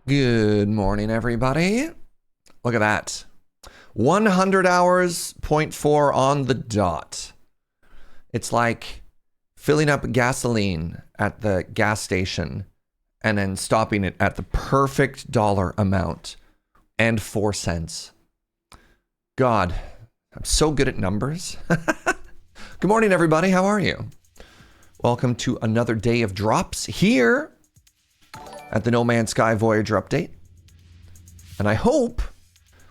Good morning, everybody. Look at that. 100 hours, 0.4 on the dot. It's like filling up gasoline at the gas station and then stopping it at the perfect dollar amount and 4 cents. God, I'm so good at numbers. Good morning, everybody. How are you? Welcome to another day of drops here at the No Man's Sky Voyager update. And I hope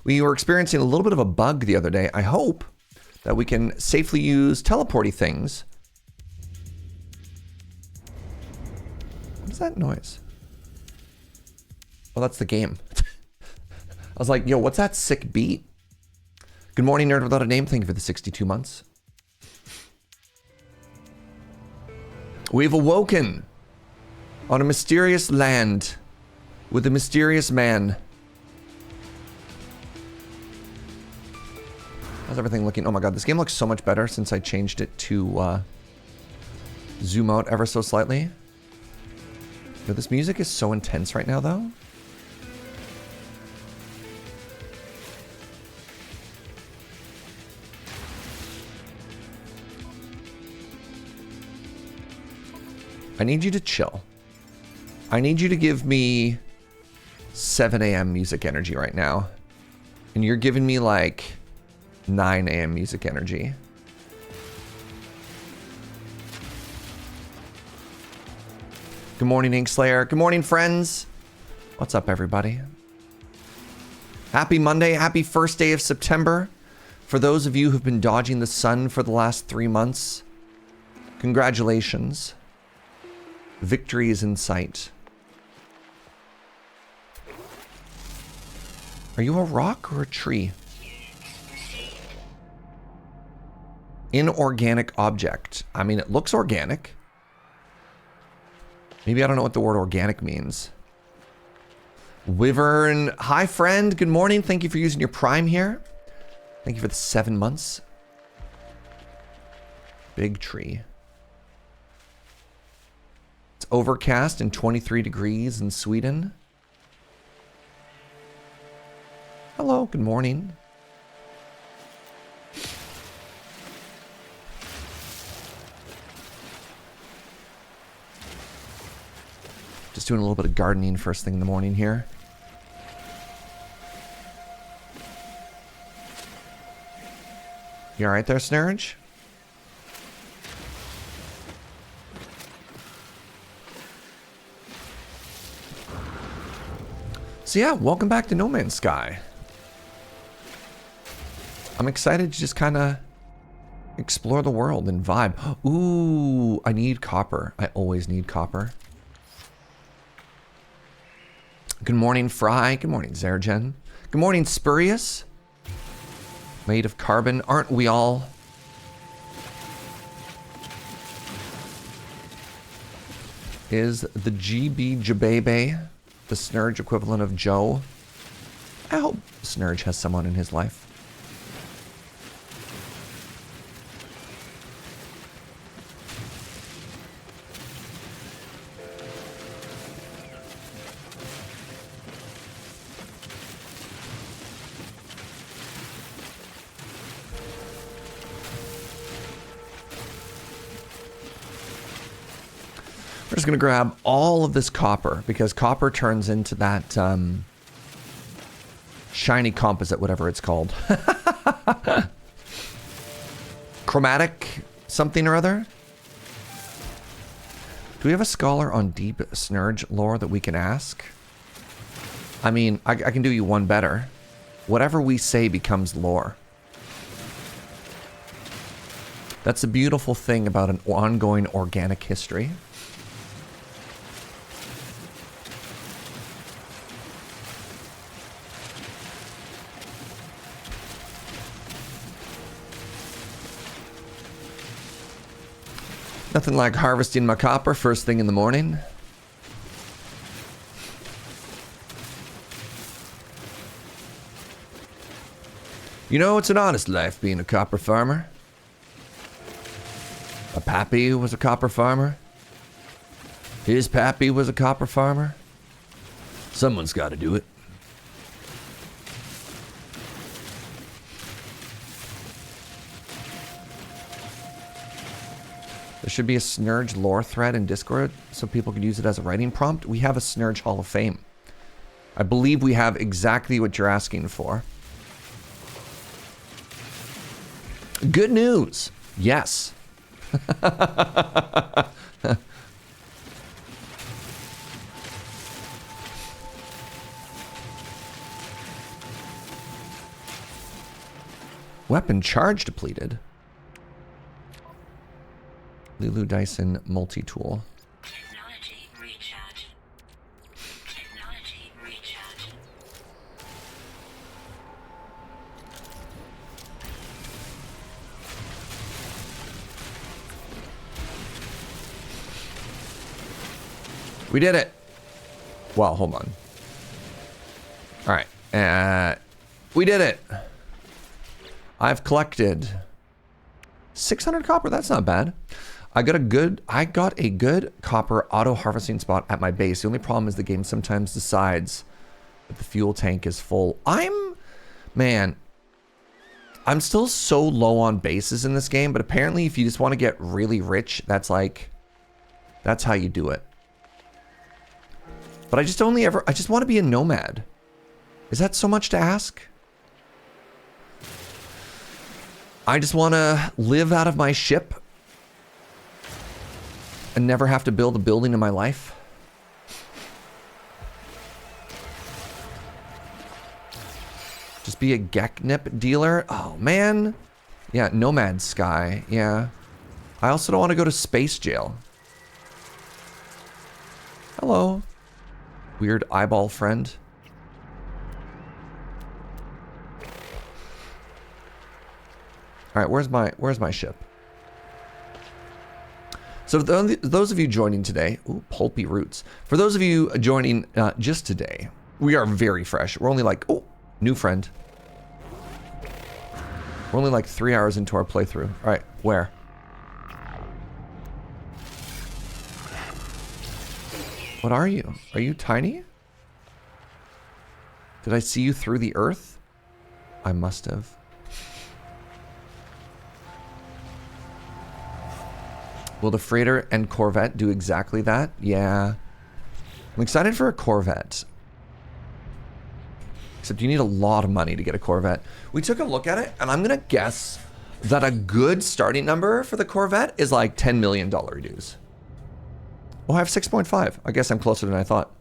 we were experiencing a little bit of a bug the other day. I hope that we can safely use teleporty things. What is that noise? Oh, that's the game. I was like, yo, what's that sick beat? Good morning, Nerd Without a Name. Thank you for the 62 months. We've awoken on a mysterious land with a mysterious man. How's everything looking? Oh my god, this game looks so much better since I changed it to zoom out ever so slightly. Yo, this music is so intense right now, though. I need you to chill. I need you to give me 7 a.m. music energy right now. And you're giving me like 9 a.m. music energy. Good morning, Inkslayer. Good morning, friends. What's up, everybody? Happy Monday. Happy first day of September. For those of you who've been dodging the sun for the last 3 months, congratulations. Victory is in sight. Are you a rock or a tree? Inorganic object. I mean, it looks organic. Maybe I don't know what the word organic means. Wyvern. Hi, friend. Good morning. Thank you for using your Prime here. Thank you for the 7 months. Big tree. It's overcast and 23 degrees in Sweden. Hello, good morning. Just doing a little bit of gardening first thing in the morning here. You all right there, Snurge? So yeah, welcome back to No Man's Sky. I'm excited to just kind of explore the world and vibe. Ooh, I need copper. I always need copper. Good morning, Fry. Good morning, Zergen. Good morning, Spurious. Made of carbon. Aren't we all? Is the GB Jabebe the Snurge equivalent of Joe? I hope Snurge has someone in his life. We're just going to grab all of this copper, because copper turns into that shiny composite, whatever it's called. Chromatic something or other? Do we have a scholar on deep Snurge lore that we can ask? I mean, I can do you one better. Whatever we say becomes lore. That's a beautiful thing about an ongoing organic history. Nothing like harvesting my copper first thing in the morning. You know, it's an honest life being a copper farmer. My pappy was a copper farmer. His pappy was a copper farmer. Someone's got to do it. There should be a Snurge lore thread in Discord so people could use it as a writing prompt. We have a Snurge Hall of Fame. I believe we have exactly what you're asking for. Good news. Yes. Weapon charge depleted. Lulu Dyson multi-tool. Technology recharge. Technology recharge. We did it. Well, hold on. All right. We did it. I've collected 600 copper. That's not bad. I got a good copper auto harvesting spot at my base. The only problem is the game sometimes decides that the fuel tank is full. Man, I'm still so low on bases in this game, but apparently if you just want to get really rich, that's how you do it. But I just want to be a nomad. Is that so much to ask? I just want to live out of my ship and never have to build a building in my life. Just be a Geknip dealer. Oh, man. Yeah, Nomad Sky. Yeah. I also don't want to go to space jail. Hello. Weird eyeball friend. All right, where's my ship? So those of you joining today, ooh, pulpy roots. For those of you joining just today, we are very fresh. We're only like, oh, new friend. We're only like 3 hours into our playthrough. All right, where? What are you? Are you tiny? Did I see you through the earth? I must have. Will the freighter and Corvette do exactly that? Yeah. I'm excited for a Corvette. Except you need a lot of money to get a Corvette. We took a look at it, and I'm going to guess that a good starting number for the Corvette is like $10 million dues. Oh, I have 6.5. I guess I'm closer than I thought.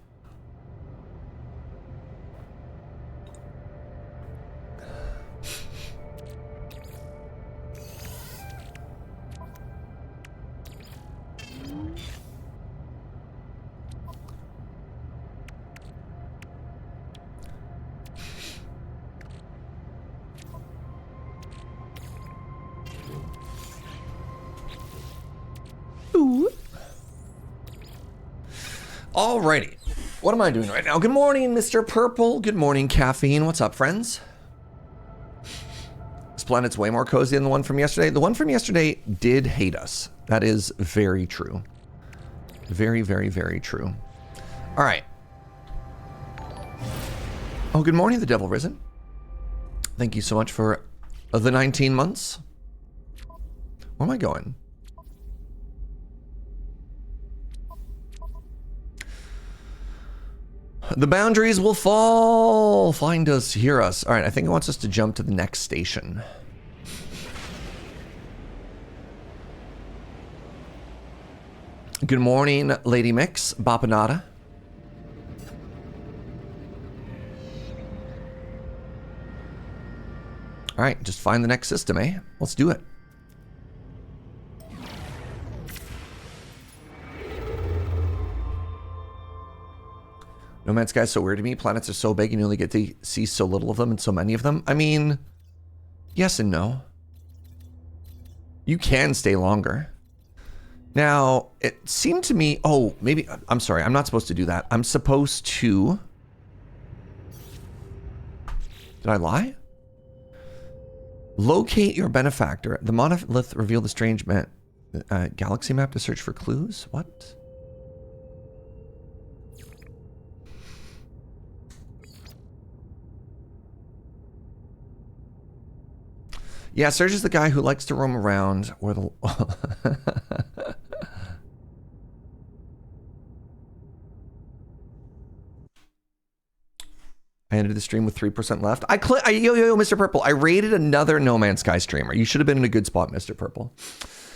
Alrighty. What am I doing right now? Good morning, Mr. Purple. Good morning, Caffeine. What's up, friends? This planet's way more cozy than the one from yesterday. The one from yesterday did hate us. That is very true. Very, very, very true. All right. Oh, good morning, the Devil Risen. Thank you so much for the 19 months. Where am I going? The boundaries will fall. Find us, hear us. All right, I think it wants us to jump to the next station. Good morning, Lady Mix, Bapanada. All right, just find the next system, eh? Let's do it. No Man's Sky is so weird to me. Planets are so big and you only get to see so little of them and so many of them. I mean, yes and no. You can stay longer. Now, it seemed to me... Oh, maybe... I'm sorry. I'm not supposed to do that. I'm supposed to... Did I lie? Locate your benefactor. The monolith revealed the strange galaxy map to search for clues? What? Yeah, Serge is the guy who likes to roam around where the... I ended the stream with 3% left. Yo, Mr. Purple. I rated another No Man's Sky streamer. You should have been in a good spot, Mr. Purple.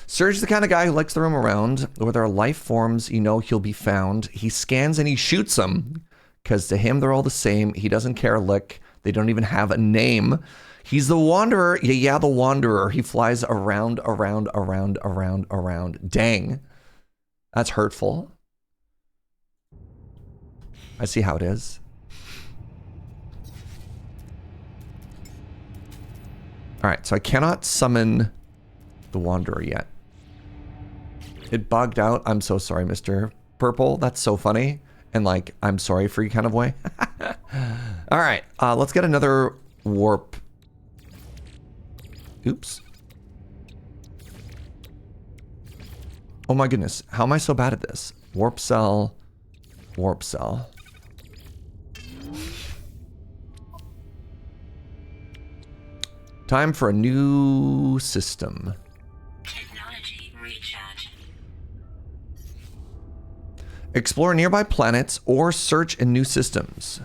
Serge is the kind of guy who likes to roam around where there are life forms. You know he'll be found. He scans and he shoots them because to him they're all the same. He doesn't care a lick. They don't even have a name. He's the Wanderer. Yeah, the Wanderer. He flies around. Dang. That's hurtful. I see how it is. All right, so I cannot summon the Wanderer yet. It bugged out. I'm so sorry, Mr. Purple. That's so funny. And like, I'm sorry for you kind of way. All right, let's get another warp. Oops. Oh my goodness. How am I so bad at this? Warp cell. Warp cell. Time for a new system. Technology recharge. Explore nearby planets or search in new systems.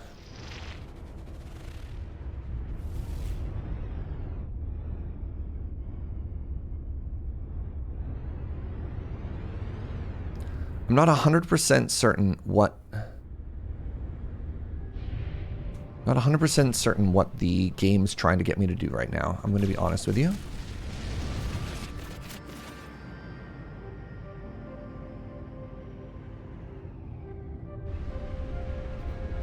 I'm not 100% certain what... Not 100% certain what the game's trying to get me to do right now. I'm going to be honest with you.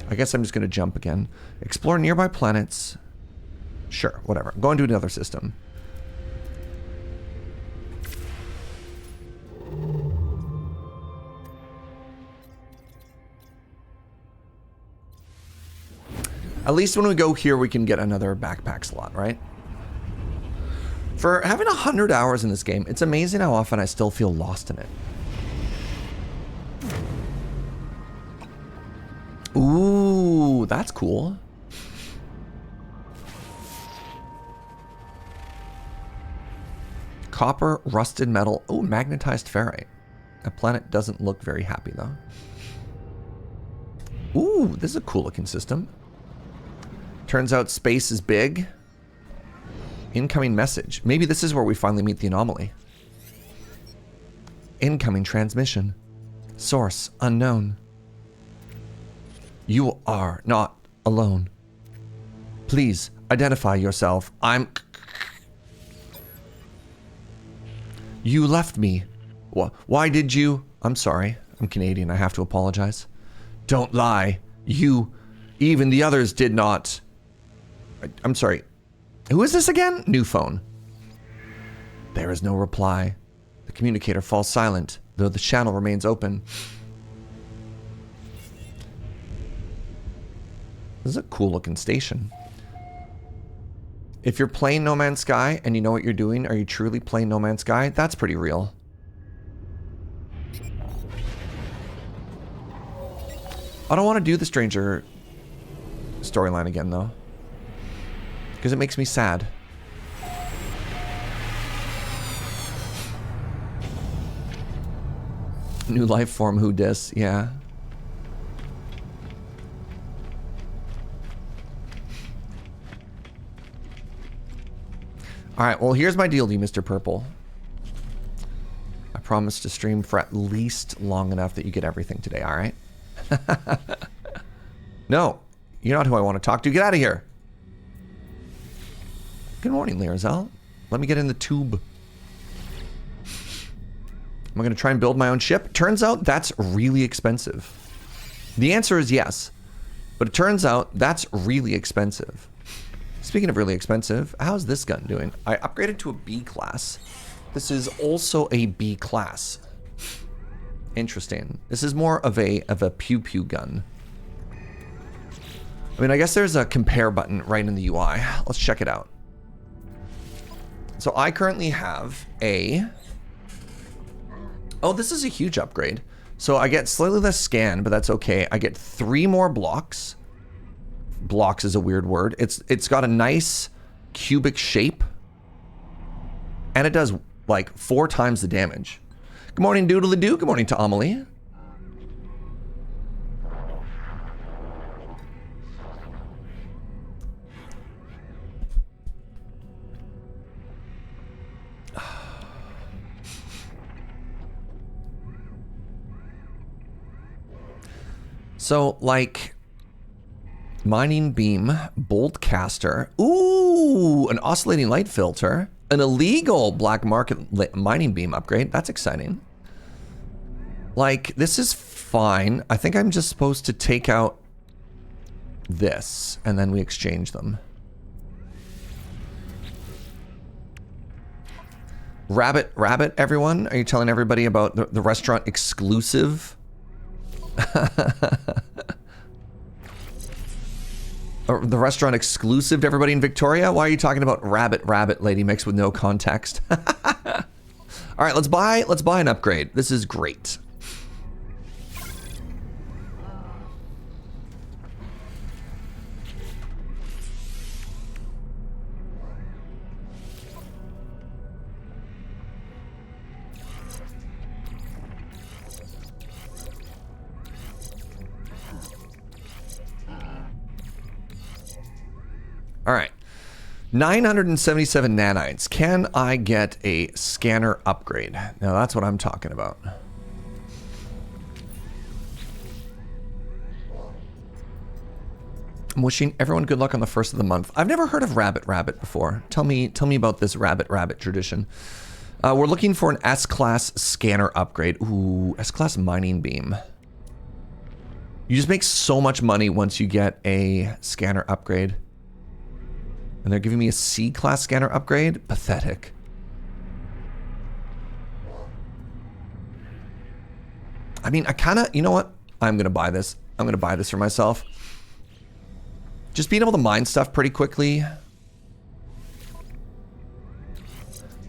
I guess I'm just going to jump again. Explore nearby planets. Sure, whatever. Go into another system. At least when we go here, we can get another backpack slot, right? For having 100 hours in this game, it's amazing how often I still feel lost in it. Ooh, that's cool. Copper, rusted metal. Ooh, magnetized ferrite. That planet doesn't look very happy, though. Ooh, this is a cool looking system. Turns out space is big. Incoming message. Maybe this is where we finally meet the anomaly. Incoming transmission. Source unknown. You are not alone. Please identify yourself. You left me. Why did you? I'm sorry. I'm Canadian. I have to apologize. Don't lie. You, even the others did not. I'm sorry. Who is this again? New phone. There is no reply. The communicator falls silent, though the channel remains open. This is a cool looking station. If you're playing No Man's Sky and you know what you're doing, are you truly playing No Man's Sky? That's pretty real. I don't want to do the Stranger storyline again, though. Because it makes me sad. New life form, who dis? Yeah. Alright, well, here's my deal to you, Mr. Purple. I promise to stream for at least long enough that you get everything today, alright? No, you're not who I want to talk to. Get out of here. Good morning, Learzel. Let me get in the tube. Am I going to try and build my own ship? Turns out that's really expensive. The answer is yes. But it turns out that's really expensive. Speaking of really expensive, how's this gun doing? I upgraded to a B class. This is also a B class. Interesting. This is more of a pew-pew gun. I mean, I guess there's a compare button right in the UI. Let's check it out. So I currently have a... Oh, this is a huge upgrade. So I get slightly less scan, but that's okay. I get 3 more blocks. Blocks is a weird word. It's got a nice cubic shape. And it does like 4 times the damage. Good morning, Doodly-Doo. Good morning to Anomaly. So, like, mining beam, bolt caster, ooh, an oscillating light filter, an illegal black market mining beam upgrade. That's exciting. Like, this is fine. I think I'm just supposed to take out this, and then we exchange them. Rabbit, everyone? Are you telling everybody about the restaurant exclusive? The restaurant exclusive to everybody in Victoria? Why are you talking about rabbit, lady mix with no context? All right, let's buy an upgrade. This is great. All right, 977 nanites. Can I get a scanner upgrade? Now that's what I'm talking about. I'm wishing everyone good luck on the first of the month. I've never heard of rabbit before. Tell me about this rabbit tradition. We're looking for an S-class scanner upgrade. Ooh, S-class mining beam. You just make so much money once you get a scanner upgrade. And they're giving me a C-class scanner upgrade? Pathetic. I mean, I kind of, you know what? I'm going to buy this. I'm going to buy this for myself. Just being able to mine stuff pretty quickly. All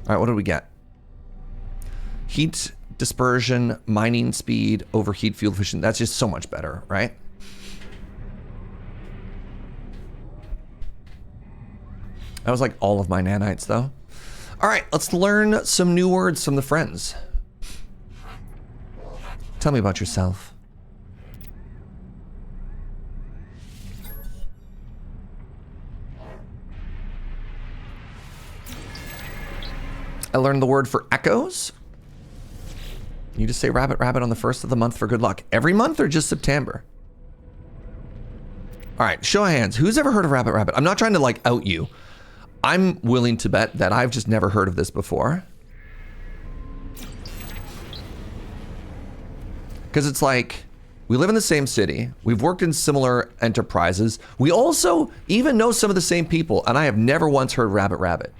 right, what did we get? Heat dispersion, mining speed, overheat fuel efficient. That's just so much better, right? That was like all of my nanites, though. All right, let's learn some new words from the friends. Tell me about yourself. I learned the word for echoes. You just say rabbit on the first of the month for good luck. Every month or just September? All right, show of hands. Who's ever heard of rabbit? I'm not trying to like out you. I'm willing to bet that I've just never heard of this before. Because it's like, we live in the same city. We've worked in similar enterprises. We also even know some of the same people, and I have never once heard rabbit.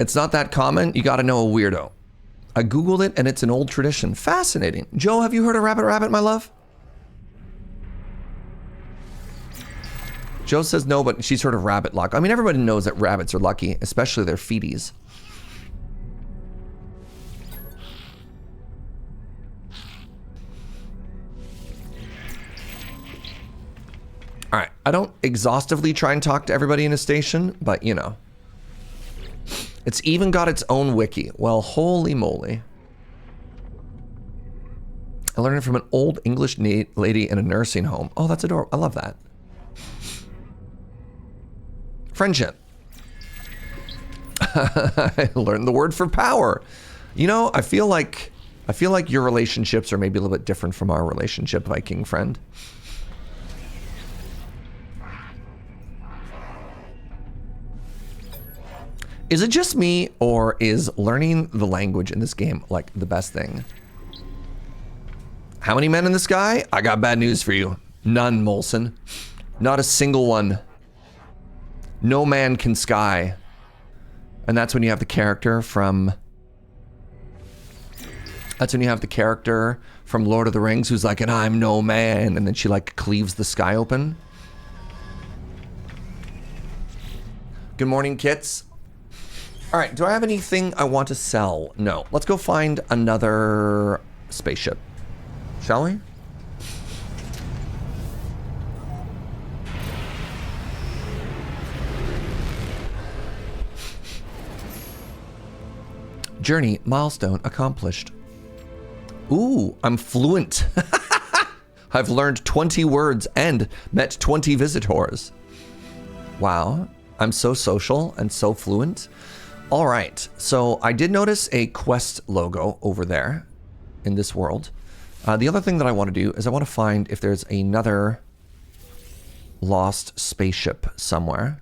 It's not that common. You got to know a weirdo. I Googled it, and it's an old tradition. Fascinating. Joe, have you heard of rabbit, my love? Joe says no, but she's heard of rabbit luck. I mean, everybody knows that rabbits are lucky, especially their feeties. All right, I don't exhaustively try and talk to everybody in a station, but you know. It's even got its own wiki. Well, holy moly. I learned it from an old English lady in a nursing home. Oh, that's adorable. I love that. Friendship. I learned the word for power. You know, I feel like your relationships are maybe a little bit different from our relationship, Viking friend. Is it just me, or is learning the language in this game like the best thing? How many men in the sky? I got bad news for you. None, Molson. Not a single one. No man can sky. And that's when you have the character from... That's when you have the character from Lord of the Rings who's like, and I'm no man. And then she like cleaves the sky open. Good morning, kits. All right, do I have anything I want to sell? No. Let's go find another spaceship. Shall we? Journey milestone accomplished. Ooh, I'm fluent. I've learned 20 words and met 20 visitors. Wow, I'm so social and so fluent. All right, so I did notice a quest logo over there in this world. The other thing that I want to do is I want to find if there's another lost spaceship somewhere.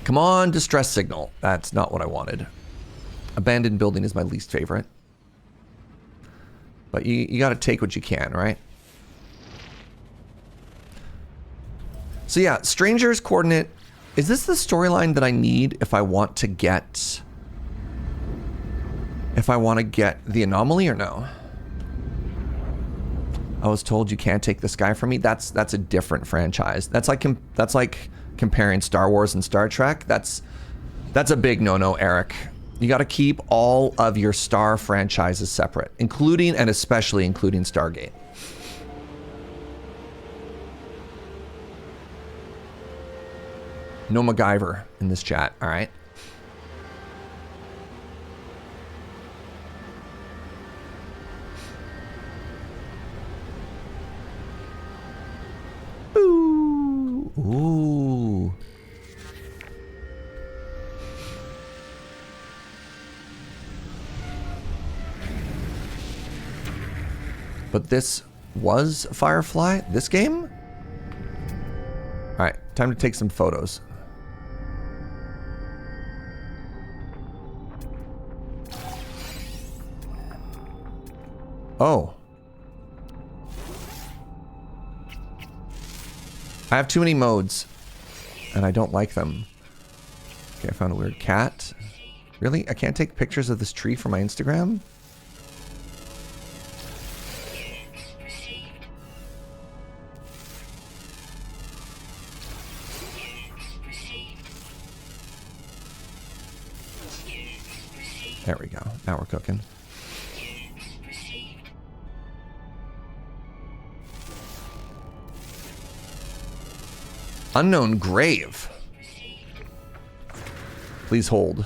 Come on, distress signal. That's not what I wanted. Abandoned building is my least favorite. But you got to take what you can, right? So yeah, Stranger's Coordinate. Is this the storyline that I need if I want to get... If I want to get the Anomaly or no? I was told you can't take this guy from me. That's a different franchise. That's like comparing Star Wars and Star Trek. That's a big no-no, Eric. You got to keep all of your Star franchises separate, including and especially including Stargate. No MacGyver in this chat, all right? Ooh. Ooh. But this was Firefly, this game? All right, time to take some photos. Oh. I have too many modes, and I don't like them. Okay, I found a weird cat. Really? I can't take pictures of this tree for my Instagram? There we go. Now we're cooking. Unknown grave. Please hold.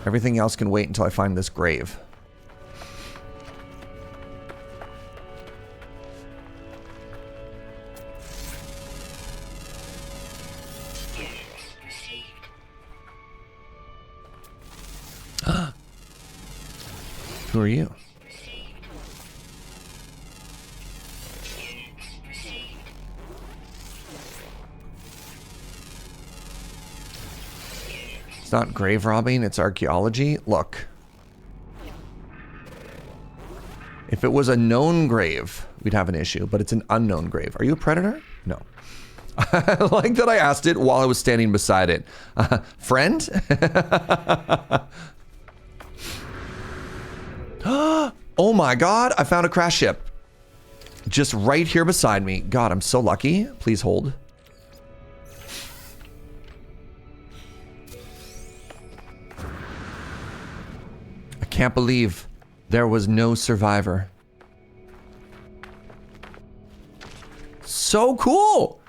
Everything else can wait until I find this grave. Who are you? It's not grave robbing, it's archaeology. Look. If it was a known grave, we'd have an issue, but it's an unknown grave. Are you a predator? No. I like that I asked it while I was standing beside it. Friend? Oh my god, I found a crash ship. Just right here beside me. God, I'm so lucky. Please hold. I can't believe there was no survivor. So cool!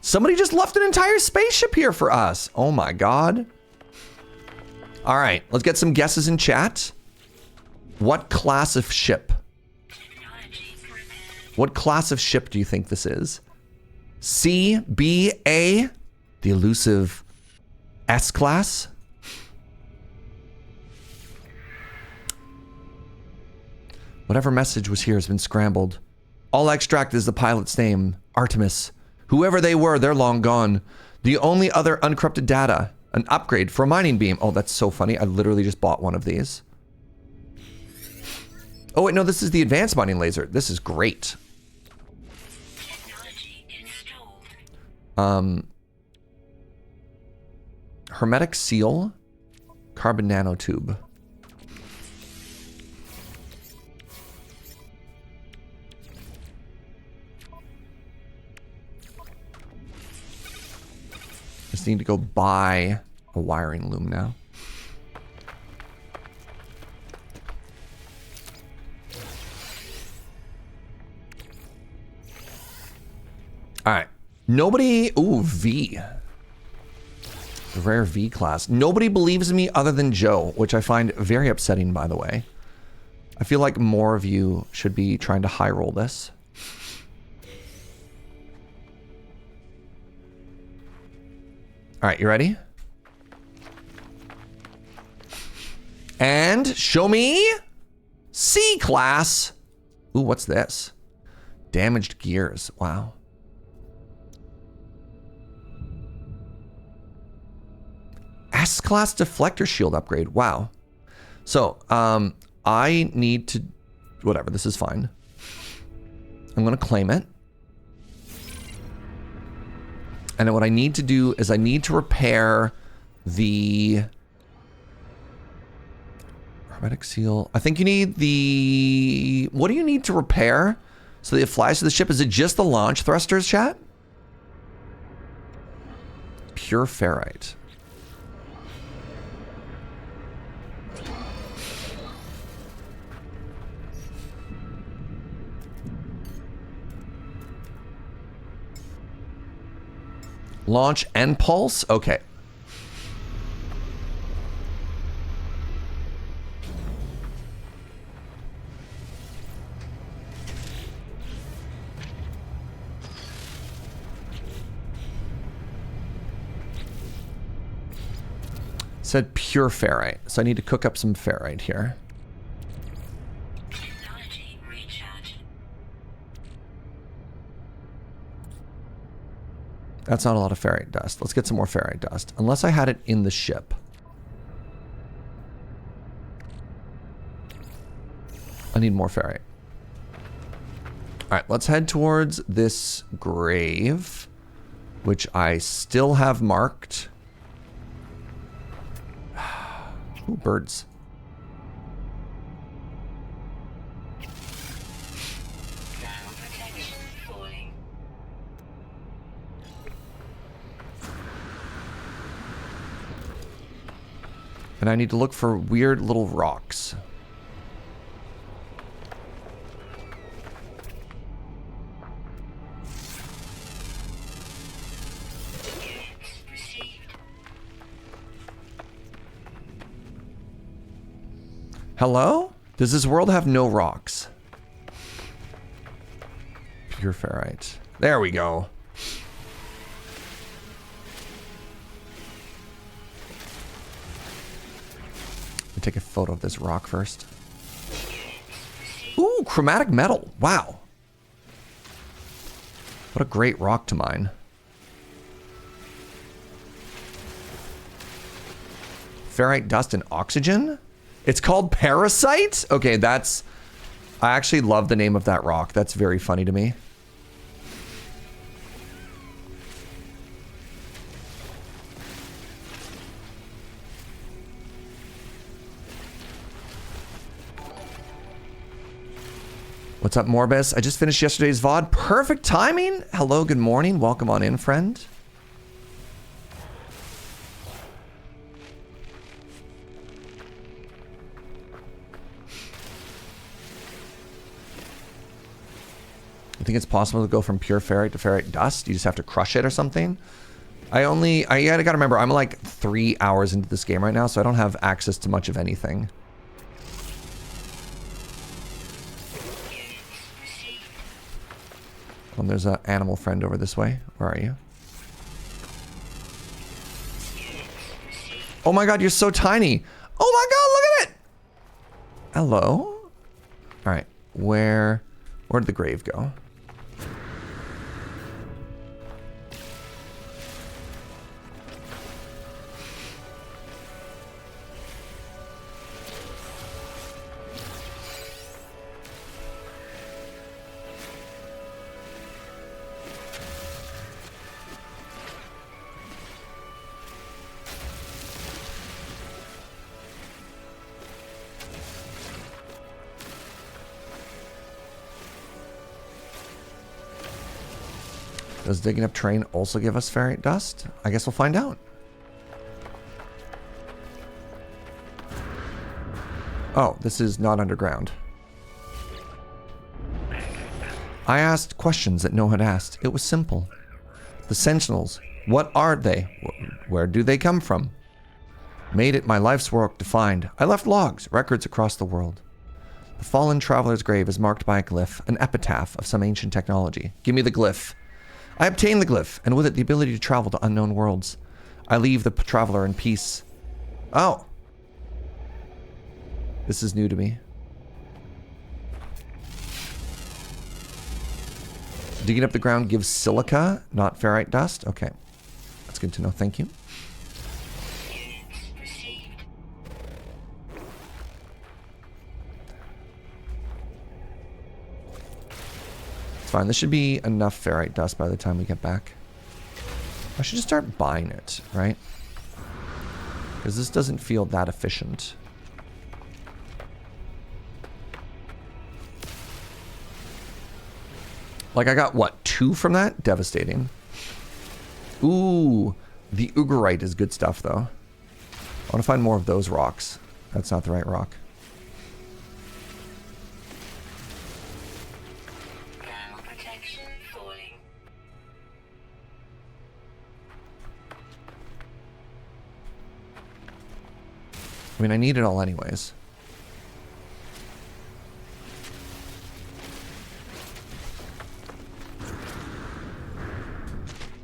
Somebody just left an entire spaceship here for us. Oh my god. All right, let's get some guesses in chat. What class of ship? What class of ship do you think this is? C, B, A? The elusive S class? Whatever message was here has been scrambled. All extract is the pilot's name, Artemis. Whoever they were, they're long gone. The only other uncorrupted data, an upgrade for a mining beam. Oh, that's so funny. I literally just bought one of these. Oh, wait, no, this is the advanced mining laser. This is great. Technology installed. Hermetic seal, carbon nanotube. Just need to go buy a wiring loom now. All right. Nobody... Ooh, V. Rare V class. Nobody believes me other than Joe, which I find very upsetting, by the way. I feel like more of you should be trying to high roll this. All right, you ready? And show me C class. Ooh, what's this? Damaged gears. Wow. S class deflector shield upgrade. Wow. So, I need to, whatever, this is fine. I'm going to claim it. And then what I need to do is I need to repair the hermetic seal. I think you need the, what do you need to repair so that it flies to the ship? Is it just the launch thrusters, chat? Pure ferrite. Launch and pulse? Okay. Said pure ferrite, so I need to cook up some ferrite here. Technology recharge. That's not a lot of ferrite dust. Let's get some more ferrite dust. Unless I had it in the ship. I need more ferrite. Alright, let's head towards this grave, which I still have marked. Ooh, birds. Ground protection falling. And I need to look for weird little rocks. Hello? Does this world have no rocks? Pure ferrite. There we go. Let me take a photo of this rock first. Ooh, chromatic metal. Wow. What a great rock to mine. Ferrite dust and oxygen? It's called Parasite? Okay, that's... I actually love the name of that rock. That's very funny to me. What's up, Morbus? I just finished yesterday's VOD. Perfect timing. Hello, good morning. Welcome on in, friend. You think it's possible to go from pure ferrite to ferrite dust? You just have to crush it or something? I gotta remember, I'm like 3 hours into this game right now, so I don't have access to much of anything. Oh, there's an animal friend over this way. Where are you? Oh my god, you're so tiny. Oh my god, look at it! Hello? Alright, where'd the grave go? Does digging up terrain also give us ferrite dust? I guess we'll find out. Oh, this is not underground. I asked questions that no one had asked. It was simple. The Sentinels What are they? Where do they come from? Made it my life's work to find. I left logs, records across the world. The fallen traveler's grave is marked by a glyph, an epitaph of some ancient technology. Give me the glyph. I obtain the glyph, and with it the ability to travel to unknown worlds. I leave the traveler in peace. Oh. This is new to me. Digging up the ground gives silica, not ferrite dust. Okay. That's good to know. Thank you. Units received. It's fine. This should be enough ferrite dust by the time we get back. I should just start buying it, right? Because this doesn't feel that efficient. Like, I got, what, 2 from that? Devastating. Ooh, the Ugarite is good stuff, though. I want to find more of those rocks. That's not the right rock. Thermal protection falling. I mean, I need it all anyways.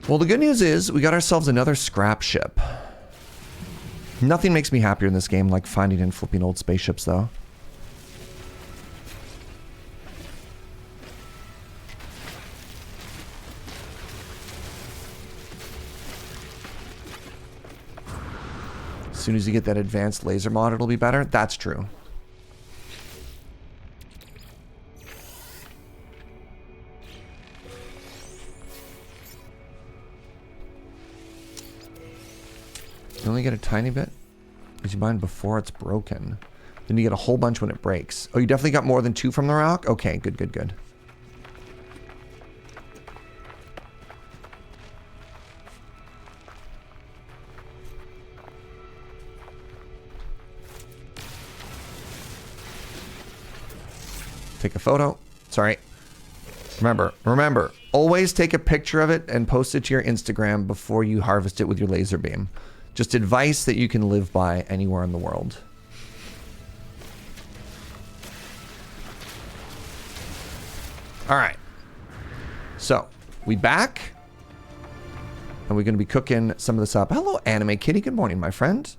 Well, the good news is we got ourselves another scrap ship. Nothing makes me happier in this game like finding and flipping old spaceships, though. As soon as you get that advanced laser mod, it'll be better. That's true. You only get a tiny bit because you mine before it's broken. Then you get a whole bunch when it breaks. Oh, you definitely got more than 2 from the rock? Okay, good, good, good. Take a photo. Sorry. Remember, always take a picture of it and post it to your Instagram before you harvest it with your laser beam. Just advice that you can live by anywhere in the world. All right. So, we back. And we're going to be cooking some of this up. Hello, Anime Kitty. Good morning, my friend.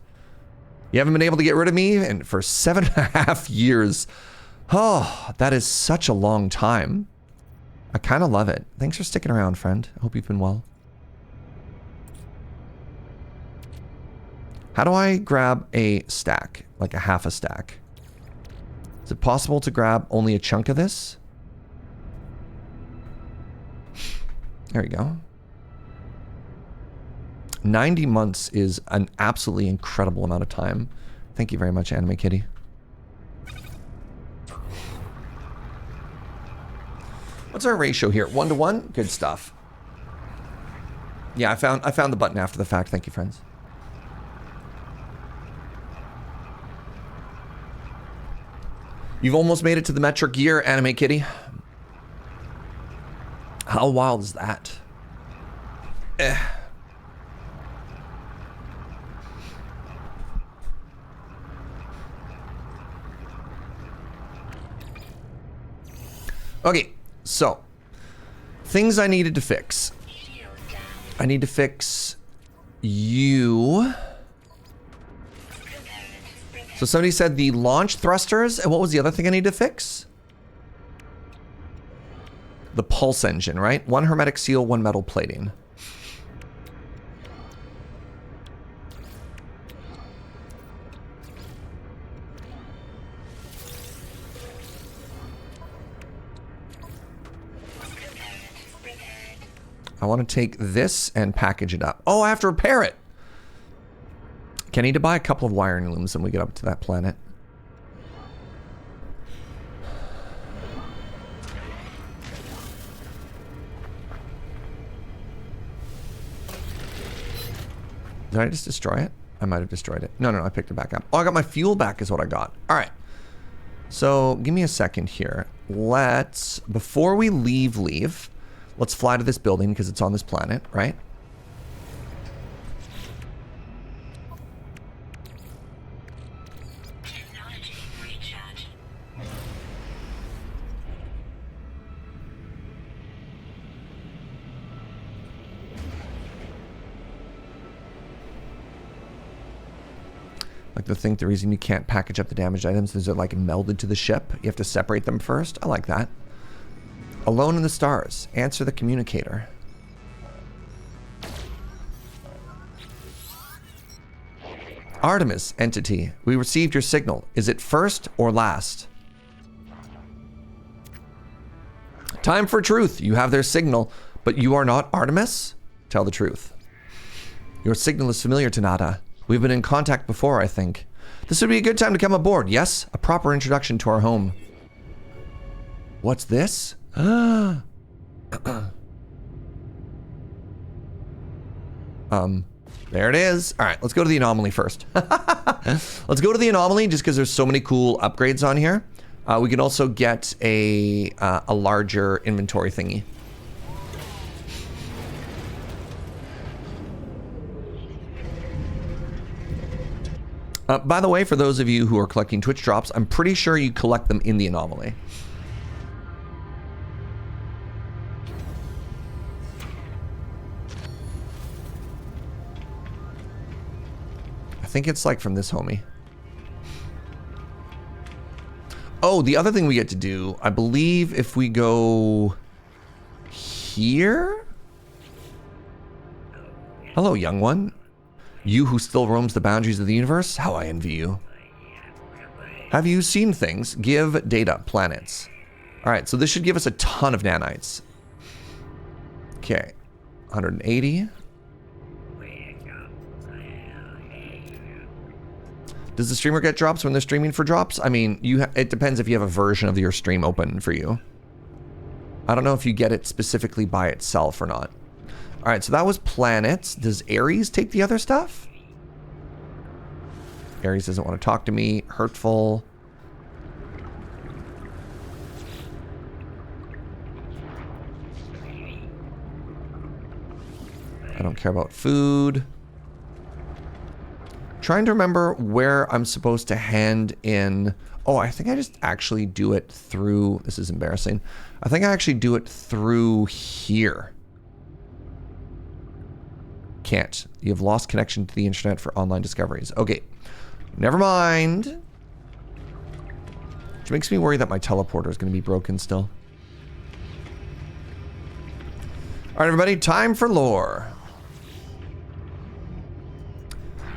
You haven't been able to get rid of me for 7.5 years. Oh, that is such a long time. I kind of love it. Thanks for sticking around, friend. I hope you've been well. How do I grab a stack? Like a half a stack? Is it possible to grab only a chunk of this? There we go. 90 months is an absolutely incredible amount of time. Thank you very much, Anime Kitty. What's our ratio here? 1 to 1? Good stuff. Yeah, I found the button after the fact. Thank you, friends. You've almost made it to the metric year, Anime Kitty. How wild is that? Okay, so things I needed to fix. I need to fix you. So somebody said the launch thrusters, and what was the other thing I need to fix? The pulse engine, right? 1 hermetic seal, 1 metal plating. I want to take this and package it up. Oh, I have to repair it. Okay, I need to buy a couple of wiring looms when we get up to that planet. Did I just destroy it? I might have destroyed it. No, I picked it back up. Oh, I got my fuel back is what I got. All right. So give me a second here. Let's, before we leave, let's fly to this building because it's on this planet, right? like to think the reason you can't package up the damaged items is they're like melded to the ship. You have to separate them first. I like that. Alone in the stars. Answer the communicator. Artemis entity. We received your signal. Is it first or last? Time for truth. You have their signal, but you are not Artemis? Tell the truth. Your signal is familiar to Nada. We've been in contact before, I think. This would be a good time to come aboard. Yes, a proper introduction to our home. What's this? There it is. All right, let's go to the Anomaly first. Let's go to the Anomaly just because there's so many cool upgrades on here. We can also get a larger inventory thingy. By the way, for those of you who are collecting Twitch drops, I'm pretty sure you collect them in the Anomaly. I think it's like from this homie. Oh, the other thing we get to do, I believe if we go here? Hello, young one. You who still roams the boundaries of the universe? How I envy you. Have you seen things? Give data, planets. All right, so this should give us a ton of nanites. Okay, 180. Does the streamer get drops when they're streaming for drops? I mean, it depends if you have a version of your stream open for you. I don't know if you get it specifically by itself or not. All right, so that was planets. Does Ares take the other stuff? Ares doesn't want to talk to me. Hurtful. I don't care about food. Trying to remember where I'm supposed to hand in. Oh, I think I just actually do it through. This is embarrassing. I think I actually do it through here. Can't. You have lost connection to the internet for online discoveries. Okay. Never mind. Which makes me worry that my teleporter is going to be broken still. All right, everybody. Time for lore.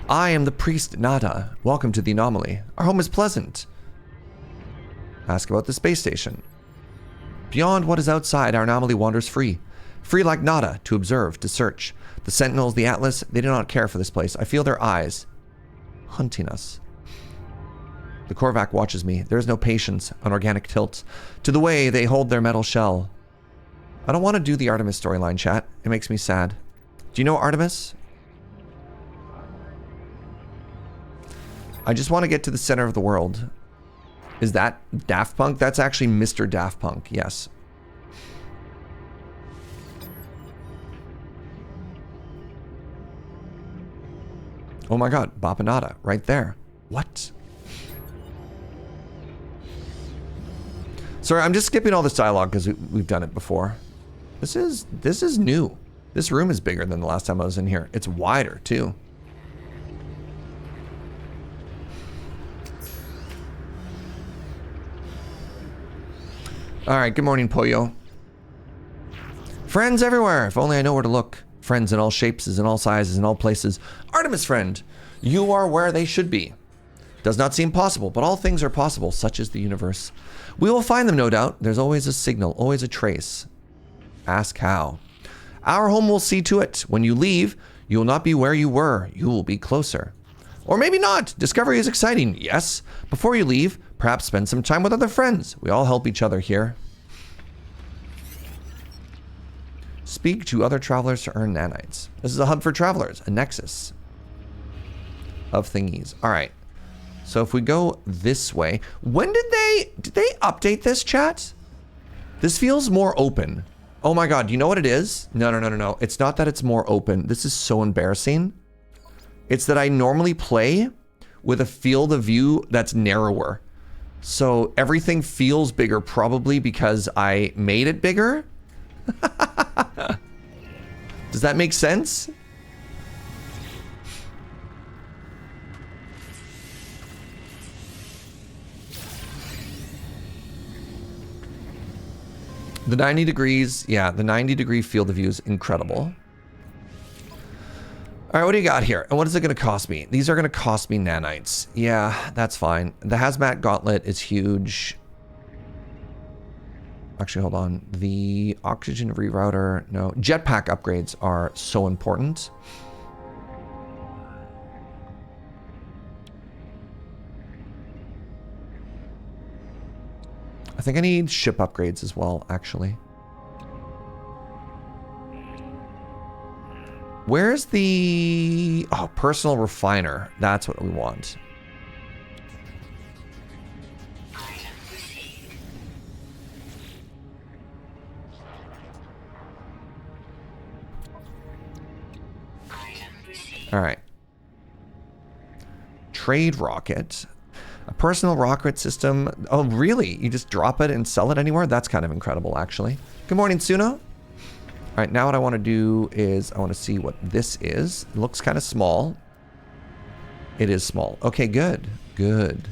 I am the priest Nada. Welcome to the Anomaly. Our home is pleasant. Ask about the space station. Beyond what is outside, our Anomaly wanders free. Free like Nada, to observe, to search. The Sentinels, the Atlas, they do not care for this place. I feel their eyes hunting us. The Korvac watches me. There is no patience, an organic tilt to the way they hold their metal shell. I don't want to do the Artemis storyline, chat. It makes me sad. Do you know Artemis? I just want to get to the center of the world. Is that Daft Punk? That's actually Mr. Daft Punk, yes. Oh my god, Bapanada, right there. What? Sorry, I'm just skipping all this dialogue because we've done it before. This is new. This room is bigger than the last time I was in here. It's wider, too. All right, good morning, Pollo. Friends everywhere. If only I know where to look. Friends in all shapes, in all sizes, in all places. Artemis friend, you are where they should be. Does not seem possible, but all things are possible, such is the universe. We will find them, no doubt. There's always a signal, always a trace. Ask how. Our home will see to it. When you leave, you will not be where you were. You will be closer. Or maybe not. Discovery is exciting, yes. Before you leave, perhaps spend some time with other friends. We all help each other here. Speak to other travelers to earn nanites. This is a hub for travelers, a nexus of thingies. All right. So if we go this way, when did they update this, chat? This feels more open. Oh my god, you know what it is? No. It's not that it's more open. This is so embarrassing. It's that I normally play with a field of view that's narrower. So everything feels bigger probably because I made it bigger. Does that make sense? The 90 degrees, yeah, the 90-degree field of view is incredible. All right, what do you got here? And what is it going to cost me? These are going to cost me nanites. Yeah, that's fine. The hazmat gauntlet is huge. Actually, hold on. The oxygen rerouter, no. Jetpack upgrades are so important. I think I need ship upgrades as well, actually. Where's the... Oh, personal refiner. That's what we want. All right. Trade rocket. A personal rocket system. Oh, really? You just drop it and sell it anywhere? That's kind of incredible, actually. Good morning, Suno. All right, now what I want to do is I want to see what this is. It looks kind of small. It is small. Okay, good. Good.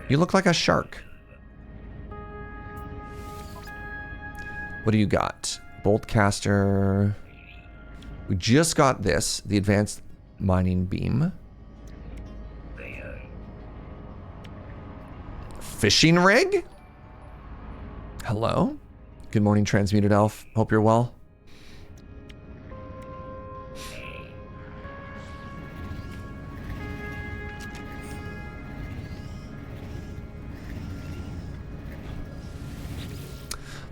You look like a shark. What do you got? Bolt caster. We just got this, the advanced mining beam. Fishing rig? Hello? Good morning, Transmuted Elf. Hope you're well.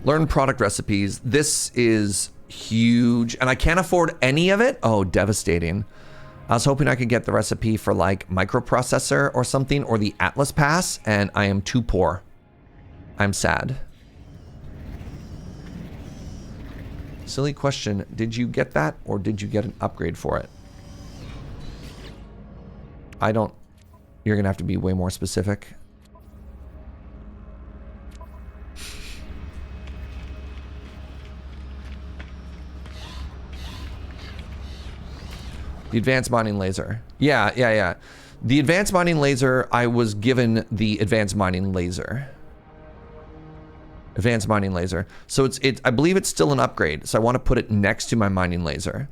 Learn product recipes. This is huge, and I can't afford any of it. Oh, devastating. I was hoping I could get the recipe for like microprocessor or something, or the Atlas Pass, and I am too poor. I'm sad. Silly question. Did you get that, or did you get an upgrade for it? I don't... You're gonna have to be way more specific. The advanced mining laser. Yeah. The advanced mining laser, I was given the advanced mining laser. Advanced mining laser. So I believe it's still an upgrade. So I want to put it next to my mining laser.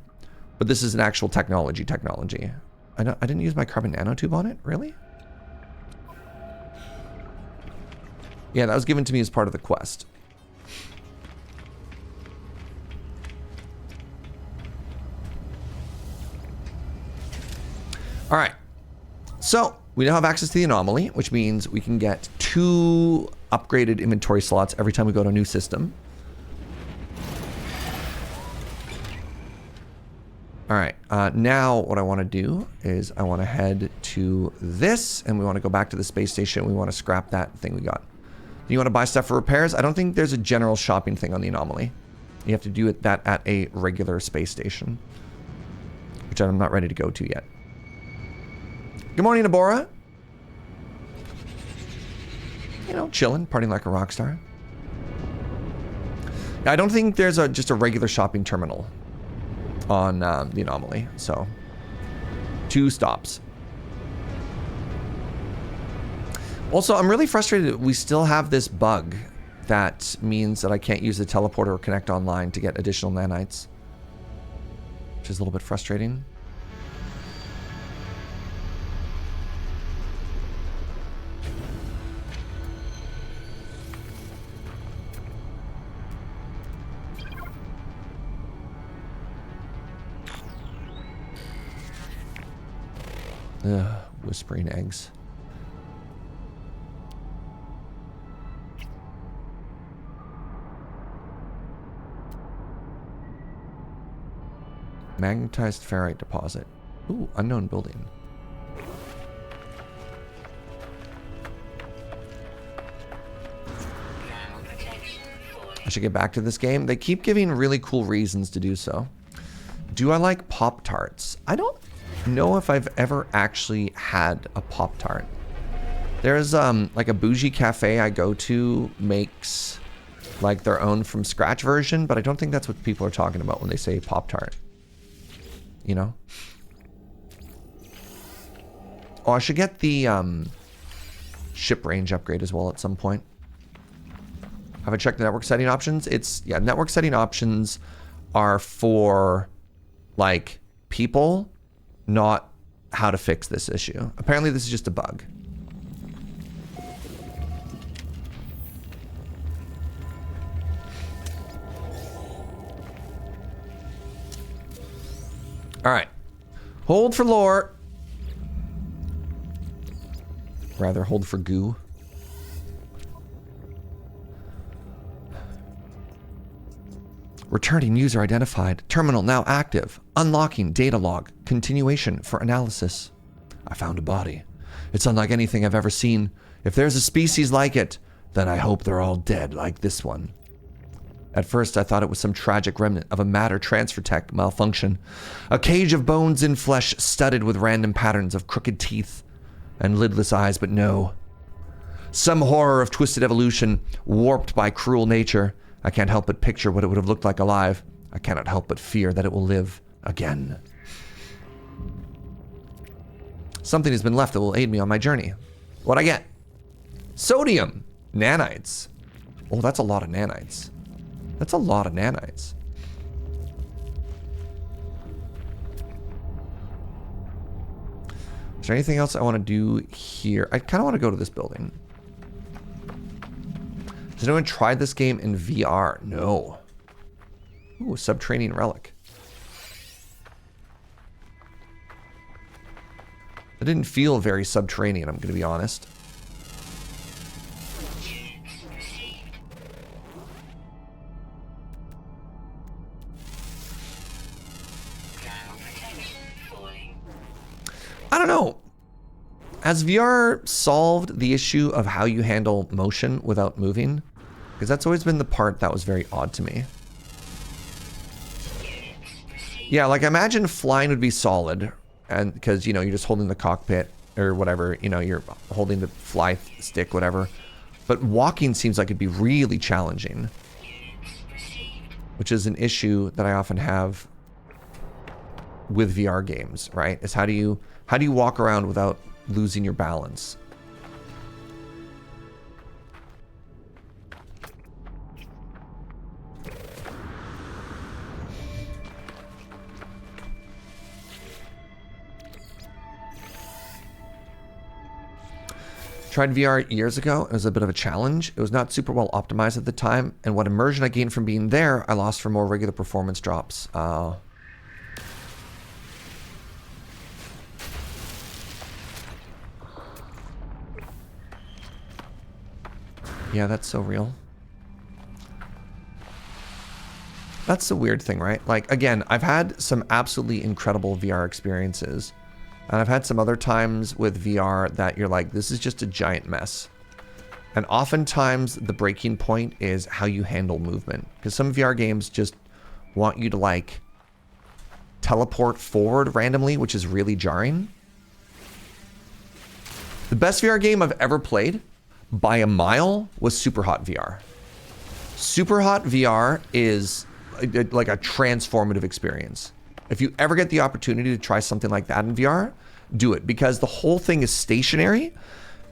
But this is an actual technology. I didn't use my carbon nanotube on it? Really? Yeah, that was given to me as part of the quest. All right, so we now have access to the Anomaly, which means we can get 2 upgraded inventory slots every time we go to a new system. All right, now what I want to do is I want to head to this, and we want to go back to the space station. We want to scrap that thing we got. Do you want to buy stuff for repairs? I don't think there's a general shopping thing on the Anomaly. You have to do that at a regular space station, which I'm not ready to go to yet. Good morning, Abora. You know, chilling, partying like a rock star. I don't think there's just a regular shopping terminal on the Anomaly, so 2 stops. Also, I'm really frustrated that we still have this bug that means that I can't use the teleporter or connect online to get additional nanites, which is a little bit frustrating. Ugh, whispering eggs. Magnetized ferrite deposit. Ooh, unknown building. I should get back to this game. They keep giving really cool reasons to do so. Do I like Pop-Tarts? I don't know if I've ever actually had a Pop-Tart. There's like a bougie cafe I go to makes like their own from scratch version, but I don't think that's what people are talking about when they say Pop-Tart. You know? Oh, I should get the ship range upgrade as well at some point. Have I checked the network setting options? Yeah, network setting options are for like people, not how to fix this issue. Apparently this is just a bug. All right. Hold for lore. Rather, hold for goo. Returning user identified. Terminal now active. Unlocking data log. Continuation for analysis. I found a body. It's unlike anything I've ever seen. If there's a species like it, then I hope they're all dead like this one. At first, I thought it was some tragic remnant of a matter transfer tech malfunction. A cage of bones and flesh studded with random patterns of crooked teeth and lidless eyes, but no. Some horror of twisted evolution, warped by cruel nature. I can't help but picture what it would have looked like alive. I cannot help but fear that it will live again. Something has been left that will aid me on my journey. What'd I get? Sodium. Nanites. Oh, that's a lot of nanites. That's a lot of nanites. Is there anything else I want to do here? I kind of want to go to this building. Has anyone tried this game in VR? No. Ooh, subterranean relic. It didn't feel very subterranean, I'm going to be honest. I don't know. Has VR solved the issue of how you handle motion without moving? Because that's always been the part that was very odd to me. Yeah, like imagine flying would be solid, and because, you know, you're just holding the cockpit or whatever, you know, you're holding the fly stick, whatever. But walking seems like it'd be really challenging, which is an issue that I often have with VR games, right? Is how do you walk around without losing your balance? Tried VR years ago. It was a bit of a challenge. It was not super well optimized at the time, and what immersion I gained from being there, I lost for more regular performance drops. Yeah, that's so real. That's the weird thing, right? Like, again, I've had some absolutely incredible VR experiences. And I've had some other times with VR that you're like, this is just a giant mess. And oftentimes the breaking point is how you handle movement. Because some VR games just want you to like teleport forward randomly, which is really jarring. The best VR game I've ever played by a mile was Superhot VR. Superhot VR is like a transformative experience. If you ever get the opportunity to try something like that in VR, do it, because the whole thing is stationary.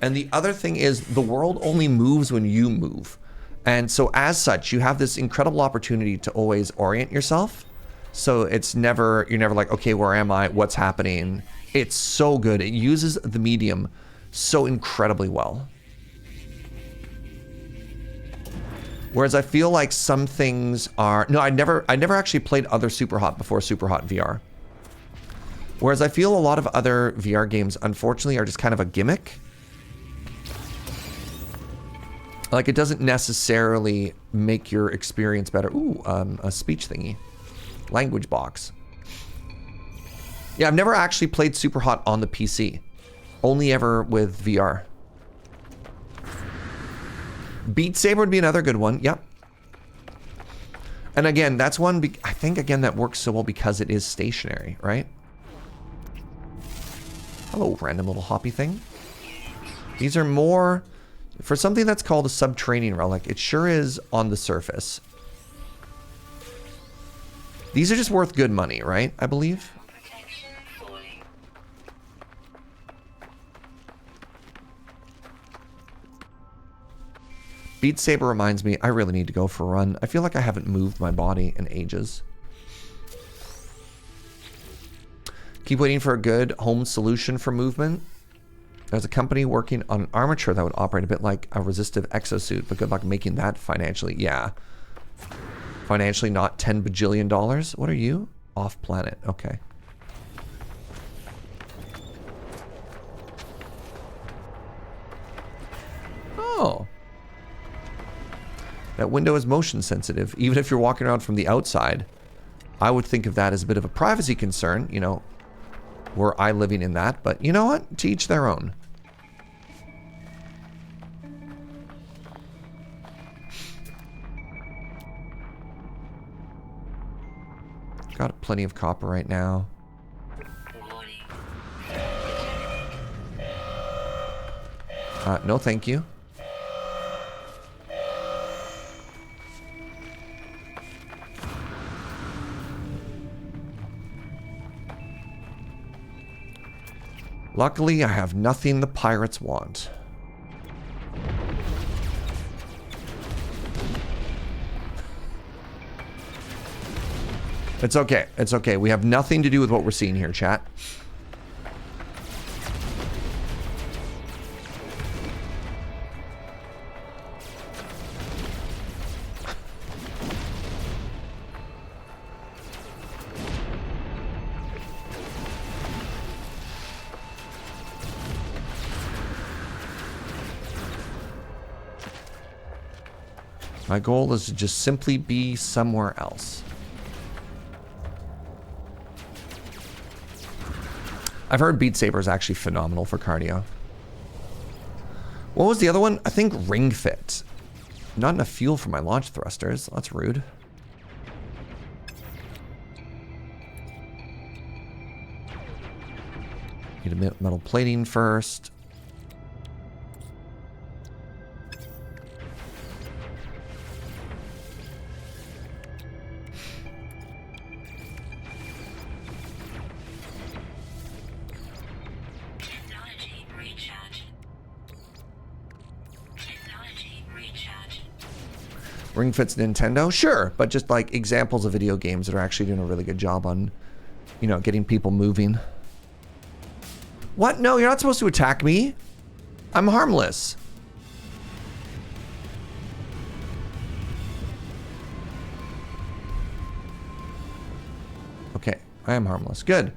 And the other thing is the world only moves when you move. And so as such, you have this incredible opportunity to always orient yourself. So it's never, you're never like, okay, where am I? What's happening? It's so good. It uses the medium so incredibly well. Whereas I feel like some things are... No, I never actually played other Superhot before Superhot VR. Whereas I feel a lot of other VR games, unfortunately, are just kind of a gimmick. Like, it doesn't necessarily make your experience better. Ooh, a speech thingy. Language box. Yeah, I've never actually played Superhot on the PC. Only ever with VR. Beat Saber would be another good one. Yep. And again, that's one, I think, again, that works so well because it is stationary, right? Hello, random little hoppy thing. These are more... For something that's called a subterranean relic, it sure is on the surface. These are just worth good money, right? I believe. Beat Saber reminds me, I really need to go for a run. I feel like I haven't moved my body in ages. Keep waiting for a good home solution for movement. There's a company working on an armature that would operate a bit like a resistive exosuit, but good luck making that financially. Yeah. Financially not $10 bajillion. What are you? Off planet. Okay. Oh. That window is motion sensitive. Even if you're walking around from the outside, I would think of that as a bit of a privacy concern, you know, were I living in that. But you know what? To each their own. Got plenty of copper right now. No, thank you. Luckily, I have nothing the pirates want. It's okay. It's okay. We have nothing to do with what we're seeing here, chat. My goal is to just simply be somewhere else. I've heard Beat Saber is actually phenomenal for cardio. What was the other one? I think Ring Fit. Not enough fuel for my launch thrusters. That's rude. Need a metal plating first. Ring Fit's Nintendo? Sure, but just like examples of video games that are actually doing a really good job on, you know, getting people moving. What? No, you're not supposed to attack me. I'm harmless. Okay, I am harmless. Good.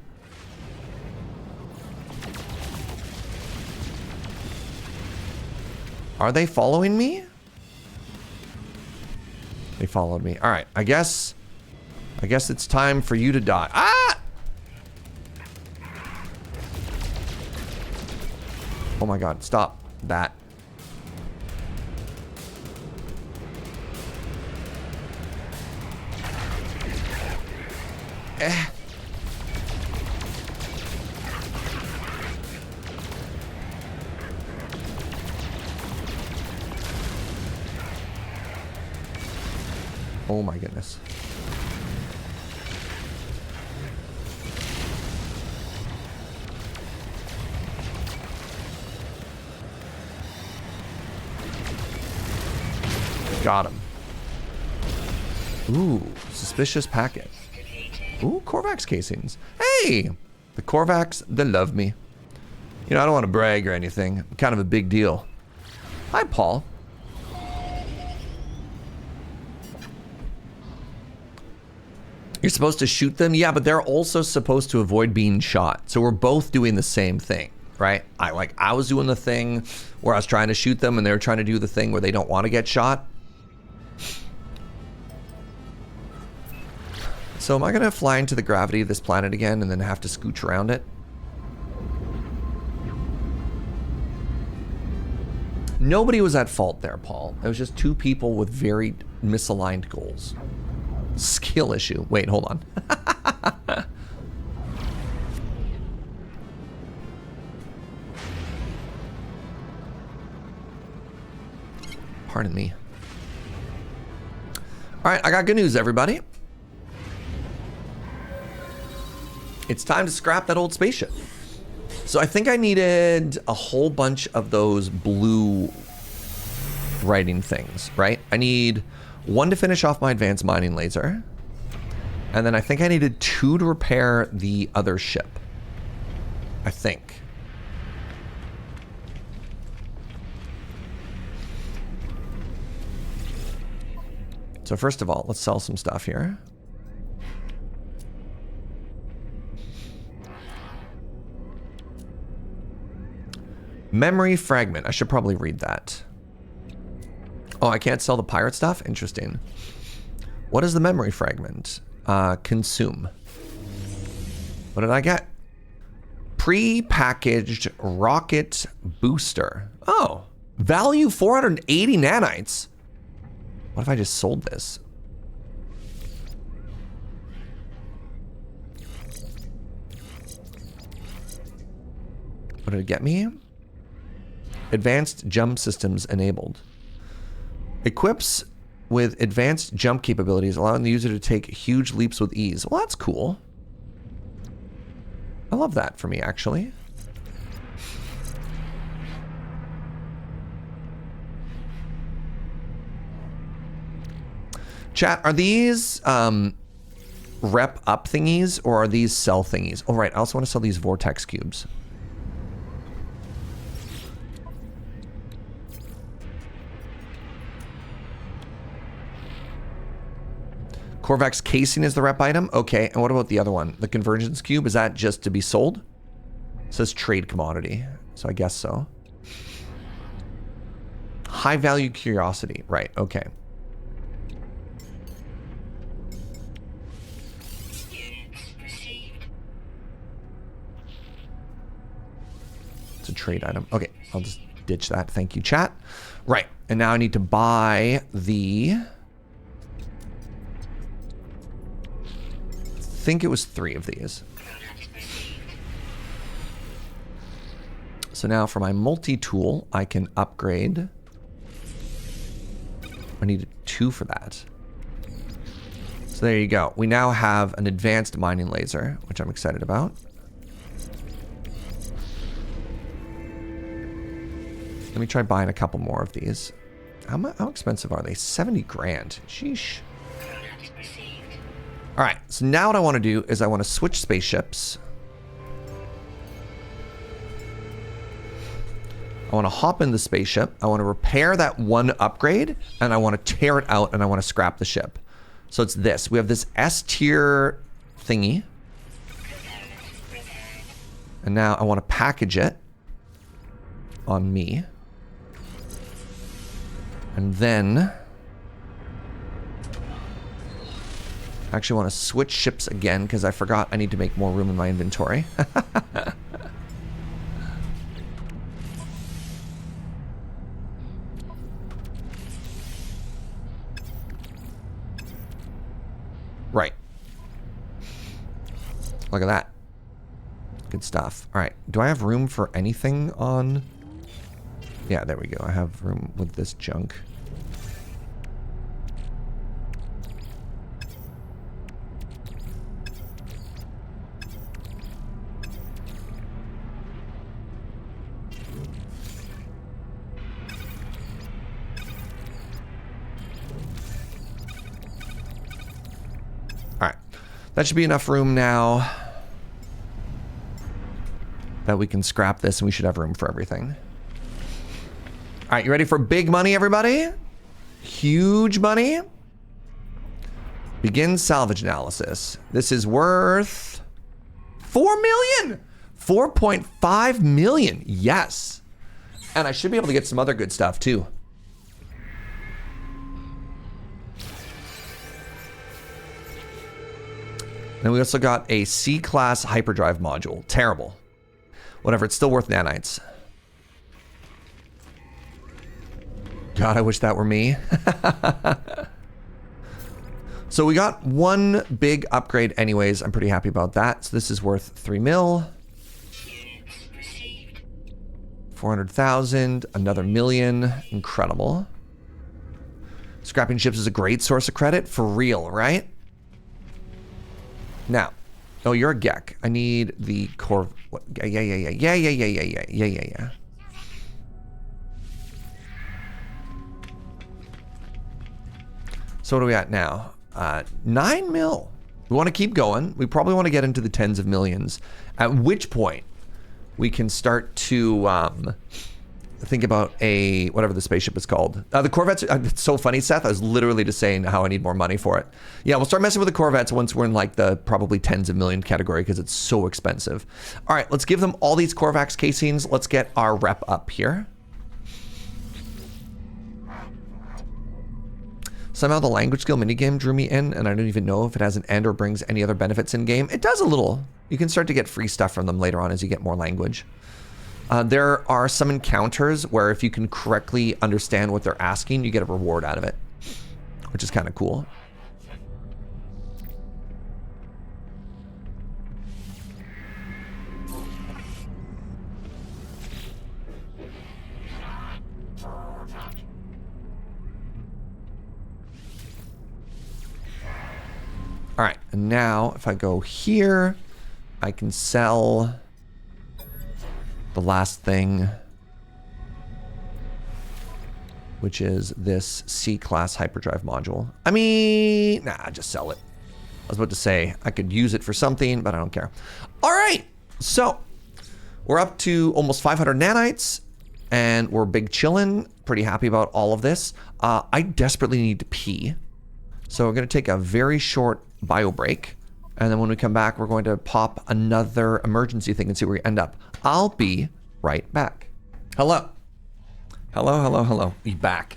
Are they following me? They followed me. All right, I guess it's time for you to die. Ah! Oh my God, stop that. Eh. Oh my goodness. Got him. Ooh, suspicious packet. Ooh, Korvax casings. Hey! The Korvax, they love me. You know, I don't want to brag or anything. I'm kind of a big deal. Hi, Paul. You're supposed to shoot them? Yeah, but they're also supposed to avoid being shot. So we're both doing the same thing, right? I was doing the thing where I was trying to shoot them and they were trying to do the thing where they don't want to get shot. So am I going to fly into the gravity of this planet again and then have to scooch around it? Nobody was at fault there, Paul. It was just two people with very misaligned goals. Skill issue. Wait, hold on. Pardon me. All right, I got good news, everybody. It's time to scrap that old spaceship. So I think I needed a whole bunch of those blue writing things, right? I need 1 to finish off my advanced mining laser. And then I think I needed 2 to repair the other ship. I think. So first of all, let's sell some stuff here. Memory fragment. I should probably read that. Oh, I can't sell the pirate stuff? Interesting. What is the memory fragment? Consume. What did I get? Pre-packaged rocket booster. Oh, value 480 nanites. What if I just sold this? What did it get me? Advanced jump systems enabled. Equips with advanced jump capabilities, allowing the user to take huge leaps with ease. Well, that's cool. I love that for me, actually. Chat, are these rep up thingies or are these sell thingies? Oh, right. I also want to sell these vortex cubes. Korvax casing is the rep item. Okay, and what about the other one? The convergence cube, is that just to be sold? It says trade commodity, so I guess so. High value curiosity, right, okay. It's a trade item. Okay, I'll just ditch that. Thank you, chat. Right, and now I need to buy the... I think it was 3 of these. So now for my multi-tool, I can upgrade. I need 2 for that. So there you go. We now have an advanced mining laser, which I'm excited about. Let me try buying a couple more of these. How expensive are they? 70 grand. Sheesh. All right, so now what I want to do is I want to switch spaceships. I want to hop in the spaceship. I want to repair that 1 upgrade, and I want to tear it out, and I want to scrap the ship. So it's this. We have this S tier thingy. And now I want to package it on me. And then... I actually want to switch ships again because I forgot I need to make more room in my inventory. Right. Look at that. Good stuff. All right. Do I have room for anything on... Yeah, there we go. I have room with this junk. That should be enough room now that we can scrap this and we should have room for everything. All right, you ready for big money, everybody? Huge money? Begin salvage analysis. This is worth 4 million. 4.5 million. Yes. And I should be able to get some other good stuff too. Then we also got a C-class hyperdrive module. Terrible. Whatever, it's still worth nanites. God, I wish that were me. So we got 1 big upgrade anyways. I'm pretty happy about that. So this is worth 3 mil. 400,000. Another million. Incredible. Scrapping ships is a great source of credit. For real, right? Now, oh, you're a Gek. I need the core. What? Yeah. So what are we at now? 9 mil. We want to keep going. We probably want to get into the tens of millions, at which point we can start to think about whatever the spaceship is called. The Corvettes, it's so funny, Seth. I was literally just saying how I need more money for it. Yeah, we'll start messing with the Corvettes once we're in like the probably tens of million category because it's so expensive. All right, let's give them all these Corvax casings. Let's get our rep up here. Somehow the language skill minigame drew me in, and I don't even know if it has an end or brings any other benefits in game. It does a little. You can start to get free stuff from them later on as you get more language. There are some encounters where if you can correctly understand what they're asking, you get a reward out of it, which is kind of cool. All right, and now if I go here, I can sell the last thing, which is this C-class hyperdrive module. I mean, nah, just sell it. I was about to say I could use it for something, but I don't care. All right, so we're up to almost 500 nanites, and we're big chillin'. Pretty happy about all of this. I desperately need to pee, so we're gonna take a very short bio break, and then when we come back, we're going to pop another emergency thing and see where we end up. I'll be right back. Hello. Hello, hello, hello. Be back.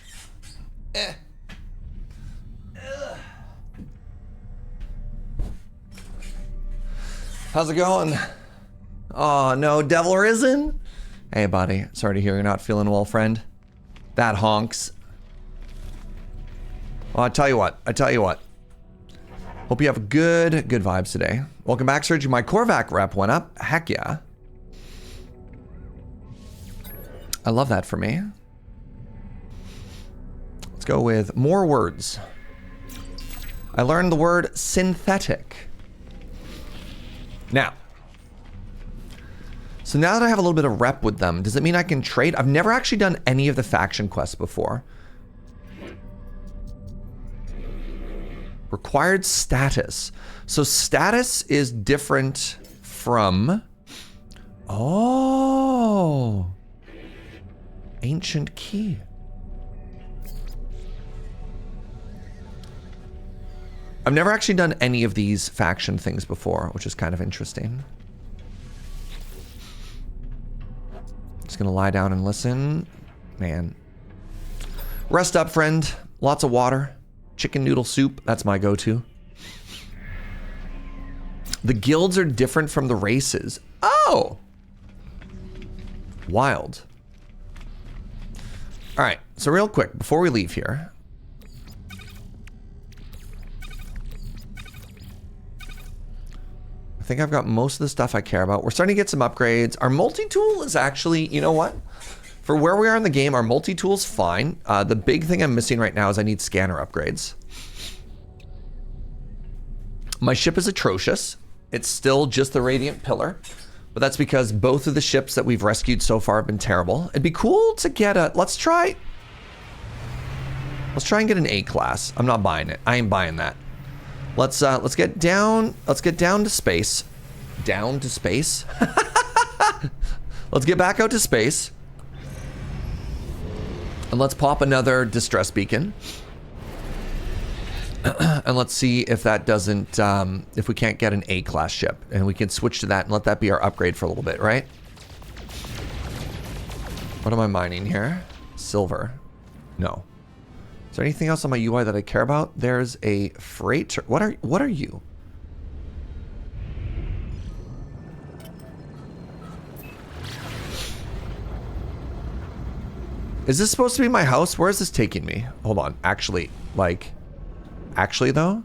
How's it going? Oh, no, Devil Risen? Hey, buddy. Sorry to hear you're not feeling well, friend. That honks. Well, I tell you what. Hope you have good vibes today. Welcome back, Serge. My Korvac rep went up. Heck yeah. I love that for me. Let's go with more words. I learned the word synthetic. Now, so now that I have a little bit of rep with them, does it mean I can trade? I've never actually done any of the faction quests before. Required status. So status is different from... Oh. Ancient key. I've never actually done any of these faction things before, which is kind of interesting. Just gonna lie down and listen. Man. Rest up, friend. Lots of water. Chicken noodle soup, that's my go-to. The guilds are different from the races. Oh! Wild. All right, so real quick, before we leave here. I think I've got most of the stuff I care about. We're starting to get some upgrades. Our multi-tool is actually, you know what? For where we are in the game, our multi-tool's fine. The big thing I'm missing right now is I need scanner upgrades. My ship is atrocious. It's still just the Radiant Pillar, but that's because both of the ships that we've rescued so far have been terrible. It'd be cool to get a, let's try and get an A class. I'm not buying it. I ain't buying that. Let's get down to space. Down to space? Let's get back out to space. And let's pop another distress beacon. And let's see if that doesn't, if we can't get an A-class ship. And we can switch to that and let that be our upgrade for a little bit, right? What am I mining here? Silver. No. Is there anything else on my UI that I care about? There's a freighter. What are you? Is this supposed to be my house? Where is this taking me? Hold on. Actually, though?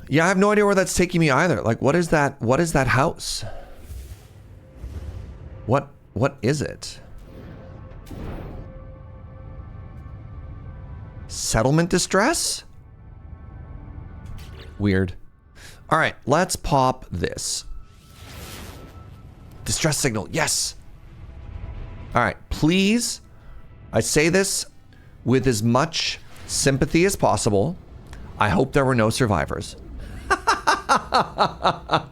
Yeah, I have no idea where that's taking me either. Like, what is that? What is that house? What is it? Settlement distress? Weird. All right, let's pop this. Distress signal, yes. All right, please. I say this with as much sympathy as possible. I hope there were no survivors. I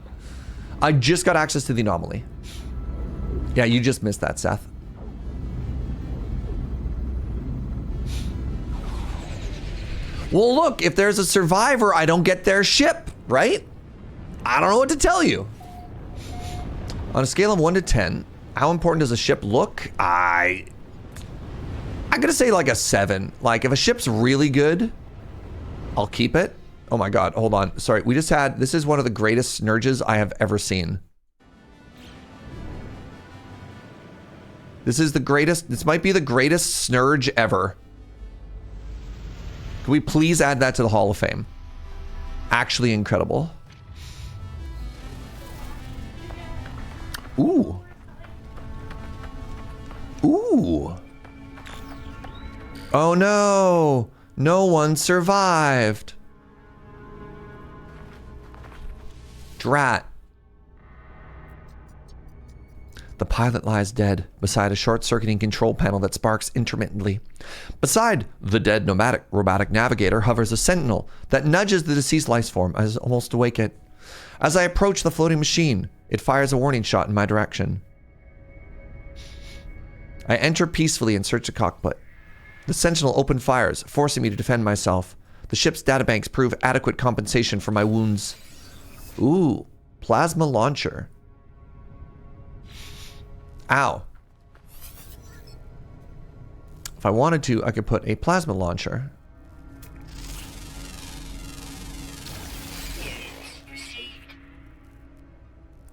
just got access to the anomaly. Yeah, you just missed that, Seth. Well, look, if there's a survivor, I don't get their ship, right? I don't know what to tell you. On a scale of 1 to 10, how important does a ship look? I'm gonna say like a 7. Like, if a ship's really good, I'll keep it. Oh my god, hold on. Sorry, we just had... This is one of the greatest snurges I have ever seen. This is the greatest... This might be the greatest snurge ever. Can we please add that to the Hall of Fame? Actually incredible. Ooh. Ooh. Oh no. No one survived. Drat. The pilot lies dead beside a short-circuiting control panel that sparks intermittently. Beside the dead robotic navigator hovers a sentinel that nudges the deceased life form as almost to wake it. As I approach the floating machine, it fires a warning shot in my direction. I enter peacefully and search the cockpit. The sentinel opened fires, forcing me to defend myself. The ship's databanks prove adequate compensation for my wounds. Ooh, plasma launcher. Ow. If I wanted to, I could put a plasma launcher.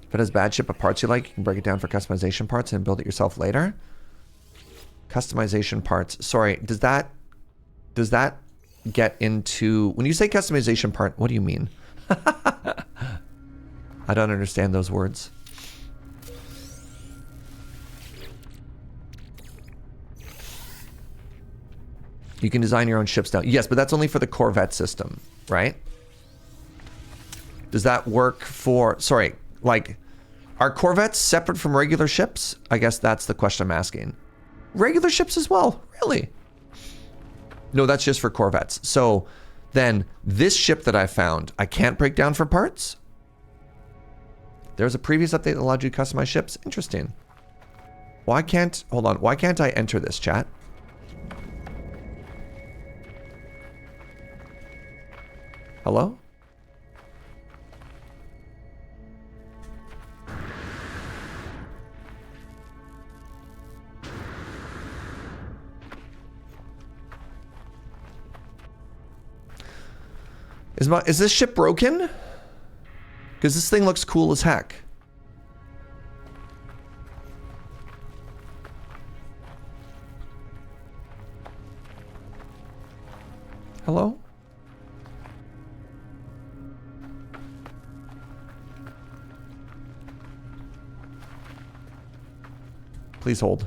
If it has bad ship of parts you like, you can break it down for customization parts and build it yourself later. Customization parts. Sorry, does that get into... When you say customization part, what do you mean? I don't understand those words. You can design your own ships now. Yes, but that's only for the Corvette system, right? Does that work for... Sorry, like, are Corvettes separate from regular ships? I guess that's the question I'm asking. Regular ships as well? Really? No, that's just for Corvettes. So then this ship that I found, I can't break down for parts? There's a previous update that allowed you to customize ships? Interesting. Why can't... Hold on. Why can't I enter this, chat? Hello? Is this ship broken? Because this thing looks cool as heck. Hello? Please hold.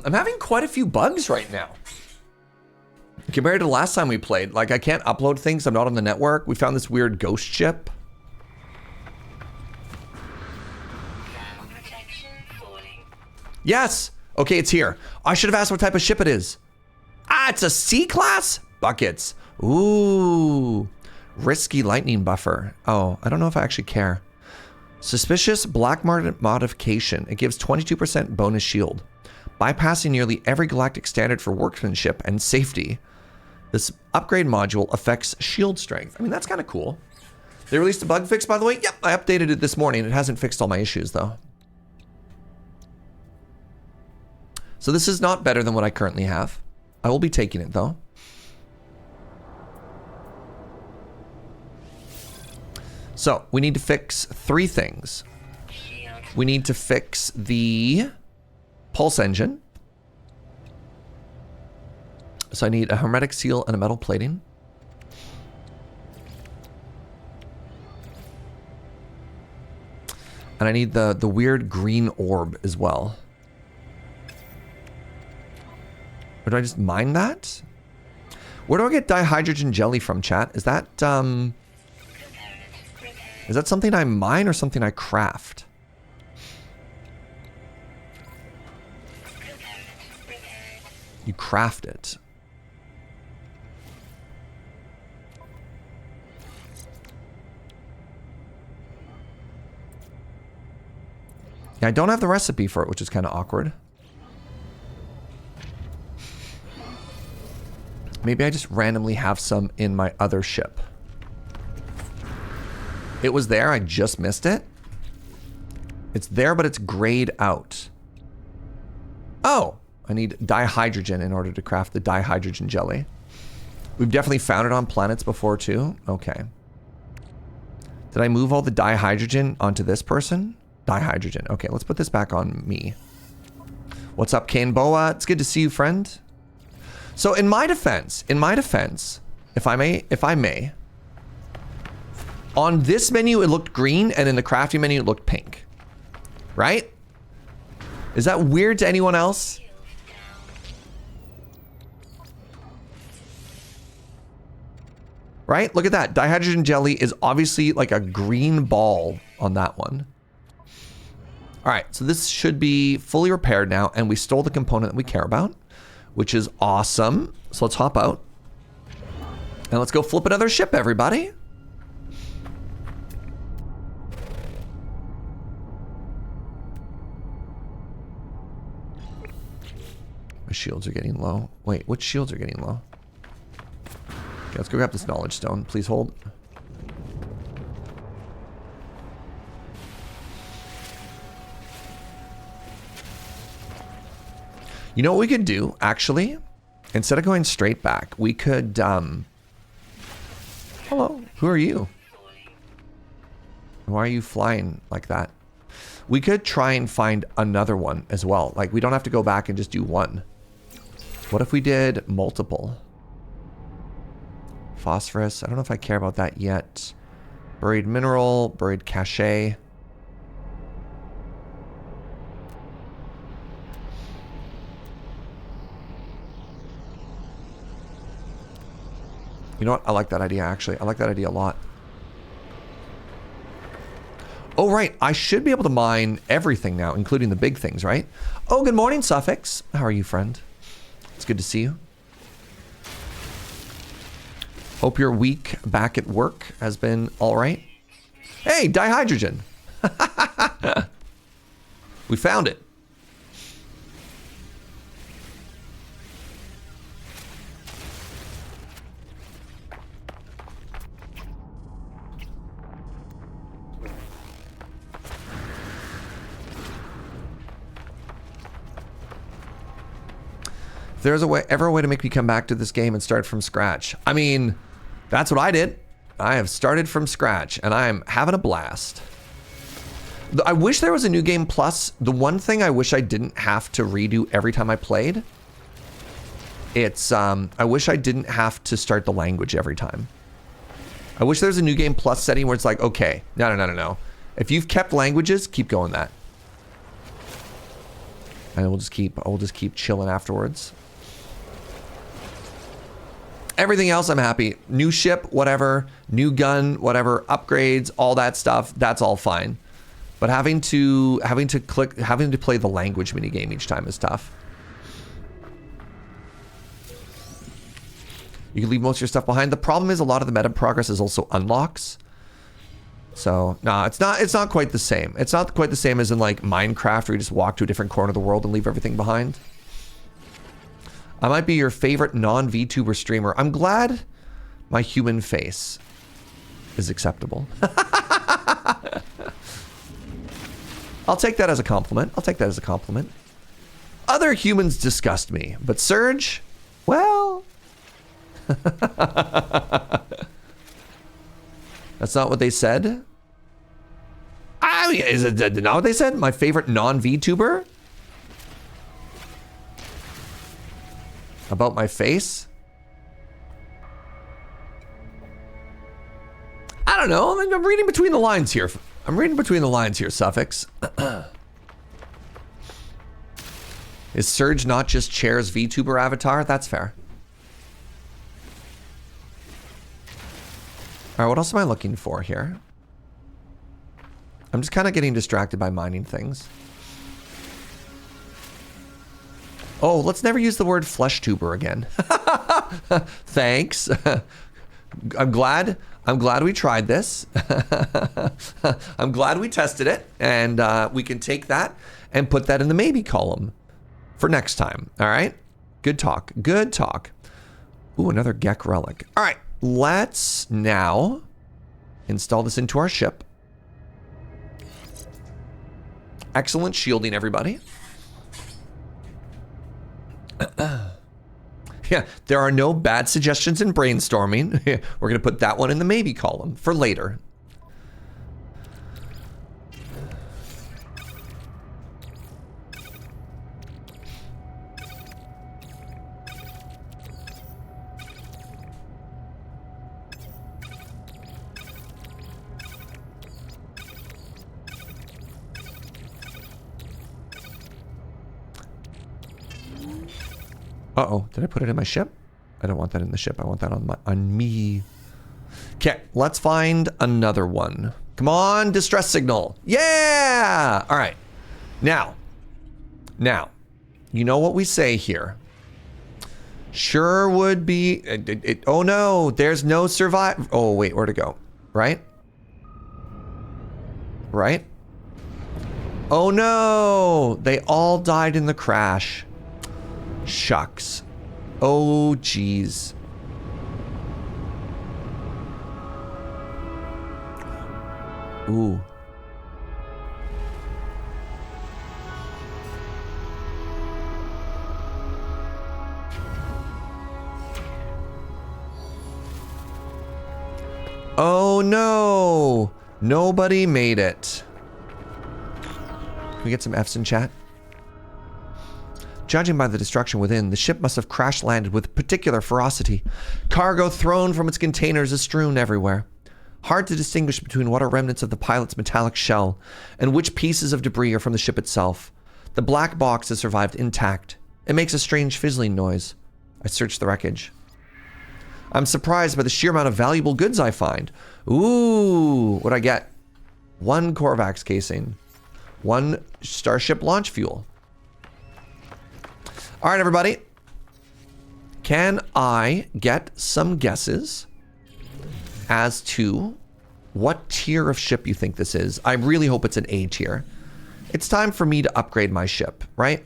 I'm having quite a few bugs right now. Compared to the last time we played, like I can't upload things, I'm not on the network. We found this weird ghost ship. Yes! Okay, it's here. I should have asked what type of ship it is. Ah, it's a C-class? Buckets. Ooh. Risky lightning buffer. Oh, I don't know if I actually care. Suspicious black market modification. It gives 22% bonus shield. Bypassing nearly every galactic standard for workmanship and safety. This upgrade module affects shield strength. I mean, that's kind of cool. They released a bug fix, by the way. Yep, I updated it this morning. It hasn't fixed all my issues, though. So this is not better than what I currently have. I will be taking it, though. So, we need to fix 3 things. Shields We need to fix the pulse engine. So I need a hermetic seal and a metal plating. And I need the weird green orb as well. Or do I just mine that? Where do I get dihydrogen jelly from, chat? Is that something I mine or something I craft? You craft it. Yeah, I don't have the recipe for it, which is kind of awkward. Maybe I just randomly have some in my other ship. It was there, I just missed it. It's there, but it's grayed out. Oh, I need dihydrogen in order to craft the dihydrogen jelly. We've definitely found it on planets before too. Okay. Did I move all the dihydrogen onto this person? Dihydrogen. Okay, let's put this back on me. What's up, Kane Boa? It's good to see you, friend. So in my defense, if I may, on this menu it looked green, and in the crafting menu it looked pink. Right? Is that weird to anyone else? Right? Look at that. Dihydrogen jelly is obviously like a green ball on that one. All right, so this should be fully repaired now, and we stole the component that we care about, which is awesome. So let's hop out. And let's go flip another ship, everybody. My shields are getting low. Wait, which shields are getting low? Okay, let's go grab this knowledge stone. Please hold. You know what we could do, actually? Instead of going straight back, we could, hello, who are you? Why are you flying like that? We could try and find another one as well. Like, we don't have to go back and just do one. What if we did multiple? Phosphorus, I don't know if I care about that yet. Buried mineral, buried cache. You know what? I like that idea, actually. I like that idea a lot. Oh, right. I should be able to mine everything now, including the big things, right? Oh, good morning, Suffix. How are you, friend? It's good to see you. Hope your week back at work has been all right. Hey, dihydrogen. We found it. If there's ever a way to make me come back to this game and start from scratch. I mean, that's what I did. I have started from scratch, and I am having a blast. I wish there was a new game plus. The one thing I wish I didn't have to redo every time I played, it's, I wish I didn't have to start the language every time. I wish there's a new game plus setting where it's like, okay, no. If you've kept languages, keep going that. And we'll just keep chilling afterwards. Everything else, I'm happy. New ship, whatever. New gun, whatever. Upgrades, all that stuff. That's all fine. But having to play the language minigame each time is tough. You can leave most of your stuff behind. The problem is a lot of the meta progress is also unlocks. So, nah, it's not quite the same. It's not quite the same as in like Minecraft where you just walk to a different corner of the world and leave everything behind. I might be your favorite non-VTuber streamer. I'm glad my human face is acceptable. I'll take that as a compliment. Other humans disgust me, but Surge, well... That's not what they said. I mean, is it not what they said? My favorite non-VTuber? About my face? I don't know. I'm reading between the lines here. Suffix. Is Surge not just Chair's VTuber avatar? That's fair. All right, what else am I looking for here? I'm just kind of getting distracted by mining things. Oh, let's never use the word flesh tuber again. Thanks. I'm glad we tried this. I'm glad we tested it, and we can take that and put that in the maybe column for next time. All right? Good talk. Good talk. Ooh, another Gek relic. All right, let's now install this into our ship. Excellent shielding, everybody. Yeah, there are no bad suggestions in brainstorming. We're going to put that one in the maybe column for later. Uh-oh, did I put it in my ship? I don't want that in the ship. I want that on me. Okay, let's find another one. Come on, distress signal. Yeah! All right. Now, you know what we say here. Sure would be... oh no, there's no survive... Oh, wait, where to go? Right? Right? Oh no! They all died in the crash. Shucks. Oh, geez. Ooh. Oh no! Nobody made it. Can we get some F's in chat? Judging by the destruction within, the ship must have crash-landed with particular ferocity. Cargo thrown from its containers is strewn everywhere. Hard to distinguish between what are remnants of the pilot's metallic shell and which pieces of debris are from the ship itself. The black box has survived intact. It makes a strange fizzling noise. I search the wreckage. I'm surprised by the sheer amount of valuable goods I find. Ooh, what'd I get? 1 Korvax casing. 1 Starship launch fuel. All right, everybody. Can I get some guesses as to what tier of ship you think this is? I really hope it's an A tier. It's time for me to upgrade my ship, right?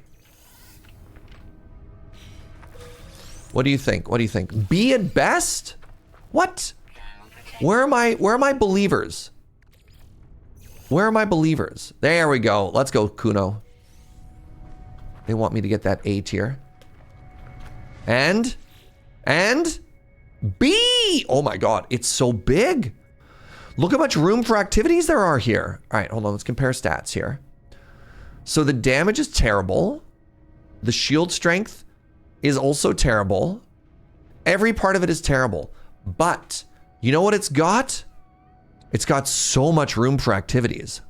What do you think? What do you think? B at best? What? Where are my believers? Where are my believers? There we go. Let's go, Kuno. They want me to get that A tier. And B! Oh my god, it's so big. Look how much room for activities there are here. All right, hold on, let's compare stats here. So the damage is terrible. The shield strength is also terrible. Every part of it is terrible. But you know what it's got? It's got so much room for activities.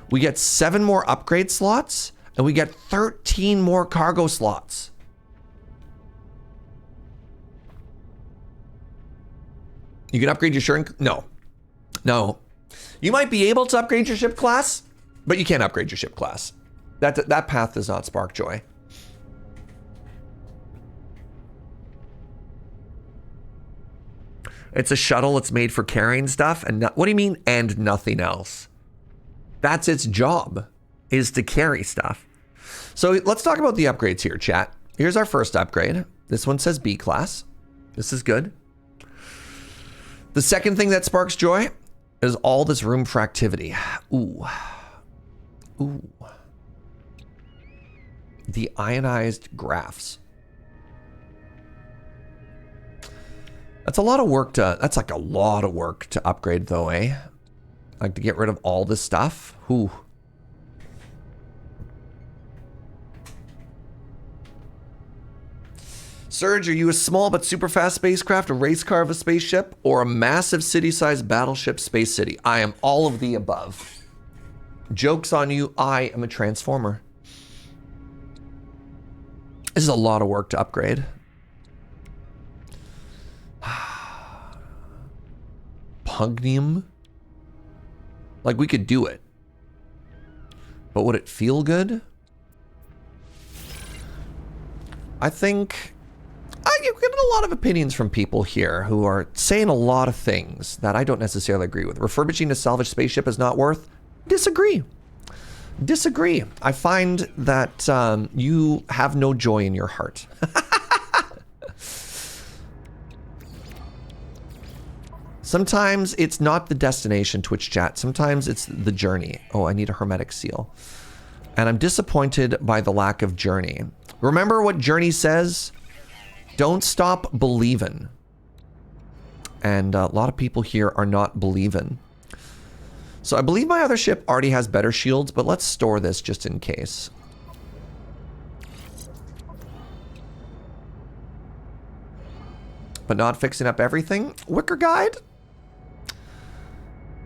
We get 7 more upgrade slots, and we get 13 more cargo slots. You can upgrade your ship. No. You might be able to upgrade your ship class, but you can't upgrade your ship class. That path does not spark joy. It's a shuttle. It's made for carrying stuff. And what do you mean, and nothing else? That's its job, is to carry stuff. So let's talk about the upgrades here, chat. Here's our first upgrade. This one says B class. This is good. The second thing that sparks joy is all this room for activity. Ooh. The ionized graphs. That's a lot of work to, that's like a lot of work to upgrade though, eh? Like to get rid of all this stuff. Whew. Surge, are you a small but super fast spacecraft, a race car of a spaceship, or a massive city-sized battleship space city? I am all of the above. Joke's on you, I am a transformer. This is a lot of work to upgrade. Pugnium? Like, we could do it. But would it feel good? I think... I get a lot of opinions from people here who are saying a lot of things that I don't necessarily agree with. Refurbishing a salvaged spaceship is not worth. Disagree. Disagree. I find that you have no joy in your heart. Sometimes it's not the destination, Twitch chat. Sometimes it's the journey. Oh, I need a hermetic seal. And I'm disappointed by the lack of journey. Remember what journey says? Don't stop believing. And a lot of people here are not believing. So I believe my other ship already has better shields, but let's store this just in case. But not fixing up everything. Wicker Guide?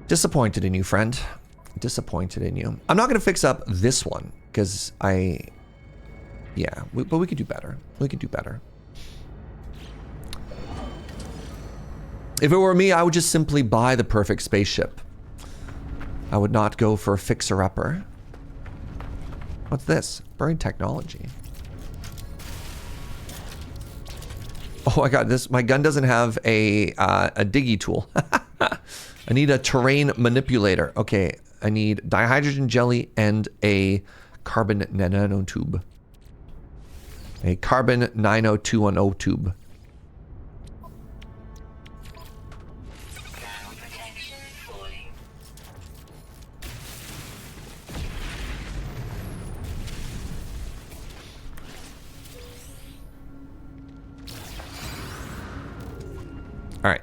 Disappointed in you, friend. Disappointed in you. I'm not going to fix up this one because yeah, but we could do better. We could do better. If it were me, I would just simply buy the perfect spaceship. I would not go for a fixer-upper. What's this? Buried technology. Oh, I got this. My gun doesn't have a diggy tool. I need a terrain manipulator. Okay, I need dihydrogen jelly and a carbon nanotube. A carbon 90210 tube. All right.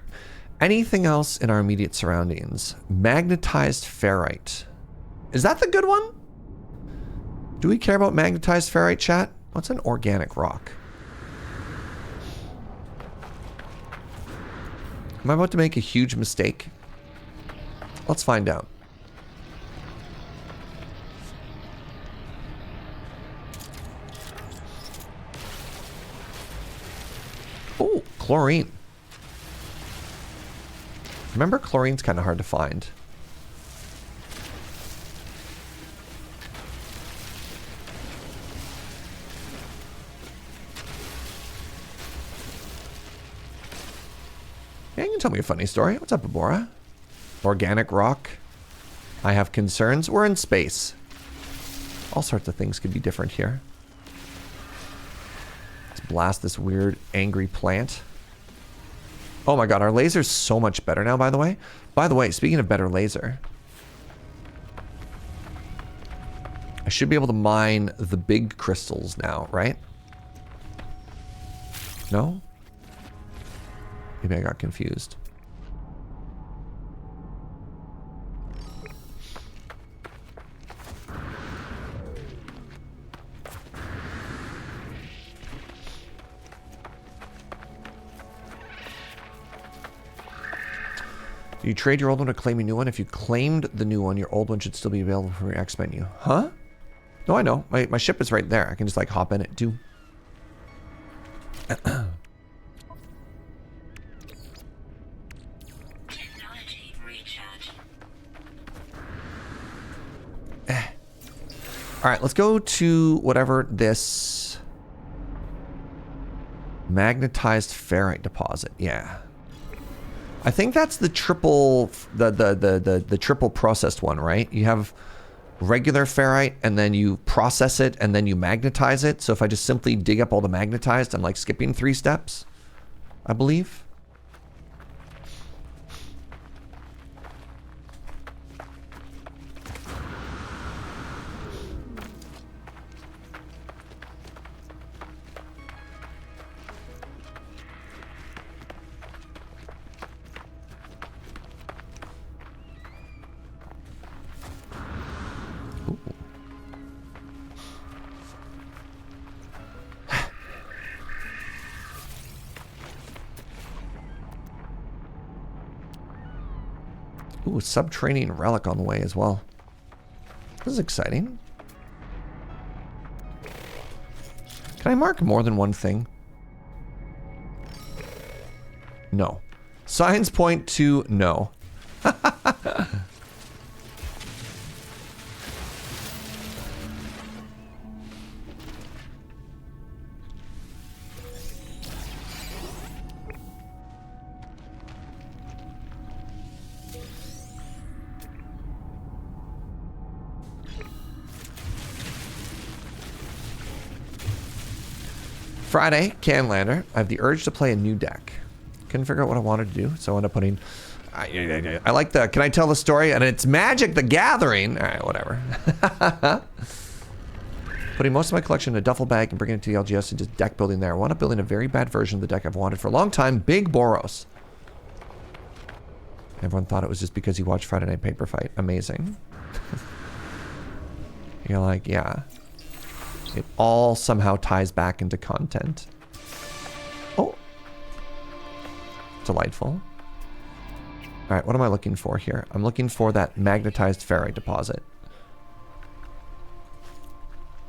Anything else in our immediate surroundings? Magnetized ferrite. Is that the good one? Do we care about magnetized ferrite, chat? What's an organic rock? Am I about to make a huge mistake? Let's find out. Oh, chlorine. Remember, chlorine's kind of hard to find. Yeah, you can tell me a funny story. What's up, Abora? Organic rock. I have concerns. We're in space. All sorts of things could be different here. Let's blast this weird, angry plant. Oh my god, our laser's so much better now, by the way. By the way, speaking of better laser, I should be able to mine the big crystals now, right? No? Maybe I got confused. You trade your old one to claim your new one. If you claimed the new one, your old one should still be available from your X menu. Huh? No, I know. My ship is right there. I can just like hop in it too. Technology recharge. All right, let's go to whatever this magnetized ferrite deposit. Yeah. I think that's the triple, the triple processed one, right? You have regular ferrite and then you process it and then you magnetize it. So if I just simply dig up all the magnetized, I'm like skipping 3 steps, I believe. Ooh, subterranean relic on the way as well. This is exciting. Can I mark more than one thing? No. Signs point to no. Friday, Canlander. I have the urge to play a new deck. Couldn't figure out what I wanted to do, so I ended up putting... I like the... Can I tell the story? And it's Magic the Gathering. All right, whatever. Putting most of my collection in a duffel bag and bringing it to the LGS and just deck building there. I wound up building a very bad version of the deck I've wanted for a long time. Big Boros. Everyone thought it was just because you watched Friday Night Paper Fight. Amazing. You're like, yeah. It all somehow ties back into content. Oh. Delightful. All right, what am I looking for here? I'm looking for that magnetized ferrite deposit.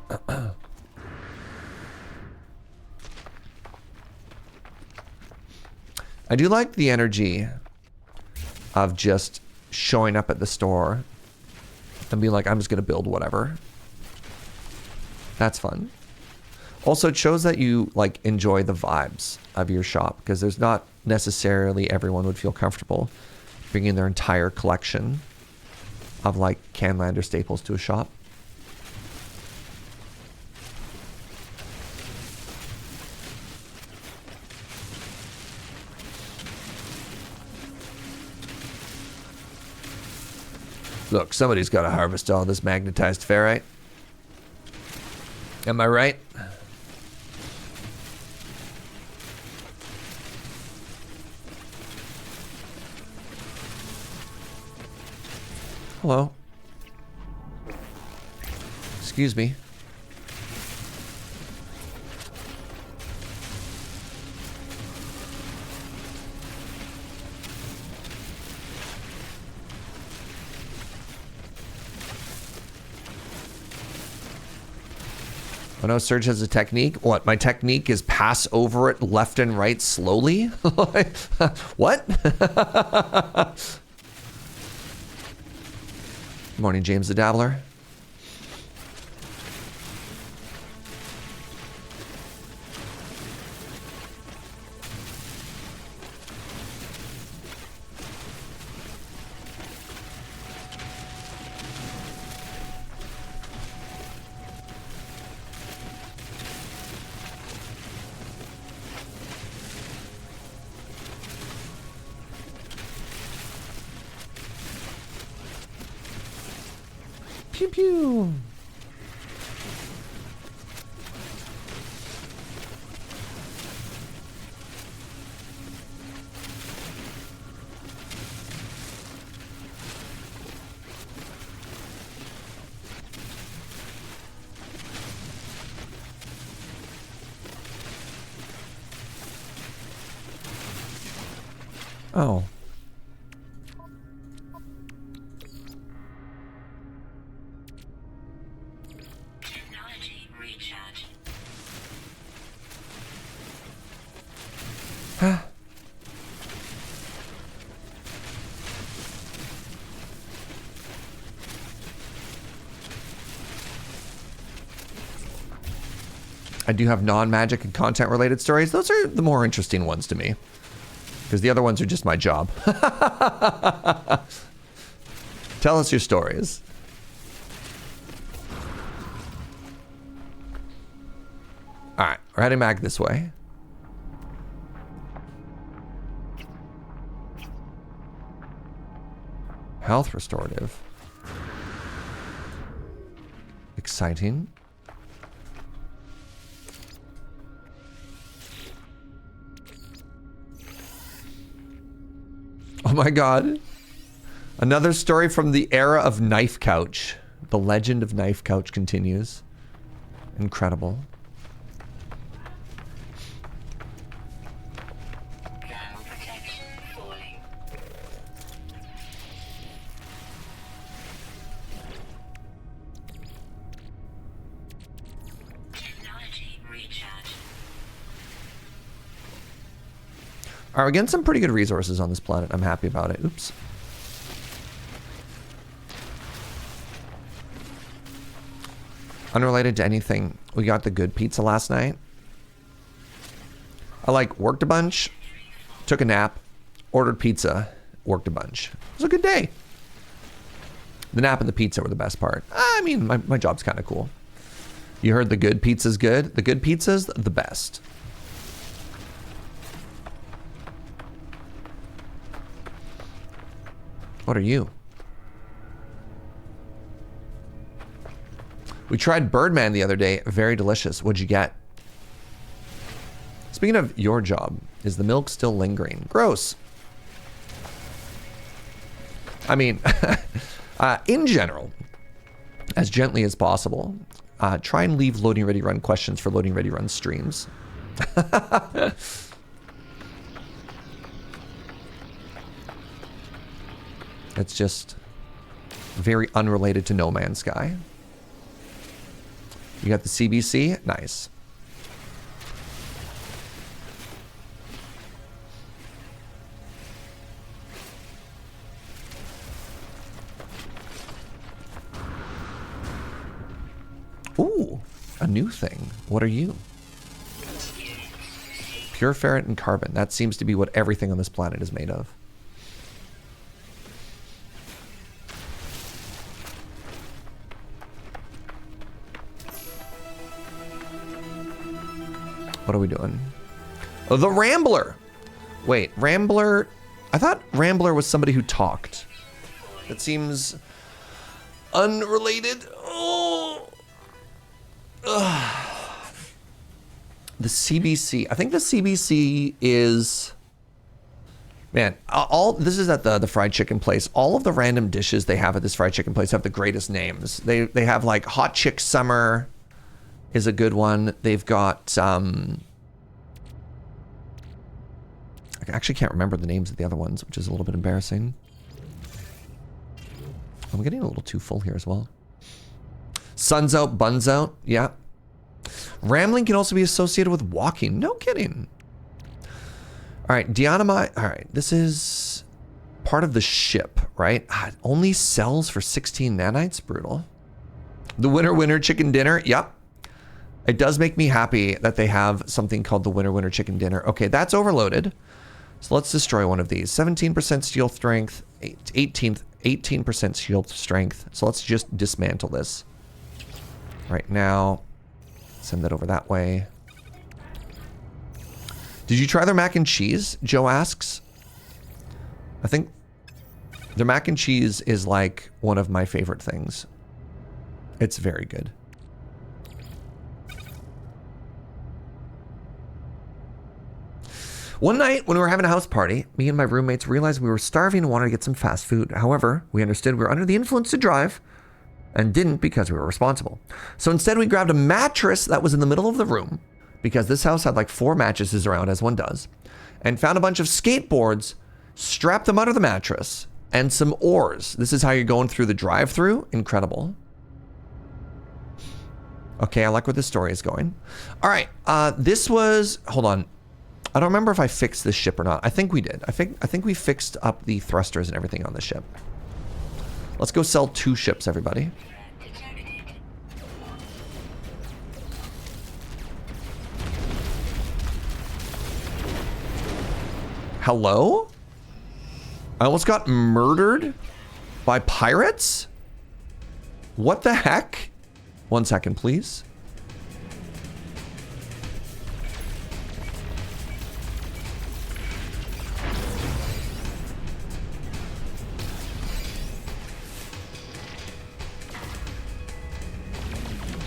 I do like the energy of just showing up at the store and being like, I'm just going to build whatever. That's fun. Also, it shows that you like enjoy the vibes of your shop, because there's not necessarily everyone would feel comfortable bringing their entire collection of like Canlander staples to a shop. Look, somebody's got to harvest all this magnetized ferrite. Am I right? Hello. Excuse me. Oh no, Surge has a technique. What? My technique is pass over it left and right slowly? What? Good morning, James the Dabbler. Pew pew. Oh. Technology recharge. I do have non-magic and content-related stories. Those are the more interesting ones to me, because the other ones are just my job. Tell us your stories. All right, we're heading back this way. Health restorative. Exciting. Oh my god. Another story from the era of Knife Couch. The legend of Knife Couch continues. Incredible. Thermal protection falling. All right, we're getting some pretty good resources on this planet. I'm happy about it. Oops. Unrelated to anything, we got the good pizza last night. I worked a bunch, took a nap, ordered pizza, worked a bunch. It was a good day. The nap and the pizza were the best part. I mean, my job's kind of cool. You heard the good pizza's good? The good pizza's the best. What are you? We tried Birdman the other day. Very delicious. What'd you get? Speaking of your job, is the milk still lingering? Gross. I mean, in general, as gently as possible, try and leave loading ready run questions for loading ready run streams. It's just very unrelated to No Man's Sky. You got the CBC? Nice. Ooh, a new thing. What are you? Pure ferret and carbon. That seems to be what everything on this planet is made of. What are we doing? Oh, the Rambler. Wait, Rambler. I thought Rambler was somebody who talked. That seems unrelated. Oh. Ugh. The CBC. I think the CBC is. Man, all this is at the fried chicken place. All of the random dishes they have at this fried chicken place have the greatest names. They have like hot chick summer is a good one. They've got I actually can't remember the names of the other ones, which is a little bit embarrassing. I'm getting a little too full here as well. Sun's out, buns out. Yeah. Rambling can also be associated with walking. No kidding. All right, Anomaly. All right, this is part of the ship, right? It only sells for 16 nanites. Brutal. The winner chicken dinner. Yep. It does make me happy that they have something called the winner chicken dinner. Okay, that's overloaded. So let's destroy one of these. 17% steel strength, 18% shield strength. So let's just dismantle this right now. Send that over that way. Did you try their mac and cheese? Joe asks. I think their mac and cheese is like one of my favorite things. It's very good. One night when we were having a house party, me and my roommates realized we were starving and wanted to get some fast food. However, we understood we were under the influence to drive and didn't because we were responsible. So instead we grabbed a mattress that was in the middle of the room, because this house had like 4 mattresses around, as one does, and found a bunch of skateboards, strapped them under the mattress, and some oars. This is how you're going through the drive-through. Incredible. Okay, I like where this story is going. All right, this was, hold on. I don't remember if I fixed this ship or not. I think we did. I think we fixed up the thrusters and everything on the ship. Let's go sell 2 ships, everybody. Hello? I almost got murdered by pirates? What the heck? 1 second, please.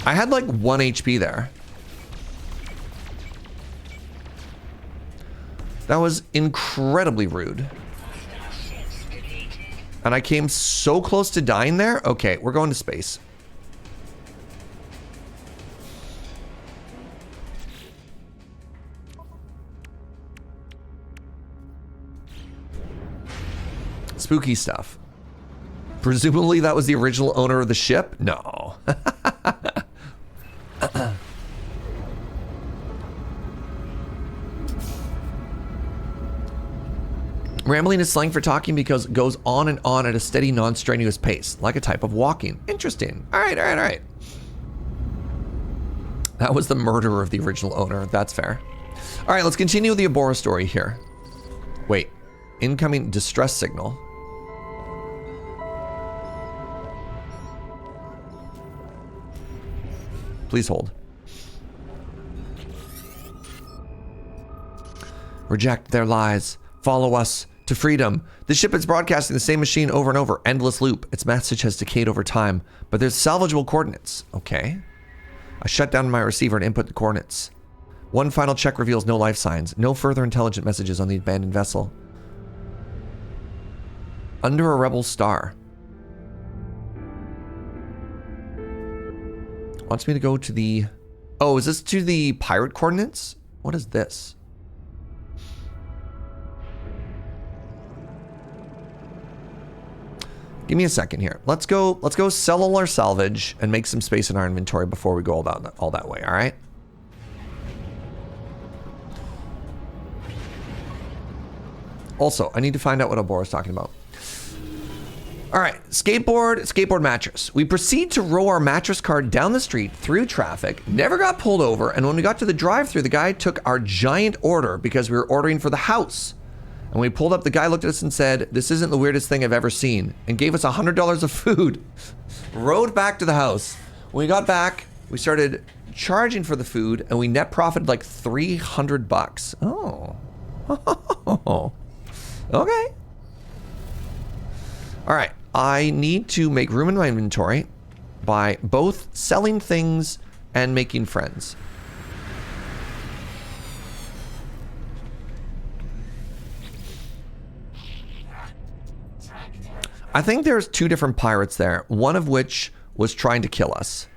I had like 1 HP there. That was incredibly rude. And I came so close to dying there. Okay, we're going to space. Spooky stuff. Presumably that was the original owner of the ship? No. Rambling is slang for talking because it goes on and on at a steady, non-strenuous pace, like a type of walking. Interesting. All right, all right, all right. That was the murderer of the original owner. That's fair. All right, let's continue the Abora story here. Wait, incoming distress signal. Please hold. Reject their lies. Follow us to freedom. The ship is broadcasting the same machine over and over. Endless loop. Its message has decayed over time, but there's salvageable coordinates. Okay. I shut down my receiver and input the coordinates. One final check reveals no life signs. No further intelligent messages on the abandoned vessel. Under a rebel star. Wants me to go to the... Oh, is this to the pirate coordinates? What is this? Give me a second here. Let's go sell all our salvage and make some space in our inventory before we go all that way, all right? Also, I need to find out what Abora's talking about. All right, skateboard mattress. We proceed to row our mattress cart down the street through traffic, never got pulled over, and when we got to the drive-thru, the guy took our giant order because we were ordering for the house. And when we pulled up, the guy looked at us and said, "This isn't the weirdest thing I've ever seen," and gave us $100 of food. Rode back to the house. When we got back, we started charging for the food, and we net profited like $300. Oh. Okay. All right. I need to make room in my inventory by both selling things and making friends. I think there's two different pirates there, one of which was trying to kill us,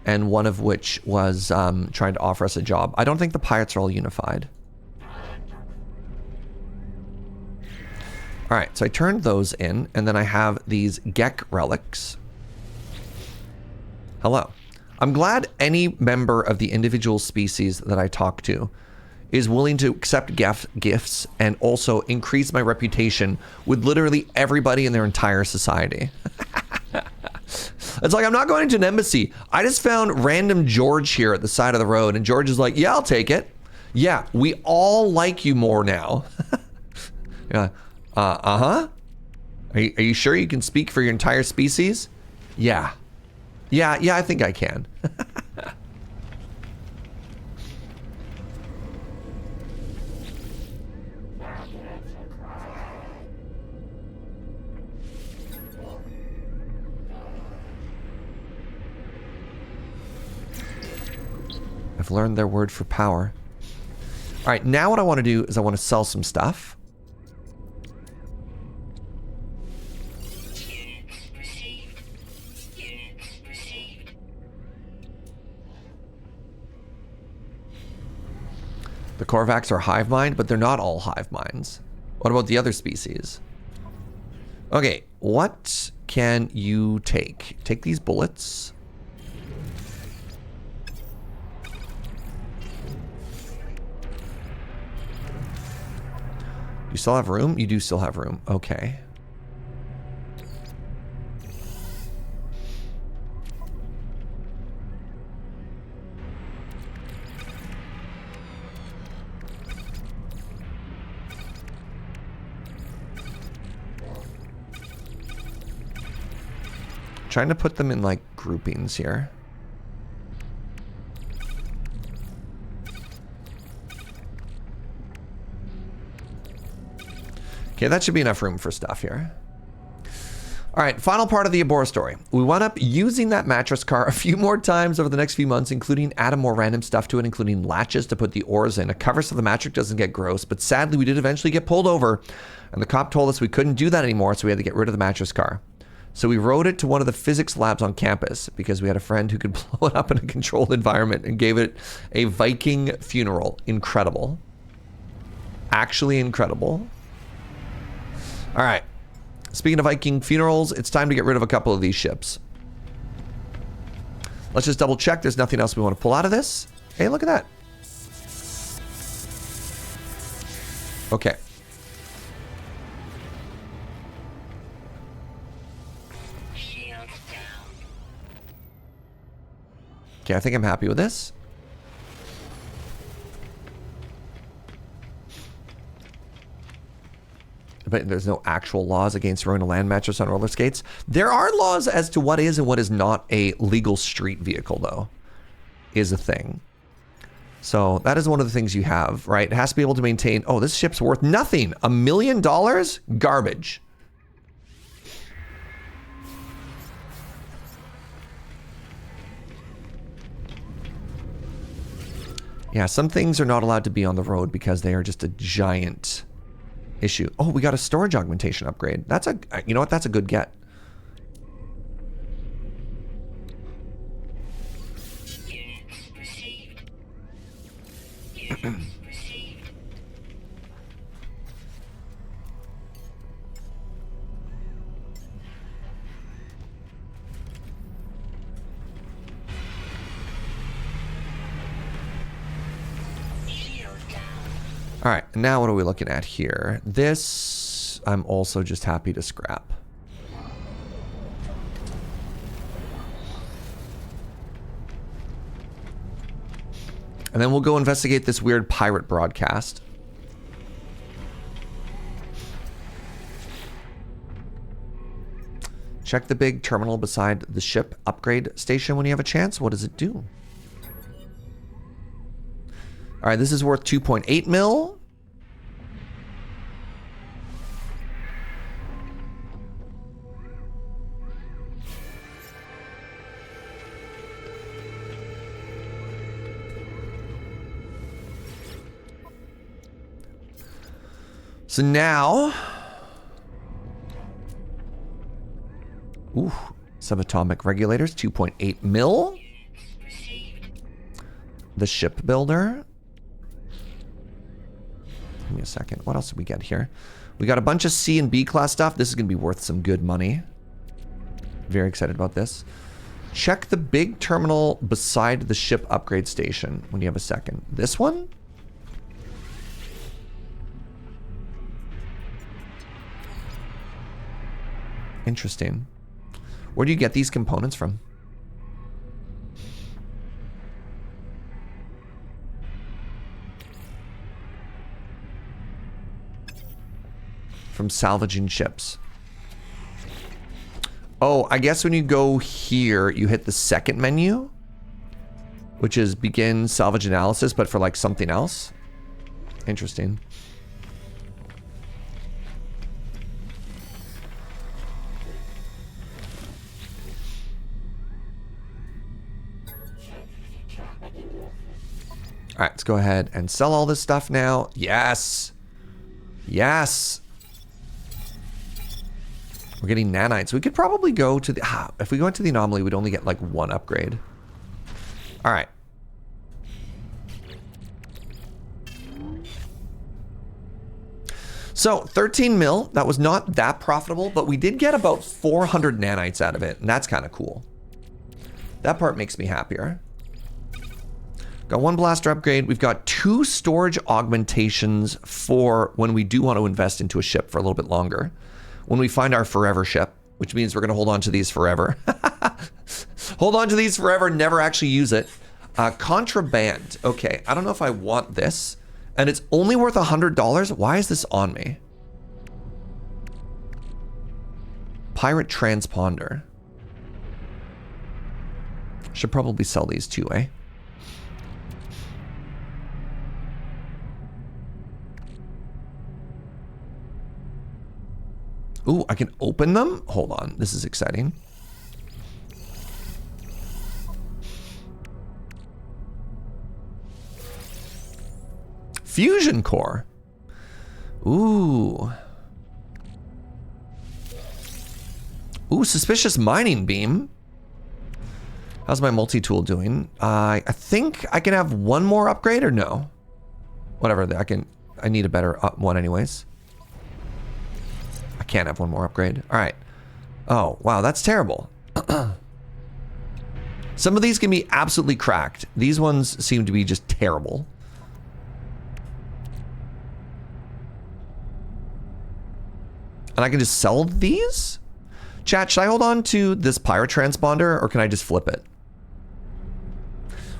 and one of which was trying to offer us a job. I don't think the pirates are all unified. All right, so I turned those in, and then I have these Gek relics. Hello. I'm glad any member of the individual species that I talk to is willing to accept gifts and also increase my reputation with literally everybody in their entire society. It's like, I'm not going to an embassy. I just found random George here at the side of the road, and George is like, yeah, I'll take it. Yeah, we all like you more now. Yeah. Uh-huh. Are you sure you can speak for your entire species? Yeah. Yeah, I think I can. I've learned their word for power. All right, now what I want to do is I want to sell some stuff. The Korvax are hive mind, but they're not all hive minds. What about the other species? Okay, what can you take? Take these bullets. You still have room? You do still have room. Okay. Trying to put them in like groupings here. Okay, that should be enough room for stuff here. All right, final part of the Abora story. We wound up using that mattress car a few more times over the next few months, including adding more random stuff to it, including latches to put the oars in, a cover so the mattress doesn't get gross, but sadly we did eventually get pulled over, and the cop told us we couldn't do that anymore, so we had to get rid of the mattress car. So we rode it to one of the physics labs on campus because we had a friend who could blow it up in a controlled environment and gave it a Viking funeral. Incredible. Actually incredible. All right. Speaking of Viking funerals, it's time to get rid of a couple of these ships. Let's just double check there's nothing else we want to pull out of this. Hey, look at that. Okay. Okay, I think I'm happy with this. But there's no actual laws against throwing a land mattress on roller skates. There are laws as to what is and what is not a legal street vehicle, though, is a thing. So that is one of the things you have, right? It has to be able to maintain, oh, this ship's worth nothing. $1 million? Garbage. Yeah, some things are not allowed to be on the road because they are just a giant issue. Oh, we got a storage augmentation upgrade. That's a, you know what? That's a good get. Units received. Units received. Shield down. All right, now what are we looking at here? This, I'm also just happy to scrap. And then we'll go investigate this weird pirate broadcast. Check the big terminal beside the ship upgrade station when you have a chance. What does it do? All right, this is worth 2.8 mil. So now, ooh, subatomic regulators, 2.8 mil. The ship builder. Give me a second. What else did we get here? We got a bunch of C and B class stuff. This is going to be worth some good money. Very excited about this. Check the big terminal beside the ship upgrade station when you have a second. This one? Interesting. Where do you get these components from? From salvaging ships. Oh, I guess when you go here, you hit the second menu, which is begin salvage analysis, but for like something else. Interesting. All right, let's go ahead and sell all this stuff now. Yes. Yes. We're getting nanites. We could probably go to the... if we go into the anomaly, we'd only get like one upgrade. All right. So 13 mil. That was not that profitable, but we did get about 400 nanites out of it. And that's kind of cool. That part makes me happier. Got one blaster upgrade. We've got 2 storage augmentations for when we do want to invest into a ship for a little bit longer. When we find our forever ship, which means we're going to hold on to these forever. Hold on to these forever, never actually use it. Contraband. Okay, I don't know if I want this. And it's only worth $100. Why is this on me? Pirate transponder. Should probably sell these too, eh? Ooh, I can open them? Hold on, this is exciting. Fusion core. Ooh. Ooh, suspicious mining beam. How's my multi-tool doing? I think I can have one more upgrade or no? Whatever, I need a better one anyways. I can't have one more upgrade. All right. Oh, wow, that's terrible. Some of these can be absolutely cracked. These ones seem to be just terrible. And I can just sell these? Chat, should I hold on to this pirate transponder or can I just flip it?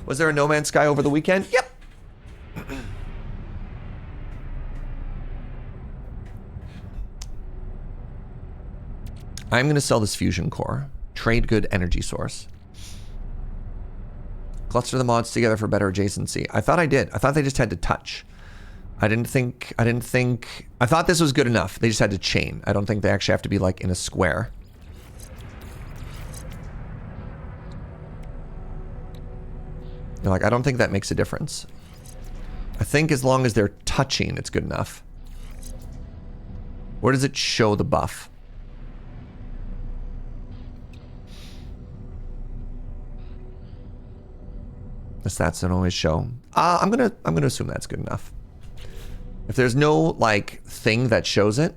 Was there a No Man's Sky over the weekend? Yep. I'm going to sell this fusion core. Trade good energy source. Cluster the mods together for better adjacency. I thought I did. I thought they just had to touch. I thought this was good enough. They just had to chain. I don't think they actually have to be like in a square. They're like, I don't think that makes a difference. I think as long as they're touching, it's good enough. Where does it show the buff? The stats don't always show. I'm gonna assume that's good enough. If there's no like thing that shows it,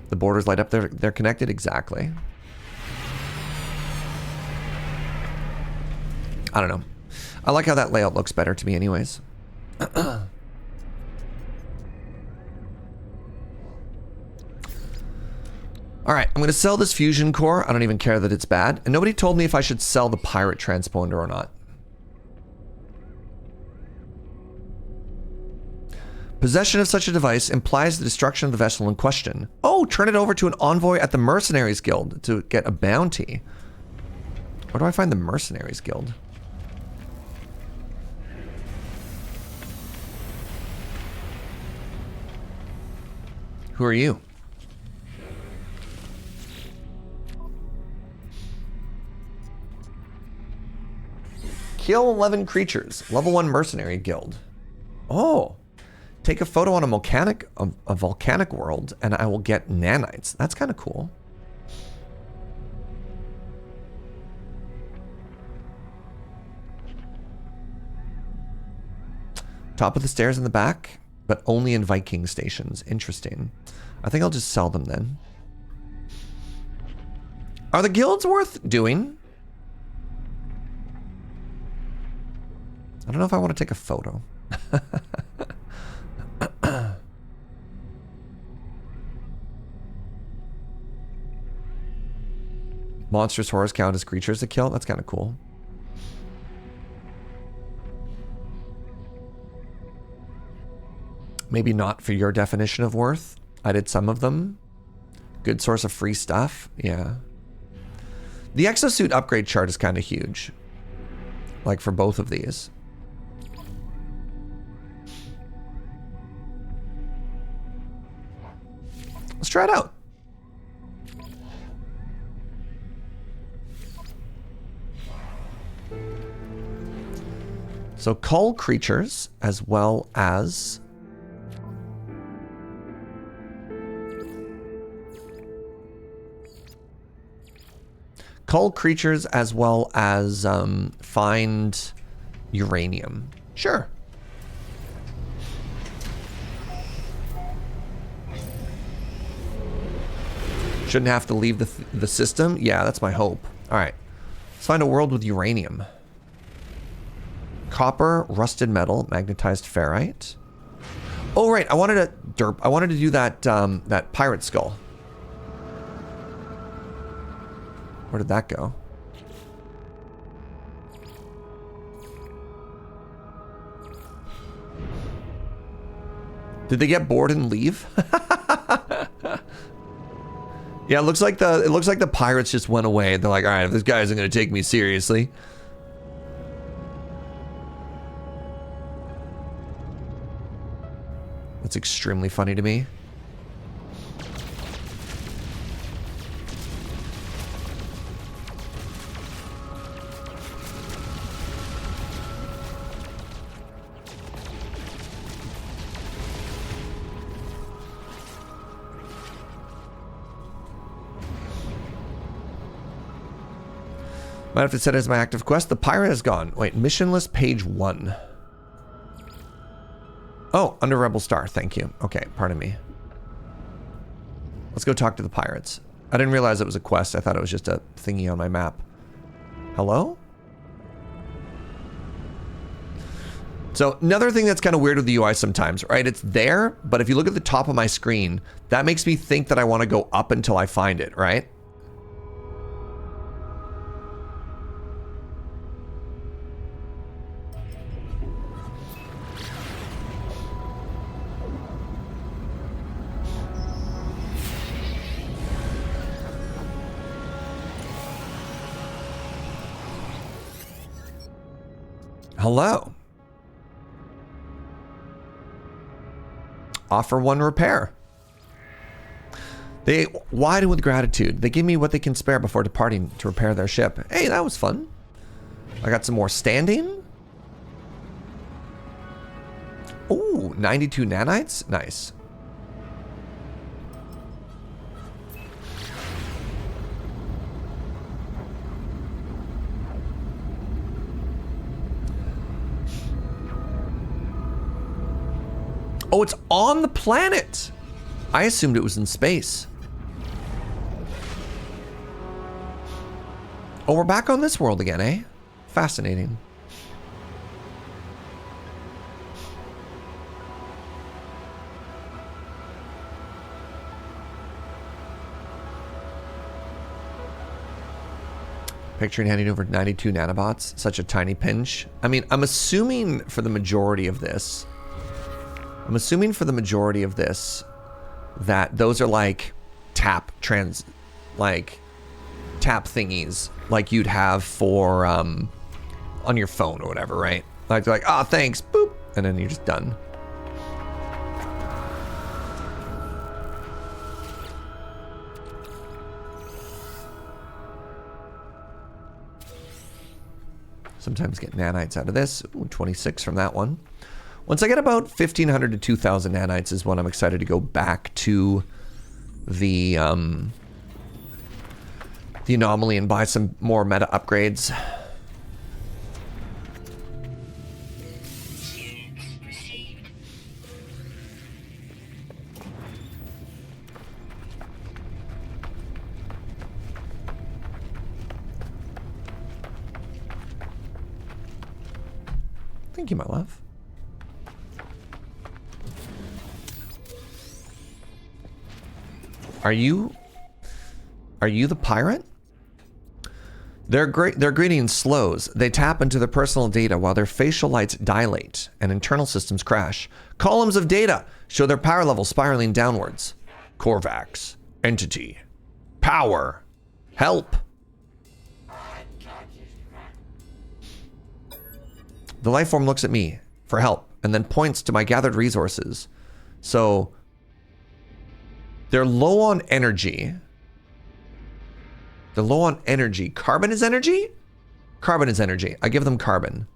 the borders light up. They're connected exactly. I don't know. I like how that layout looks better to me, anyways. All right, I'm gonna sell this fusion core. I don't even care that it's bad, and nobody told me if I should sell the pirate transponder or not. Possession of such a device implies the destruction of the vessel in question. Oh, turn it over to an envoy at the Mercenaries Guild to get a bounty. Where do I find the Mercenaries Guild? Who are you? Kill 11 creatures. Level 1 Mercenary Guild. Oh. Take a photo on a volcanic world, and I will get nanites. That's kind of cool. Top of the stairs in the back, but only in Viking stations. Interesting. I think I'll just sell them then. Are the guilds worth doing? I don't know if I want to take a photo. Monsters, horrors count as creatures to kill? That's kind of cool. Maybe not for your definition of worth. I did some of them. Good source of free stuff. Yeah. The exosuit upgrade chart is kind of huge. Like for both of these. Let's try it out. So cull creatures as well as find uranium. Sure. Shouldn't have to leave the system. Yeah, that's my hope. All right. Let's find a world with uranium. Copper, rusted metal, magnetized ferrite. Oh right, I wanted to do that that pirate skull. Where did that go? Did they get bored and leave? Yeah, it looks like the pirates just went away. They're like, all right, if this guy isn't gonna take me seriously. That's extremely funny to me. Might have to set it as my active quest. The pirate is gone. Wait, mission list page 1. Oh, under Rebel Star. Thank you. Okay, pardon me. Let's go talk to the pirates. I didn't realize it was a quest. I thought it was just a thingy on my map. Hello? So another thing that's kind of weird with the UI sometimes, right? It's there, but if you look at the top of my screen, that makes me think that I want to go up until I find it, right? Hello. Offer one repair. They widen with gratitude. They give me what they can spare before departing to repair their ship. Hey, that was fun. I got some more standing. Ooh, 92 nanites? Nice. Oh, it's on the planet. I assumed it was in space. Oh, we're back on this world again, eh? Fascinating. Picturing handing over 92 nanobots, such a tiny pinch. I mean, I'm assuming for the majority of this that those are like tap thingies like you'd have for on your phone or whatever, right? Like they're like, ah, thanks, boop, and then you're just done. Sometimes get nanites out of this. Ooh, 26 from that one. Once I get about 1,500 to 2,000 nanites is when I'm excited to go back to the Anomaly and buy some more meta upgrades. Thank you, my love. Are you the pirate? Their greeting slows. They tap into their personal data while their facial lights dilate and internal systems crash. Columns of data show their power level spiraling downwards. Korvax, entity, power, help. The life form looks at me for help and then points to my gathered resources. So they're low on energy. They're low on energy. Carbon is energy? Carbon is energy. I give them carbon.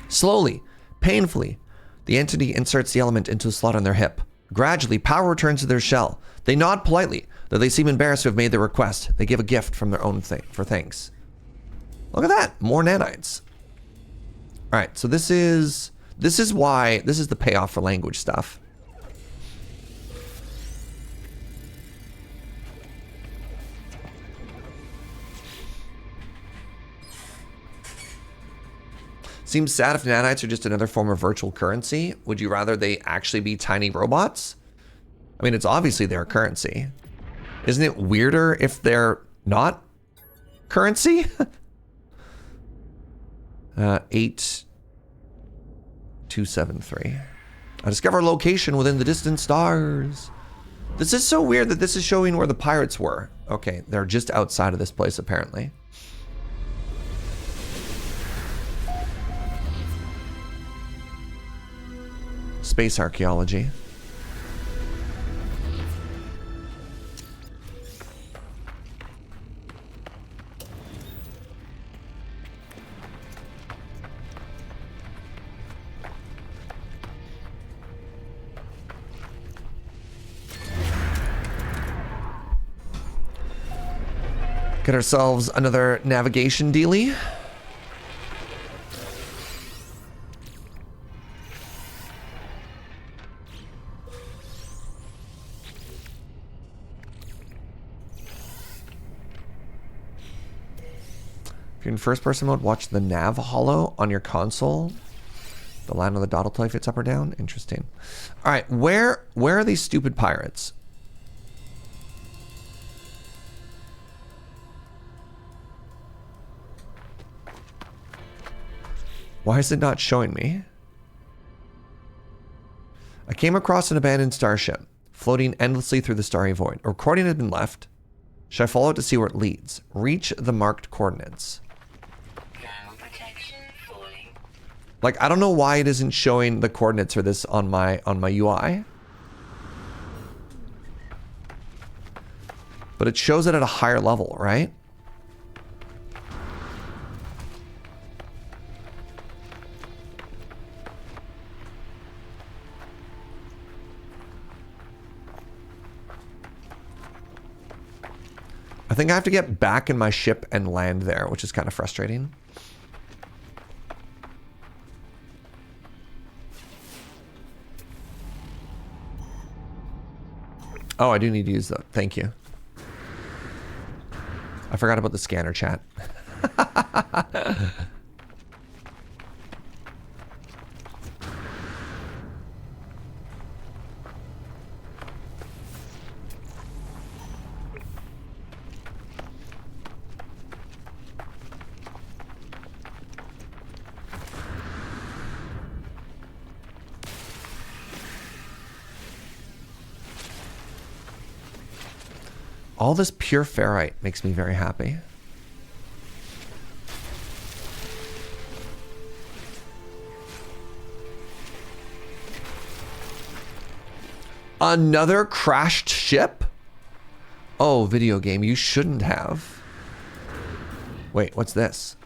Slowly, painfully, the entity inserts the element into a slot on their hip. Gradually, power returns to their shell. They nod politely, though they seem embarrassed to have made their request. They give a gift from their own thing for thanks. Look at that. More nanites. All right, so this is the payoff for language stuff. Seems sad if nanites are just another form of virtual currency. Would you rather they actually be tiny robots? I mean, it's obviously their currency. Isn't it weirder if they're not currency? 8273. I discover a location within the distant stars. This is so weird that this is showing where the pirates were. Okay, they're just outside of this place apparently. Space archaeology. Get ourselves another navigation dealie. If you're in first person mode, watch the nav holo on your console. The line on the dot will tell you if it's up or down. Interesting. All right, where are these stupid pirates? Why is it not showing me? I came across an abandoned starship, floating endlessly through the starry void. A recording had been left. Should I follow it to see where it leads? Reach the marked coordinates. Ground protection Like, I don't know why it isn't showing the coordinates for this on my UI. But it shows it at a higher level, right? I think I have to get back in my ship and land there, which is kind of frustrating. Oh, I do need to use that. Thank you. I forgot about the scanner chat. All this pure ferrite makes me very happy. Another crashed ship? Oh, video game, you shouldn't have. Wait, what's this?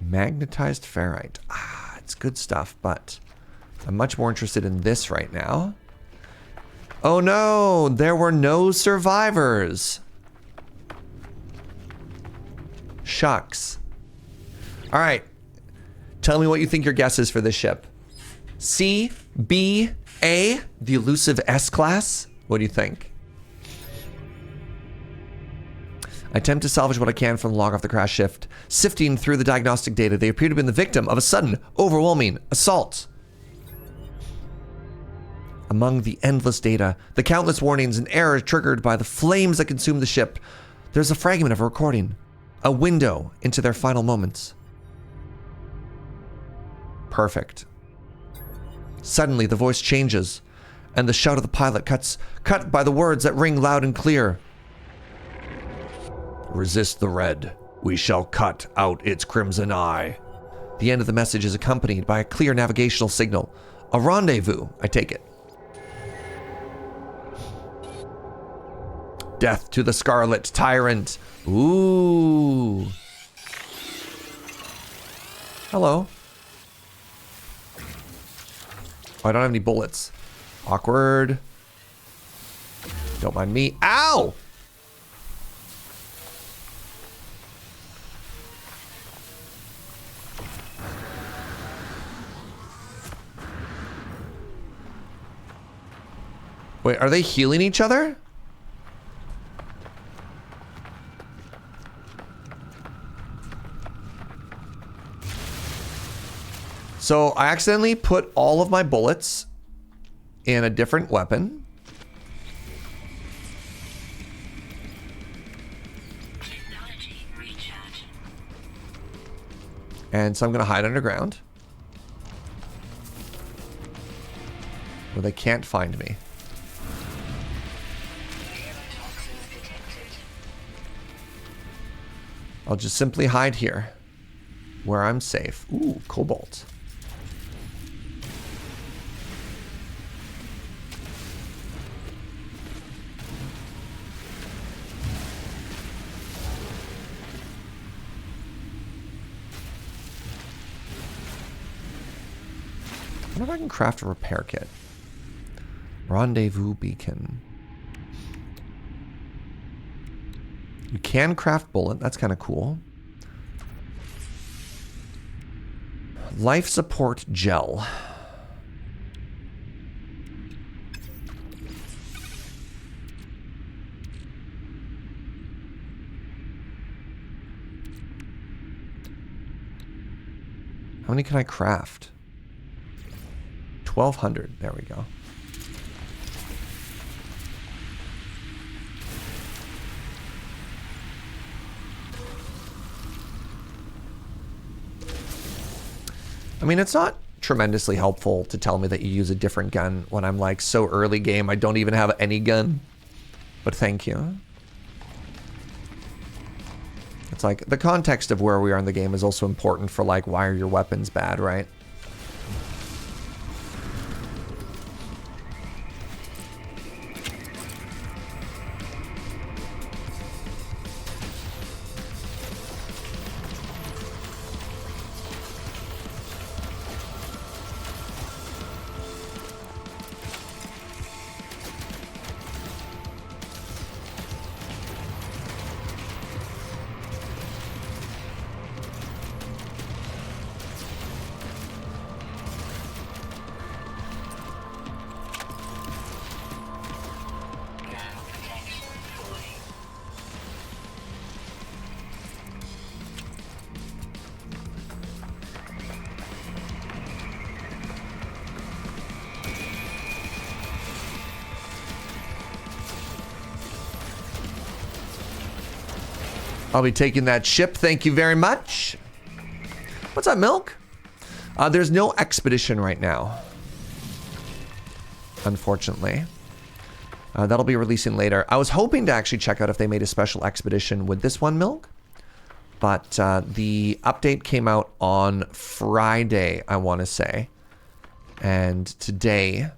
Magnetized ferrite. Ah, it's good stuff, but I'm much more interested in this right now. Oh no, there were no survivors. Shucks. All right. Tell me what you think your guess is for this ship. C, B, A, the elusive S-Class? What do you think? I attempt to salvage what I can from the log off the crash shift. Sifting through the diagnostic data, they appear to have been the victim of a sudden, overwhelming assault. Among the endless data, the countless warnings and errors triggered by the flames that consume the ship, there's a fragment of a recording. A window into their final moments. Perfect. Suddenly, the voice changes, and the shout of the pilot cut by the words that ring loud and clear. Resist the red. We shall cut out its crimson eye. The end of the message is accompanied by a clear navigational signal. A rendezvous, I take it. Death to the Scarlet Tyrant. Ooh. Hello. Oh, I don't have any bullets. Awkward. Don't mind me. Ow! Wait, are they healing each other? So I accidentally put all of my bullets in a different weapon. Technology recharge. And so I'm going to hide underground, where they can't find me. Toxins detected. I'll just simply hide here, where I'm safe. Ooh, cobalt. I wonder if I can craft a repair kit. Rendezvous beacon. You can craft bullet. That's kind of cool. Life support gel. How many can I craft? 1,200. There we go. I mean, it's not tremendously helpful to tell me that you use a different gun when I'm like so early game I don't even have any gun. But thank you. It's like the context of where we are in the game is also important for like why are your weapons bad, right? I'll be taking that ship. Thank you very much. What's up, Milk? There's no expedition right now. Unfortunately. That'll be releasing later. I was hoping to actually check out if they made a special expedition with this one, Milk. But the update came out on Friday, I want to say. And today,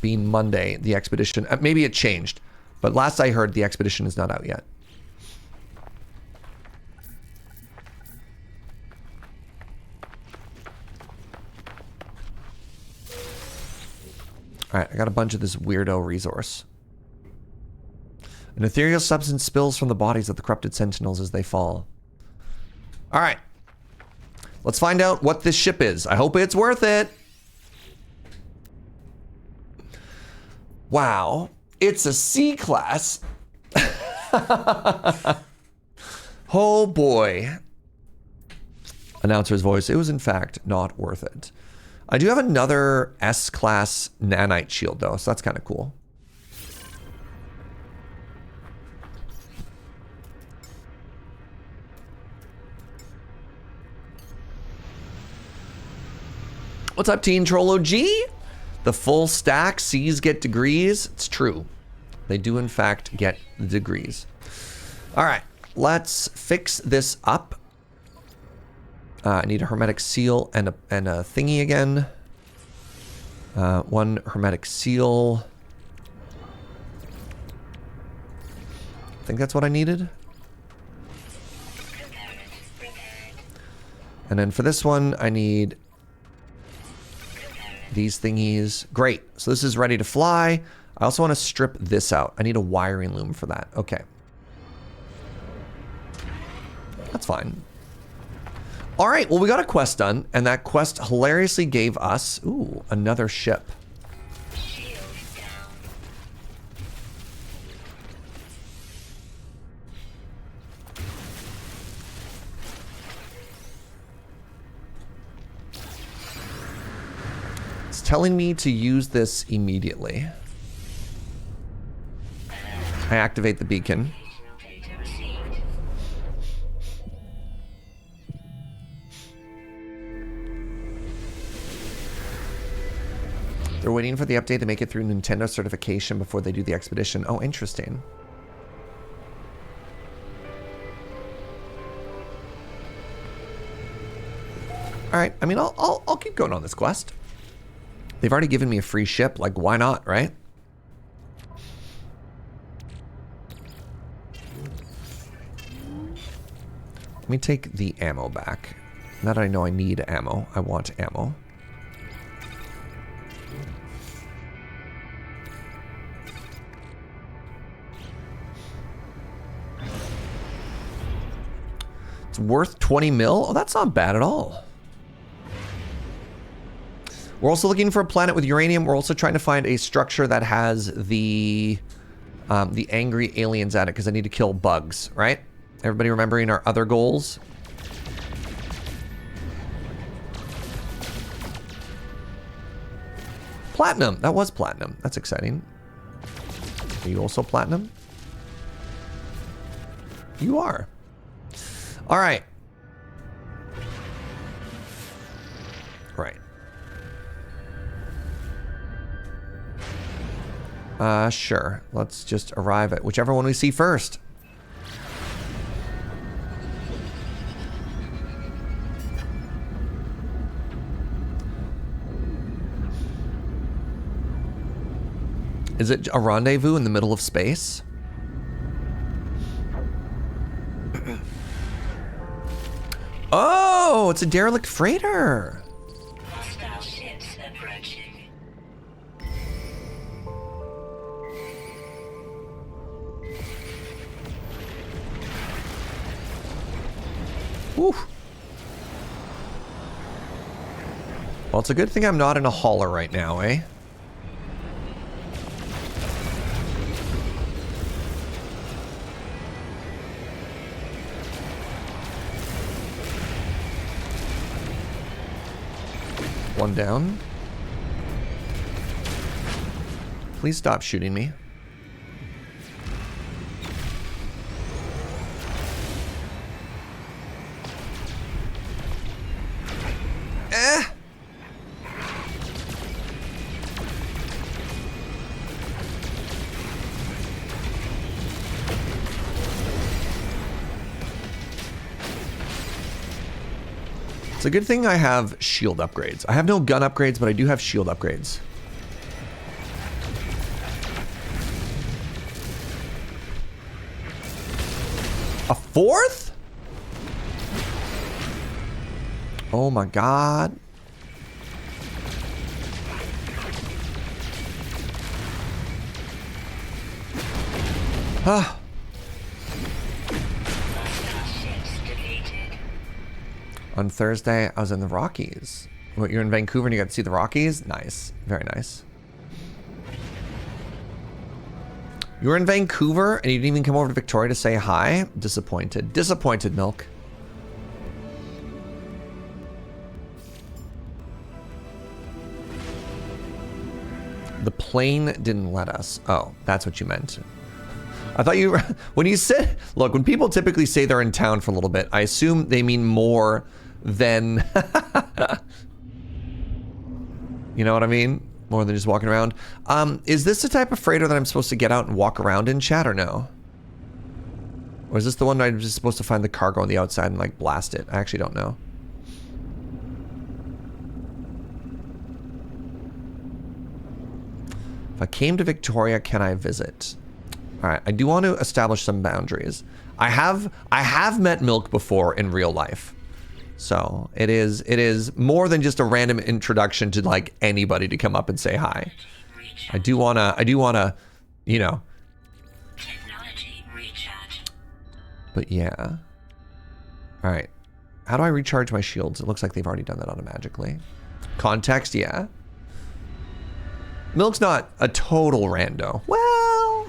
being Monday, the expedition... maybe it changed. But last I heard, the expedition is not out yet. Alright, I got a bunch of this weirdo resource. An ethereal substance spills from the bodies of the corrupted sentinels as they fall. Alright. Let's find out what this ship is. I hope it's worth it. Wow. It's a C-class. Oh boy. Announcer's voice. It was in fact not worth it. I do have another S-class nanite shield though, so that's kind of cool. What's up, Teen Trollo G? The full stack C's get degrees. It's true. They do in fact get the degrees. All right, let's fix this up. I need a hermetic seal and a thingy again. One hermetic seal. I think that's what I needed. And then for this one, I need these thingies. Great. So this is ready to fly. I also want to strip this out. I need a wiring loom for that. Okay. That's fine. All right, well, we got a quest done, and that quest hilariously gave us, ooh, another ship. It's telling me to use this immediately. I activate the beacon. They're waiting for the update to make it through Nintendo certification before they do the expedition. Oh, interesting. All right. I mean, I'll keep going on this quest. They've already given me a free ship. Like, why not, right? Let me take the ammo back. Now that I know I need ammo, I want ammo. It's worth 20 mil? Oh, that's not bad at all. We're also looking for a planet with uranium. We're also trying to find a structure that has the angry aliens at it, because I need to kill bugs, right? Everybody remembering our other goals? Platinum. That was platinum. That's exciting. Are you also platinum? You are. All right. Right. Sure. Let's just arrive at whichever one we see first. Is it a rendezvous in the middle of space? Oh, it's a derelict freighter. Hostile ships approaching. Whew. Well, it's a good thing I'm not in a hauler right now, eh? One down. Please stop shooting me. Eh! It's a good thing I have shield upgrades. I have no gun upgrades, but I do have shield upgrades. A fourth? Oh my god. Ah. On Thursday, I was in the Rockies. What, you're in Vancouver and you got to see the Rockies? Nice. Very nice. You were in Vancouver and you didn't even come over to Victoria to say hi? Disappointed. Disappointed, Milk. The plane didn't let us. Oh, that's what you meant. I thought you, when you said, look, when people typically say they're in town for a little bit, I assume they mean more than, you know what I mean? More than just walking around. Is this the type of freighter that I'm supposed to get out and walk around in, chat, or no? Or is this the one that I'm just supposed to find the cargo on the outside and like blast it? I actually don't know. If I came to Victoria, can I visit? All right, I do want to establish some boundaries. I have met Milk before in real life. So it is more than just a random introduction to like anybody to come up and say hi. I do wanna, you know. Technology recharge. But yeah. All right. How do I recharge my shields? It looks like they've already done that automatically. Context, yeah. Milk's not a total rando. Well.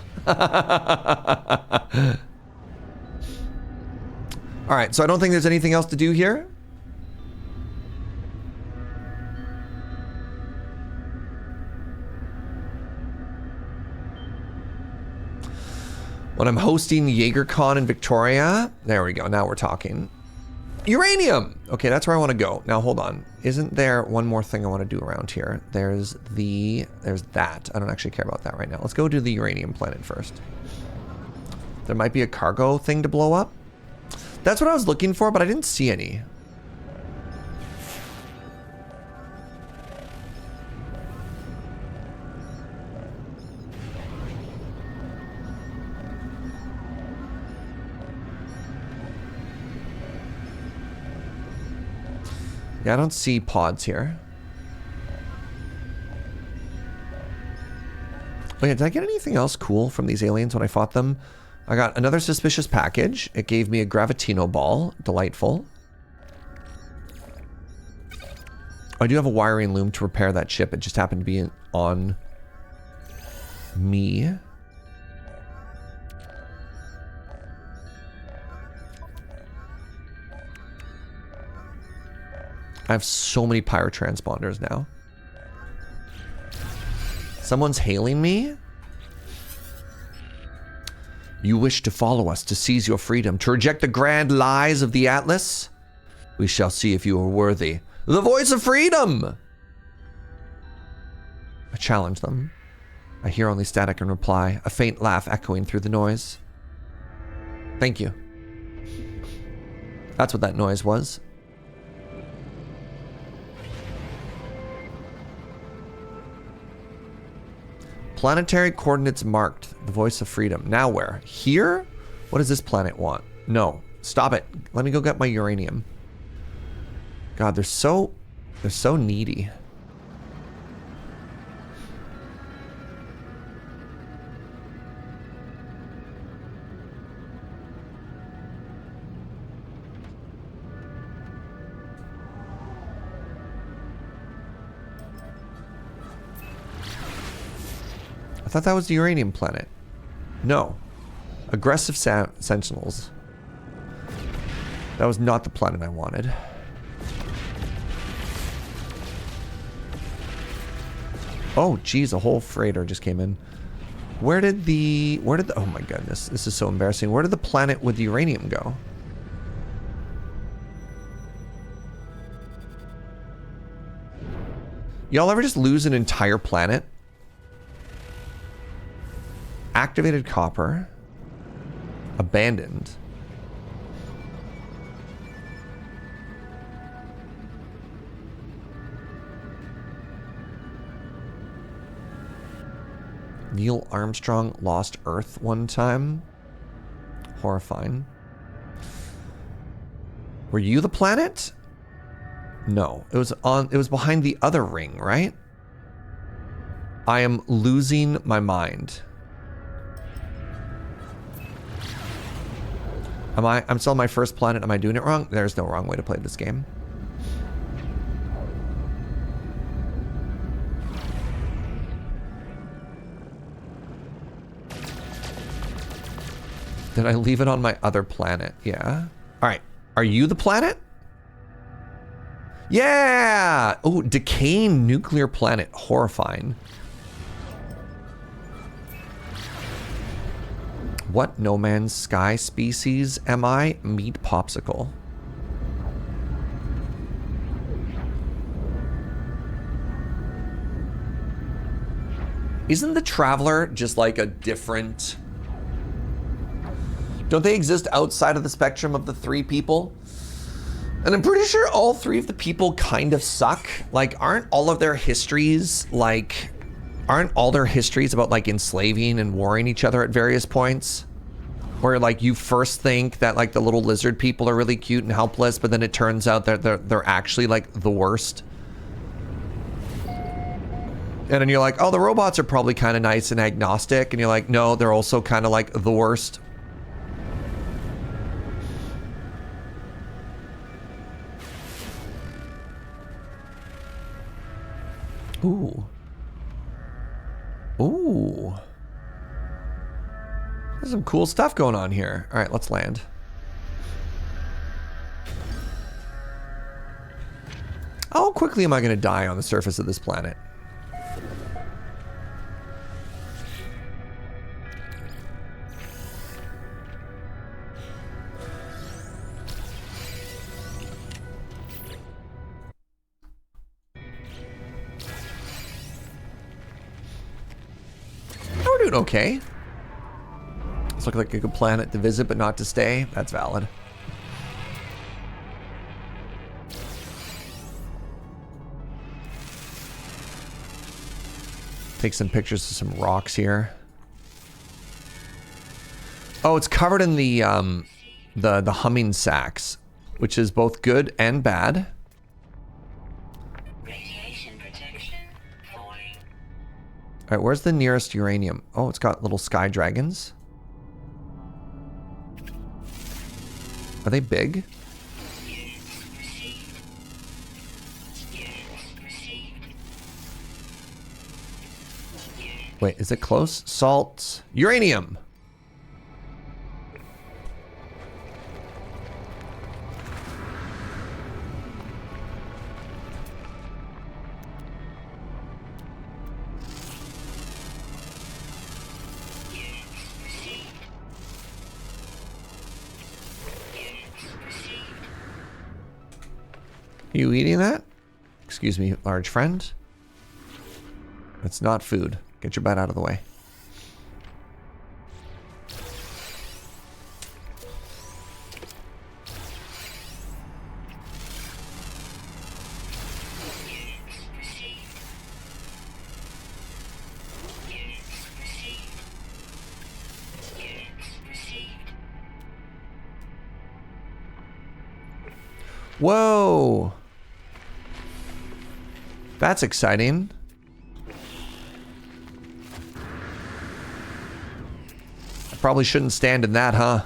All right, so I don't think there's anything else to do here. When I'm hosting JaegerCon in Victoria, there we go, now we're talking. Uranium! Okay, that's where I want to go. Now, hold on. Isn't there one more thing I want to do around here? There's that. I don't actually care about that right now. Let's go to the uranium planet first. There might be a cargo thing to blow up. That's what I was looking for, but I didn't see any. Yeah, I don't see pods here. Oh yeah, did I get anything else cool from these aliens when I fought them? I got another suspicious package. It gave me a Gravitino ball. Delightful. I do have a wiring loom to repair that ship. It just happened to be on me. I have so many pyrotransponders now. Someone's hailing me? You wish to follow us, to seize your freedom, to reject the grand lies of the Atlas? We shall see if you are worthy The voice of freedom! I challenge them. I hear only static in reply, a faint laugh echoing through the noise. Thank you. That's what that noise was. Planetary coordinates marked. The voice of freedom. Now where? Here? What does this planet want? No. Stop it. Let me go get my uranium. God, they're so needy. I thought that was the uranium planet. No. Aggressive sentinels. That was not the planet I wanted. Oh, geez, a whole freighter just came in. Where did the, oh my goodness, this is so embarrassing. Where did the planet with the uranium go? Y'all ever just lose an entire planet? Activated copper. Abandoned. Neil Armstrong lost Earth one time. Horrifying. Were you the planet? No, it was behind the other ring, right? I am losing my mind. I'm still on my first planet. Am I doing it wrong? There's no wrong way to play this game. Did I leave it on my other planet? Yeah. All right. Are you the planet? Yeah. Oh, decaying nuclear planet. Horrifying. What No Man's Sky species am I? Meat popsicle. Isn't the Traveler just like a different... Don't they exist outside of the spectrum of the three people? And I'm pretty sure all three of the people kind of suck. Like, aren't all their histories about like enslaving and warring each other at various points? Where like you first think that like the little lizard people are really cute and helpless, but then it turns out that they're actually like the worst. And then you're like, oh, the robots are probably kind of nice and agnostic. And you're like, no, they're also kind of like the worst. Ooh. Ooh. There's some cool stuff going on here. All right, let's land. How quickly am I going to die on the surface of this planet? We're doing okay. It's looking like a good planet to visit, but not to stay. That's valid. Take some pictures of some rocks here. Oh, it's covered in the humming sacks, which is both good and bad. Radiation protection falling. All right, where's the nearest uranium? Oh, it's got little sky dragons. Are they big? Units received. Units received. Units. Wait, is it close? Salt. Uranium! Are you eating that? Excuse me, large friend. It's not food. Get your butt out of the way. Whoa! That's exciting. I probably shouldn't stand in that, huh?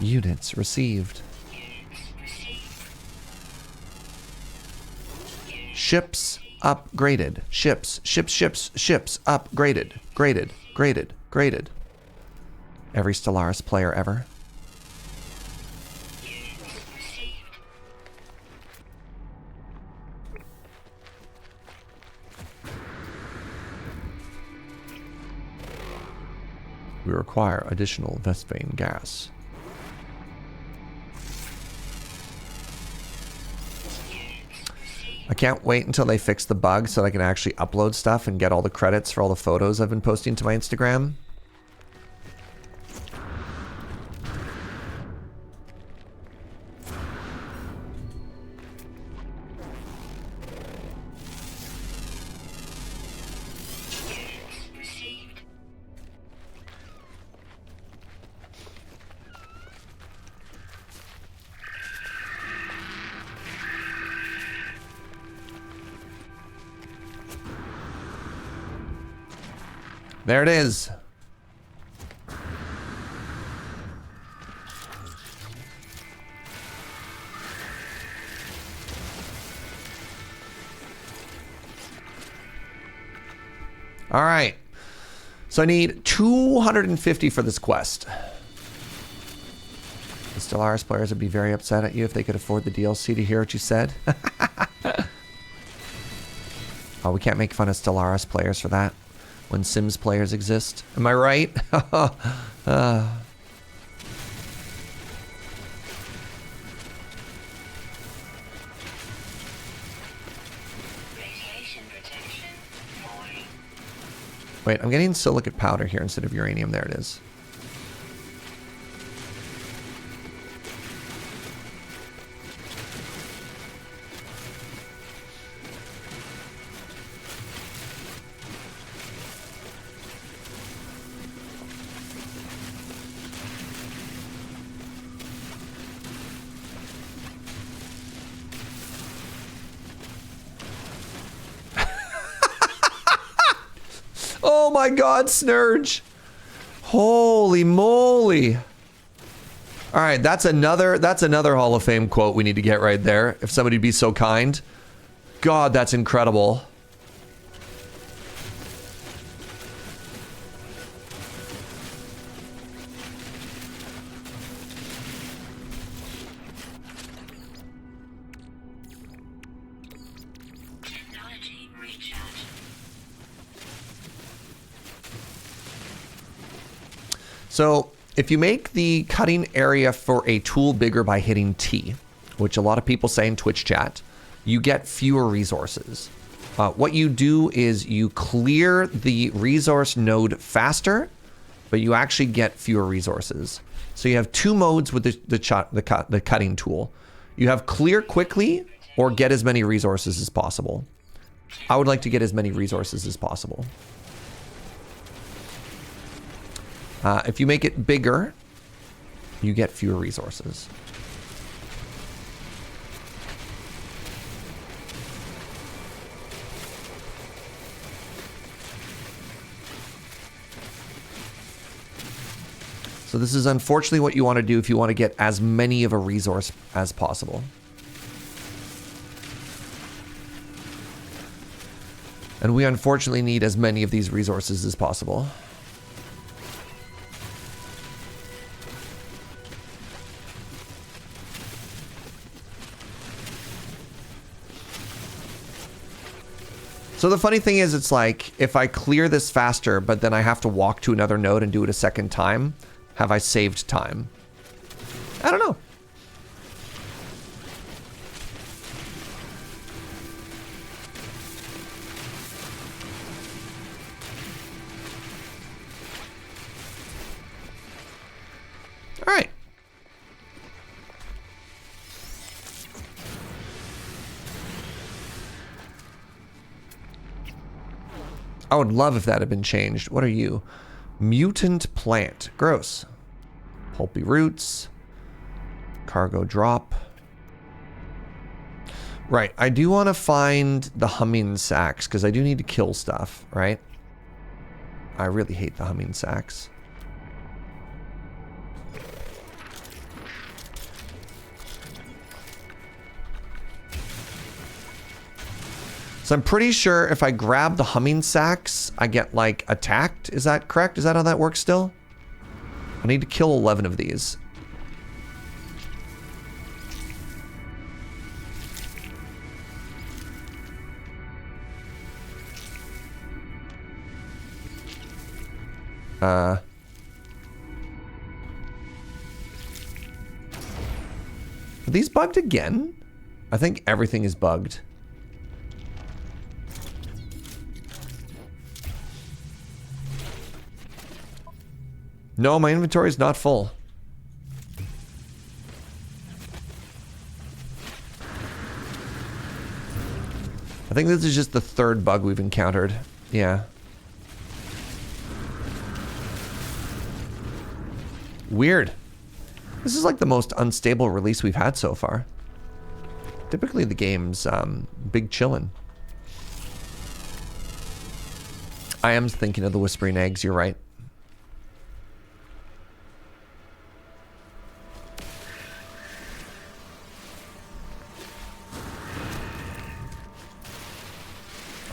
Units received. Ships upgraded. Ships upgraded. Graded. Every Stellaris player ever. We require additional Vespane gas. I can't wait until they fix the bug so that I can actually upload stuff and get all the credits for all the photos I've been posting to my Instagram. There it is. All right. So I need 250 for this quest. The Stellaris players would be very upset at you if they could afford the DLC to hear what you said. Oh, we can't make fun of Stellaris players for that. When Sims players exist. Am I right? Wait, I'm getting silicate powder here instead of uranium. There it is. Oh my god, Snurge. Holy moly. All right, that's another Hall of Fame quote we need to get right there. If somebody'd be so kind. God, that's incredible. So if you make the cutting area for a tool bigger by hitting T, which a lot of people say in Twitch chat, you get fewer resources. What you do is you clear the resource node faster, but you actually get fewer resources. So you have two modes with the cutting tool. You have clear quickly or get as many resources as possible. I would like to get as many resources as possible. If you make it bigger, you get fewer resources. So this is unfortunately what you want to do if you want to get as many of a resource as possible. And we unfortunately need as many of these resources as possible. So the funny thing is, it's like, if I clear this faster, but then I have to walk to another node and do it a second time, have I saved time? I don't know. All right. I would love if that had been changed. What are you? Mutant plant. Gross. Pulpy roots. Cargo drop. Right. I do want to find the humming sacks because I do need to kill stuff, right? I really hate the humming sacks. So I'm pretty sure if I grab the humming sacks, I get, like, attacked. Is that correct? Is that how that works still? I need to kill 11 of these. Are these bugged again? I think everything is bugged. No, my inventory is not full. I think this is just the third bug we've encountered. Yeah. Weird. This is like the most unstable release we've had so far. Typically the game's big chillin'. I am thinking of the Whispering Eggs, you're right.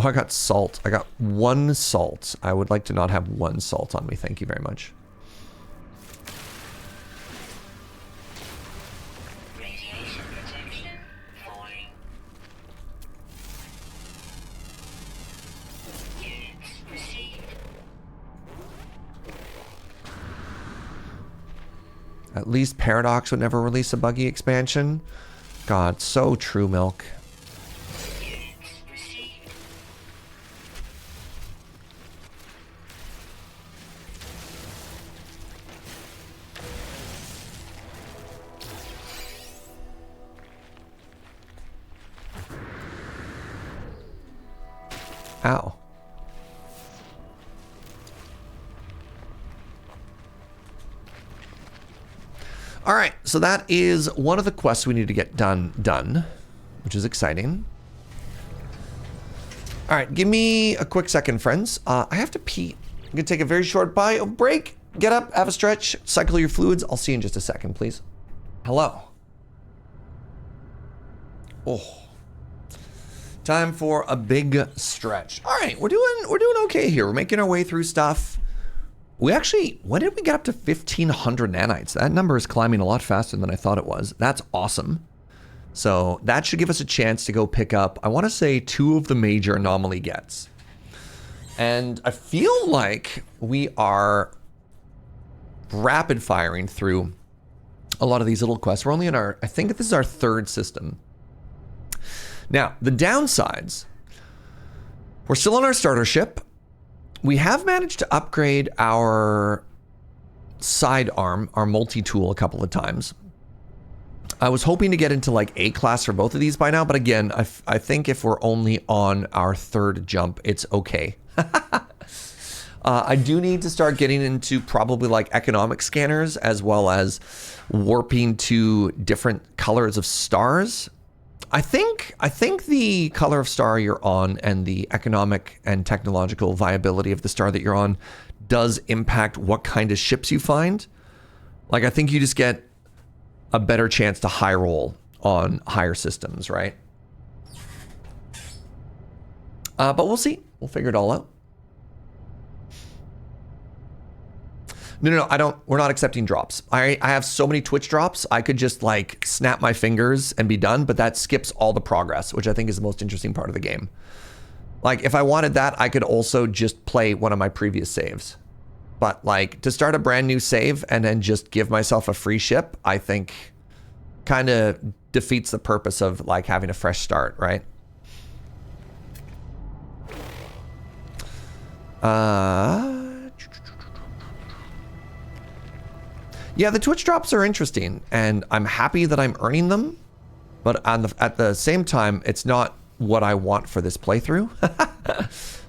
Oh, I got salt. I got 1 salt. I would like to not have 1 salt on me. Thank you very much. Radiation protection falling. Units received. At least Paradox would never release a buggy expansion. God, so true, Milk. Units received. Ow. All right, so that is one of the quests we need to get done, which is exciting. All right, give me a quick second, friends. I have to pee. I'm gonna take a very short break. Get up, have a stretch, cycle your fluids. I'll see you in just a second, please. Hello. Oh. Time for a big stretch. All right, we're doing okay here. We're making our way through stuff. We actually, when did we get up to 1,500 nanites? That number is climbing a lot faster than I thought it was. That's awesome. So that should give us a chance to go pick up, I want to say, 2 of the major Anomaly gets. And I feel like we are rapid firing through a lot of these little quests. We're only in our, I think this is our 3rd system. Now, the downsides, we're still on our starter ship. We have managed to upgrade our sidearm, our multi-tool, a couple of times. I was hoping to get into like A class for both of these by now, but again, I think if we're only on our 3rd jump, it's okay. I do need to start getting into probably like economic scanners as well as warping to different colors of stars. I think the color of star you're on and the economic and technological viability of the star that you're on does impact what kind of ships you find. Like, I think you just get a better chance to high roll on higher systems, right? But we'll see. We'll figure it all out. No, we're not accepting drops. I have so many Twitch drops, I could just like snap my fingers and be done, but that skips all the progress, which I think is the most interesting part of the game. Like, if I wanted that, I could also just play one of my previous saves. But, like, to start a brand new save and then just give myself a free ship, I think kind of defeats the purpose of, like, having a fresh start, right? Yeah, the Twitch drops are interesting, and I'm happy that I'm earning them. But at the same time, it's not what I want for this playthrough.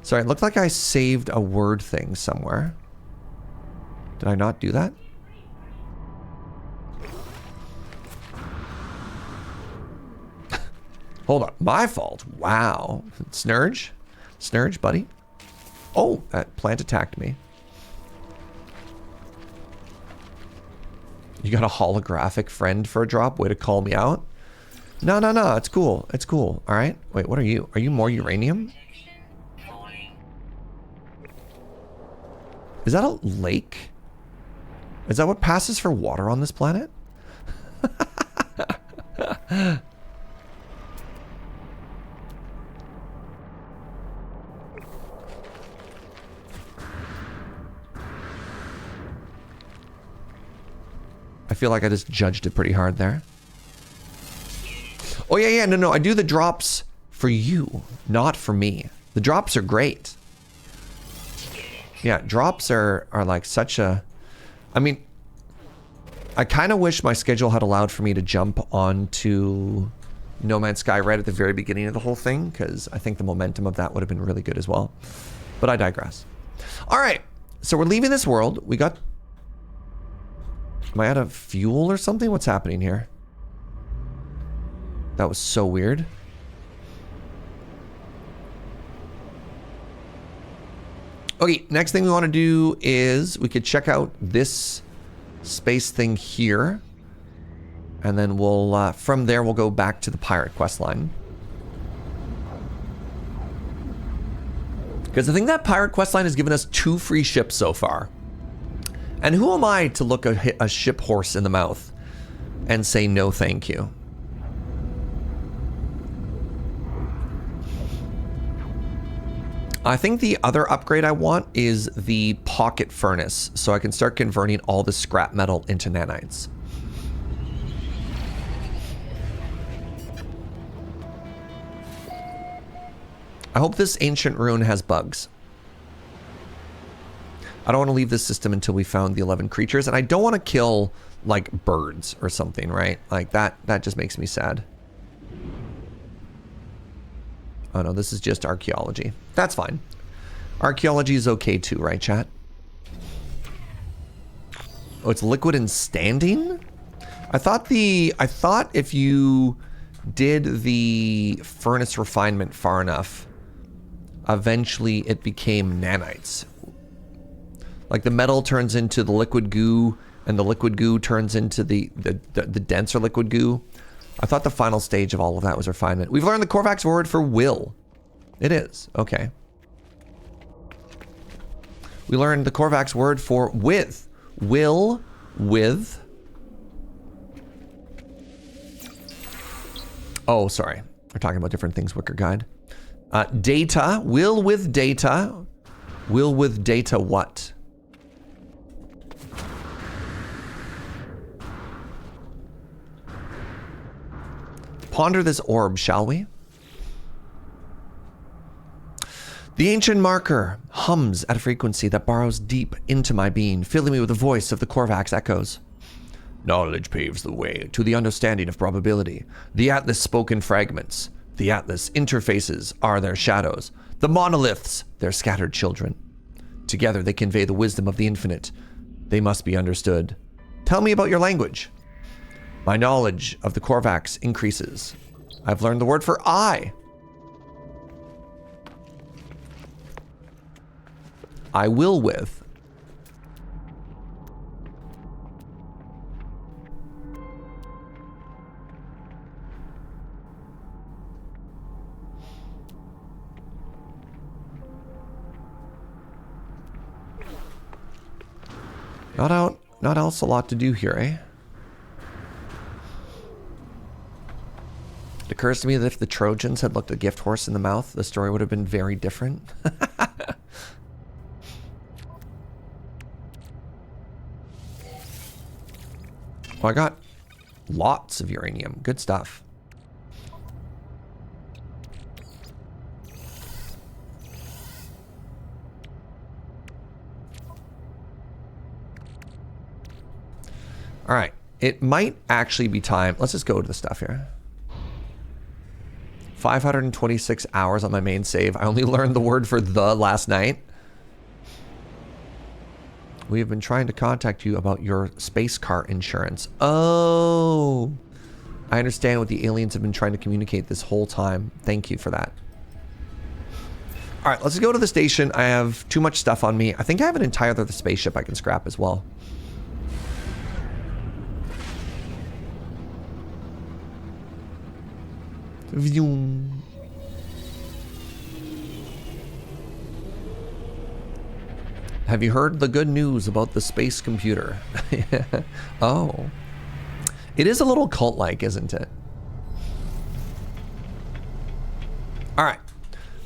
Sorry, it looked like I saved a word thing somewhere. Did I not do that? Hold on, my fault. Wow. Snurge? Snurge, buddy? Oh, that plant attacked me. You got a holographic friend for a drop? Way to call me out? No, no, no, it's cool. It's cool. All right. Wait, what are you? Are you more uranium? Is that a lake? Is that what passes for water on this planet? I feel like I just judged it pretty hard there. Oh, yeah, yeah, no, I do the drops for you, not for me. The drops are great. Yeah, drops are like such a... I mean, I kind of wish my schedule had allowed for me to jump onto No Man's Sky right at the very beginning of the whole thing, because I think the momentum of that would have been really good as well. But I digress. All right, so we're leaving this world. We got... Am I out of fuel or something? What's happening here? That was so weird. Okay, next thing we want to do is we could check out this space thing here. And then we'll, from there, we'll go back to the pirate quest line. Because I think that pirate quest line has given us 2 free ships so far. And who am I to look a ship horse in the mouth and say no thank you? I think the other upgrade I want is the pocket furnace, so I can start converting all the scrap metal into nanites. I hope this ancient ruin has bugs. I don't want to leave this system until we found the 11 creatures, and I don't want to kill, like, birds or something, right? Like, that just makes me sad. Oh no, this is just archaeology. That's fine. Archaeology is okay too, right, chat? Oh, it's liquid and standing? I thought if you did the furnace refinement far enough, eventually it became nanites. Like the metal turns into the liquid goo, and the liquid goo turns into the denser liquid goo. I thought the final stage of all of that was refinement. We've learned the Korvax word for will. It is. Okay. We learned the Korvax word for with. Will, with. Oh, sorry. We're talking about different things, Wicker Guide. Data. Will with data. Will with data what? Ponder this orb, shall we? The ancient marker hums at a frequency that burrows deep into my being, filling me with the voice of the Korvax echoes. Knowledge paves the way to the understanding of probability. The Atlas spoke in fragments. The Atlas interfaces are their shadows. The monoliths, their scattered children. Together they convey the wisdom of the infinite. They must be understood. Tell me about your language. My knowledge of the Korvax increases. I've learned the word for I. I will with. Not else a lot to do here, eh? The occurs to me that if the Trojans had looked a gift horse in the mouth, the story would have been very different. Oh, I got lots of uranium. Good stuff. All right. It might actually be time. Let's just go to the stuff here. 526 hours on my main save. I only learned the word for the last night. We have been trying to contact you about your space car insurance. Oh, I understand what the aliens have been trying to communicate this whole time. Thank you for that. All right, let's go to the station. I have too much stuff on me. I think I have an entire other spaceship I can scrap as well. Vroom. Have you heard the good news about the space computer? Oh. It is a little cult-like, isn't it? All right.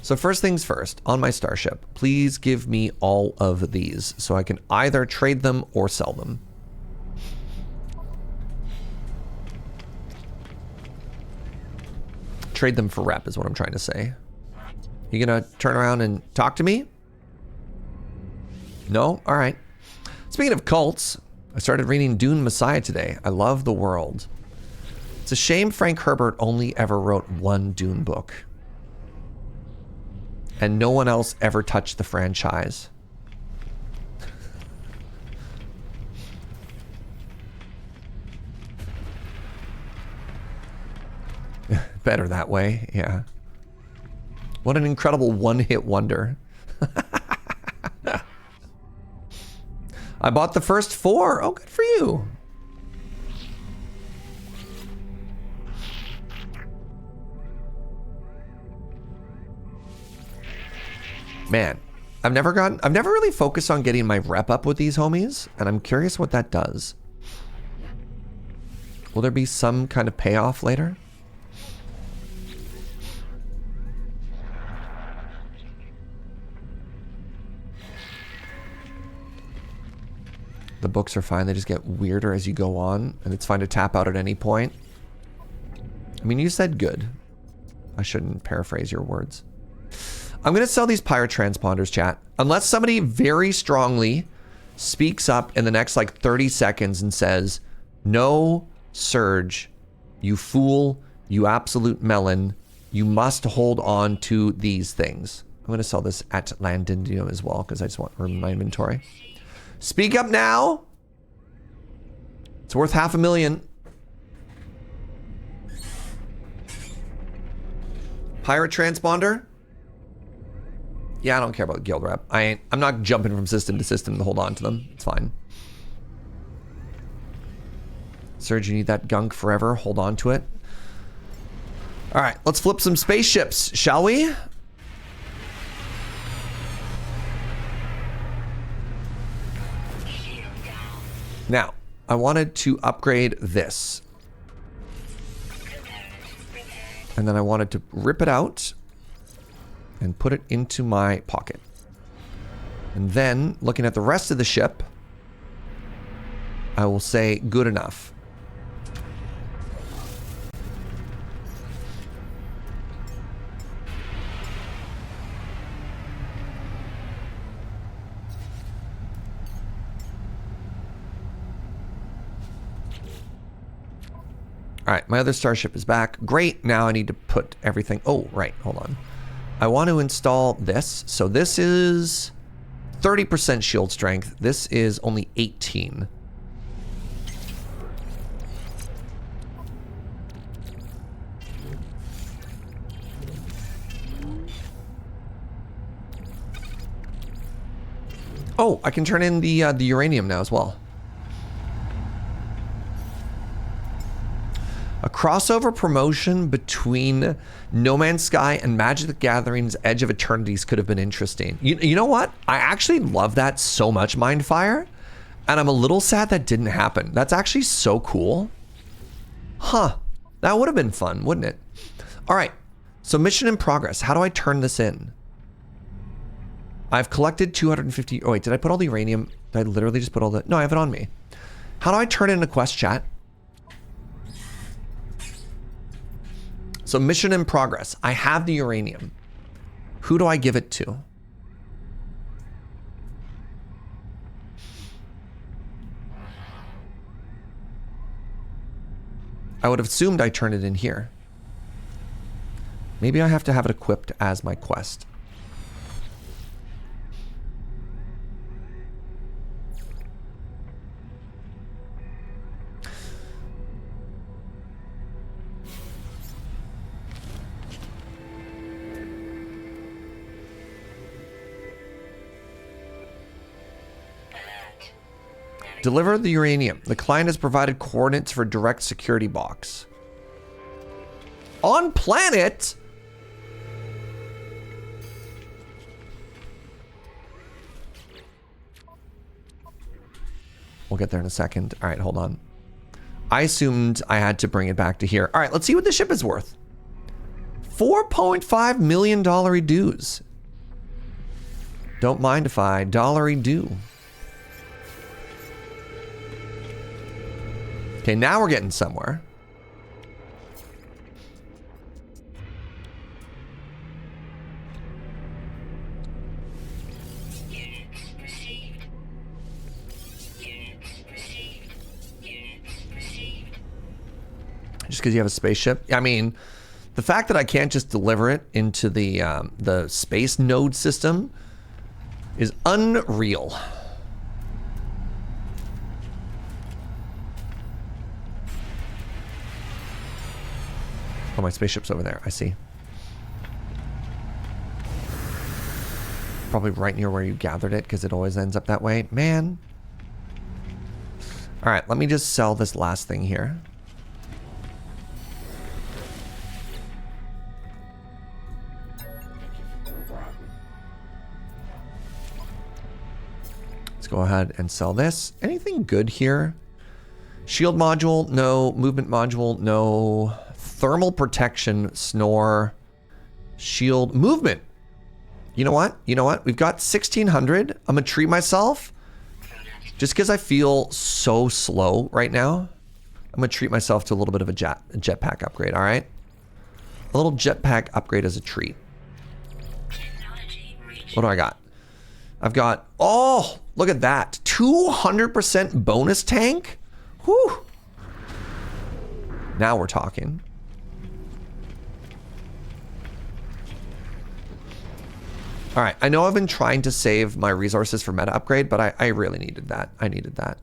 So first things first, on my starship, please give me all of these so I can either trade them or sell them. Trade them for rep is what I'm trying to say. You gonna turn around and talk to me? No? All right. Speaking of cults, I started reading Dune Messiah today. I love the world. It's a shame Frank Herbert only ever wrote one Dune book. And no one else ever touched the franchise. Better that way, yeah. What an incredible one-hit wonder. I bought the first 4. Oh, good for you. Man, I've never really focused on getting my rep up with these homies, and I'm curious what that does. Will there be some kind of payoff later? The books are fine. They just get weirder as you go on, and it's fine to tap out at any point. I mean, you said good. I shouldn't paraphrase your words. I'm going to sell these pirate transponders, chat. Unless somebody very strongly speaks up in the next, like, 30 seconds and says, no, Surge, you fool, you absolute melon, you must hold on to these things. I'm going to sell this at Landindium as well, because I just want room in my inventory. Speak up now. It's worth $500,000. Pirate transponder? Yeah, I don't care about the guild rep. I'm not jumping from system to system to hold on to them. It's fine. Surge, you need that gunk forever. Hold on to it. All right, let's flip some spaceships, shall we? Now, I wanted to upgrade this. And then I wanted to rip it out and put it into my pocket. And then, looking at the rest of the ship, I will say good enough. All right, my other starship is back. Great, now I need to put everything... Oh, right, hold on. I want to install this. So this is 30% shield strength. This is only 18. Oh, I can turn in the uranium now as well. A crossover promotion between No Man's Sky and Magic the Gathering's Edge of Eternities could have been interesting. You know what? I actually love that so much, Mindfire. And I'm a little sad that didn't happen. That's actually so cool. Huh. That would have been fun, wouldn't it? All right. So mission in progress. How do I turn this in? I've collected 250. Oh, wait. Did I put all the uranium? Did I literally just put all the... No, I have it on me. How do I turn in a quest, chat? So mission in progress. I have the uranium. Who do I give it to? I would have assumed I turned it in here. Maybe I have to have it equipped as my quest. Deliver the uranium. The client has provided coordinates for direct security box. On planet? We'll get there in a second. All right, hold on. I assumed I had to bring it back to here. All right, let's see what the ship is worth. $4.5 million dues. Don't mind if I dollary do. Okay, now we're getting somewhere. Units received. Units received. Units received. Just because you have a spaceship? I mean, the fact that I can't just deliver it into the space node system is unreal. Oh, my spaceship's over there. I see. Probably right near where you gathered it, because it always ends up that way. Man. All right, let me just sell this last thing here. Let's go ahead and sell this. Anything good here? Shield module, no. Movement module, no. Thermal protection, snore, shield, movement. You know what? You know what? We've got 1600. I'm gonna treat myself just because I feel so slow right now. I'm gonna treat myself to a little bit of a jetpack upgrade. All right, a little jetpack upgrade as a treat. What do I got? I've got, oh, look at that, 200% bonus tank. Whew. Now we're talking. All right, I know I've been trying to save my resources for meta upgrade, but I really needed that. I needed that.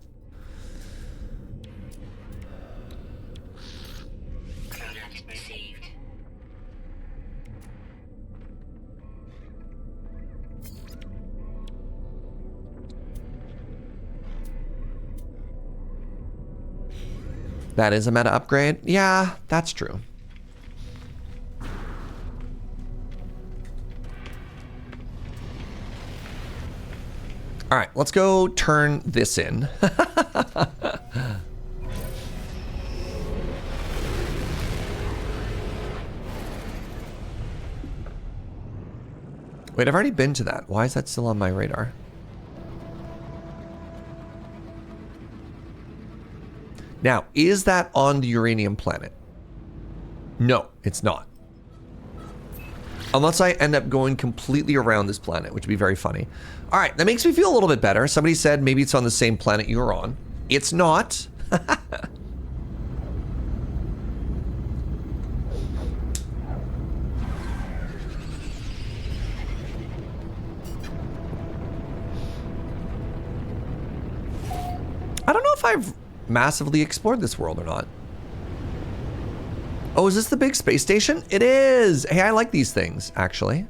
Product received. That is a meta upgrade? Yeah, that's true. All right, let's go turn this in. Wait, I've already been to that. Why is that still on my radar? Now, is that on the uranium planet? No, it's not. Unless I end up going completely around this planet, which would be very funny. All right, that makes me feel a little bit better. Somebody said maybe it's on the same planet you're on. It's not. I don't know if I've massively explored this world or not. Oh, is this the big space station? It is. Hey, I like these things, actually.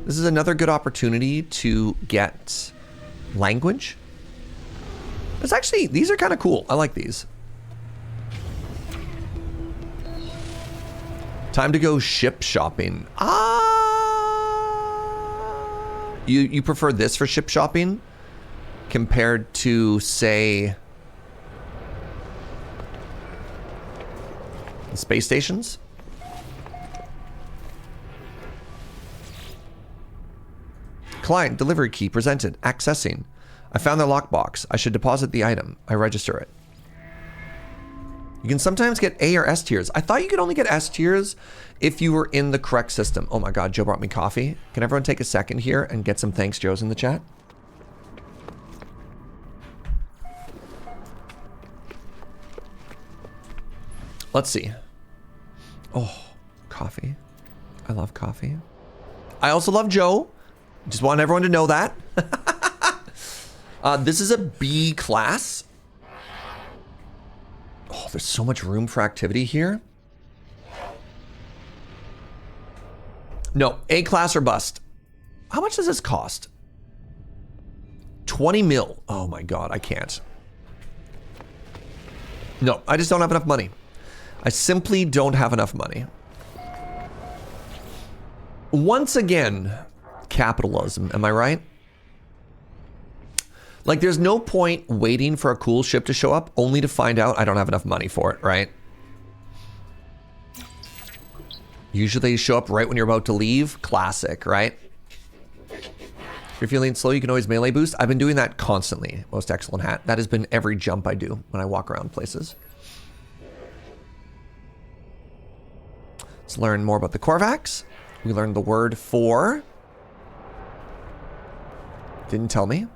This is another good opportunity to get language. It's actually, these are kind of cool. I like these. Time to go ship shopping. You prefer this for ship shopping compared to, say, the space stations? Client delivery key presented. Accessing. I found the lockbox. I should deposit the item. I register it. You can sometimes get A or S tiers. I thought you could only get S tiers if you were in the correct system. Oh my God, Joe brought me coffee. Can everyone take a second here and get some thanks Joes in the chat? Let's see. Oh, coffee. I love coffee. I also love Joe. Just want everyone to know that. This is a B class. Oh, there's so much room for activity here. No, A class or bust. How much does this cost? 20 mil. Oh my God, I can't. No, I just don't have enough money. I simply don't have enough money. Once again, capitalism, am I right? Like, there's no point waiting for a cool ship to show up only to find out I don't have enough money for it, right? Usually they show up right when you're about to leave. Classic, right? If you're feeling slow, you can always melee boost. I've been doing that constantly. Most excellent hat. That has been every jump I do when I walk around places. Let's learn more about the Korvax. We learned the word for. Didn't tell me.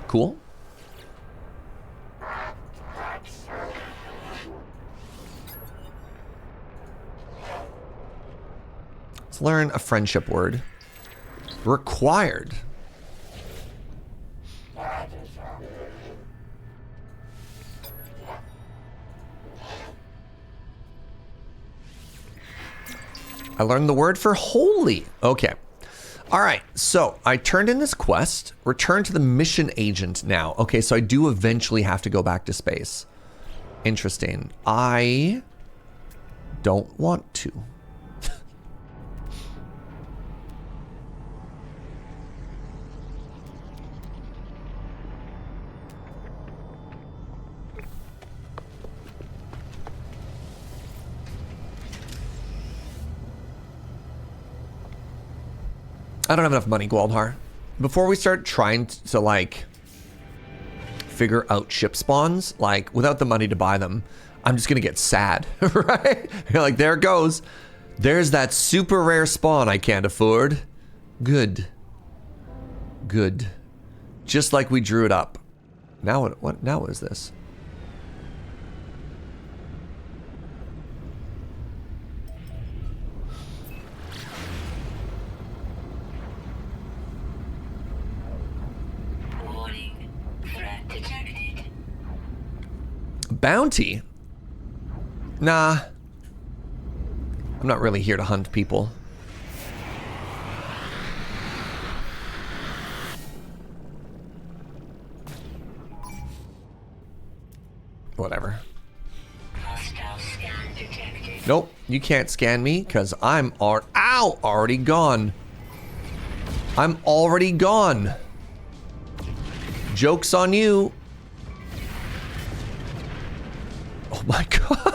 Cool. Let's learn a friendship word. Required. I learned the word for holy. Okay. All right. So I turned in this quest. Return to the mission agent now. Okay. So I do eventually have to go back to space. Interesting. I don't want to. I don't have enough money, Gwaldhar. Before we start trying to, like, figure out ship spawns, like, without the money to buy them, I'm just gonna get sad, right? You're like, there it goes. There's that super rare spawn I can't afford. Good. Good. Just like we drew it up. Now what now is this? Bounty? Nah. I'm not really here to hunt people. Whatever. Nope, you can't scan me because I'm already gone. I'm already gone. Joke's on you. Oh my God.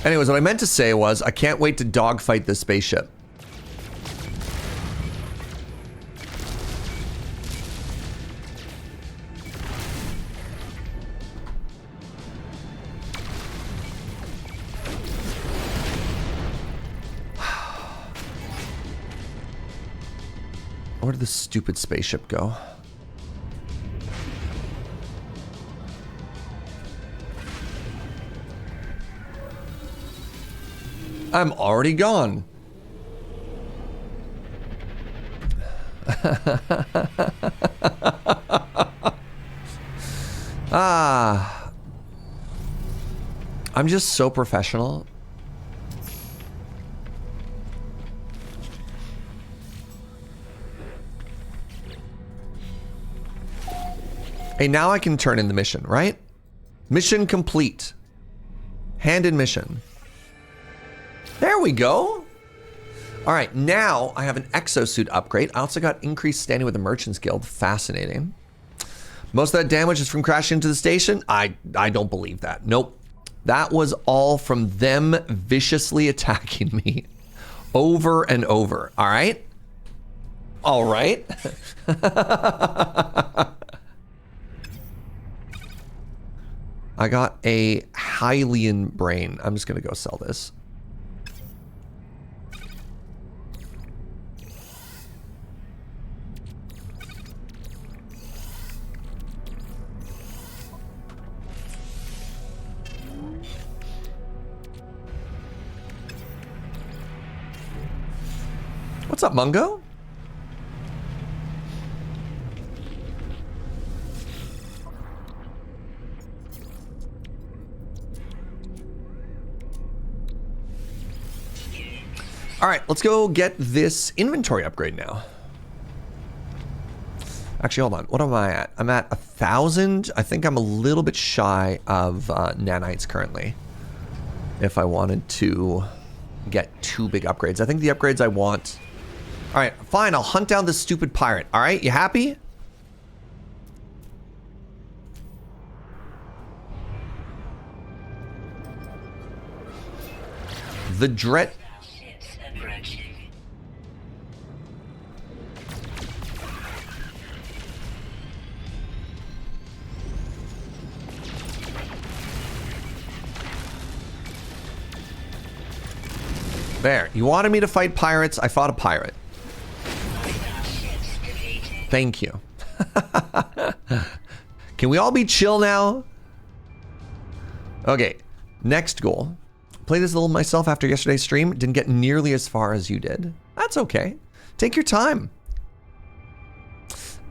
Anyways, what I meant to say was I can't wait to dogfight this spaceship. Where did this stupid spaceship go? I'm already gone. I'm just so professional. Hey, now I can turn in the mission, right? Mission complete. Hand in mission. There we go. All right, now I have an exosuit upgrade. I also got increased standing with the Merchants Guild. Fascinating. Most of that damage is from crashing into the station? I don't believe that. Nope. That was all from them viciously attacking me over and over. All right? All right. I got a Hylian brain. I'm just going to go sell this. What's up, Mungo? All right, let's go get this inventory upgrade now. Actually, hold on. What am I at? I'm at 1,000. I think I'm a little bit shy of nanites currently. If I wanted to get 2 big upgrades. I think the upgrades I want... All right, fine. I'll hunt down this stupid pirate. All right, you happy? The dread... Ships approaching. There. You wanted me to fight pirates. I fought a pirate. Ships defeated. Thank you. Can we all be chill now? Okay. Next goal. Played this a little myself after yesterday's stream. Didn't get nearly as far as you did. That's okay. Take your time.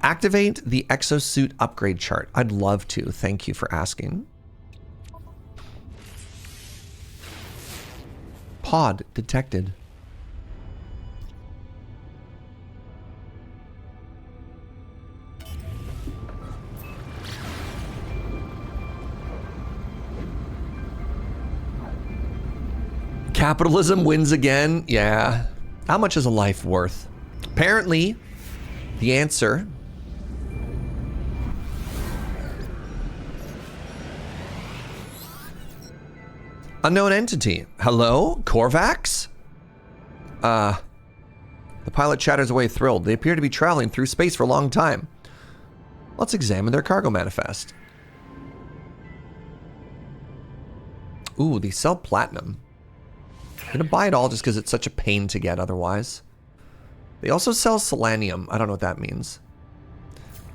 Activate the exosuit upgrade chart. I'd love to. Thank you for asking. Pod detected. Capitalism wins again. Yeah. How much is a life worth? Apparently, the answer... Unknown entity. Hello? Korvax? The pilot chatters away thrilled. They appear to be traveling through space for a long time. Let's examine their cargo manifest. Ooh, they sell platinum. I'm gonna buy it all just because it's such a pain to get otherwise. They also sell selenium. I don't know what that means.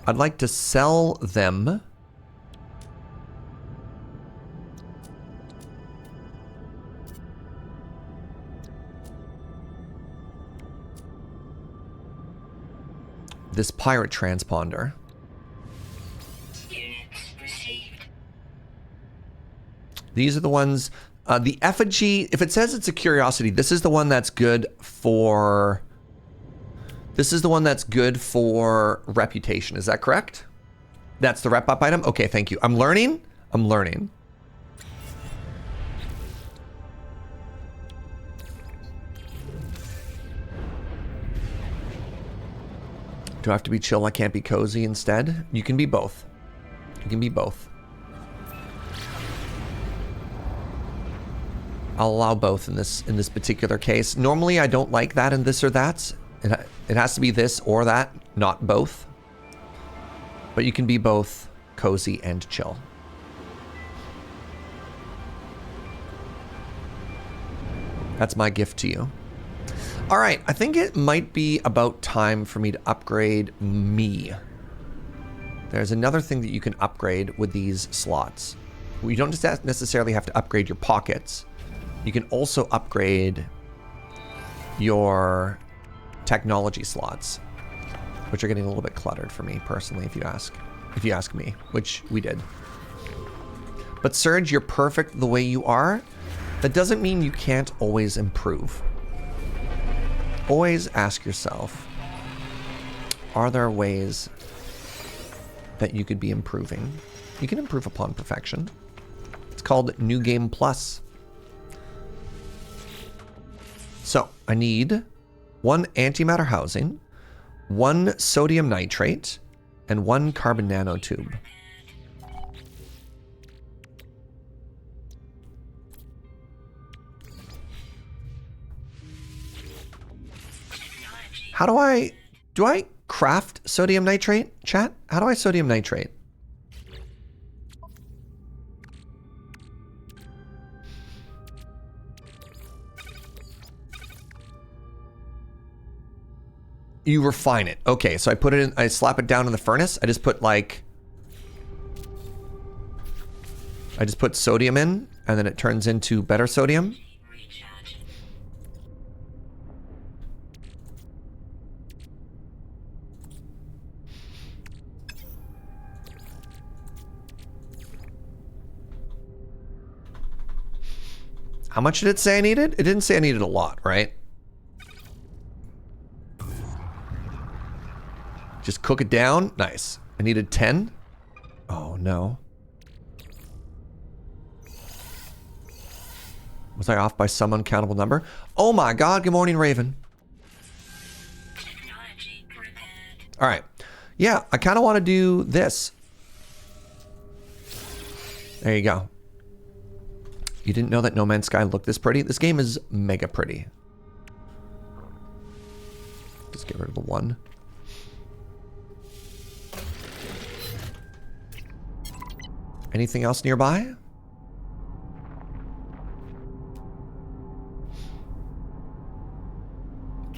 I'd like to sell them. This pirate transponder. Units received. These are the ones, the effigy, if it says it's a curiosity, this is the one that's good for, reputation. Is that correct? That's the rep up item? Okay, thank you. I'm learning. Do I have to be chill? I can't be cozy instead? You can be both. I'll allow both in this particular case. Normally, I don't like that in this or that. It has to be this or that, not both. But you can be both cozy and chill. That's my gift to you. All right, I think it might be about time for me to upgrade me. There's another thing that you can upgrade with these slots. You don't just necessarily have to upgrade your pockets. You can also upgrade your technology slots, which are getting a little bit cluttered for me personally, if you ask me, which we did. But Surge, you're perfect the way you are. That doesn't mean you can't always improve. Always ask yourself, are there ways that you could be improving? You can improve upon perfection. It's called New Game Plus. So I need 1 antimatter housing, 1 sodium nitrate, and 1 carbon nanotube. How do I craft sodium nitrate, chat? How do I sodium nitrate? You refine it. Okay, so I put it in, I slap it down in the furnace. I just put like, I just put sodium in, and then it turns into better sodium. How much did it say I needed? It didn't say I needed a lot, right? Just cook it down. Nice. I needed 10. Oh, no. Was I off by some uncountable number? Oh my god, good morning, Raven. All right. Yeah, I kind of want to do this. There you go. You didn't know that No Man's Sky looked this pretty? This game is mega pretty. Just get rid of the 1. Anything else nearby?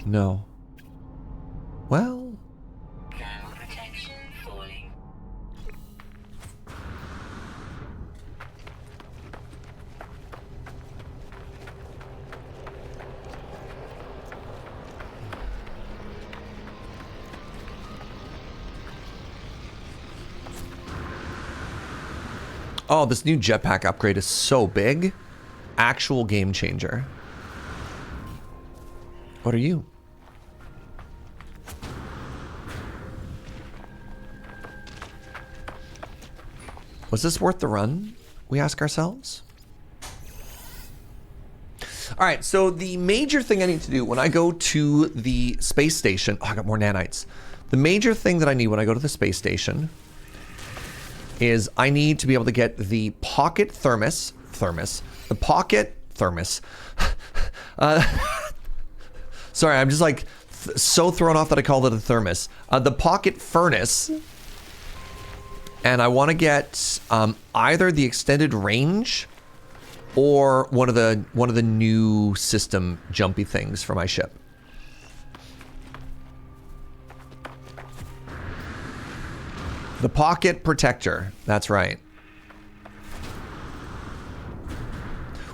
No. Well. Protection falling. Oh, this new jetpack upgrade is so big. Actual game changer. What are you? Was this worth the run? We ask ourselves. All right, so the major thing I need to do when I go to the space station, oh, I got more nanites. The major thing that I need when I go to the space station is I need to be able to get the pocket thermos, the pocket thermos. Sorry, I'm just like so thrown off that I called it a thermos. The pocket furnace. And I want to get either the extended range or one of the new system jumpy things for my ship. The pocket protector. That's right.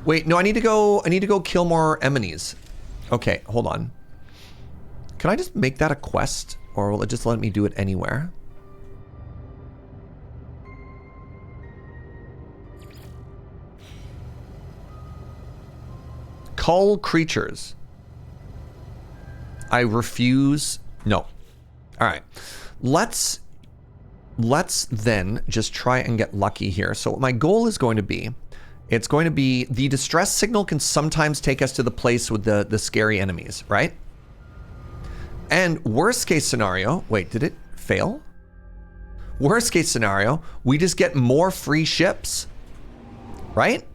Wait, no, I need to go kill more enemies. Okay, hold on. Can I just make that a quest, or will it just let me do it anywhere? Cull creatures. I refuse. No. All right. Let's then just try and get lucky here. So what my goal is going to be, it's going to be the distress signal can sometimes take us to the place with the scary enemies, right? And worst case scenario, wait, did it fail? Worst case scenario, we just get more free ships, right?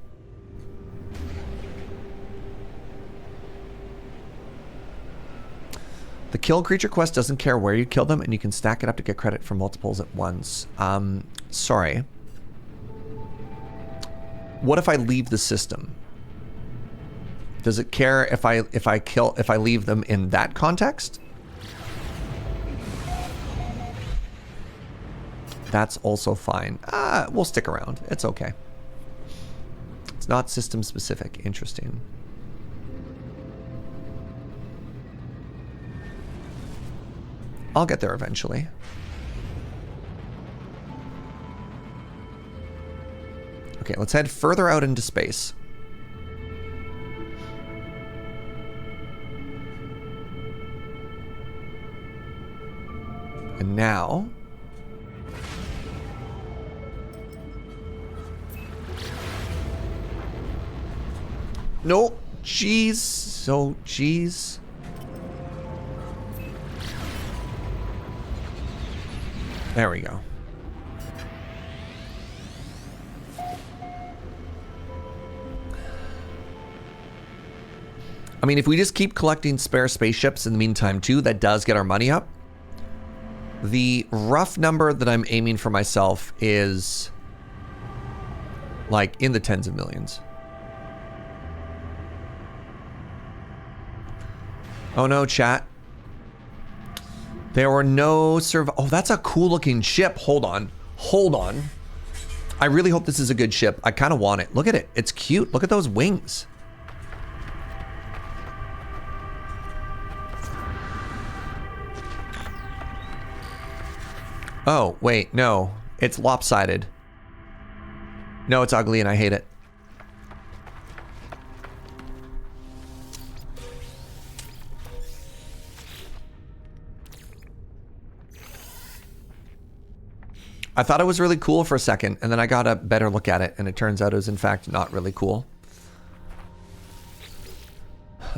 The kill creature quest doesn't care where you kill them, and you can stack it up to get credit for multiples at once. Sorry. What if I leave the system? Does it care if I leave them in that context? That's also fine. We'll stick around. It's okay. It's not system specific. Interesting. I'll get there eventually. Okay, let's head further out into space. And now... Nope. Jeez. So, jeez. There we go. I mean, if we just keep collecting spare spaceships in the meantime, too, that does get our money up. The rough number that I'm aiming for myself is like in the tens of millions. Oh no, chat. There were no Oh, that's a cool looking ship. Hold on. Hold on. I really hope this is a good ship. I kind of want it. Look at it. It's cute. Look at those wings. Oh, wait, no. It's lopsided. No, it's ugly and I hate it. I thought it was really cool for a second, and then I got a better look at it, and it turns out it was in fact not really cool.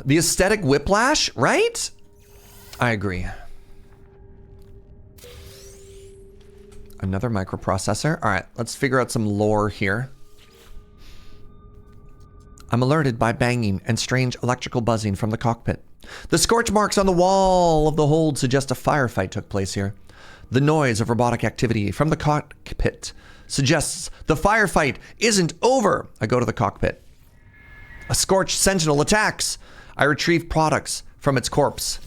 The aesthetic whiplash, right? I agree. Another microprocessor. All right, let's figure out some lore here. I'm alerted by banging and strange electrical buzzing from the cockpit. The scorch marks on the wall of the hold suggest a firefight took place here. The noise of robotic activity from the cockpit suggests the firefight isn't over. I go to the cockpit. A scorched sentinel attacks. I retrieve products from its corpse.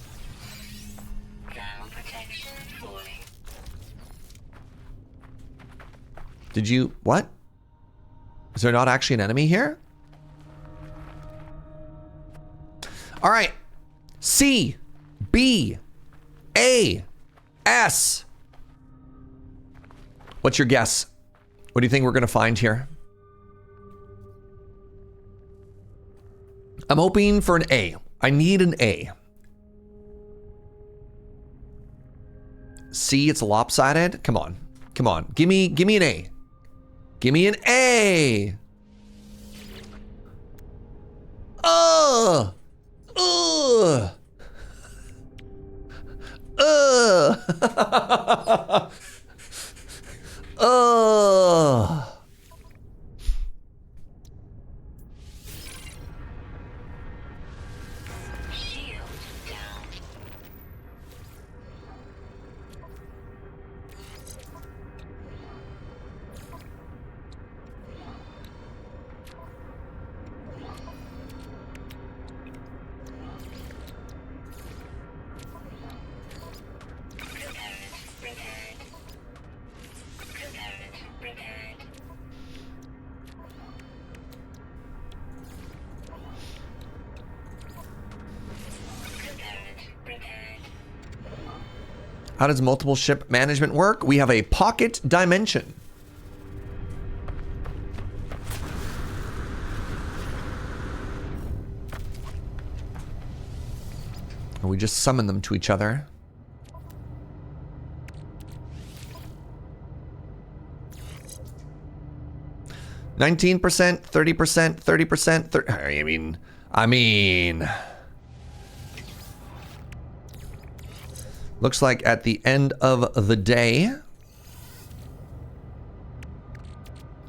Did you... what? Is there not actually an enemy here? All right. C, B, A, S. What's your guess? What do you think we're going to find here? I'm hoping for an A. I need an A. C, it's lopsided. Come on. Come on. Give me an A. Give me an A. Ugh. Ugh. Ugh. Ugh. How does multiple ship management work? We have a pocket dimension. And we just summon them to each other. %, 30%, 30%. I mean. Looks like at the end of the day,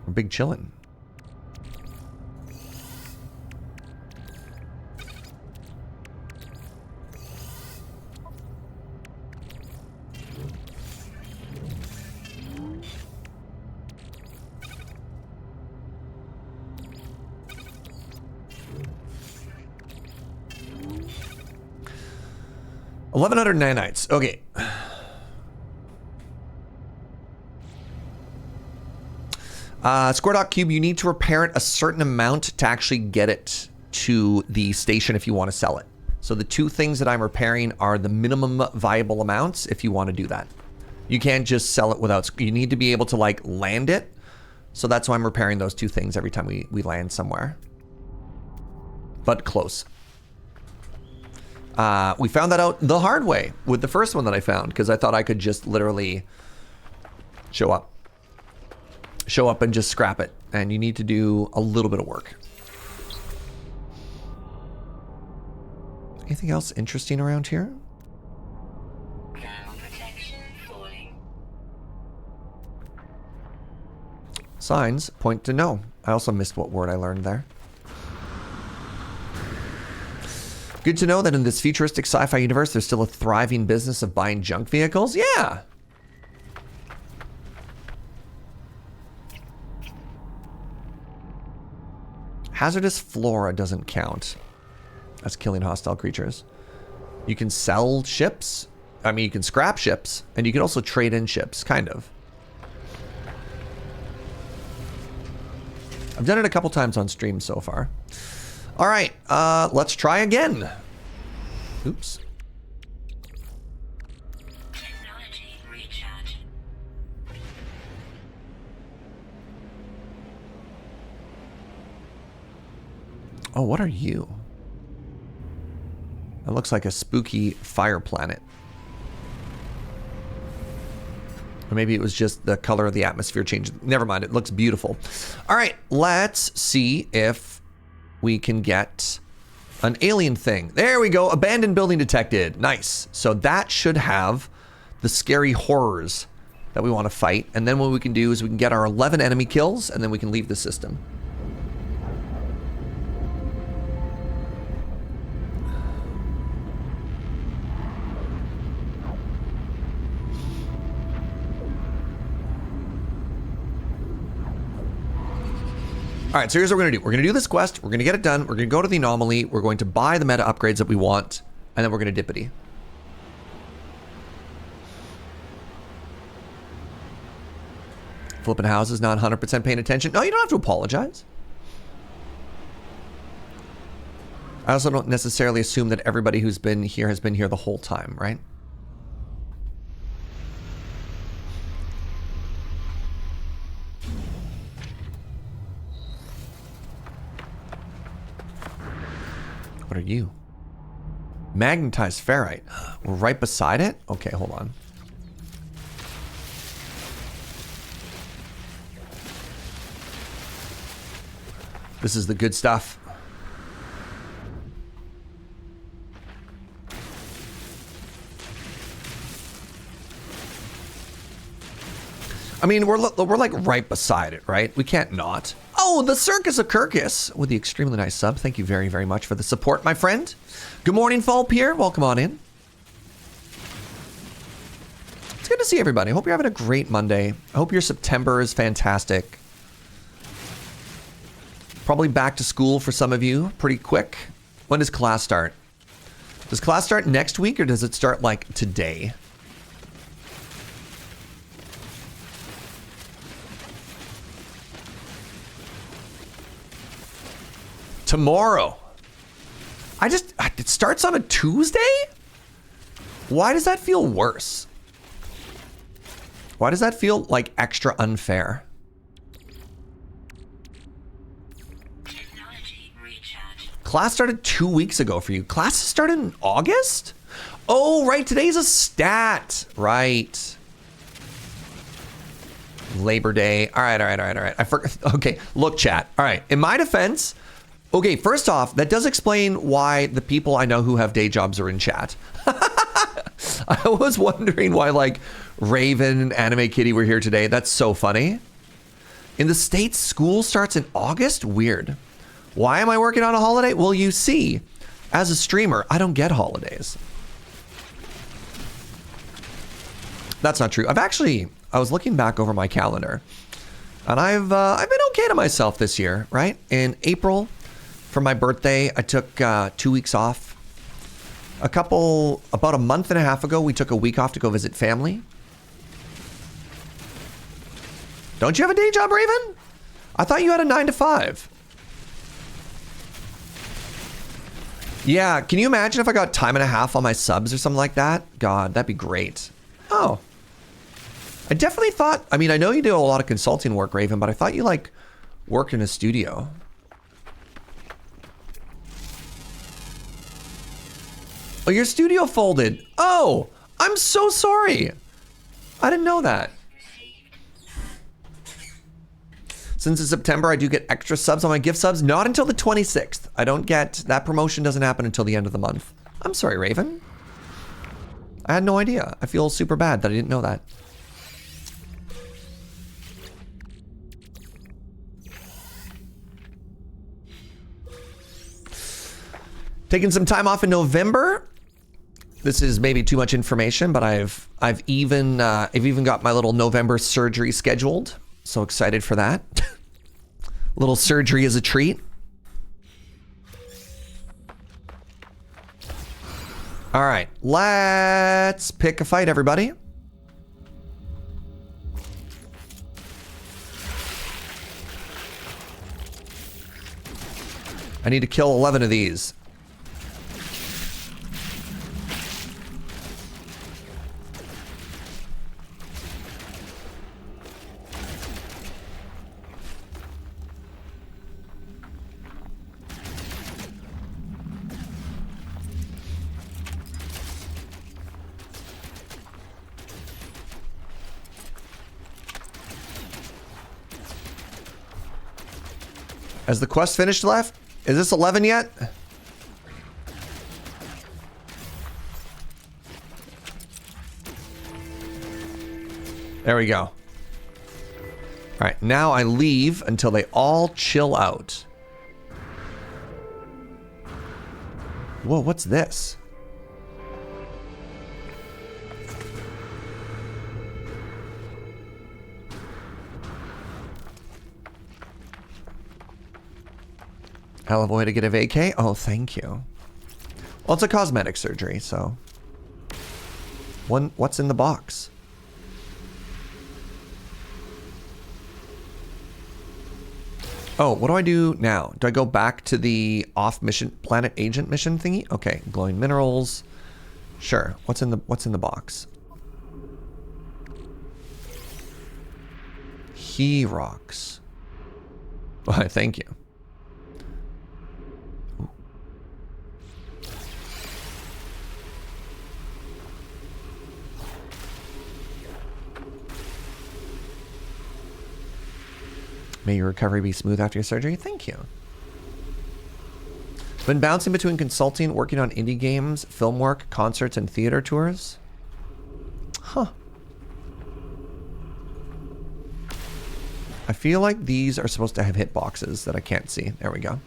we're big chillin'. $1,100 nanites. Okay. Square Cube, you need to repair it a certain amount to actually get it to the station if you want to sell it. So the two things that I'm repairing are the minimum viable amounts if you want to do that. You can't just sell it without... You need to be able to, like, land it. So that's why I'm repairing those two things every time we land somewhere. But close. We found that out the hard way with the first one that I found because I thought I could just literally show up and just scrap it. And you need to do a little bit of work. Anything else interesting around here? Ground protection falling. signs point to no. I also missed what word I learned there. Good to know that in this futuristic sci-fi universe, there's still a thriving business of buying junk vehicles. Yeah. Hazardous flora doesn't count. That's killing hostile creatures. You can sell ships. I mean, you can scrap ships, and you can also trade in ships, kind of. I've done it a couple times on stream so far. All right, let's try again. Oops. Technology recharge. Oh, what are you? It looks like a spooky fire planet. Or maybe it was just the color of the atmosphere changed. Never mind, it looks beautiful. All right, let's see if we can get an alien thing. There we go, abandoned building detected. Nice. So that should have the scary horrors that we want to fight. And then what we can do is we can get our 11 enemy kills, and then we can leave the system. All right, so here's what we're gonna do. We're gonna do this quest. We're gonna get it done. We're gonna go to the Anomaly. We're going to buy the meta upgrades that we want, and then we're gonna dippity. Flipping houses, not 100% paying attention. No, you don't have to apologize. I also don't necessarily assume that everybody who's been here has been here the whole time, right? What are you? Magnetized ferrite. We're right beside it? Okay, hold on. This is the good stuff. I mean, we're like right beside it, right? We can't not. Oh, the Circus of Kirkus with the extremely nice sub. Thank you very, very much for the support, my friend. Good morning, Fall Pier. Welcome on in. It's good to see everybody. I hope you're having a great Monday. I hope your September is fantastic. Probably back to school for some of you pretty quick. When does class start? Does class start next week or does it start like today? Tomorrow. It starts on a Tuesday? Why does that feel worse? Why does that feel like extra unfair? Technology recharge. Class started 2 weeks ago for you. Classes started in August? Oh, right. Today's a stat. Right. Labor Day. All right. I forgot. Okay. Look, chat. All right. In my defense, okay, first off, that does explain why the people I know who have day jobs are in chat. I was wondering why, like, Raven and Anime Kitty were here today. That's so funny. In the States, school starts in August? Weird. Why am I working on a holiday? Well, you see, as a streamer, I don't get holidays. That's not true. I was looking back over my calendar, and I've been okay to myself this year, right? In April, for my birthday, I took 2 weeks off. About a month and a half ago, we took a week off to go visit family. Don't you have a day job, Raven? I thought you had a 9 to 5. Yeah, can you imagine if I got time and a half on my subs or something like that? God, that'd be great. Oh. I definitely thought, I mean, I know you do a lot of consulting work, Raven, but I thought you, like, worked in a studio. Oh, your studio folded. Oh, I'm so sorry. I didn't know that. Since it's September, I do get extra subs on my gift subs. Not until the 26th. I don't get, that promotion doesn't happen until the end of the month. I'm sorry, Raven. I had no idea. I feel super bad that I didn't know that. Taking some time off in November. This is maybe too much information, but I've even got my little November surgery scheduled. So excited for that. Little surgery as a treat. All right, let's pick a fight, everybody. I need to kill 11 of these. Has the quest finished left? Is this 11 yet? There we go. All right, now I leave until they all chill out. Whoa, what's this? Hell of a way to get a vacay? Oh, thank you. Well, it's a cosmetic surgery, so... What's in the box? Oh, what do I do now? Do I go back to the off-mission, planet agent mission thingy? Okay, glowing minerals. Sure. What's in the box? He rocks. Why, thank you. May your recovery be smooth after your surgery. Thank you. Been bouncing between consulting, working on indie games, film work, concerts, and theater tours. Huh. I feel like these are supposed to have hitboxes that I can't see. There we go.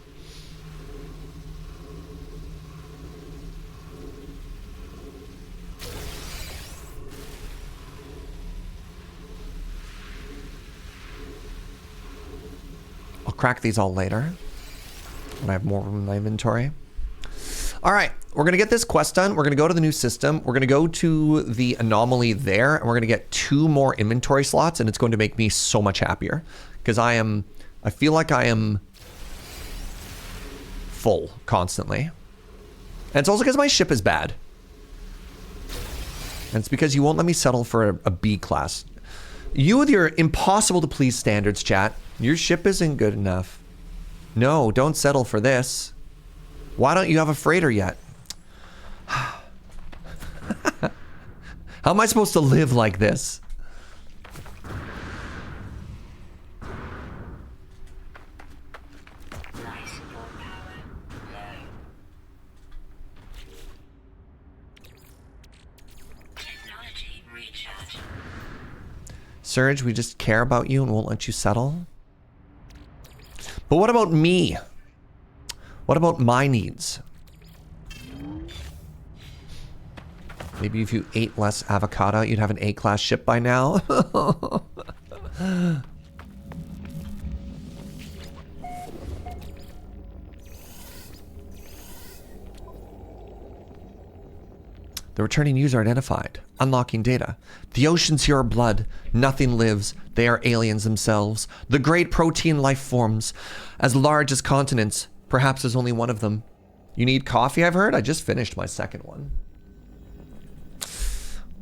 I'll crack these all later when I have more room in my inventory. All right, we're gonna get this quest done. We're gonna go to the new system. We're gonna go to the anomaly there, and we're gonna get 2 more inventory slots, and it's going to make me so much happier because I feel like I am full constantly. And it's also because my ship is bad. And it's because you won't let me settle for a B class. You with your impossible to please standards, chat. Your ship isn't good enough. No, don't settle for this. Why don't you have a freighter yet? How am I supposed to live like this? Technology recharge. Surge, we just care about you and won't let you settle. But what about me? What about my needs? Maybe if you ate less avocado, you'd have an A-class ship by now. The returning user identified. Unlocking data. The oceans here are blood. Nothing lives. They are aliens themselves. The great protein life forms. As large as continents. Perhaps there's only one of them. You need coffee, I've heard? I just finished my second one.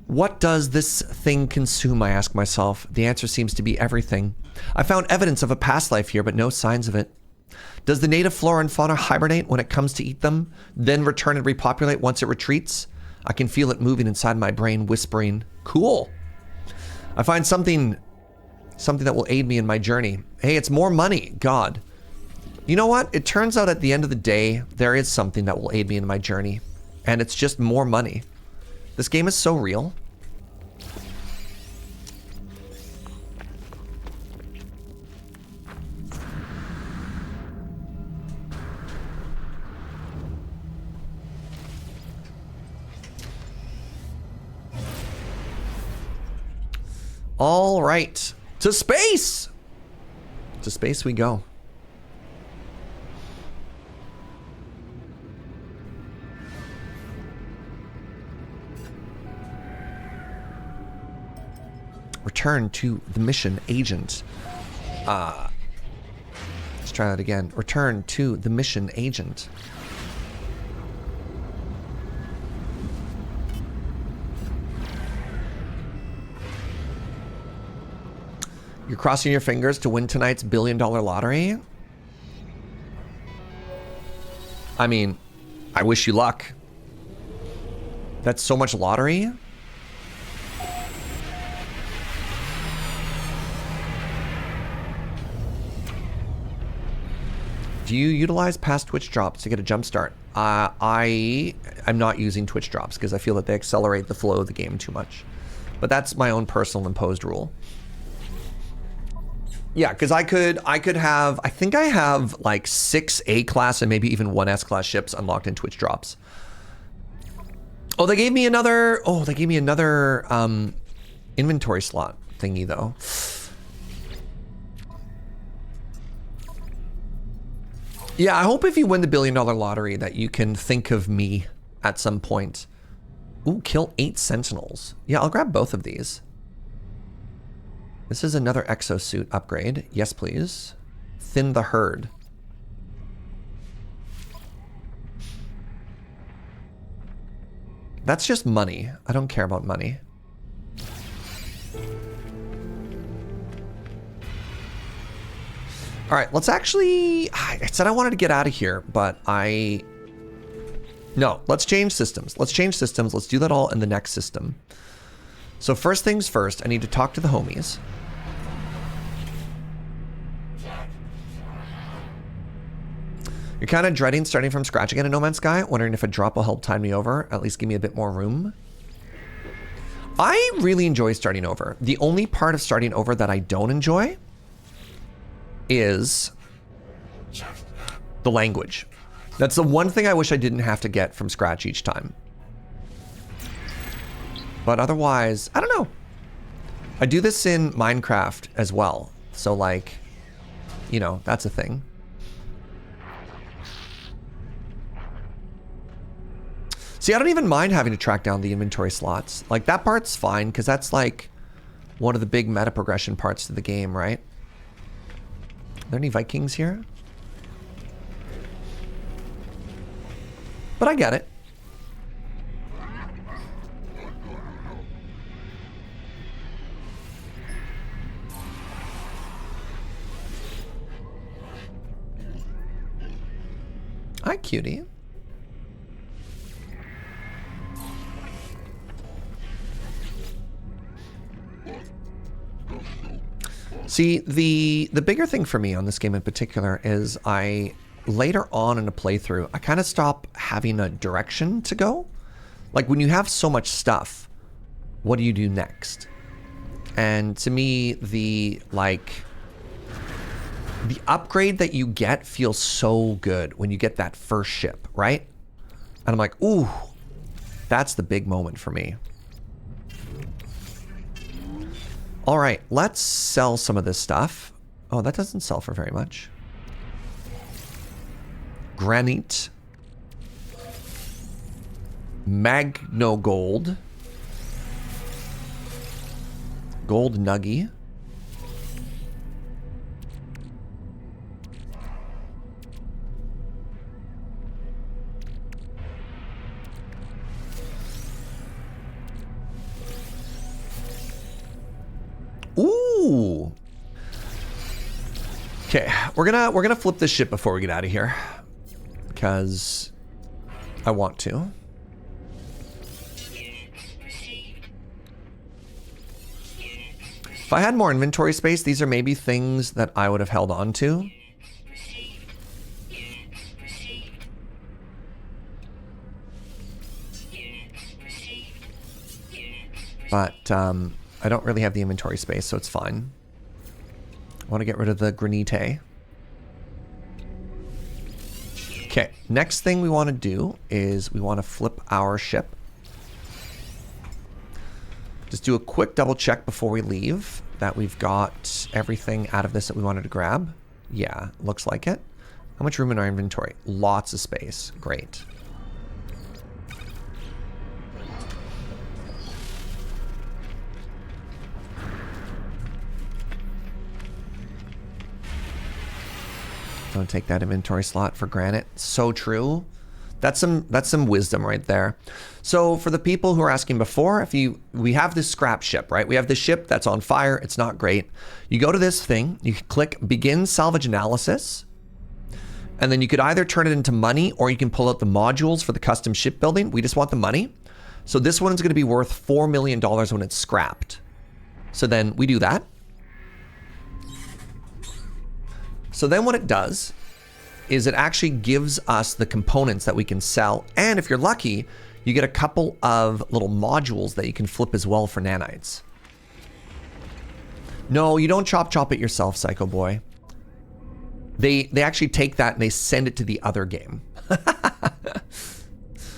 What does this thing consume, I ask myself. The answer seems to be everything. I found evidence of a past life here, but no signs of it. Does the native flora and fauna hibernate when it comes to eat them, then return and repopulate once it retreats? I can feel it moving inside my brain, whispering, cool. I find something that will aid me in my journey. Hey, it's more money, God. You know what? It turns out at the end of the day, there is something that will aid me in my journey. And it's just more money. This game is so real. All right. To space! To space we go. Return to the mission agent. Let's try that again. Return to the mission agent. You're crossing your fingers to win tonight's $1 billion lottery? I mean, I wish you luck. That's so much lottery. Do you utilize past Twitch drops to get a jump start? I'm not using Twitch drops because I feel that they accelerate the flow of the game too much. But that's my own personal imposed rule. Yeah, because I could have, I think I have like 6 A-class and maybe even 1 S-class ships unlocked in Twitch drops. Oh, they gave me another, inventory slot thingy though. Yeah, I hope if you win the $1 billion lottery that you can think of me at some point. Ooh, kill 8 sentinels. Yeah, I'll grab both of these. This is another exosuit upgrade. Yes, please. Thin the herd. That's just money. I don't care about money. All right, let's actually... I said I wanted to get out of here, but No, let's change systems. Let's change systems. Let's do that all in the next system. So first things first, I need to talk to the homies. You're kind of dreading starting from scratch again in No Man's Sky, wondering if a drop will help tide me over, at least give me a bit more room. I really enjoy starting over. The only part of starting over that I don't enjoy is the language. That's the one thing I wish I didn't have to get from scratch each time. But otherwise, I don't know. I do this in Minecraft as well. So like, you know, that's a thing. See, I don't even mind having to track down the inventory slots. Like, that part's fine, because that's, like, one of the big meta progression parts to the game, right? Are there any Vikings here? But I get it. Hi, cutie. See, the bigger thing for me on this game in particular is later on in a playthrough, I kind of stop having a direction to go. Like, when you have so much stuff, what do you do next? And to me, the upgrade that you get feels so good when you get that first ship, right? And I'm like, ooh, that's the big moment for me. All right, let's sell some of this stuff. Oh, that doesn't sell for very much. Granite. Magno gold. Gold nuggy. Ooh. Okay, we're gonna flip this ship before we get out of here, because I want to. If I had more inventory space, these are maybe things that I would have held on to. But I don't really have the inventory space, so it's fine. I want to get rid of the granite. Okay, next thing we want to do is we want to flip our ship. Just do a quick double check before we leave that we've got everything out of this that we wanted to grab. Yeah, looks like it. How much room in our inventory? Lots of space. Great. Don't take that inventory slot for granted. So true. That's some wisdom right there. So for the people who are asking before, we have this scrap ship, right? We have this ship that's on fire. It's not great. You go to this thing, you click begin salvage analysis, and then you could either turn it into money or you can pull out the modules for the custom shipbuilding. We just want the money. So this one's going to be worth $4 million when it's scrapped. So then we do that. So then what it does is it actually gives us the components that we can sell. And if you're lucky, you get a couple of little modules that you can flip as well for nanites. No, you don't chop it yourself, Psycho Boy. They actually take that and they send it to the other game.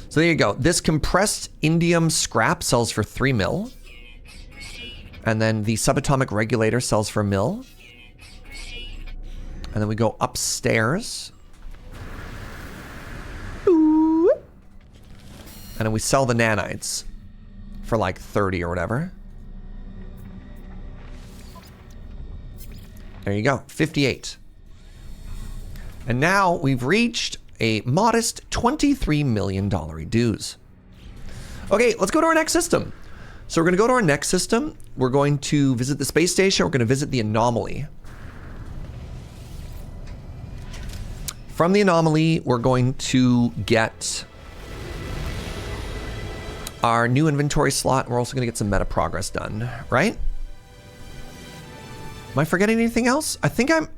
So there you go. This compressed indium scrap sells for 3 mil. And then the subatomic regulator sells for 1 mil. And then we go upstairs. Ooh. And then we sell the nanites for like 30 or whatever. There you go, 58. And now we've reached a modest $23 million dues. Okay, let's go to our next system. So we're gonna go to our next system. We're going to visit the space station. We're gonna visit the Anomaly. From the Anomaly, we're going to get our new inventory slot. And we're also gonna get some meta progress done, right? Am I forgetting anything else? I think I'm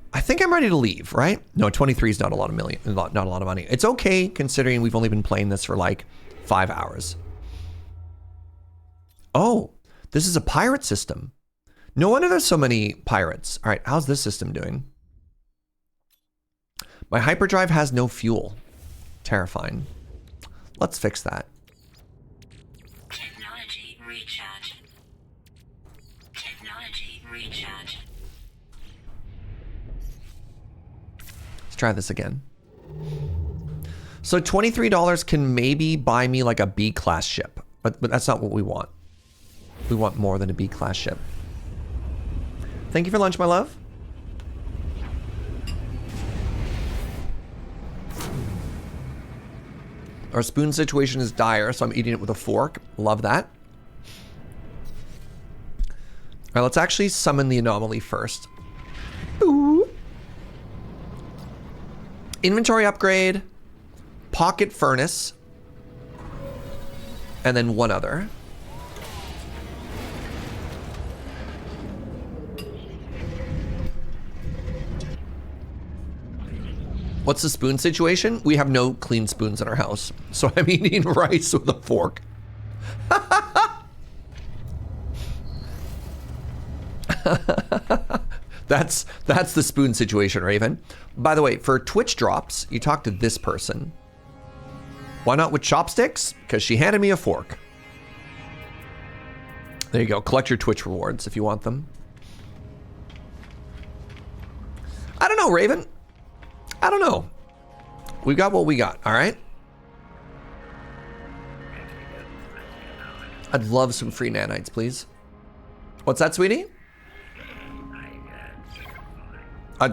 ready to leave, right? No, 23 is not a lot of money. It's okay considering we've only been playing this for like 5 hours. Oh, this is a pirate system. No wonder there's so many pirates. All right, how's this system doing? My hyperdrive has no fuel. Terrifying. Let's fix that. Technology recharge. Technology recharge. Let's try this again. So $23 can maybe buy me like a B-class ship, but that's not what we want. We want more than a B-class ship. Thank you for lunch, my love. Our spoon situation is dire, so I'm eating it with a fork. Love that. All right, let's actually summon the Anomaly first. Ooh. Inventory upgrade, pocket furnace, and then one other. What's the spoon situation? We have no clean spoons in our house, so I'm eating rice with a fork. That's the spoon situation, Raven. By the way, for Twitch drops, you talk to this person. Why not with chopsticks? Because she handed me a fork. There you go. Collect your Twitch rewards if you want them. I don't know, Raven. I don't know. We got what we got, all right? I'd love some free nanites, please. What's that, sweetie?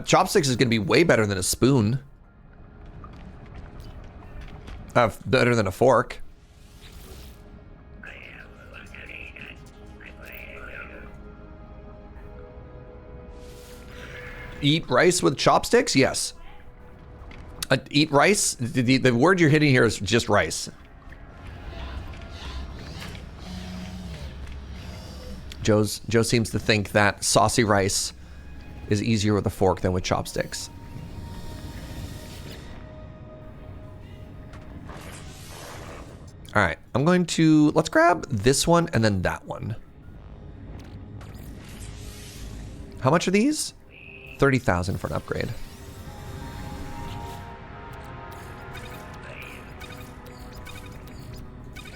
Chopsticks is gonna be way better than a spoon. Better than a fork. Eat rice with chopsticks? Yes. Eat rice? The word you're hitting here is just rice. Joe seems to think that saucy rice is easier with a fork than with chopsticks. All right, I'm going to, let's grab this one and then that one. How much are these? 30,000 for an upgrade.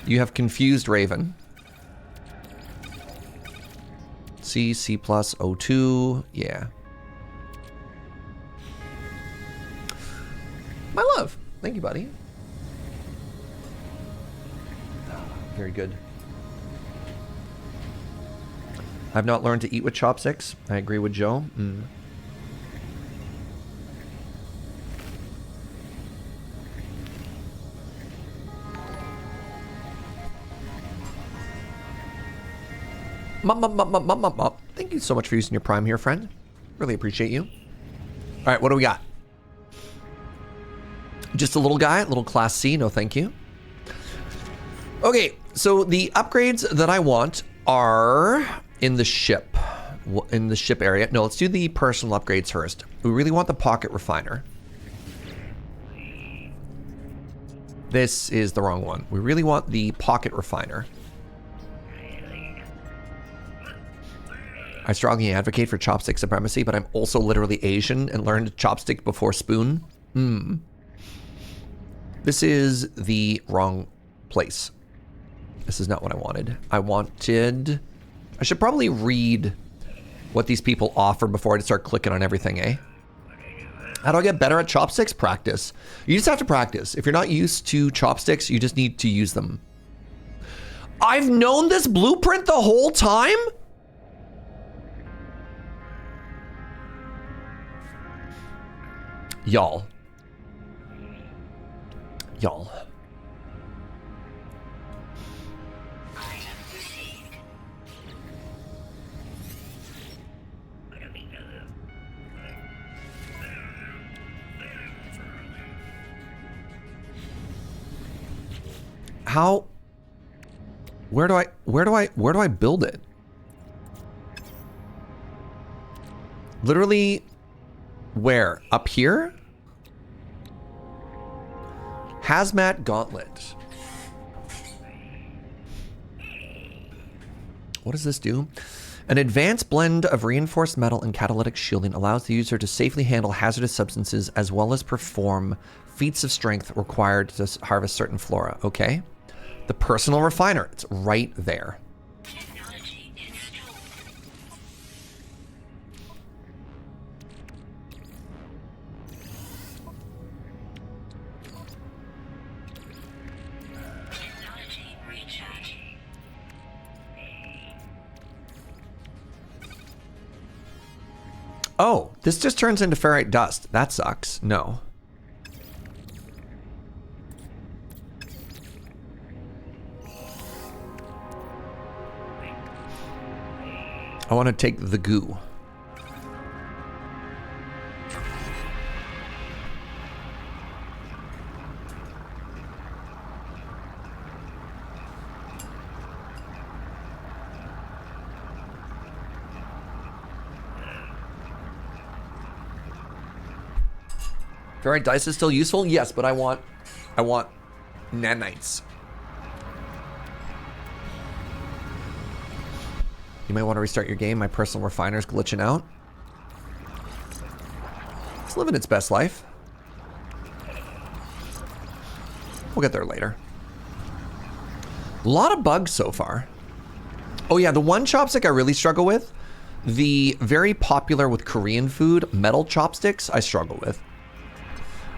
You have confused Raven. C, C plus, O2. Yeah. My love. Thank you, buddy. Very good. I've not learned to eat with chopsticks. I agree with Joe. Thank you so much for using your Prime here, friend. Really appreciate you. All right, what do we got? Just a little guy, little class C, no thank you. Okay, so the upgrades that I want are in the ship area. No, let's do the personal upgrades first. We really want the pocket refiner. This is the wrong one. We really want the pocket refiner. I strongly advocate for chopstick supremacy, but I'm also literally Asian and learned chopstick before spoon. This is the wrong place. This is not what I wanted. I should probably read what these people offer before I start clicking on everything, eh? How do I get better at chopsticks? Practice. You just have to practice. If you're not used to chopsticks, you just need to use them. I've known this blueprint the whole time? Y'all. How? Where do I build it? Literally, where? Up here? Hazmat gauntlet. What does this do? An advanced blend of reinforced metal and catalytic shielding allows the user to safely handle hazardous substances as well as perform feats of strength required to harvest certain flora. Okay. The personal refiner. It's right there. Technology installed. Technology recharge. Oh, this just turns into ferrite dust. That sucks. No. I want to take the goo. Ferrite dice is still useful? Yes, but I want nanites. You might want to restart your game. My personal refiner's glitching out. It's living its best life. We'll get there later. A lot of bugs so far. Oh yeah, the one chopstick I really struggle with, the very popular with Korean food, metal chopsticks, I struggle with.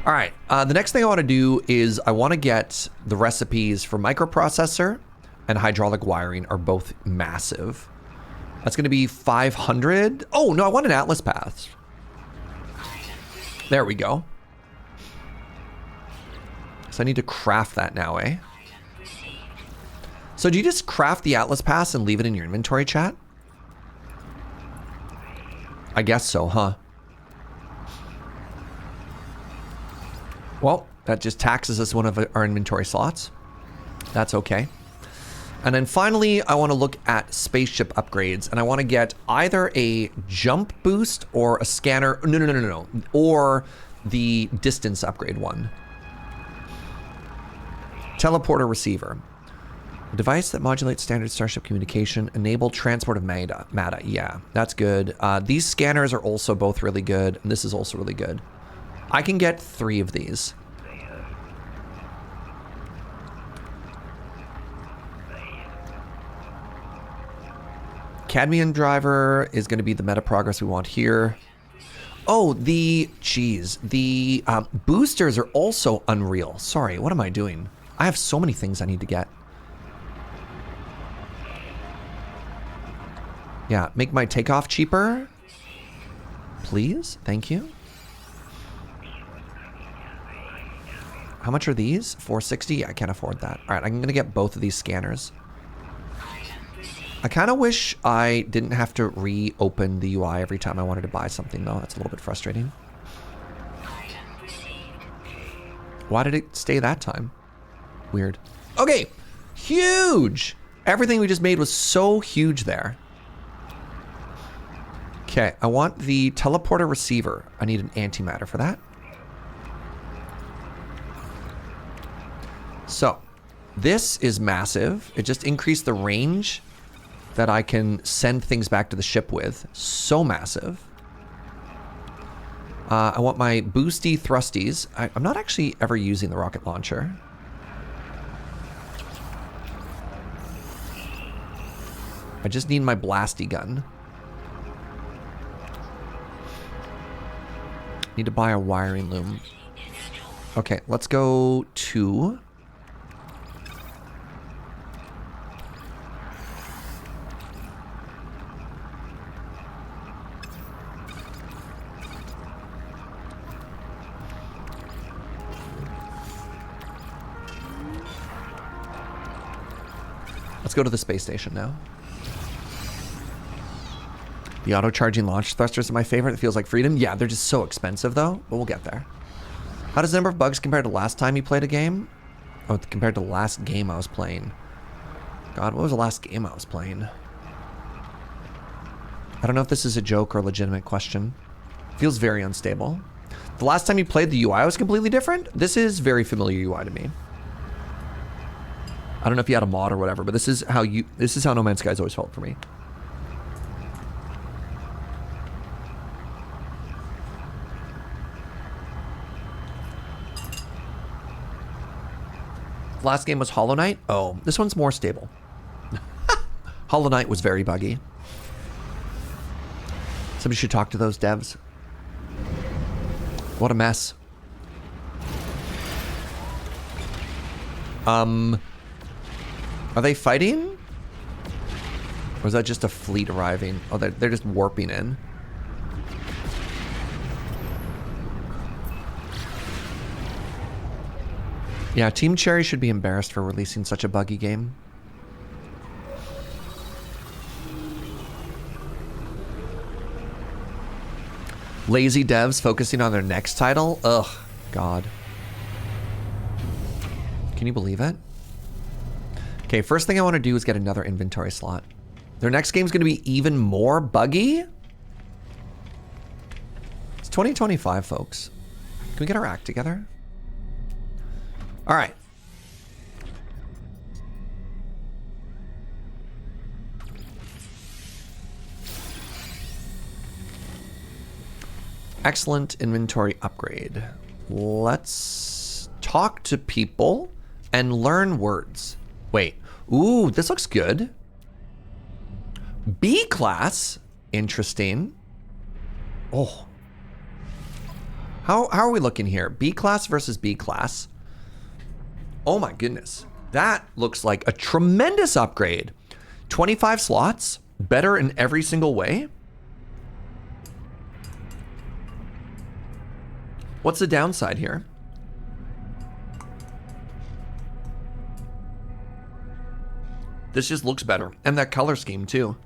All right, the next thing I want to do is I want to get the recipes for microprocessor and hydraulic wiring are both massive. That's going to be 500. Oh, no, I want an Atlas path. There we go. So I need to craft that now, eh? So do you just craft the Atlas pass and leave it in your inventory, chat? I guess so, huh? Well, that just taxes us one of our inventory slots. That's okay. And then finally, I want to look at spaceship upgrades, and I want to get either a jump boost or a scanner. No. Or the distance upgrade one. Teleporter receiver. A device that modulates standard Starship communication. Enable transport of matter. Yeah, that's good. These scanners are also both really good, and this is also really good. I can get 3 of these. Cadmium driver is going to be the meta progress we want here. Oh, the boosters are also unreal. Sorry, what am I doing? I have so many things I need to get. Yeah, make my takeoff cheaper. Please, thank you. How much are these? 460? I can't afford that. All right, I'm gonna get both of these scanners. I kind of wish I didn't have to reopen the UI every time I wanted to buy something, though. That's a little bit frustrating. Why did it stay that time? Weird. Okay, huge! Everything we just made was so huge there. Okay, I want the teleporter receiver. I need an antimatter for that. So, this is massive. It just increased the range that I can send things back to the ship with. So massive. I want my boosty thrusties. I'm not actually ever using the rocket launcher. I just need my blasty gun. Need to buy a wiring loom. Okay, let's go to... Let's go to the space station now. The auto-charging launch thrusters are my favorite. It feels like freedom. Yeah, they're just so expensive, though, but we'll get there. How does the number of bugs compare to last time you played a game? Oh, compared to the last game I was playing. God, what was the last game I was playing? I don't know if this is a joke or a legitimate question. Feels very unstable. The last time you played, the UI was completely different? This is very familiar UI to me. I don't know if you had a mod or whatever, but this is how No Man's Sky's always felt for me. Last game was Hollow Knight. Oh, this one's more stable. Hollow Knight was very buggy. Somebody should talk to those devs. What a mess. Are they fighting? Or is that just a fleet arriving? Oh, they're just warping in. Yeah, Team Cherry should be embarrassed for releasing such a buggy game. Lazy devs focusing on their next title? Ugh, God. Can you believe it? Okay, first thing I want to do is get another inventory slot. Their next game's going to be even more buggy? It's 2025, folks. Can we get our act together? All right. Excellent inventory upgrade. Let's talk to people and learn words. Wait. Ooh, this looks good. B class. Interesting. Oh. How are we looking here? B class versus B class. Oh my goodness. That looks like a tremendous upgrade. 25 slots. Better in every single way. What's the downside here? This just looks better. And that color scheme too.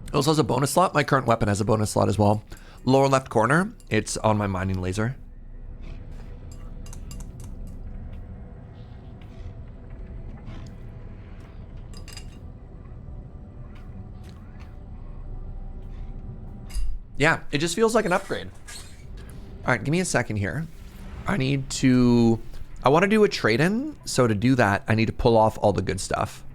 It also has a bonus slot. My current weapon has a bonus slot as well. Lower left corner, it's on my mining laser. Yeah, it just feels like an upgrade. All right, give me a second here. I want to do a trade-in. So to do that, I need to pull off all the good stuff.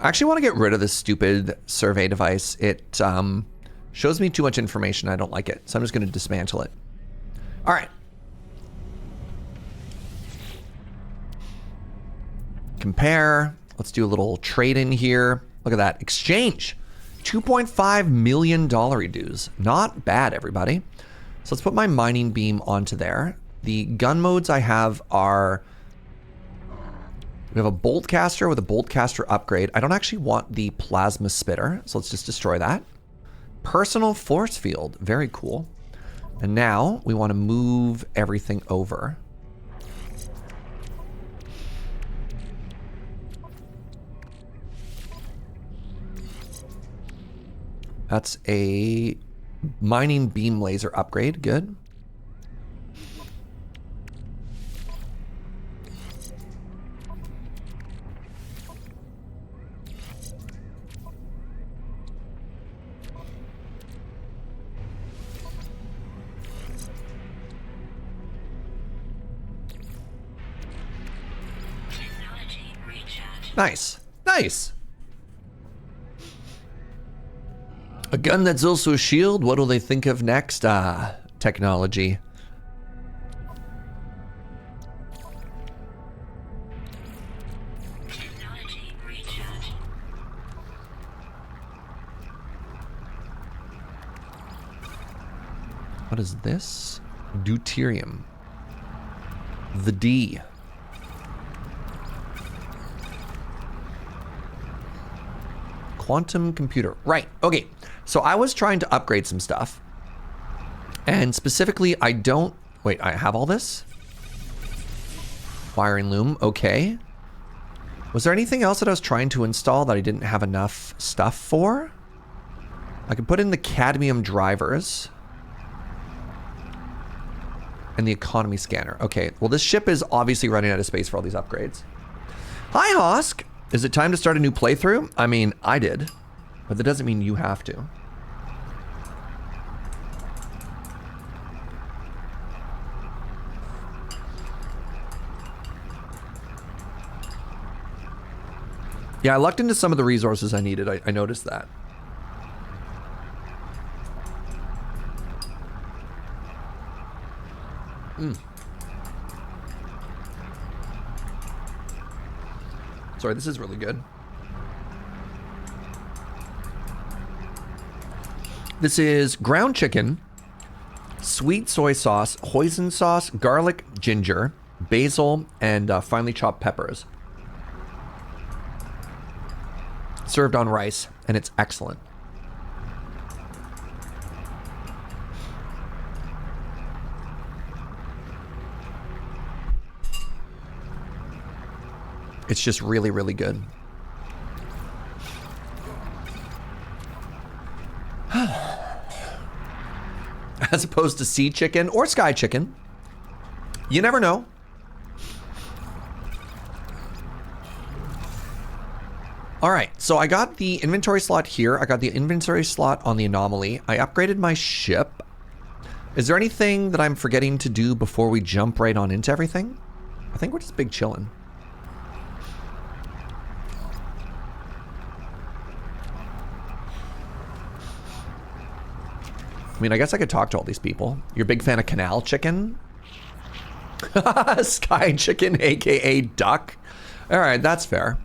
I actually want to get rid of this stupid survey device. It shows me too much information. I don't like it. So I'm just going to dismantle it. All right. Compare. Let's do a little trade in here. Look at that. Exchange. $2.5 million dues. Not bad, everybody. So let's put my mining beam onto there. The gun modes I have are... We have a bolt caster with a bolt caster upgrade. I don't actually want the plasma spitter, so let's just destroy that. Personal force field. Very cool. And now we want to move everything over. That's a mining beam laser upgrade. Good. Technology recharge. Nice. Nice. A gun that's also a shield. What will they think of next? Technology. Technology recharge. What is this? Deuterium. The D. Quantum computer. Right. Okay. So I was trying to upgrade some stuff. And specifically, I don't... Wait, I have all this? Wiring loom. Okay. Was there anything else that I was trying to install that I didn't have enough stuff for? I could put in the cadmium drivers. And the economy scanner. Okay. Well, this ship is obviously running out of space for all these upgrades. Hi, Hosk. Is it time to start a new playthrough? I mean, I did. But that doesn't mean you have to. Yeah, I lucked into some of the resources I needed. I noticed that. Sorry, this is really good. This is ground chicken, sweet soy sauce, hoisin sauce, garlic, ginger, basil, and finely chopped peppers. Served on rice, and it's excellent. It's just really, really good. As opposed to sea chicken or sky chicken. You never know. All right, so I got the inventory slot here. I got the inventory slot on the Anomaly. I upgraded my ship. Is there anything that I'm forgetting to do before we jump right on into everything? I think we're just big chillin'. I mean, I guess I could talk to all these people. You're a big fan of canal chicken? Sky chicken, aka duck. All right, that's fair.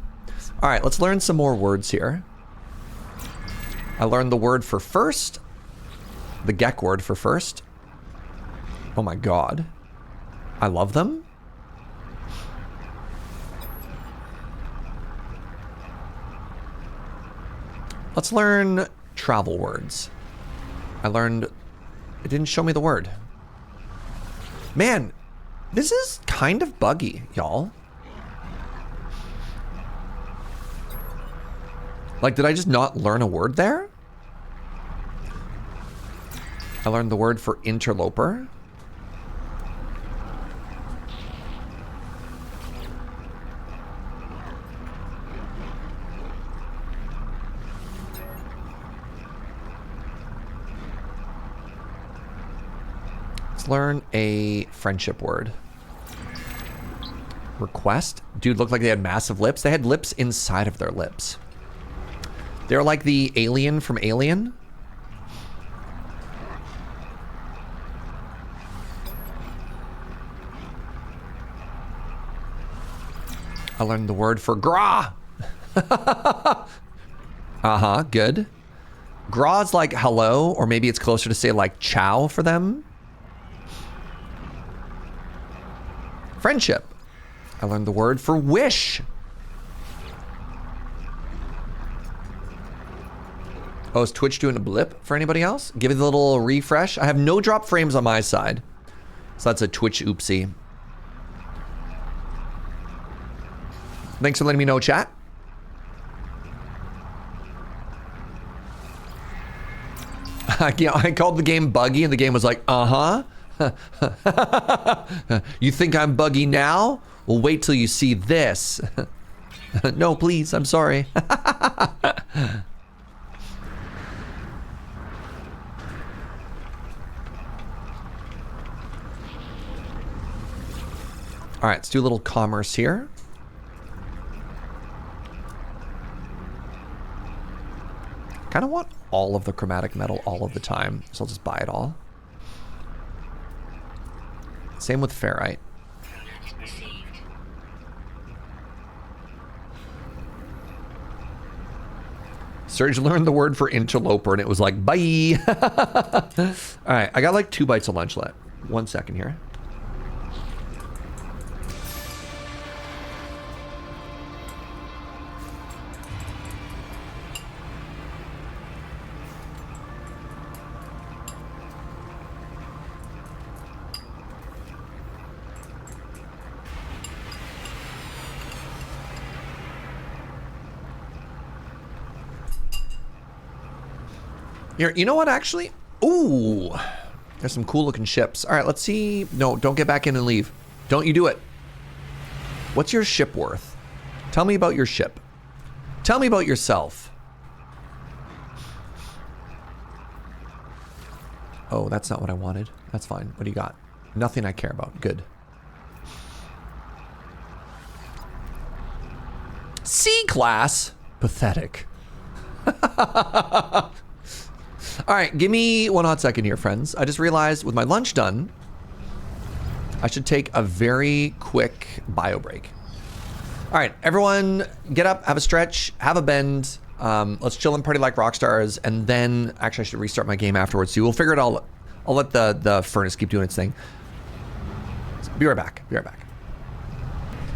All right, let's learn some more words here. I learned the word for first. The Gek word for first. Oh my god. I love them. Let's learn travel words. I learned... It didn't show me the word. Man, this is kind of buggy, y'all. Like, did I just not learn a word there? I learned the word for interloper. Let's learn a friendship word. Request? Dude, looked like they had massive lips. They had lips inside of their lips. They're like the alien from Alien. I learned the word for gra. Uh-huh, good. Gra's like hello, or maybe it's closer to say like ciao for them. Friendship. I learned the word for wish. Oh, is Twitch doing a blip for anybody else? Give it a little refresh. I have no drop frames on my side. So that's a Twitch oopsie. Thanks for letting me know, chat. I called the game buggy and the game was like, uh-huh. You think I'm buggy now? Well, wait till you see this. No, please, I'm sorry. All right, let's do a little commerce here. Kind of want all of the chromatic metal all of the time, so I'll just buy it all. Same with ferrite. Product received. Serge learned the word for interloper and it was like, bye. All right, I got like 2 bites of lunch left. 1 second here. Here, you know what, actually? Ooh, there's some cool looking ships. All right, let's see. No, don't get back in and leave. Don't you do it. What's your ship worth? Tell me about your ship. Tell me about yourself. Oh, that's not what I wanted. That's fine. What do you got? Nothing I care about. Good. C-class? Pathetic. All right, give me 1 hot second here, friends. I just realized with my lunch done, I should take a very quick bio break. All right, everyone get up, have a stretch, have a bend. Let's chill and party like rock stars. And then, actually, I should restart my game afterwards too. We'll figure it all. I'll let the furnace keep doing its thing. Be right back. Be right back.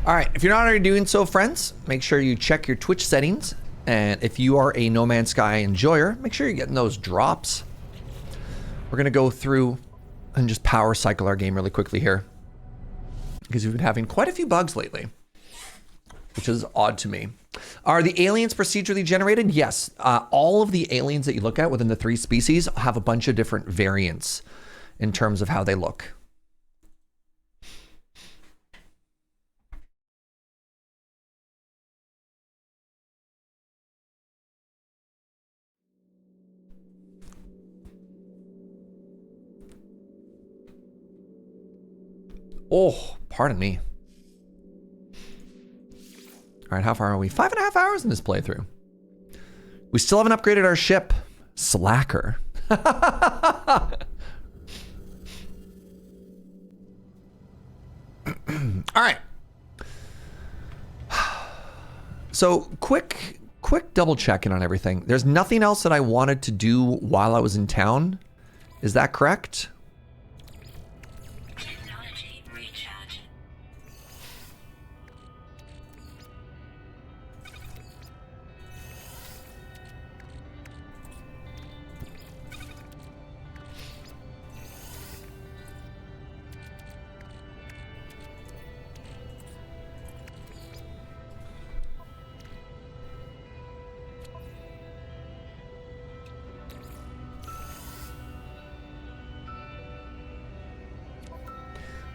All right, if you're not already doing so, friends, make sure you check your Twitch settings. And if you are a No Man's Sky enjoyer, make sure you're getting those drops. We're going to go through and just power cycle our game really quickly here, because we've been having quite a few bugs lately, which is odd to me. Are the aliens procedurally generated? Yes. All of the aliens that you look at within the 3 species have a bunch of different variants in terms of how they look. Oh, pardon me. All right, how far are we? 5.5 hours in this playthrough. We still haven't upgraded our ship. Slacker. All right. So quick double check-in on everything. There's nothing else that I wanted to do while I was in town. Is that correct? Technology recharge.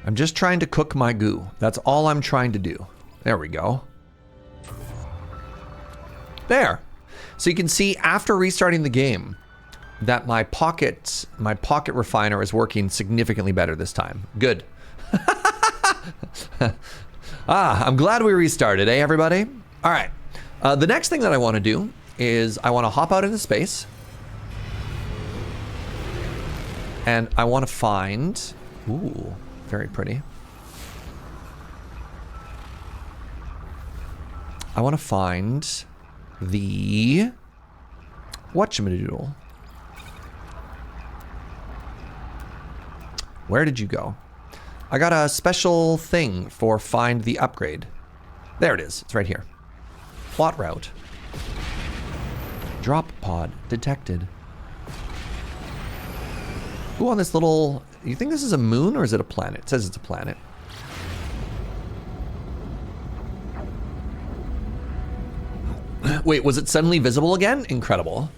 I'm just trying to cook my goo. That's all I'm trying to do. There we go. There. So you can see after restarting the game that my pocket refiner is working significantly better this time. Good. I'm glad we restarted, eh, everybody? All right. The next thing that I want to do is I want to hop out into space. And I want to find... Ooh, very pretty. I want to find the... whatchamadoodle. Where did you go? I got a special thing for find the upgrade. There it is. It's right here. Plot route. Drop pod detected. Ooh, on this little... You think this is a moon or is it a planet? It says it's a planet. Wait, was it suddenly visible again? Incredible.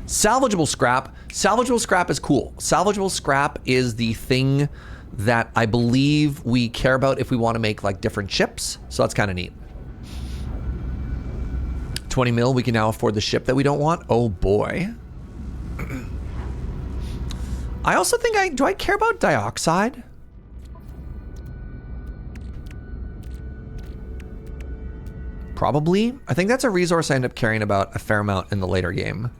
Salvageable scrap. Salvageable scrap is cool. Salvageable scrap is the thing that I believe we care about if we want to make like different ships. So that's kind of neat. 20 mil, we can now afford the ship that we don't want. Oh boy. I also think do I care about dioxide? Probably. I think that's a resource I end up caring about a fair amount in the later game.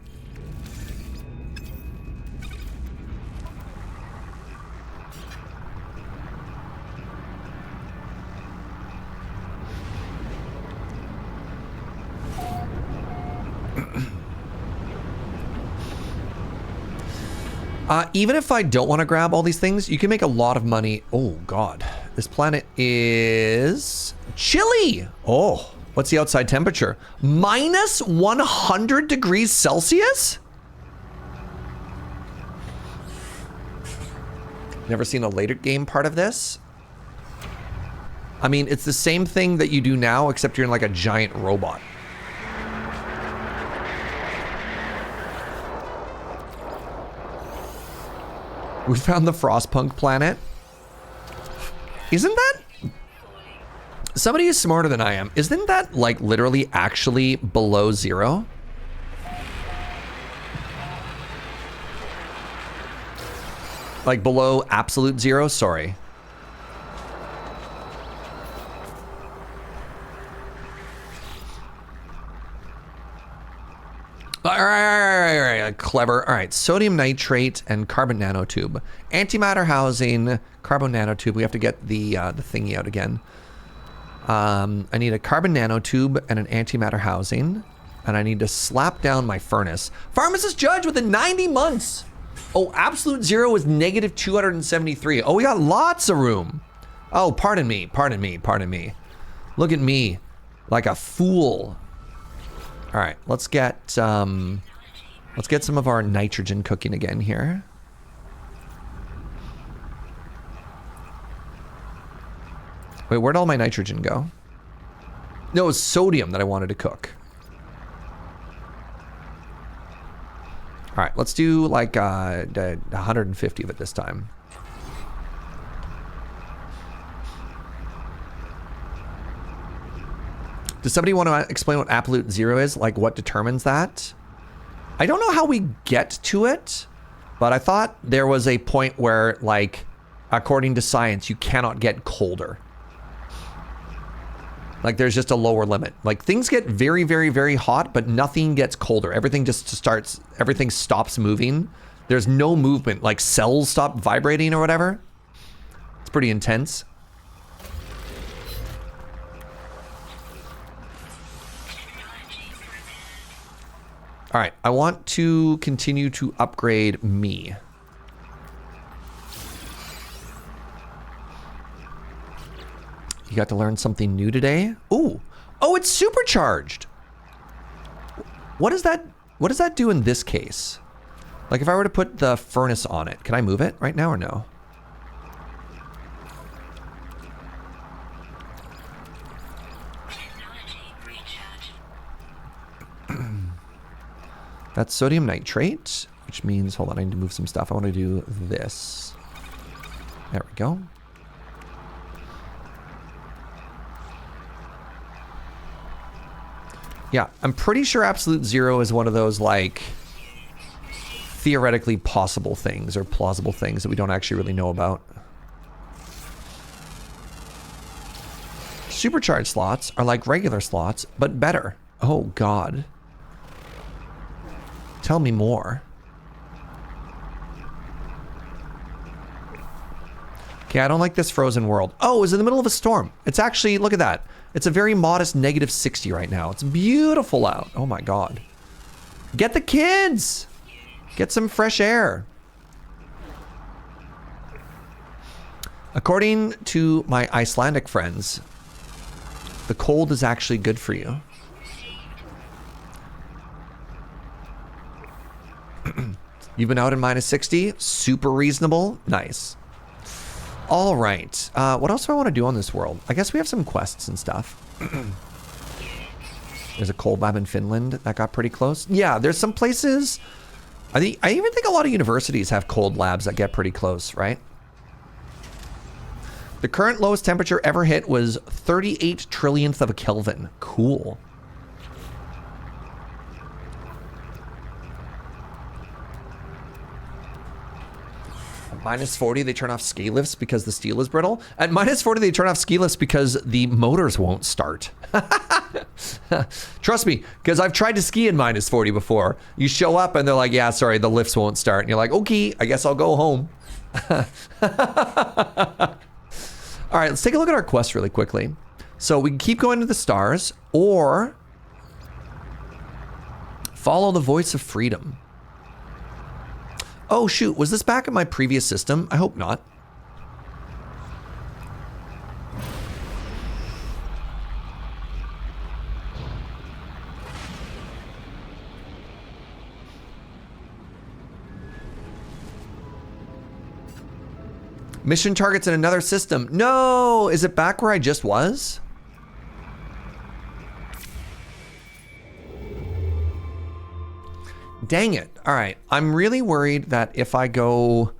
Even if I don't want to grab all these things, you can make a lot of money. Oh, God. This planet is chilly. Oh, what's the outside temperature? Minus 100 degrees Celsius? Never seen a later game part of this. I mean, it's the same thing that you do now, except you're in like a giant robot. We found the Frostpunk planet. Isn't that... Somebody is smarter than I am. Isn't that like literally actually below zero? Like below absolute zero? Sorry. All right, clever. All right, sodium nitrate and carbon nanotube. Antimatter housing, carbon nanotube. We have to get the thingy out again. I need a carbon nanotube and an antimatter housing, and I need to slap down my furnace. Pharmacist Judge within 90 months. Oh, absolute zero is negative 273. Oh, we got lots of room. Oh, pardon me, pardon me, pardon me. Look at me, like a fool. All right, let's get some of our nitrogen cooking again here. Wait, where'd all my nitrogen go? No, it was sodium that I wanted to cook. All right, let's do like 150 of it this time. Does somebody want to explain what absolute zero is? Like what determines that? I don't know how we get to it, but I thought there was a point where, like, according to science, you cannot get colder. Like there's just a lower limit. Like things get very, very, very hot, but nothing gets colder. Everything just starts, everything stops moving. There's no movement, like cells stop vibrating or whatever. It's pretty intense. All right, I want to continue to upgrade me. You got to learn something new today? Ooh. Oh, it's supercharged. What does that do in this case? Like if I were to put the furnace on it, can I move it right now or no? That's sodium nitrate, which means, hold on, I need to move some stuff. I want to do this. There we go. Yeah, I'm pretty sure absolute zero is one of those like theoretically possible things or plausible things that we don't actually really know about. supercharged slots are like regular slots, but better. Oh, God. Tell me more. Okay, I don't like this frozen world. Oh, it's in the middle of a storm. It's actually, look at that. It's a very modest -60 right now. It's beautiful out. Oh my God. Get the kids! Get some fresh air. According to my Icelandic friends, the cold is actually good for you. You've been out in -60? Super reasonable. Nice. All right. What else do I want to do on this world? I guess we have some quests and stuff. There's a cold lab in Finland that got pretty close. Yeah, there's some places. I even think a lot of universities have cold labs that get pretty close, right? The current lowest temperature ever hit was 38 trillionth of a Kelvin. Cool. -40, they turn off ski lifts because the steel is brittle. At -40, they turn off ski lifts because the motors won't start. Trust me, because I've tried to ski in -40 before. You show up and they're like, yeah, sorry, the lifts won't start. And you're like, okay, I guess I'll go home. All right, let's take a look at our quest really quickly. So we can keep going to the stars or follow the voice of freedom. Oh, shoot. Was this back in my previous system? I hope not. Mission targets in another system. No! Is it back where I just was? Dang it. All right. I'm really worried that if I go...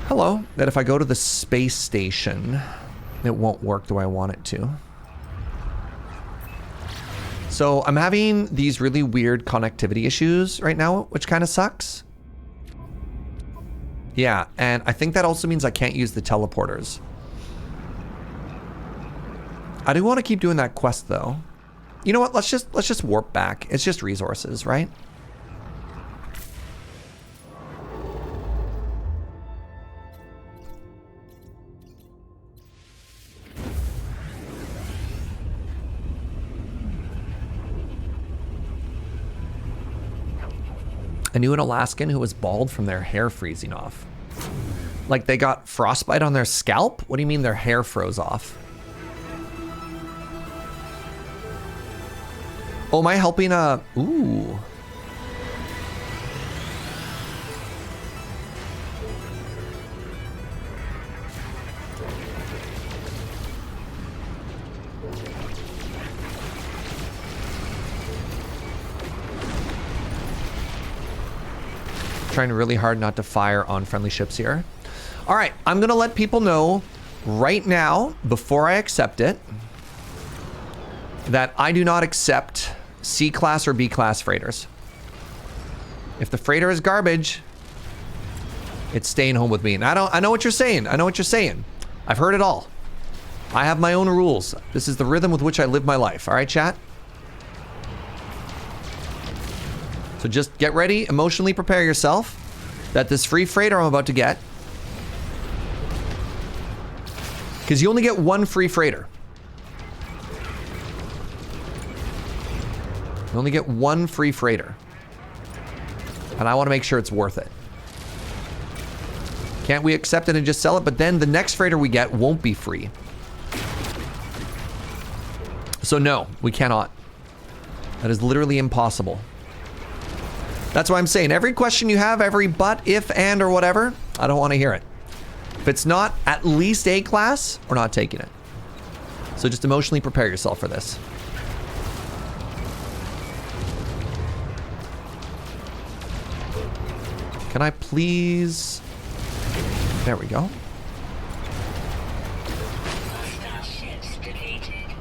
Hello. That if I go to the space station, it won't work the way I want it to. So I'm having these really weird connectivity issues right now, which kind of sucks. Yeah, and I think that also means I can't use the teleporters. I do want to keep doing that quest though. You know what? Let's just warp back. It's just resources, right? I knew an Alaskan who was bald from their hair freezing off. Like they got frostbite on their scalp? What do you mean their hair froze off? Oh, am I helping ooh. Trying really hard not to fire on friendly ships here. All right, I'm gonna let people know right now, before I accept it, that I do not accept C-class or B-class freighters. If the freighter is garbage, it's staying home with me. And I know what you're saying. I know what you're saying. I've heard it all. I have my own rules. This is the rhythm with which I live my life. All right, chat? So just get ready, emotionally prepare yourself that this free freighter I'm about to get, because you only get one free freighter. You only get one free freighter. And I want to make sure it's worth it. Can't we accept it and just sell it? But then the next freighter we get won't be free. So no, we cannot. That is literally impossible. That's why I'm saying every question you have, every but, if, and, or whatever, I don't want to hear it. If it's not at least A class, we're not taking it. So just emotionally prepare yourself for this. Can I please... There we go. Hostile ships deleted.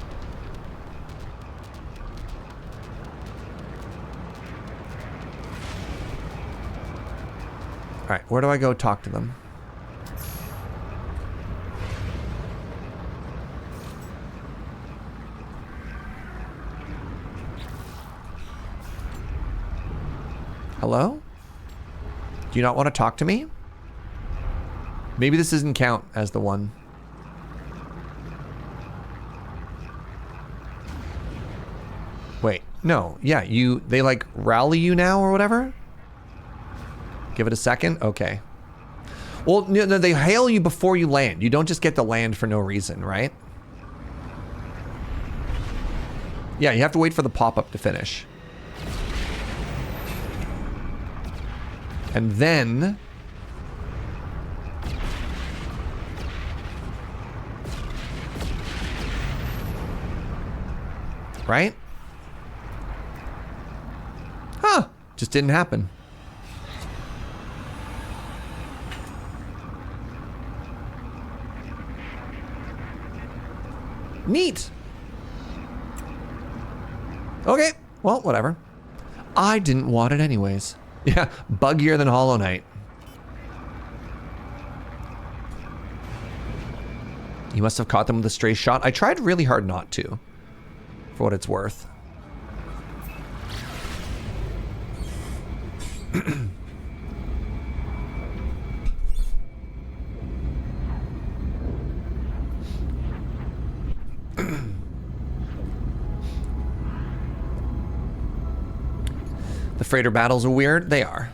All right, where do I go talk to them? Hello? Do you not want to talk to me? Maybe this doesn't count as the one. Wait, no. Yeah, they like rally you now or whatever? Give it a second? Okay. Well, no, they hail you before you land. You don't just get to land for no reason, right? Yeah, you have to wait for the pop-up to finish. And then... Right? Huh. Just didn't happen. Neat. Okay. Well, whatever. I didn't want it anyways. Yeah, buggier than Hollow Knight. You must have caught them with a stray shot. I tried really hard not to, for what it's worth. The freighter battles are weird. They are.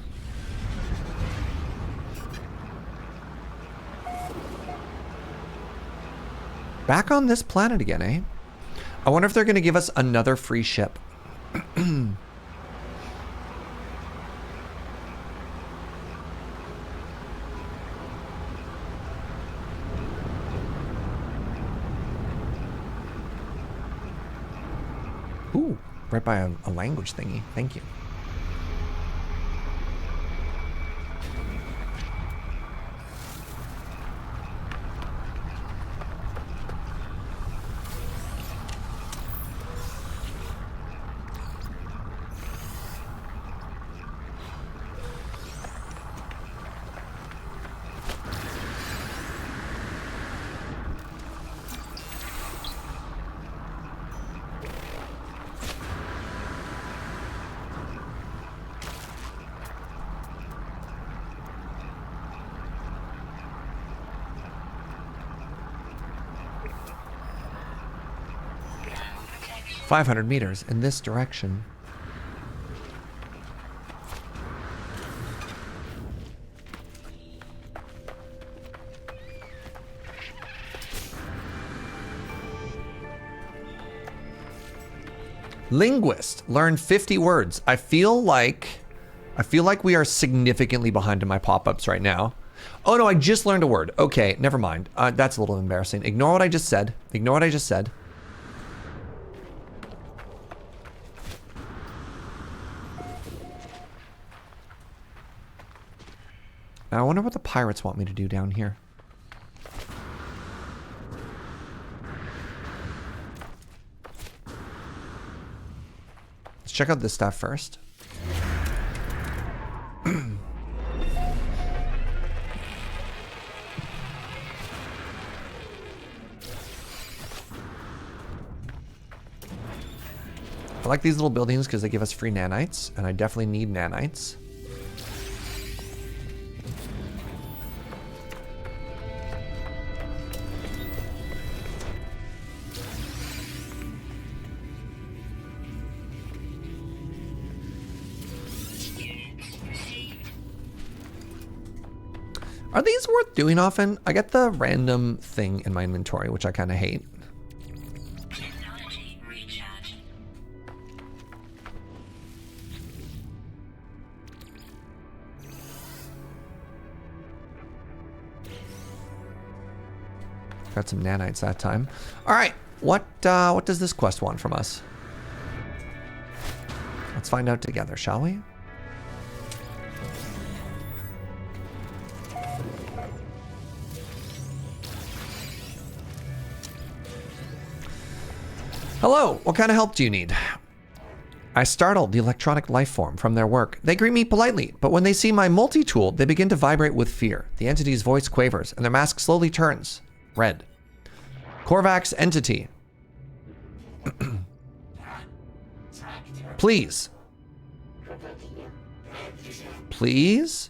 Back on this planet again, eh? I wonder if they're going to give us another free ship. Ooh, right by a language thingy. Thank you. Ground protection. 500 meters in this direction. Linguist, learn 50 words. I feel like we are significantly behind in my pop-ups right now. Oh no, I just learned a word. Okay, never mind. That's a little embarrassing. Ignore what I just said. Ignore what I just said. Now I wonder what the pirates want me to do down here. Let's check out this stuff first. I like these little buildings because they give us free nanites, and I definitely need nanites. Units received. Are these worth doing often? I get the random thing in my inventory, which I kind of hate. Technology recharge. Got some nanites that time. All right, what does this quest want from us? Let's find out together, shall we? Hello, what kind of help do you need? I startled the electronic life form from their work. They greet me politely, but when they see my multi-tool, they begin to vibrate with fear. The entity's voice quavers, and their mask slowly turns red. Korvac's entity. Please. Please?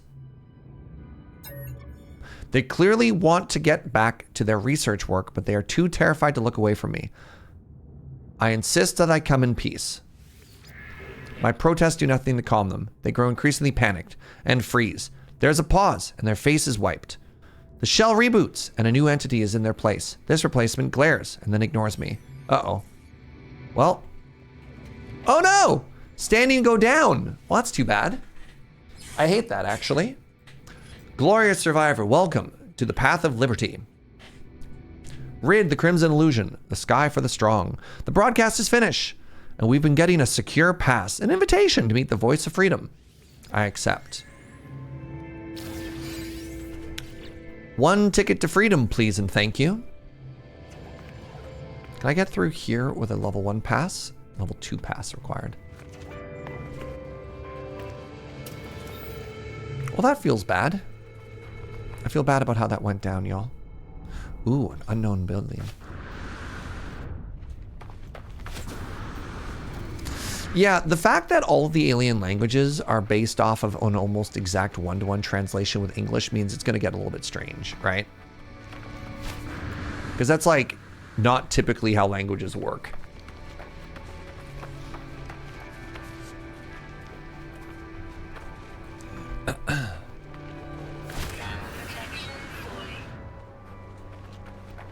They clearly want to get back to their research work, but they are too terrified to look away from me. I insist that I come in peace. My protests do nothing to calm them. They grow increasingly panicked and freeze. There's a pause, and their face is wiped. The shell reboots, and a new entity is in their place. This replacement glares and then ignores me. Uh-oh. Well. Oh no! Standing and go down. Well, that's too bad. I hate that, actually. Glorious survivor, welcome to the path of liberty. Rid the crimson illusion, the sky for the strong. The broadcast is finished, and we've been getting a secure pass, an invitation to meet the voice of freedom. I accept. 1 ticket to freedom, please and thank you. Can I get through here with a level 1 pass? Level 2 pass required. Well, that feels bad. I feel bad about how that went down, y'all. Ooh, an unknown building. Yeah, the fact that all of the alien languages are based off of an almost exact one-to-one translation with English means it's going to get a little bit strange, right? Because that's like not typically how languages work.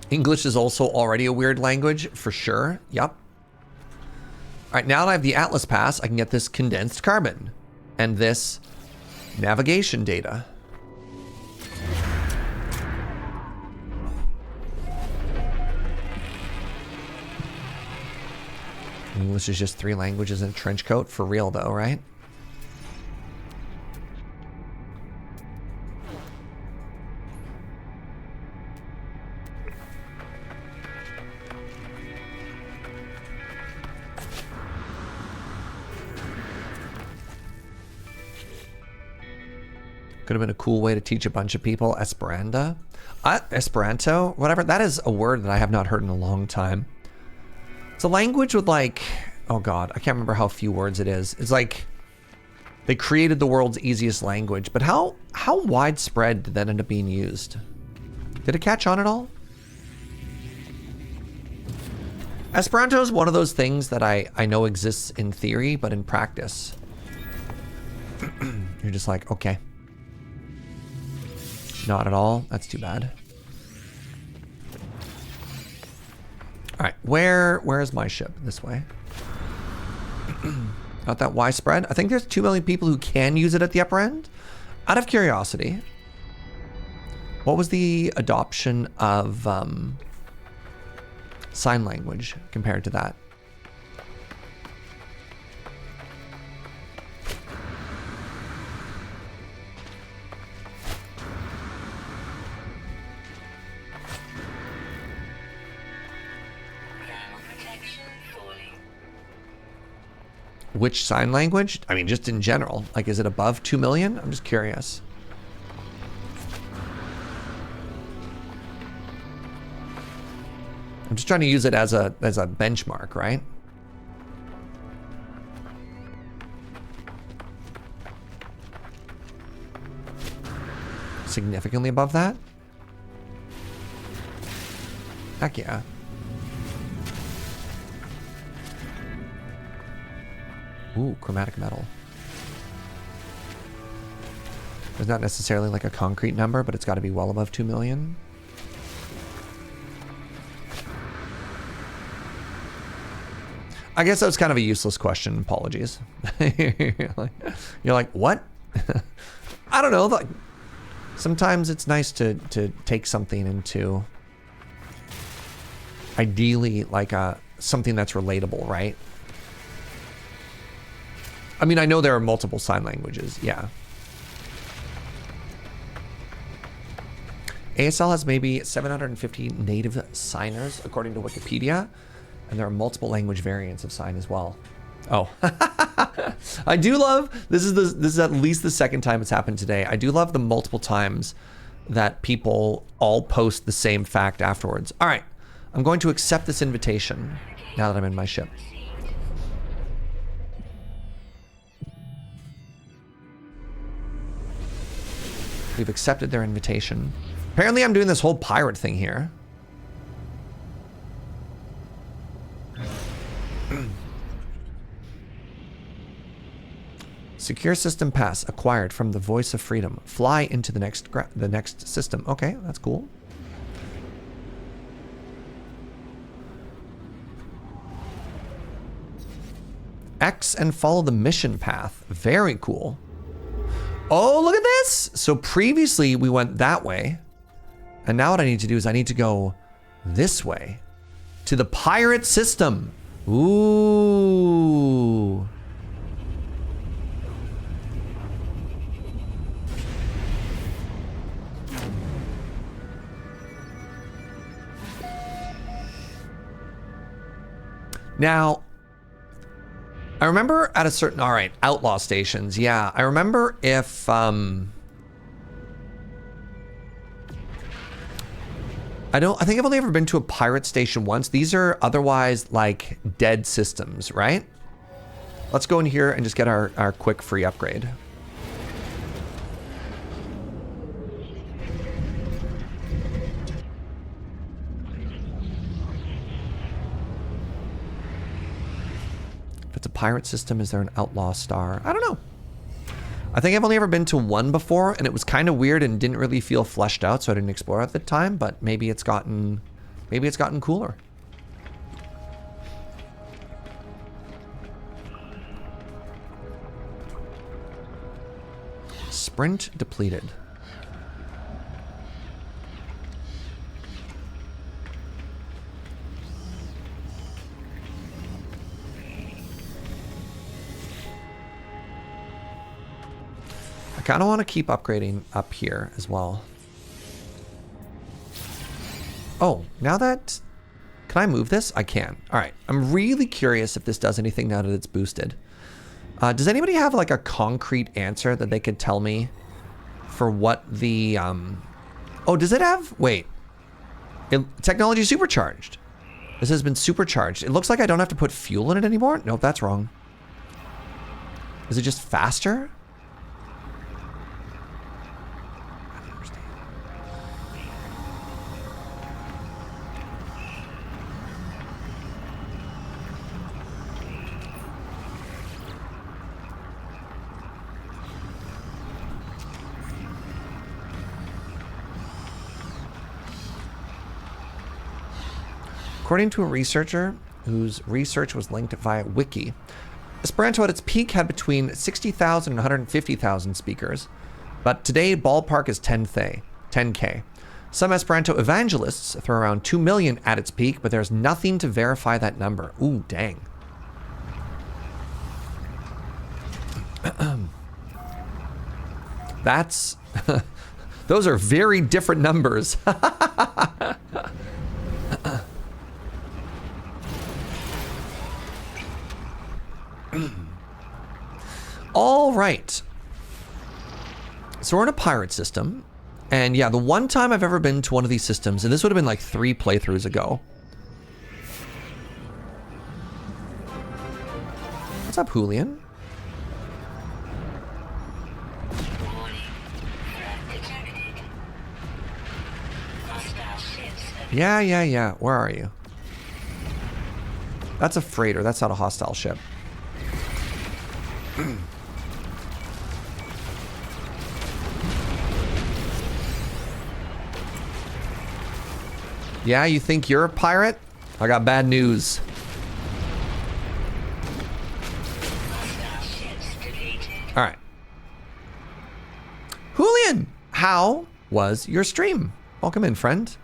English is also already a weird language, for sure. Yep. All right, now that I have the Atlas Pass, I can get this condensed carbon and this navigation data. English is just 3 languages in a trench coat, for real though, right? Could have been a cool way to teach a bunch of people Esperanto. Esperanto, whatever. That is a word that I have not heard in a long time. It's a language with like, oh God, I can't remember how few words it is. It's like they created the world's easiest language, but how widespread did that end up being used? Did it catch on at all? Esperanto is one of those things that I know exists in theory, but in practice, you're just like, okay. Not at all. That's too bad. All right, where is my ship? This way. Not that widespread. I think there's 2 million people who can use it at the upper end. Out of curiosity, what was the adoption of sign language compared to that? Which sign language? I mean, just in general. Like, is it above 2 million? I'm just curious. I'm just trying to use it as a benchmark, right? Significantly above that? Heck yeah. Ooh, chromatic metal. There's not necessarily like a concrete number, but it's got to be well above 2 million. I guess that was kind of a useless question. Apologies. You're like, what? I don't know. Like, sometimes it's nice to take something into ideally like something that's relatable, right? I mean, I know there are multiple sign languages, yeah. ASL has maybe 750 native signers, according to Wikipedia, and there are multiple language variants of sign as well. Oh, I do love, this is at least the second time it's happened today. I do love the multiple times that people all post the same fact afterwards. All right, I'm going to accept this invitation now that I'm in my ship. We've accepted their invitation. Apparently I'm doing this whole pirate thing here. Secure system pass acquired from the Voice of Freedom. Fly into the next system. Okay, that's cool. X and follow the mission path. Very cool. Oh, look at this. So previously we went that way. And now what I need to do is I need to go this way to the pirate system. Ooh. Now, I remember at a certain, all right, Outlaw Stations. Yeah, I remember if, I think I've only ever been to a pirate station once. These are otherwise like dead systems, right? Let's go in here and just get our quick free upgrade. If it's a pirate system, is there an outlaw star? I don't know. I think I've only ever been to one before, and it was kind of weird and didn't really feel fleshed out, so I didn't explore at the time, but maybe it's gotten cooler. Sprint depleted. I kind of want to keep upgrading up here as well. Oh, now that... Can I move this? I can. All right. I'm really curious if this does anything now that it's boosted. Does anybody have like a concrete answer that they could tell me for what the... Oh, does it have... Wait. Technology supercharged. This has been supercharged. It looks like I don't have to put fuel in it anymore. Nope, that's wrong. Is it just faster? According to a researcher whose research was linked via Wiki, Esperanto at its peak had between 60,000 and 150,000 speakers, but today ballpark is 10K. Some Esperanto evangelists throw around 2 million at its peak, but there's nothing to verify that number. Ooh, dang. That's... Those are very different numbers. All right. So we're in a pirate system. And yeah, the one time I've ever been to one of these systems, and this would have been like 3 playthroughs ago. What's up, Julian? Yeah. Where are you? That's a freighter. That's not a hostile ship. Yeah, you think you're a pirate? I got bad news. All right. Julian, how was your stream? Welcome in, friend.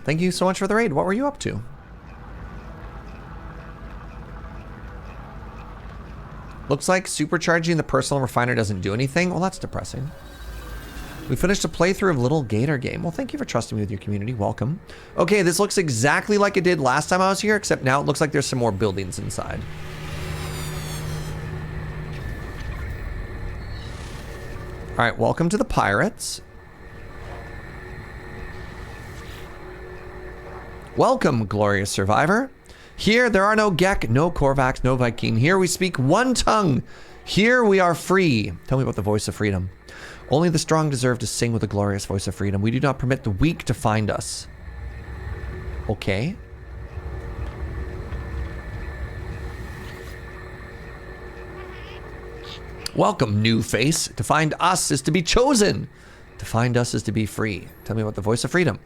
Thank you so much for the raid. What were you up to? Looks like supercharging the personal refiner doesn't do anything. Well, that's depressing. We finished a playthrough of Little Gator Game. Well, thank you for trusting me with your community. Welcome. Okay, this looks exactly like it did last time I was here, except now it looks like there's some more buildings inside. All right, welcome to the Pirates. Welcome, glorious survivor. Here there are no Gek, no Korvax, no Viking. Here we speak one tongue. Here we are free. Tell me about the voice of freedom. Only the strong deserve to sing with the glorious voice of freedom. We do not permit the weak to find us. Okay. Welcome, new face. To find us is to be chosen. To find us is to be free. Tell me about the voice of freedom.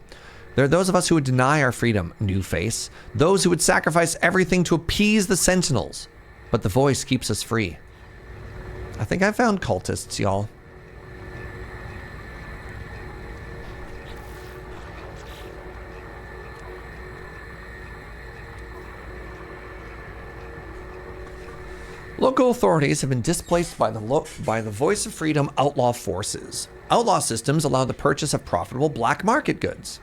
There are those of us who would deny our freedom, new face. Those who would sacrifice everything to appease the sentinels. But the voice keeps us free. I think I found cultists, y'all. Local authorities have been displaced by the Voice of Freedom outlaw forces. Outlaw systems allow the purchase of profitable black market goods.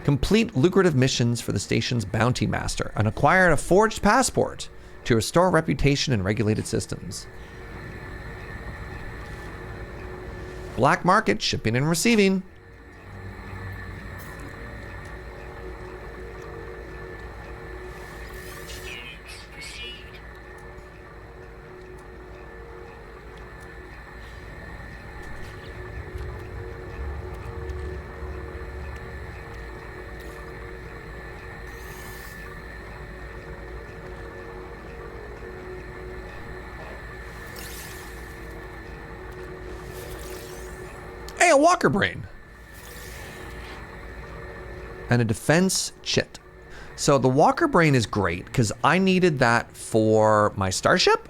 Complete lucrative missions for the station's bounty master and acquire a forged passport to restore reputation in regulated systems. Black market shipping and receiving. Hey, a walker brain. And a defense chit. So the walker brain is great because I needed that for my starship.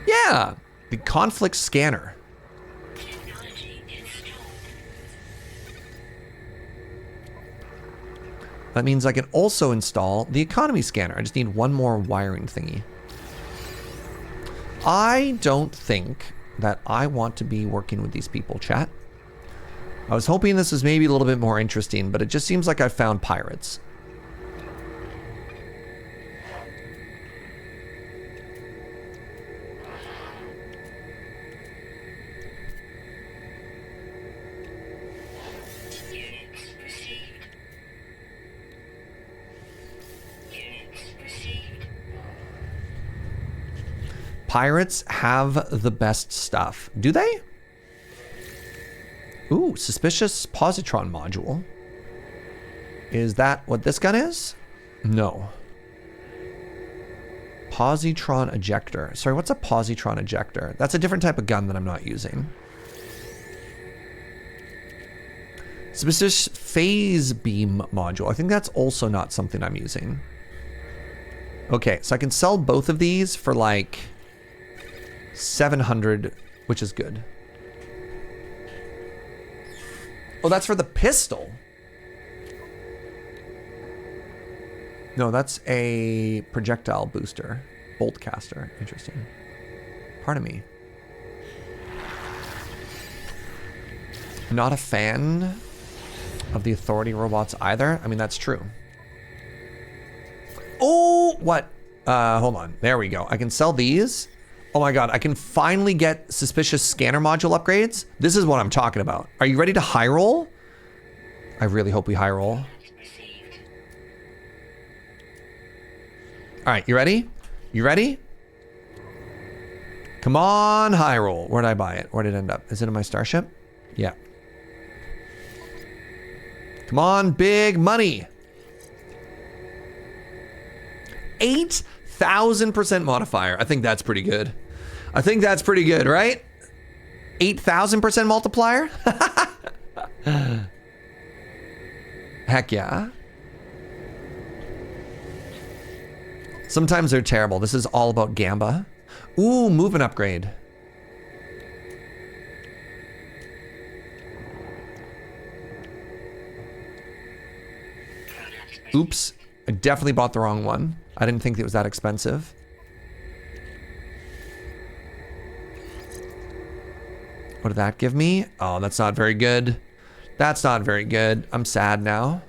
Yeah, the conflict scanner. Technology installed. That means I can also install the economy scanner. I just need one more wiring thingy. I don't think that I want to be working with these people, chat. I was hoping this was maybe a little bit more interesting, but it just seems like I found pirates. Units received. Units received. Pirates have the best stuff. Do they? Ooh, suspicious positron module. Is that what this gun is? No. Positron ejector. Sorry, what's a positron ejector? That's a different type of gun that I'm not using. Suspicious phase beam module. I think that's also not something I'm using. Okay, so I can sell both of these for like 700, which is good. Oh, that's for the pistol. No, that's a projectile booster. Bolt caster. Interesting. Pardon me. Not a fan of the authority robots either. I mean, that's true. Oh, what? Hold on. There we go. I can sell these. Oh my god, I can finally get suspicious scanner module upgrades. This is what I'm talking about. Are you ready to high roll? I really hope we high roll. Received. All right, you ready? You ready? Come on, high roll. Where did I buy it? Where did it end up? Is it in my starship? Yeah. Come on, big money. 8,000% modifier. I think that's pretty good. I think that's pretty good, right? 8,000% multiplier? Heck yeah. Sometimes they're terrible. This is all about Gamba. Ooh, movement upgrade. Oops. I definitely bought the wrong one. I didn't think it was that expensive. What did that give me? Oh, that's not very good. That's not very good. I'm sad now.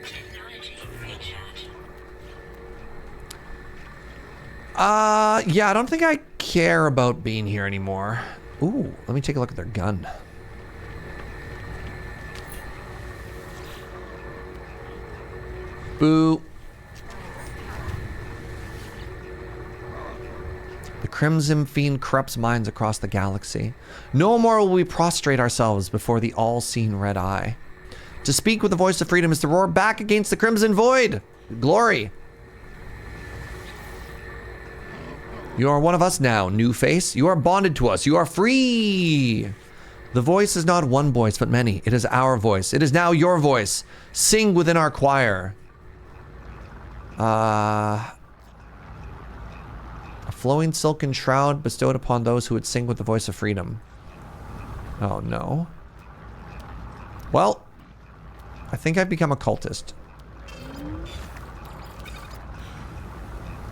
Technology recharge. Yeah, I don't think I care about being here anymore. Ooh, let me take a look at their gun. Boo. The Crimson Fiend corrupts minds across the galaxy. No more will we prostrate ourselves before the all-seeing red eye. To speak with the voice of freedom is to roar back against the Crimson Void. Glory. You are one of us now, new face. You are bonded to us. You are free. The voice is not one voice, but many. It is our voice. It is now your voice. Sing within our choir. A flowing silken shroud bestowed upon those who would sing with the voice of freedom. Oh no. Well, I think I've become a cultist.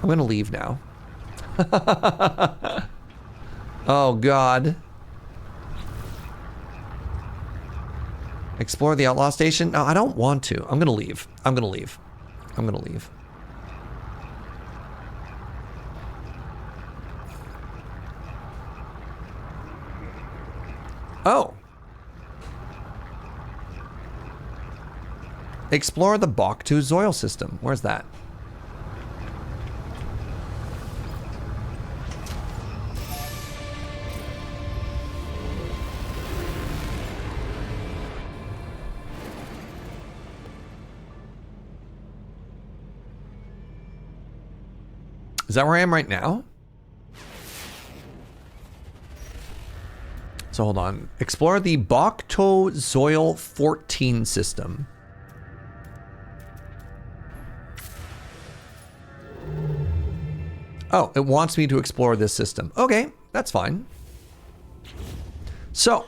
I'm gonna leave now. Oh god. Explore the Outlaw Station? No, I don't want to. I'm gonna leave. I'm gonna leave. I'm gonna leave. Oh. Explore the Bok2 Zoil system. Where's that? Is that where I am right now? So hold on. Explore the Bok2 Zoil 14 system. Oh, it wants me to explore this system. Okay, that's fine. So,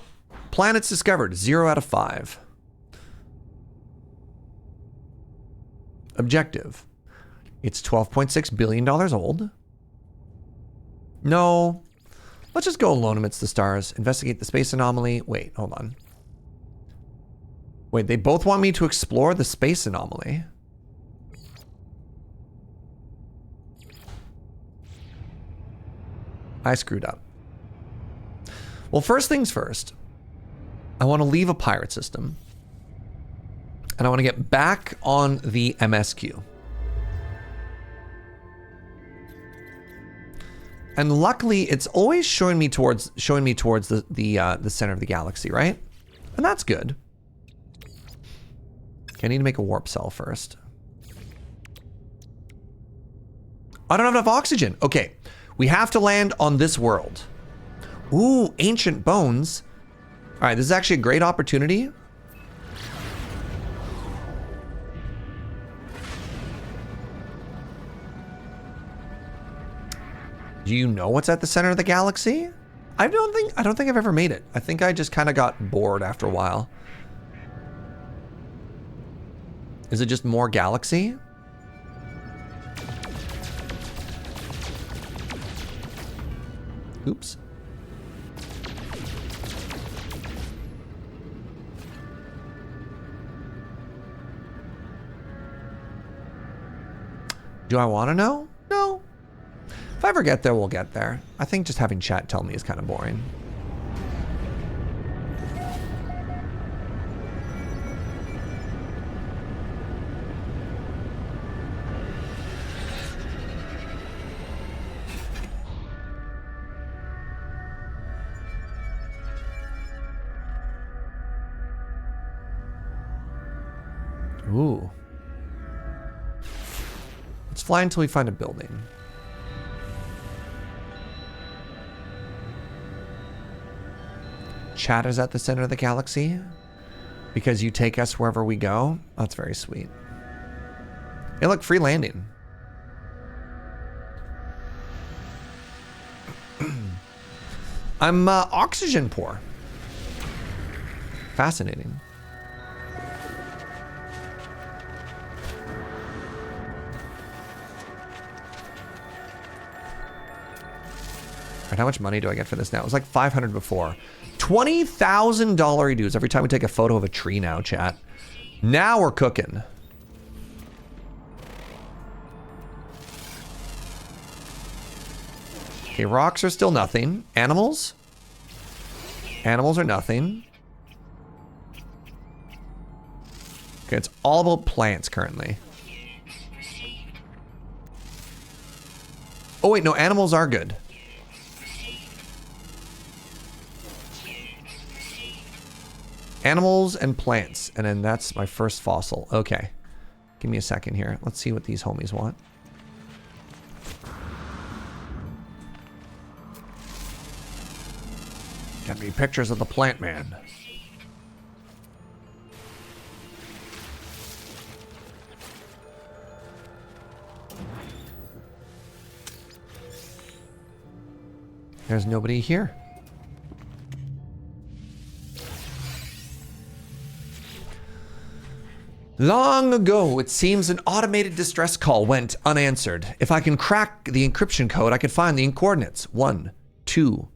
planets discovered, 0 out of 5. Objective. It's $12.6 billion old. No. Let's just go alone amidst the stars. Investigate the space anomaly. Wait, hold on. Wait, they both want me to explore the space anomaly. I screwed up. Well, first things first. I want to leave a pirate system. And I want to get back on the MSQ. And luckily, it's always showing me towards the center of the galaxy, right? And that's good. Okay, I need to make a warp cell first. I don't have enough oxygen. Okay, we have to land on this world. Ooh, ancient bones. All right, this is actually a great opportunity. Do you know what's at the center of the galaxy? I don't think I've ever made it. I think I just kind of got bored after a while. Is it just more galaxy? Oops. Do I want to know? No. If I ever get there, we'll get there. I think just having chat tell me is kind of boring. Ooh. Let's fly until we find a building. Chat is at the center of the galaxy because you take us wherever we go. That's very sweet. Hey, look, free landing. I'm oxygen poor. Fascinating. Right, how much money do I get for this now? It was like 500 before. $20,000 dues every time we take a photo of a tree now, chat. Now we're cooking. Okay, rocks are still nothing. Animals? Animals are nothing. Okay, it's all about plants currently. Oh wait, no, animals are good. Animals and plants, and then that's my first fossil. Okay, give me a second here. Let's see what these homies want. Get me pictures of the plant man. There's nobody here. Long ago, it seems an automated distress call went unanswered. If I can crack the encryption code, I could find the coordinates. 1, 2.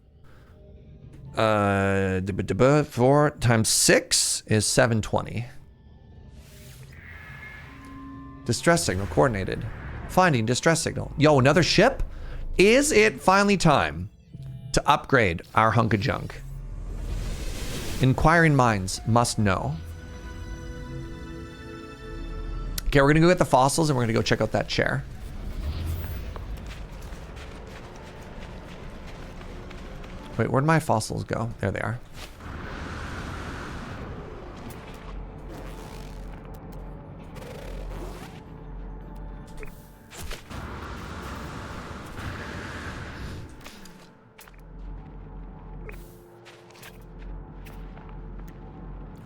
4 times 6 is 720. Distress signal coordinated. Finding distress signal. Yo, another ship? Is it finally time to upgrade our hunk of junk? Inquiring minds must know. Okay, we're gonna go get the fossils and we're gonna go check out that chair. Wait, where'd my fossils go? There they are.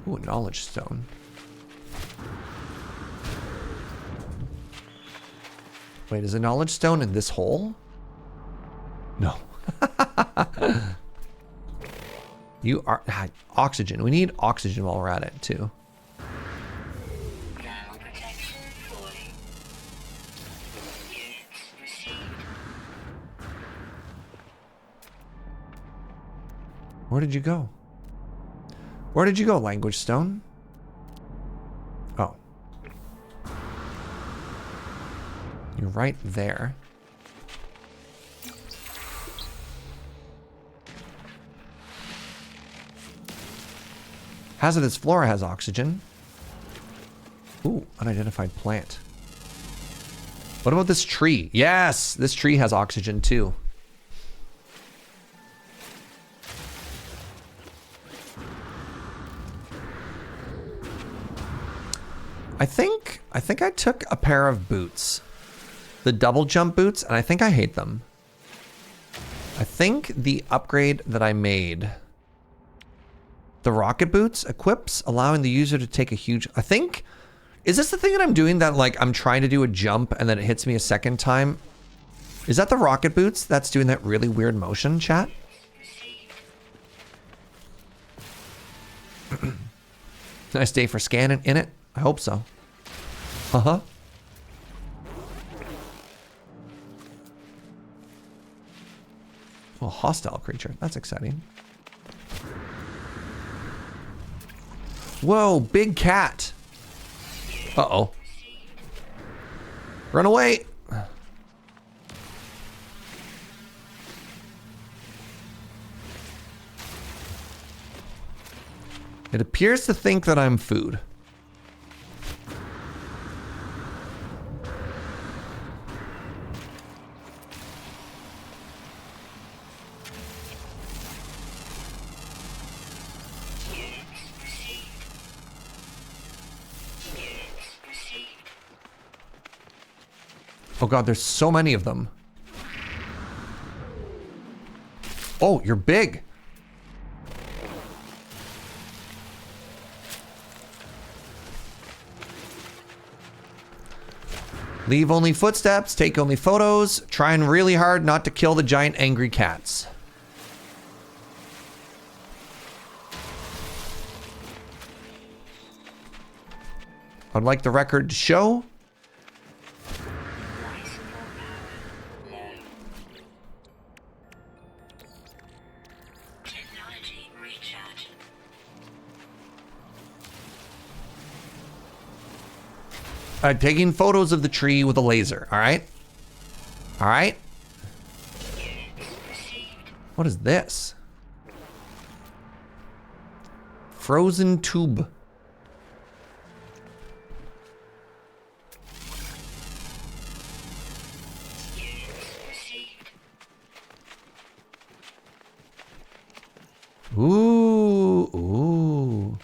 Ooh, knowledge stone. Wait, is a knowledge stone in this hole? No. You are oxygen. We need oxygen while we're at it too. Thermal protection fully. Units received. Where did you go? Where did you go, language stone? Oh. You're right there. Hazardous flora has oxygen. Ooh, unidentified plant. What about this tree? Yes, this tree has oxygen too. I think I took a pair of boots. The double jump boots, and I think I hate them. I think the upgrade that I made, the rocket boots equips, allowing the user to take a huge, I think, is this the thing that I'm doing that like I'm trying to do a jump and then it hits me a second time? Is that the rocket boots that's doing that really weird motion, chat? Nice day for scanning in it. I hope so. Uh-huh. Well, hostile creature. That's exciting. Whoa, big cat. Uh-oh. Run away. It appears to think that I'm food. Oh god, there's so many of them. Oh, you're big. Leave only footsteps, take only photos, trying really hard not to kill the giant angry cats. I'd like the record to show. Technology recharge. Taking photos of the tree with a laser, all right? All right? What is this? Frozen tube. Ooh, ooh.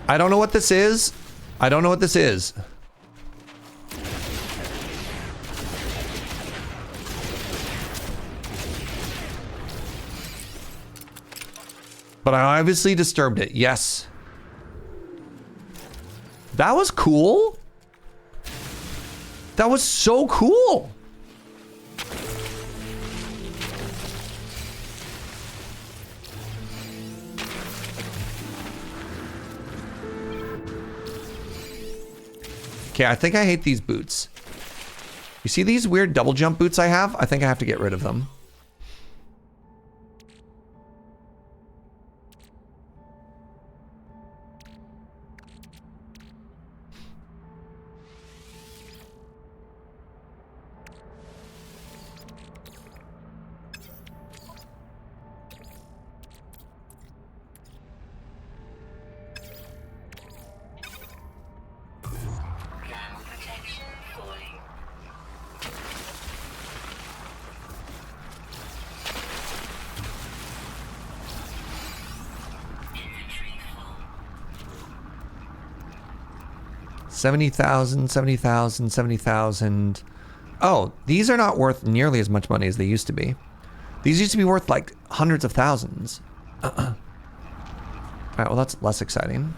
I don't know what this is. I don't know what this is. But I obviously disturbed it. Yes. That was cool. That was so cool. Okay, I think I hate these boots. You see these weird double jump boots I have? I think I have to get rid of them. Protection falling. Inventory full. 70,000, 70,000, 70,000. Oh, these are not worth nearly as much money as they used to be. These used to be worth like hundreds of thousands. All right, well, that's less exciting.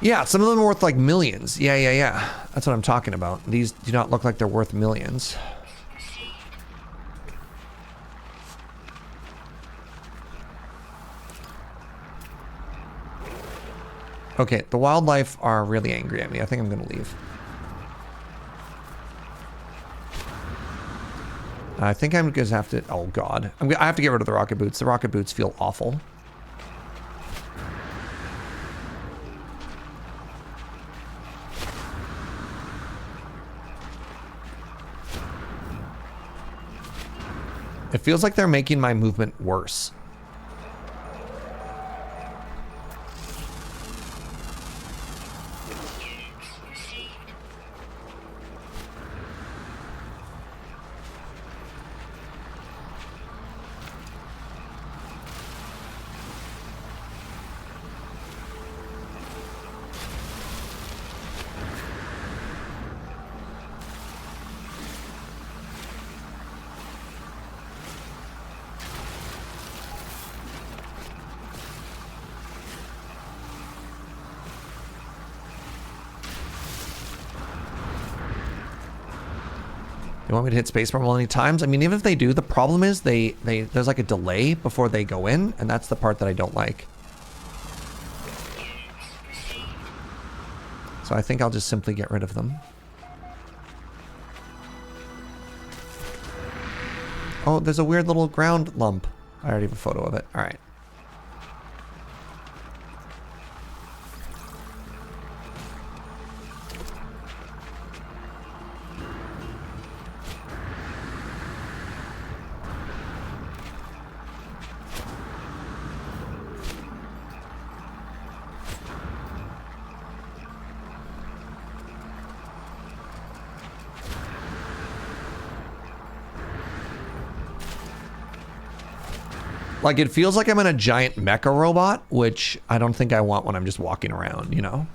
Yeah, some of them are worth like millions. Yeah. That's what I'm talking about. These do not look like they're worth millions. Okay, the wildlife are really angry at me. I think I'm gonna leave. I think I'm gonna have to, oh God. I have to get rid of the rocket boots. The rocket boots feel awful. It feels like they're making my movement worse. You want me to hit spacebar multiple times? I mean, even if they do, the problem is there's like a delay before they go in, and that's the part that I don't like. So I think I'll just simply get rid of them. Oh, there's a weird little ground lump. I already have a photo of it. All right. Like, it feels like I'm in a giant mecha robot, which I don't think I want when I'm just walking around, you know?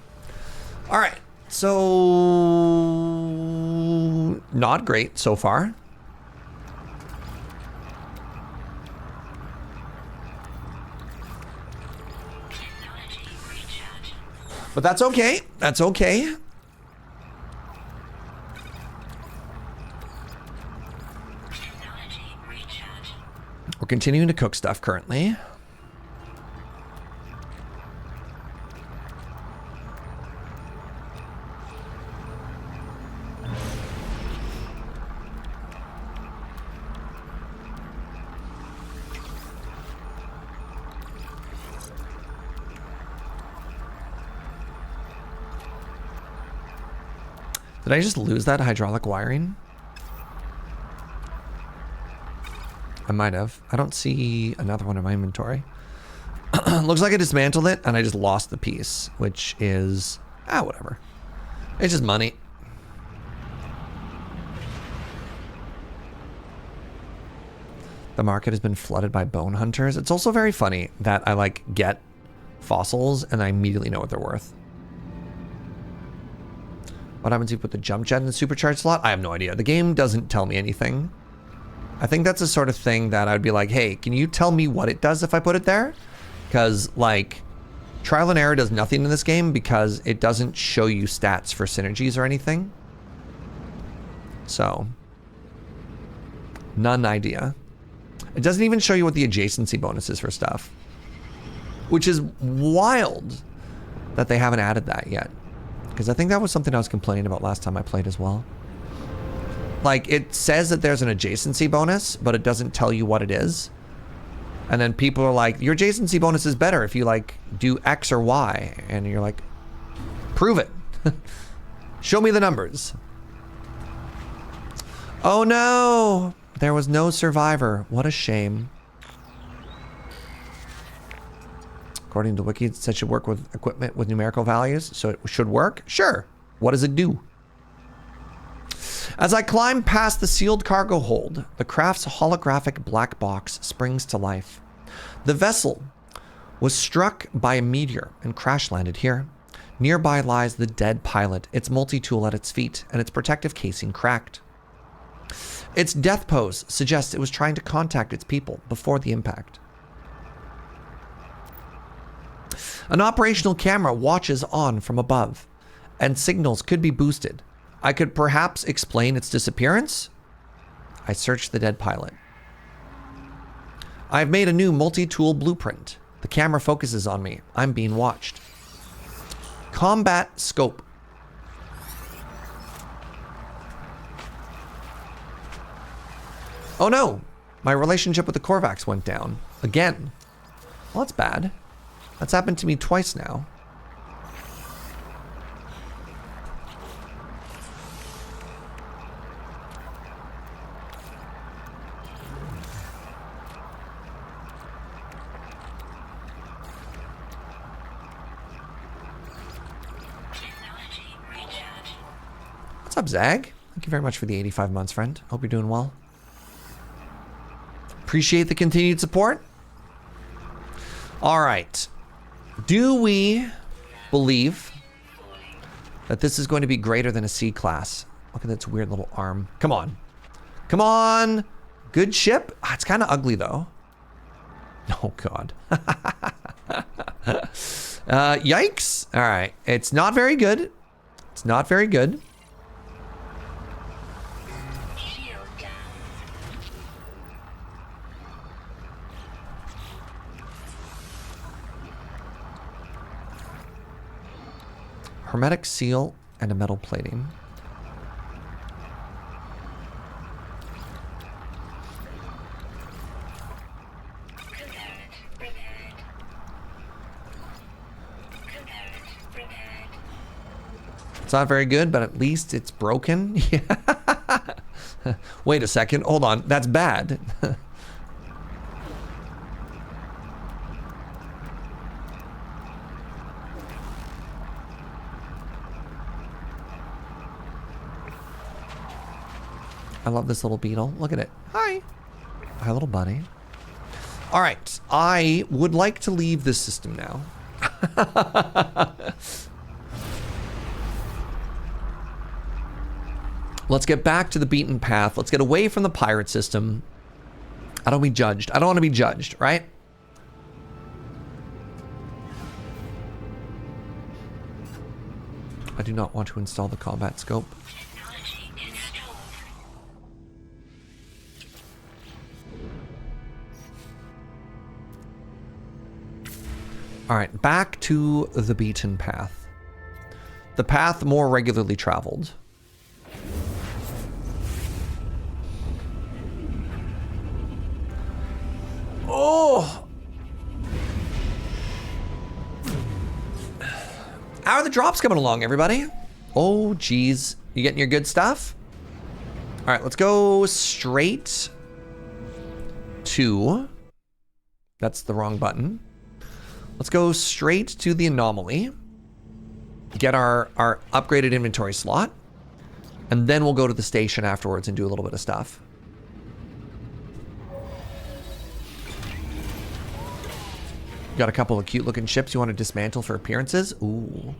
All right, so not great so far. Technology recharging. But that's okay. That's okay. Technology recharge. We're continuing to cook stuff currently. Did I just lose that hydraulic wiring? I might have. I don't see another one in my inventory. Looks like I dismantled it and I just lost the piece, which is, whatever. It's just money. The market has been flooded by bone hunters. It's also very funny that I like get fossils and I immediately know what they're worth. What happens if you put the jump jet in the supercharged slot? I have no idea. The game doesn't tell me anything. I think that's the sort of thing that I'd be like, hey, can you tell me what it does if I put it there? Because, like, trial and error does nothing in this game because it doesn't show you stats for synergies or anything. So, none idea. It doesn't even show you what the adjacency bonus is for stuff. Which is wild that they haven't added that yet. Because I think that was something I was complaining about last time I played as well. Like, it says that there's an adjacency bonus, but it doesn't tell you what it is. And then people are like, your adjacency bonus is better if you, like, do X or Y. And you're like, prove it. Show me the numbers. Oh no! There was no survivor. What a shame. According to Wiki, it said it should work with equipment with numerical values, so it should work? Sure. What does it do? As I climb past the sealed cargo hold, the craft's holographic black box springs to life. The vessel was struck by a meteor and crash landed here. Nearby lies the dead pilot, its multi-tool at its feet, and its protective casing cracked. Its death pose suggests it was trying to contact its people before the impact. An operational camera watches on from above, and signals could be boosted. I could perhaps explain its disappearance. I searched the dead pilot. I've made a new multi-tool blueprint. The camera focuses on me. I'm being watched. Combat scope. Oh no! My relationship with the Korvax went down. Again. Well, that's bad. That's happened to me twice now. What's up, Zag? Thank you very much for the 85 months, friend. Hope you're doing well. Appreciate the continued support. All right. Do we believe that this is going to be greater than a C class? Look at that weird little arm. Come on. Come on. Good ship. It's kind of ugly, though. Oh, God. Yikes. All right. It's not very good. It's not very good. Hermetic seal and a metal plating. It's not very good, but at least it's broken. Wait a second. Hold on. That's bad. I love this little beetle. Look at it. Hi. Hi, little buddy. All right. I would like to leave this system now. Let's get back to the beaten path. Let's get away from the pirate system. I don't want to be judged. I don't want to be judged, right? I do not want to install the combat scope. Technology installed. All right, back to the beaten path. The path more regularly traveled. Oh! How are the drops coming along, everybody? Oh, geez. You getting your good stuff? All right, let's go straight to... That's the wrong button. Let's go straight to the Anomaly. Get our upgraded inventory slot. And then we'll go to the station afterwards and do a little bit of stuff. Got a couple of cute looking ships you want to dismantle for appearances? Ooh.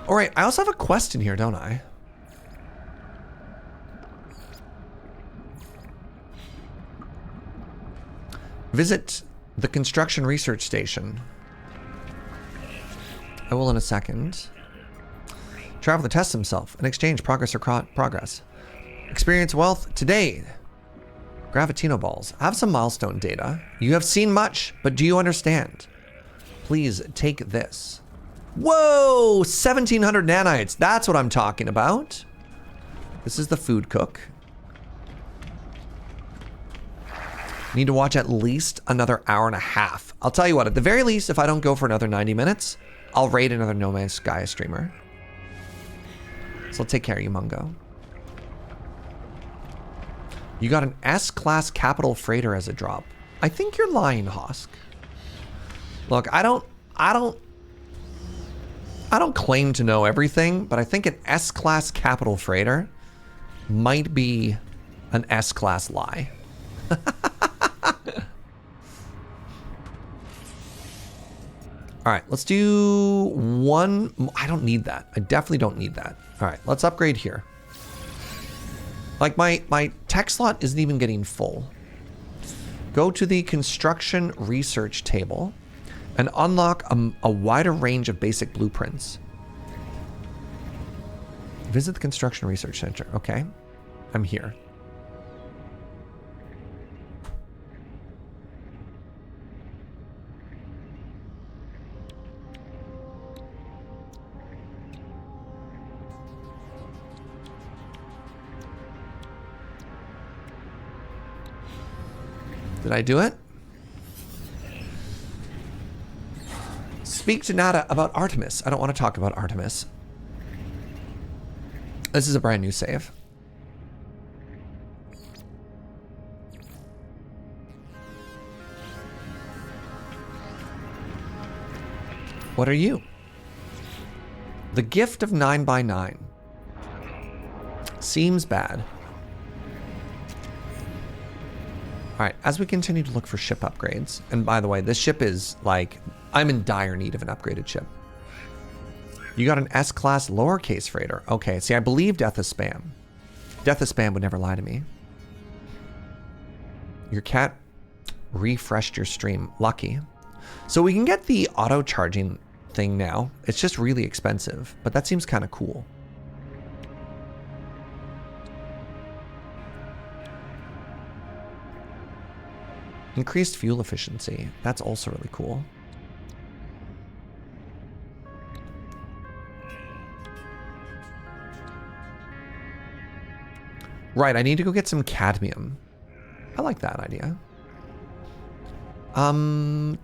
All right, I also have a quest in here, don't I? Visit the construction research station. I will in a second. Traveler tests himself and exchange progress or progress. Experience wealth today. Gravitino balls. I have some milestone data. You have seen much, but do you understand? Please take this. Whoa! 1,700 nanites. That's what I'm talking about. This is the food cook. Need to watch at least another hour and a half. I'll tell you what, at the very least, if I don't go for another 90 minutes, I'll raid another No Man's Sky streamer. So I'll take care of you, Mungo. You got an S-class capital freighter as a drop. I think you're lying, Hosk. Look, I don't claim to know everything, but I think an S-class capital freighter might be an S-class lie. All right, let's do one. I don't need that. I definitely don't need that. All right, let's upgrade here. Like my tech slot isn't even getting full. Go to the construction research table and unlock a wider range of basic blueprints. Visit the construction research center. Okay, I'm here. Did I do it? Speak to Nada about Artemis. I don't want to talk about Artemis. This is a brand new save. What are you? The gift of 9x9. Seems bad. All right, as we continue to look for ship upgrades, and by the way, this ship is like, I'm in dire need of an upgraded ship. You got an S-class lowercase freighter. Okay, see, I believe Death is spam. Death is spam would never lie to me. Your cat refreshed your stream. Lucky. So we can get the auto charging thing now. It's just really expensive, but that seems kind of cool. Increased fuel efficiency. That's also really cool. Right, I need to go get some cadmium. I like that idea.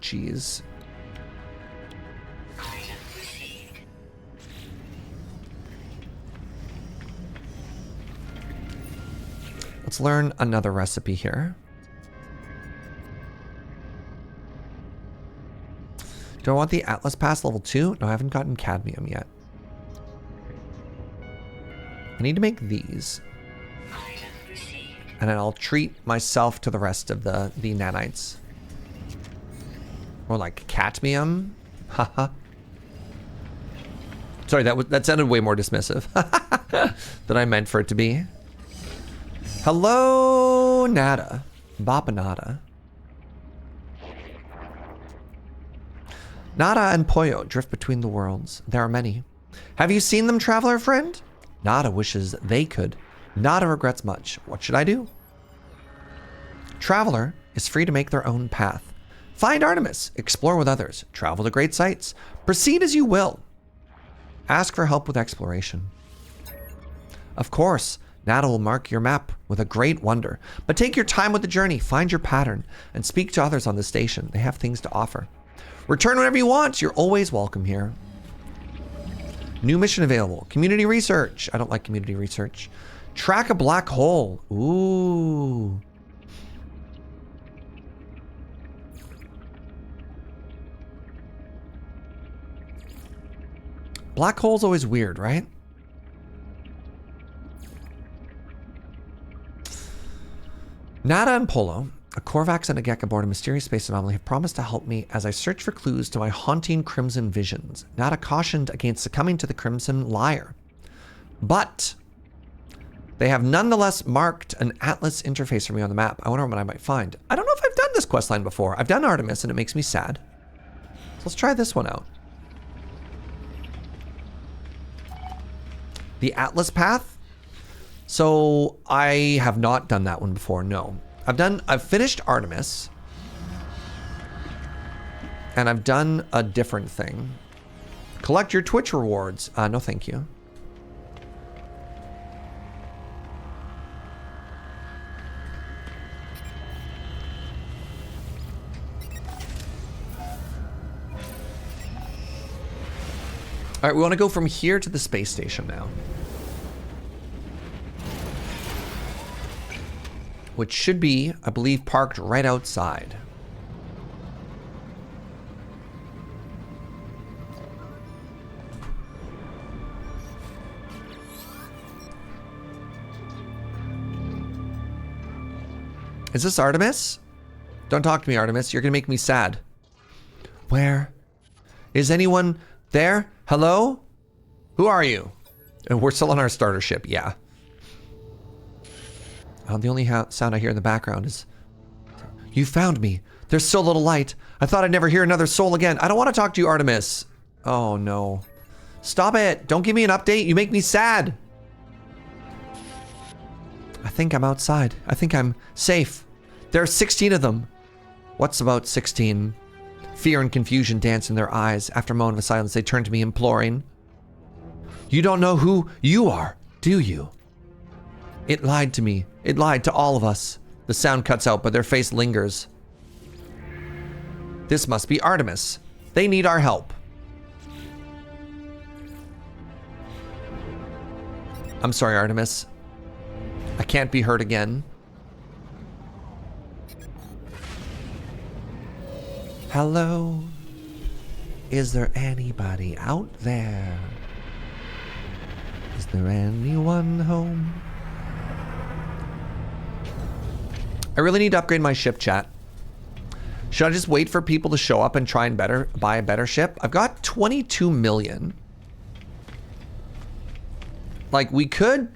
Geez. Let's learn another recipe here. Do I want the Atlas Pass level 2? No, I haven't gotten cadmium yet. I need to make these. Item received. And then I'll treat myself to the rest of the nanites. Or like cadmium. Haha. Sorry, that sounded way more dismissive than I meant for it to be. Hello, Nada. Bapanada. Nada and Pollo drift between the worlds. There are many. Have you seen them, traveler friend? Nada wishes they could. Nada regrets much. What should I do? Traveler is free to make their own path. Find Artemis. Explore with others. Travel to great sights. Proceed as you will. Ask for help with exploration. Of course, Nada will mark your map with a great wonder. But take your time with the journey. Find your pattern and speak to others on the station. They have things to offer. Return whenever you want. You're always welcome here. New mission available. Community research. I don't like community research. Track a black hole. Ooh. Black hole's always weird, right? Nada and Polo, a Korvax and a Gek aboard a mysterious space anomaly, have promised to help me as I search for clues to my haunting crimson visions. Nada cautioned against succumbing to the crimson liar. But they have nonetheless marked an atlas interface for me on the map. I wonder what I might find. I don't know if I've done this questline before. I've done Artemis and it makes me sad. So let's try this one out. The Atlas Path. So I have not done that one before, no. I've finished Artemis. And I've done a different thing. Collect your Twitch rewards. No, thank you. All right, we want to go from here to the space station now. Which should be, I believe, parked right outside. Is this Artemis? Don't talk to me, Artemis. You're gonna make me sad. Where? Is anyone there? Hello? Who are you? We're still on our starter ship, yeah. The only sound I hear in the background is, you found me. There's so little light. I thought I'd never hear another soul again. I don't want to talk to you, Artemis. Oh, no. Stop it. Don't give me an update. You make me sad. I think I'm outside. I think I'm safe. There are 16 of them. What's about 16? Fear and confusion dance in their eyes. After a moment of silence, they turn to me imploring. You don't know who you are, do you? It lied to me. It lied to all of us. The sound cuts out, but their face lingers. This must be Artemis. They need our help. I'm sorry, Artemis. I can't be hurt again. Hello? Is there anybody out there? Is there anyone home? I really need to upgrade my ship, chat. Should I just wait for people to show up and try and buy a better ship? I've got 22 million. Like, we could.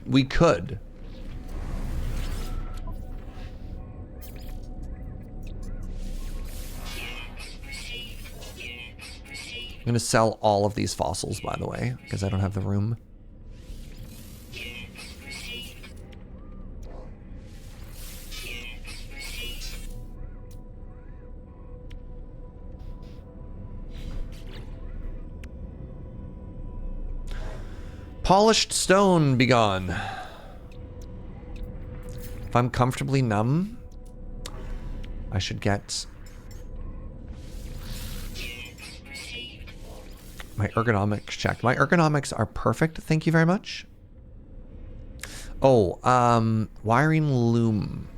I'm gonna sell all of these fossils, by the way, because I don't have the room. Polished stone, begone. If I'm comfortably numb, I should get my ergonomics checked. My ergonomics are perfect, thank you very much. Oh, wiring loom.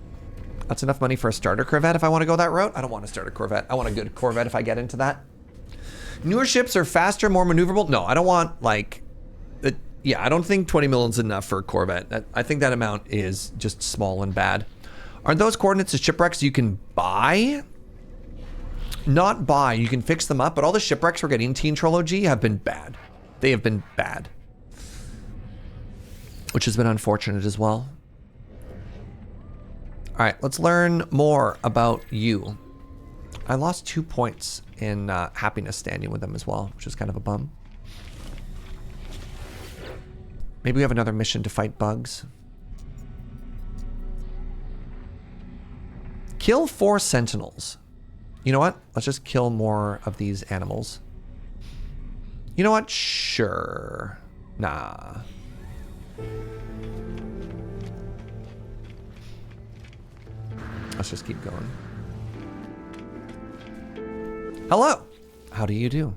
That's enough money for a starter Corvette if I want to go that route. I don't want to start a Corvette. I want a good Corvette if I get into that. Newer ships are faster, more maneuverable. No, I don't want, like, Yeah, I don't think 20 million is enough for a Corvette. I think that amount is just small and bad. Aren't those coordinates of shipwrecks you can buy? Not buy, you can fix them up, but all the shipwrecks we're getting in Teen Trilogy have been bad. They have been bad. Which has been unfortunate as well. All right, let's learn more about you. I lost 2 points in happiness standing with them as well, which is kind of a bum. Maybe we have another mission to fight bugs. Kill 4 sentinels. You know what? Let's just kill more of these animals. You know what? Sure. Nah. Let's just keep going. Hello. How do you do?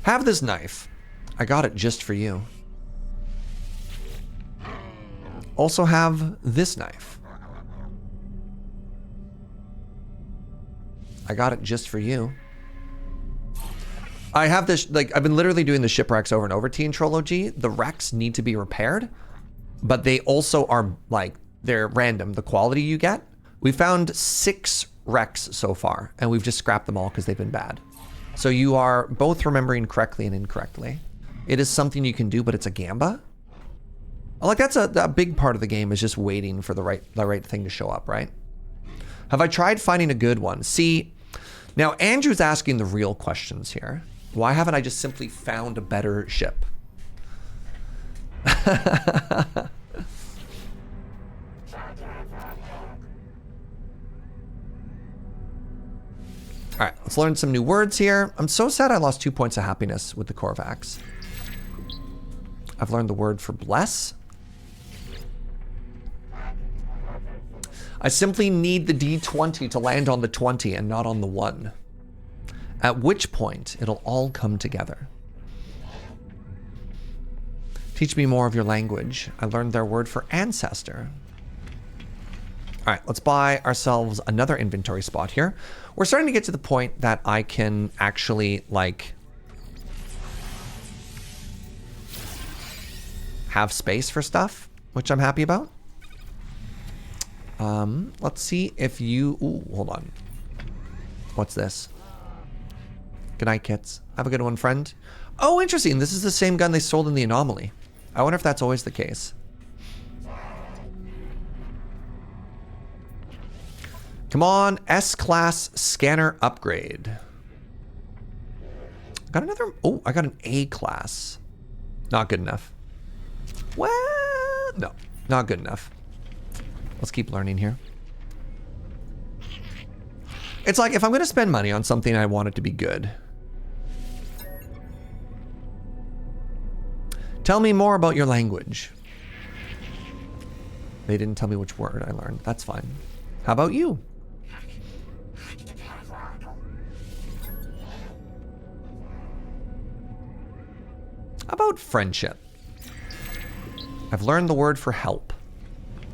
Have this knife. I got it just for you. Also have this knife. I got it just for you. I have this, like, I've been literally doing the shipwrecks over and over, Teen Trilogy. The wrecks need to be repaired, but they also are, like, they're random, the quality you get. We found 6 wrecks so far, and we've just scrapped them all because they've been bad. So you are both remembering correctly and incorrectly. It is something you can do, but it's a gamba. Like, that's a big part of the game, is just waiting for the right thing to show up, right? Have I tried finding a good one? See, now Andrew's asking the real questions here. Why haven't I just simply found a better ship? All right, let's learn some new words here. I'm so sad I lost 2 points of happiness with the Korvax. I've learned the word for bless. I simply need the D20 to land on the 20 and not on the 1. At which point, it'll all come together. Teach me more of your language. I learned their word for ancestor. All right, let's buy ourselves another inventory spot here. We're starting to get to the point that I can actually, like, have space for stuff, which I'm happy about. Let's see if you... Ooh, hold on. What's this? Good night, kits. Have a good one, friend. Oh, interesting. This is the same gun they sold in the Anomaly. I wonder if that's always the case. Come on, S-Class scanner upgrade. Got another... Oh, I got an A-Class. Not good enough. Well, no, not good enough. Let's keep learning here. It's like, if I'm going to spend money on something, I want it to be good. Tell me more about your language. They didn't tell me which word I learned. That's fine. How about you? How about friendship? I've learned the word for help.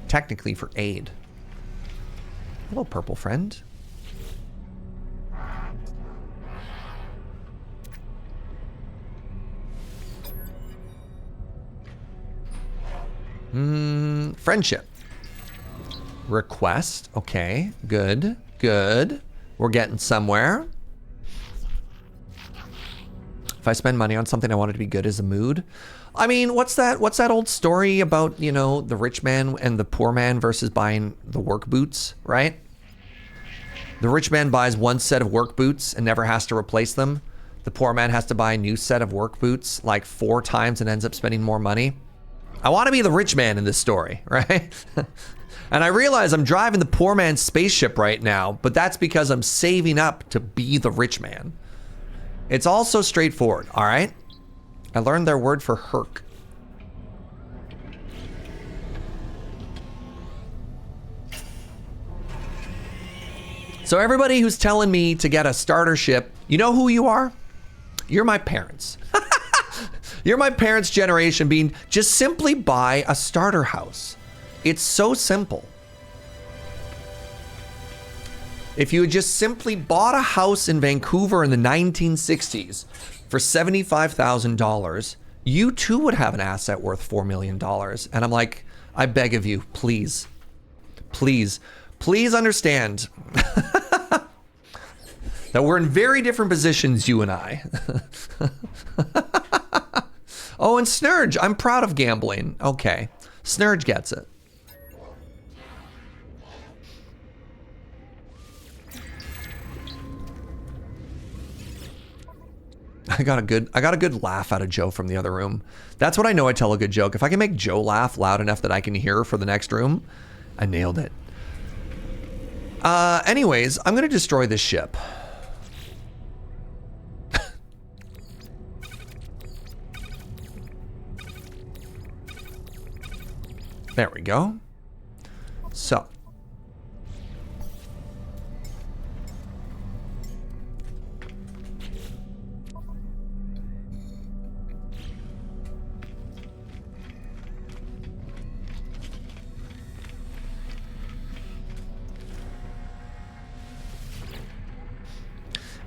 Technically for aid. Hello, purple friend. Friendship. Request. Okay, good, good. We're getting somewhere. If I spend money on something, I want it to be good as a mood. I mean, what's that old story about, you know, the rich man and the poor man versus buying the work boots, right? The rich man buys one set of work boots and never has to replace them. The poor man has to buy a new set of work boots like 4 times and ends up spending more money. I want to be the rich man in this story, right? And I realize I'm driving the poor man's spaceship right now, but that's because I'm saving up to be the rich man. It's all so straightforward, all right? I learned their word for herc. So everybody who's telling me to get a starter ship, you know who you are? You're my parents. You're my parents' generation being just simply buy a starter house. It's so simple. If you had just simply bought a house in Vancouver in the 1960s for $75,000, you too would have an asset worth $4 million. And I'm like, I beg of you, please, please, please understand that we're in very different positions, you and I. Oh, and Snurge, I'm proud of gambling. Okay, Snurge gets it. I got a good laugh out of Joe from the other room. That's what I know I tell a good joke. If I can make Joe laugh loud enough that I can hear for the next room, I nailed it. Anyways, I'm gonna destroy this ship. There we go. So.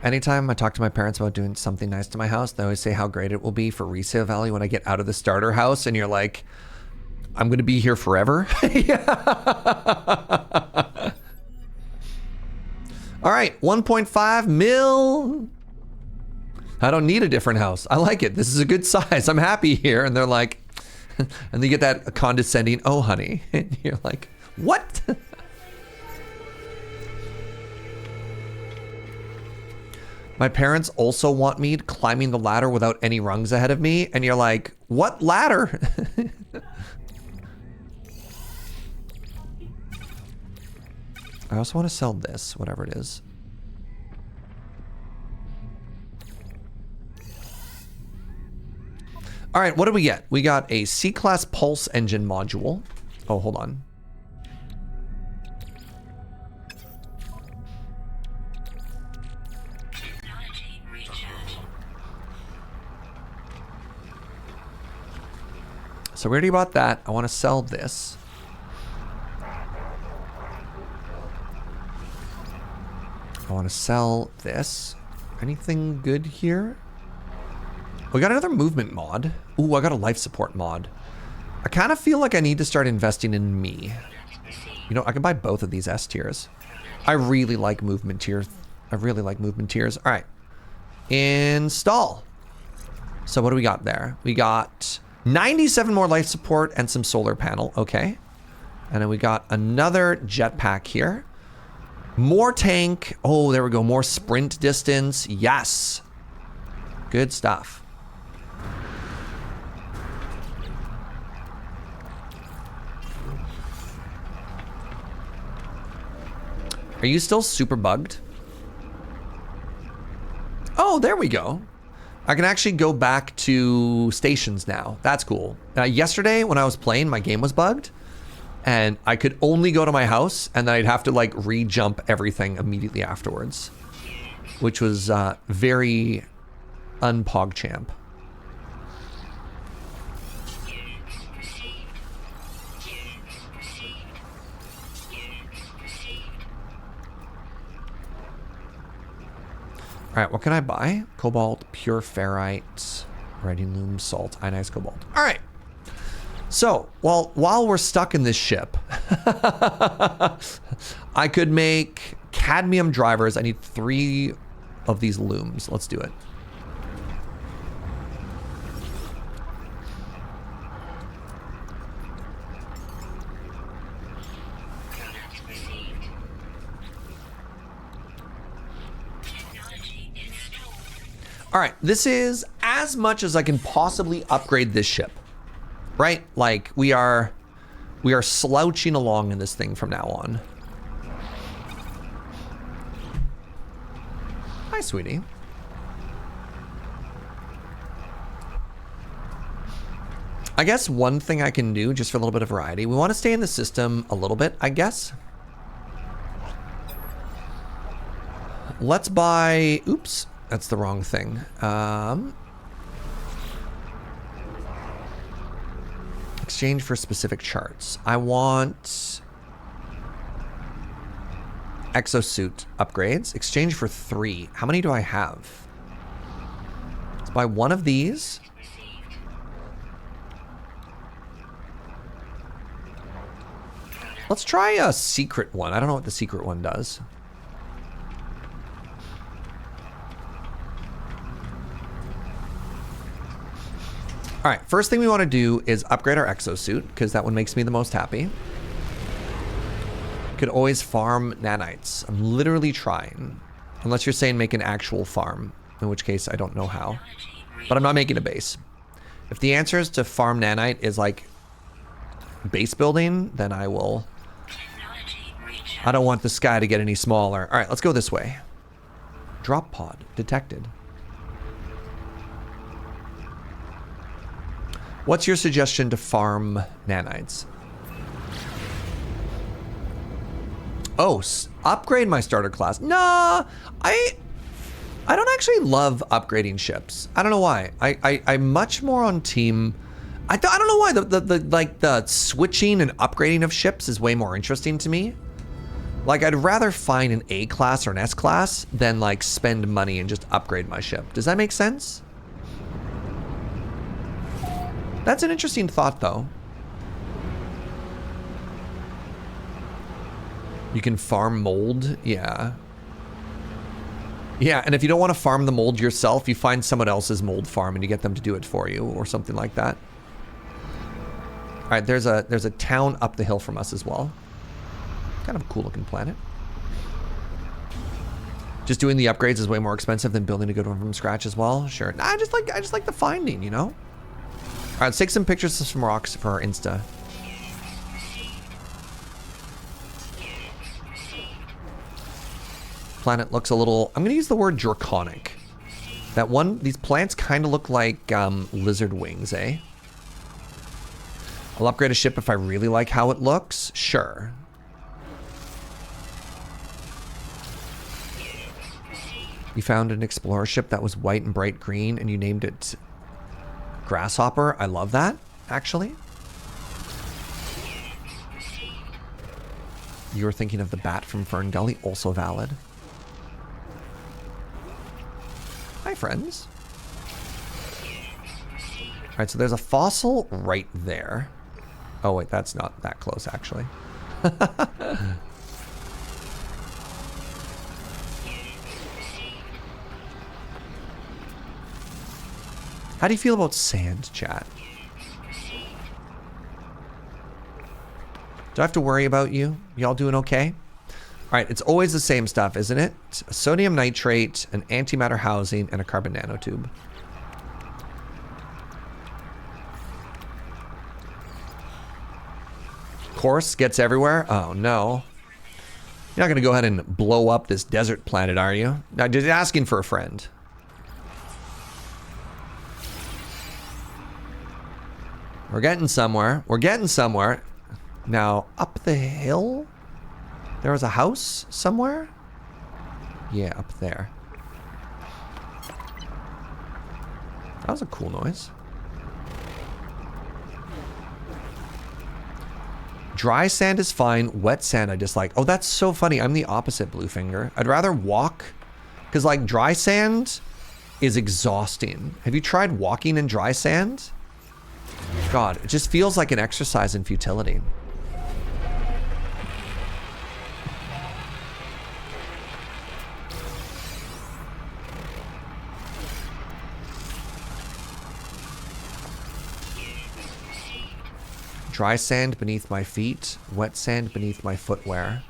Anytime I talk to my parents about doing something nice to my house, they always say how great it will be for resale value when I get out of the starter house, and you're like, I'm gonna be here forever. All right, 1.5 mil. I don't need a different house. I like it. This is a good size. I'm happy here. And they're like, and they get that condescending, oh, honey. And you're like, what? My parents also want me climbing the ladder without any rungs ahead of me. And you're like, what ladder? I also want to sell this, whatever it is. All right, what do we get? We got a C-Class Pulse Engine module. Oh, hold on. So we already bought that. I want to sell this. I want to sell this. Anything good here? We got another movement mod. Ooh, I got a life support mod. I kind of feel like I need to start investing in me. You know, I can buy both of these S tiers. I really like movement tiers. I really like movement tiers. All right. Install. So what do we got there? We got 97 more life support and some solar panel. Okay. And then we got another jetpack here. More tank. Oh, there we go. More sprint distance. Yes. Good stuff. Are you still super bugged? Oh, there we go. I can actually go back to stations now. That's cool. Yesterday when I was playing, my game was bugged. And I could only go to my house, and then I'd have to like re-jump everything immediately afterwards, which was very un-PogChamp. All right, what can I buy? Cobalt, pure ferrite, writing loom, salt, ionized cobalt. All right. So, while we're stuck in this ship, I could make cadmium drivers. I need 3 of these looms. Let's do it. All right, this is as much as I can possibly upgrade this ship. Right? Like we are slouching along in this thing from now on. Hi, sweetie. I guess one thing I can do just for a little bit of variety, we want to stay in the system a little bit, I guess. Let's buy, oops, that's the wrong thing. Exchange for specific charts. I want exosuit upgrades. Exchange for 3. How many do I have? Let's buy one of these. Let's try a secret one. I don't know what the secret one does. All right, first thing we want to do is upgrade our exosuit, because that one makes me the most happy. Could always farm nanites. I'm literally trying. Unless you're saying make an actual farm, in which case I don't know how. But I'm not making a base. If the answer is to farm nanite is like base building, then I will... I don't want the sky to get any smaller. All right, let's go this way. Drop pod detected. What's your suggestion to farm nanites? Oh, upgrade my starter class. Nah, I don't actually love upgrading ships. I don't know why. I'm much more on team. I don't know why the switching and upgrading of ships is way more interesting to me. Like, I'd rather find an A class or an S class than like spend money and just upgrade my ship. Does that make sense? That's an interesting thought, though. You can farm mold, yeah. Yeah, and if you don't want to farm the mold yourself, you find someone else's mold farm and you get them to do it for you or something like that. All right, there's a town up the hill from us as well. Kind of a cool looking planet. Just doing the upgrades is way more expensive than building a good one from scratch as well. Sure. Nah, I just like the finding, you know? All right, let's take some pictures of some rocks for our Insta. Planet looks a little, I'm gonna use the word draconic. That one, these plants kind of look like lizard wings, eh? I'll upgrade a ship if I really like how it looks, sure. You found an explorer ship that was white and bright green and you named it Grasshopper. I love that, actually. You were thinking of the bat from Fern Gully, also valid. Hi, friends. All right, so there's a fossil right there. Oh, wait, that's not that close, actually. How do you feel about sand, chat? Do I have to worry about you? Y'all doing okay? All right, it's always the same stuff, isn't it? A sodium nitrate, an antimatter housing, and a carbon nanotube. Course gets everywhere? Oh, no. You're not going to go ahead and blow up this desert planet, are you? I'm just asking for a friend. We're getting somewhere. We're getting somewhere. Now, up the hill, there was a house somewhere? Yeah, up there. That was a cool noise. Dry sand is fine. Wet sand I dislike. Oh, that's so funny. I'm the opposite, Bluefinger. I'd rather walk. Because, like, dry sand is exhausting. Have you tried walking in dry sand? God, it just feels like an exercise in futility. Dry sand beneath my feet, wet sand beneath my footwear.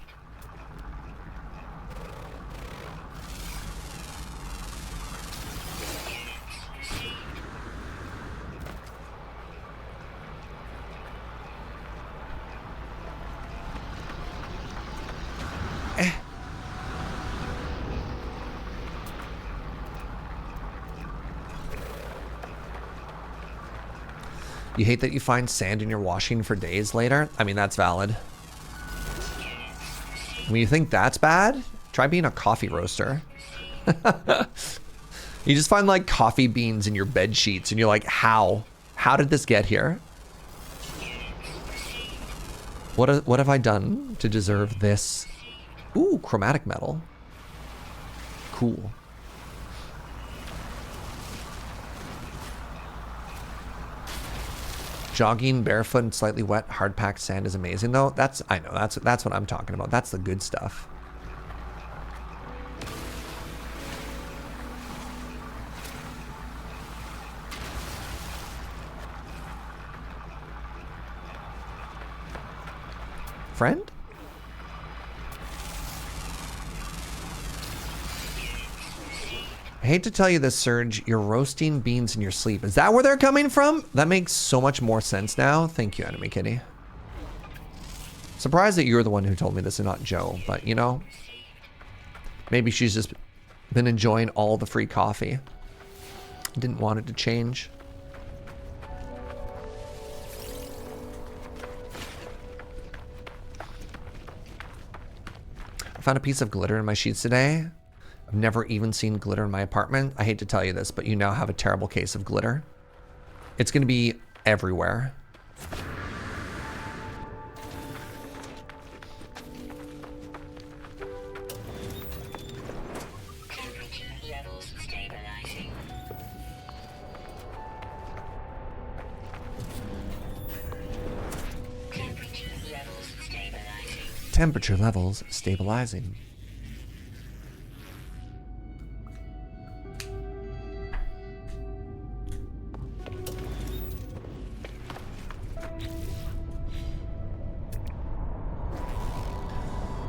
You hate that you find sand in your washing for days later? I mean, that's valid. When you think that's bad, try being a coffee roaster. You just find like coffee beans in your bed sheets and you're like, how? How did this get here? What have I done to deserve this Ooh, chromatic metal. Cool. Jogging barefoot and slightly wet, hard packed sand is amazing though. I know, that's what I'm talking about. That's the good stuff. Friend? I hate to tell you this, Serge, you're roasting beans in your sleep. Is that where they're coming from? That makes so much more sense now. Thank you, Enemy Kitty. Surprised that you're the one who told me this and not Joe, but you know, maybe she's just been enjoying all the free coffee. Didn't want it to change. I found a piece of glitter in my sheets today. I've never even seen glitter in my apartment. I hate to tell you this, but you now have a terrible case of glitter. It's going to be everywhere. Temperature levels stabilizing. Temperature levels stabilizing. Temperature levels stabilizing.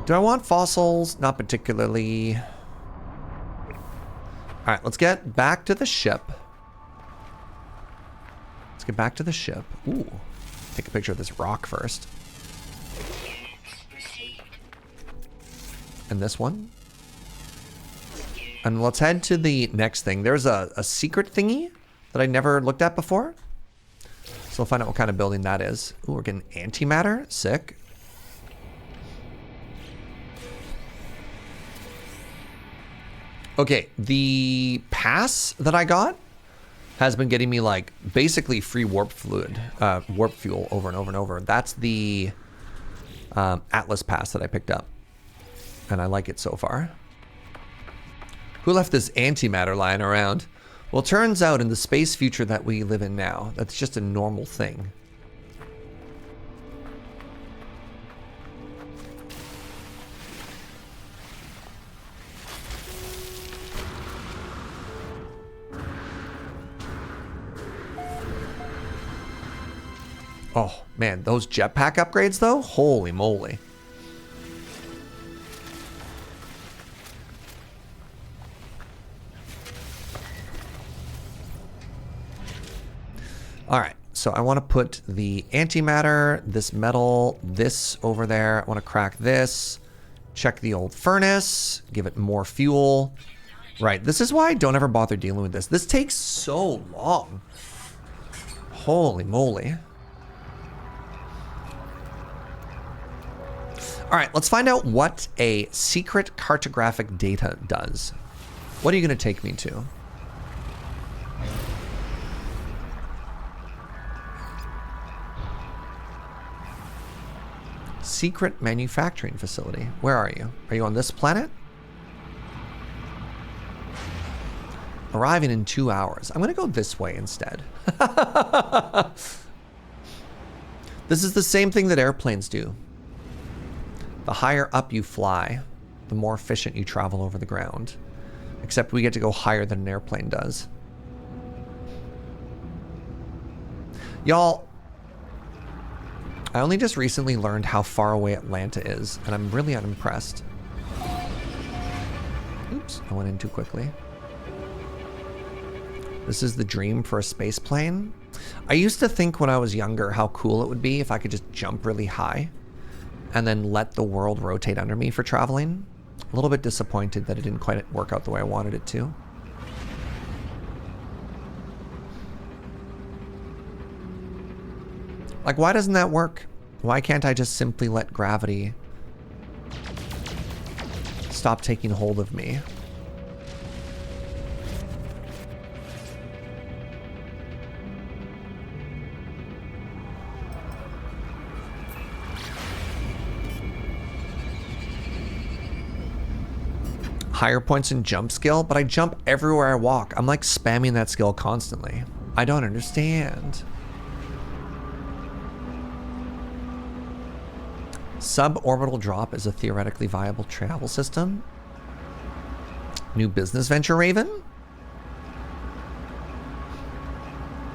Do I want fossils? Not particularly. All right, let's get back to the ship. Let's get back to the ship. Ooh, take a picture of this rock first. And this one. And let's head to the next thing. There's a secret thingy that I never looked at before. So we'll find out what kind of building that is. Ooh, we're getting antimatter. Sick. Okay, the pass that I got has been getting me like basically free warp fluid, warp fuel over and over and over. That's the Atlas pass that I picked up, and I like it so far. Who left this antimatter lying around? Well, it turns out in the space future that we live in now, that's just a normal thing. Oh, man, those jetpack upgrades, though? Holy moly. All right, so I want to put the antimatter, this metal, this over there. I want to crack this, check the old furnace, give it more fuel. Right, this is why I don't ever bother dealing with this. This takes so long. Holy moly. All right, let's find out what a secret cartographic data does. What are you going to take me to? Secret manufacturing facility. Where are you? Are you on this planet? Arriving in 2 hours. I'm going to go this way instead. This is the same thing that airplanes do. The higher up you fly, the more efficient you travel over the ground. Except we get to go higher than an airplane does. Y'all, I only just recently learned how far away Atlanta is, and I'm really unimpressed. Oops, I went in too quickly. This is the dream for a space plane. I used to think when I was younger how cool it would be if I could just jump really high and then let the world rotate under me for traveling. A little bit disappointed that it didn't quite work out the way I wanted it to. Like, why doesn't that work? Why can't I just simply let gravity stop taking hold of me? higher points in jump skill, but I jump everywhere I walk. I'm like spamming that skill constantly. I don't understand. Suborbital drop is a theoretically viable travel system. New business venture, Raven?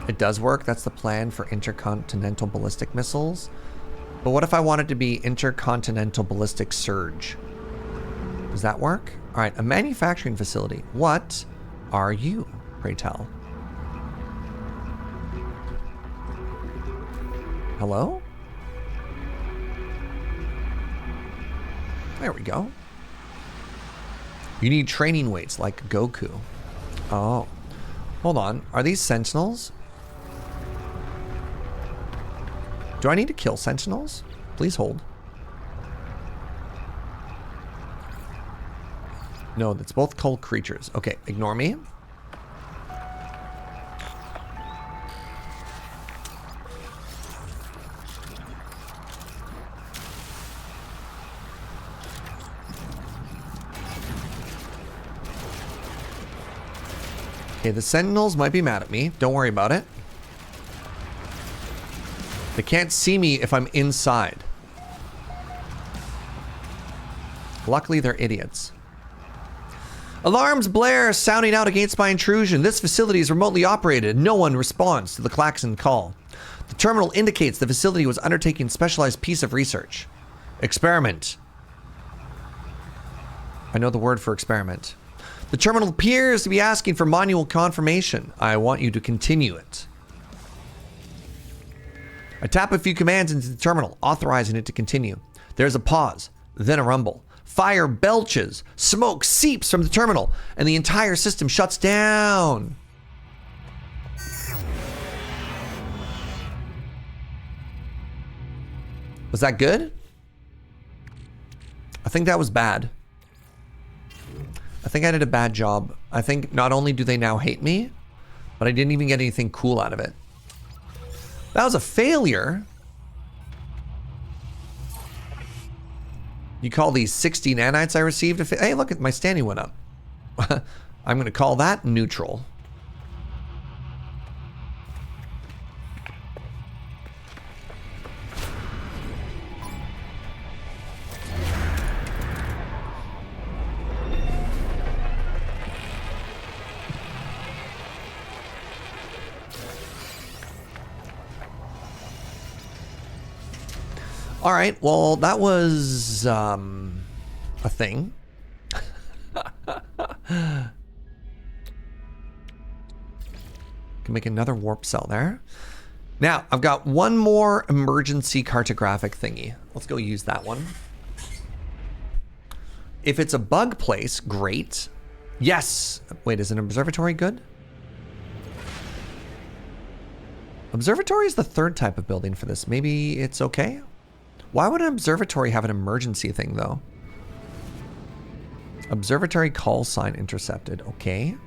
It does work. That's the plan for intercontinental ballistic missiles. But what if I wanted to be intercontinental ballistic surge? Does that work? All right, a manufacturing facility. What are you, pray tell? Hello? There we go. You need training weights like Goku. Oh, hold on. Are these sentinels? Do I need to kill sentinels? Please hold. No, that's both cold creatures. Okay, ignore me. Okay, the sentinels might be mad at me. Don't worry about it. They can't see me if I'm inside. Luckily, they're idiots. Alarms blare, sounding out against my intrusion. This facility is remotely operated. No one responds to the klaxon call. The terminal indicates the facility was undertaking a specialized piece of research. Experiment. I know the word for experiment. The terminal appears to be asking for manual confirmation. I want you to continue it. I tap a few commands into the terminal, authorizing it to continue. There's a pause, then a rumble. Fire belches, smoke seeps from the terminal, and the entire system shuts down. Was that good? I think that was bad. I think I did a bad job. I think not only do they now hate me, but I didn't even get anything cool out of it. That was a failure. You call these 60 nanites I received a hey, look, at my standing went up. I'm going to call that neutral. All right, well, that was a thing. Can make another warp cell there. Now, I've got one more emergency cartographic thingy. Let's go use that one. If it's a bug place, great. Yes. Wait, is an observatory good? Observatory is the third type of building for this. Maybe it's okay? Why would an observatory have an emergency thing, though? Observatory call sign intercepted. Okay.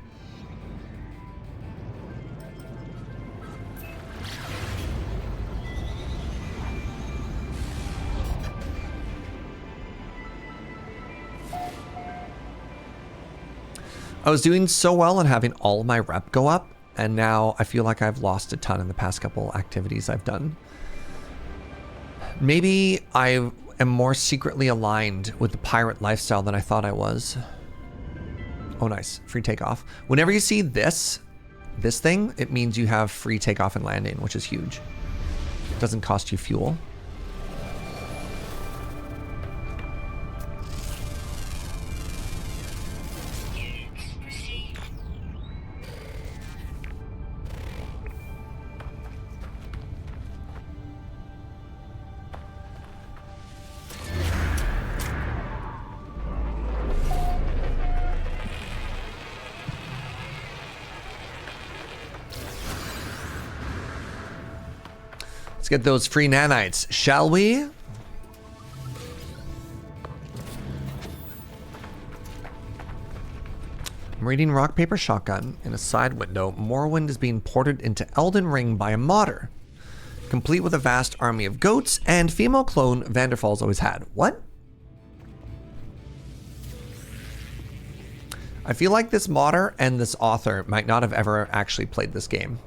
I was doing so well and having all my rep go up, and now I feel like I've lost a ton in the past couple activities I've done. Maybe I am more secretly aligned with the pirate lifestyle than I thought I was. Oh, nice. Free takeoff. Whenever you see this thing, it means you have free takeoff and landing, which is huge. It doesn't cost you fuel. Let's get those free nanites, shall we? I'm reading Rock, Paper, Shotgun in a side window. Morrowind is being ported into Elden Ring by a modder, complete with a vast army of goats and female clone Vanderfall's always had. What? I feel like this modder and this author might not have ever actually played this game.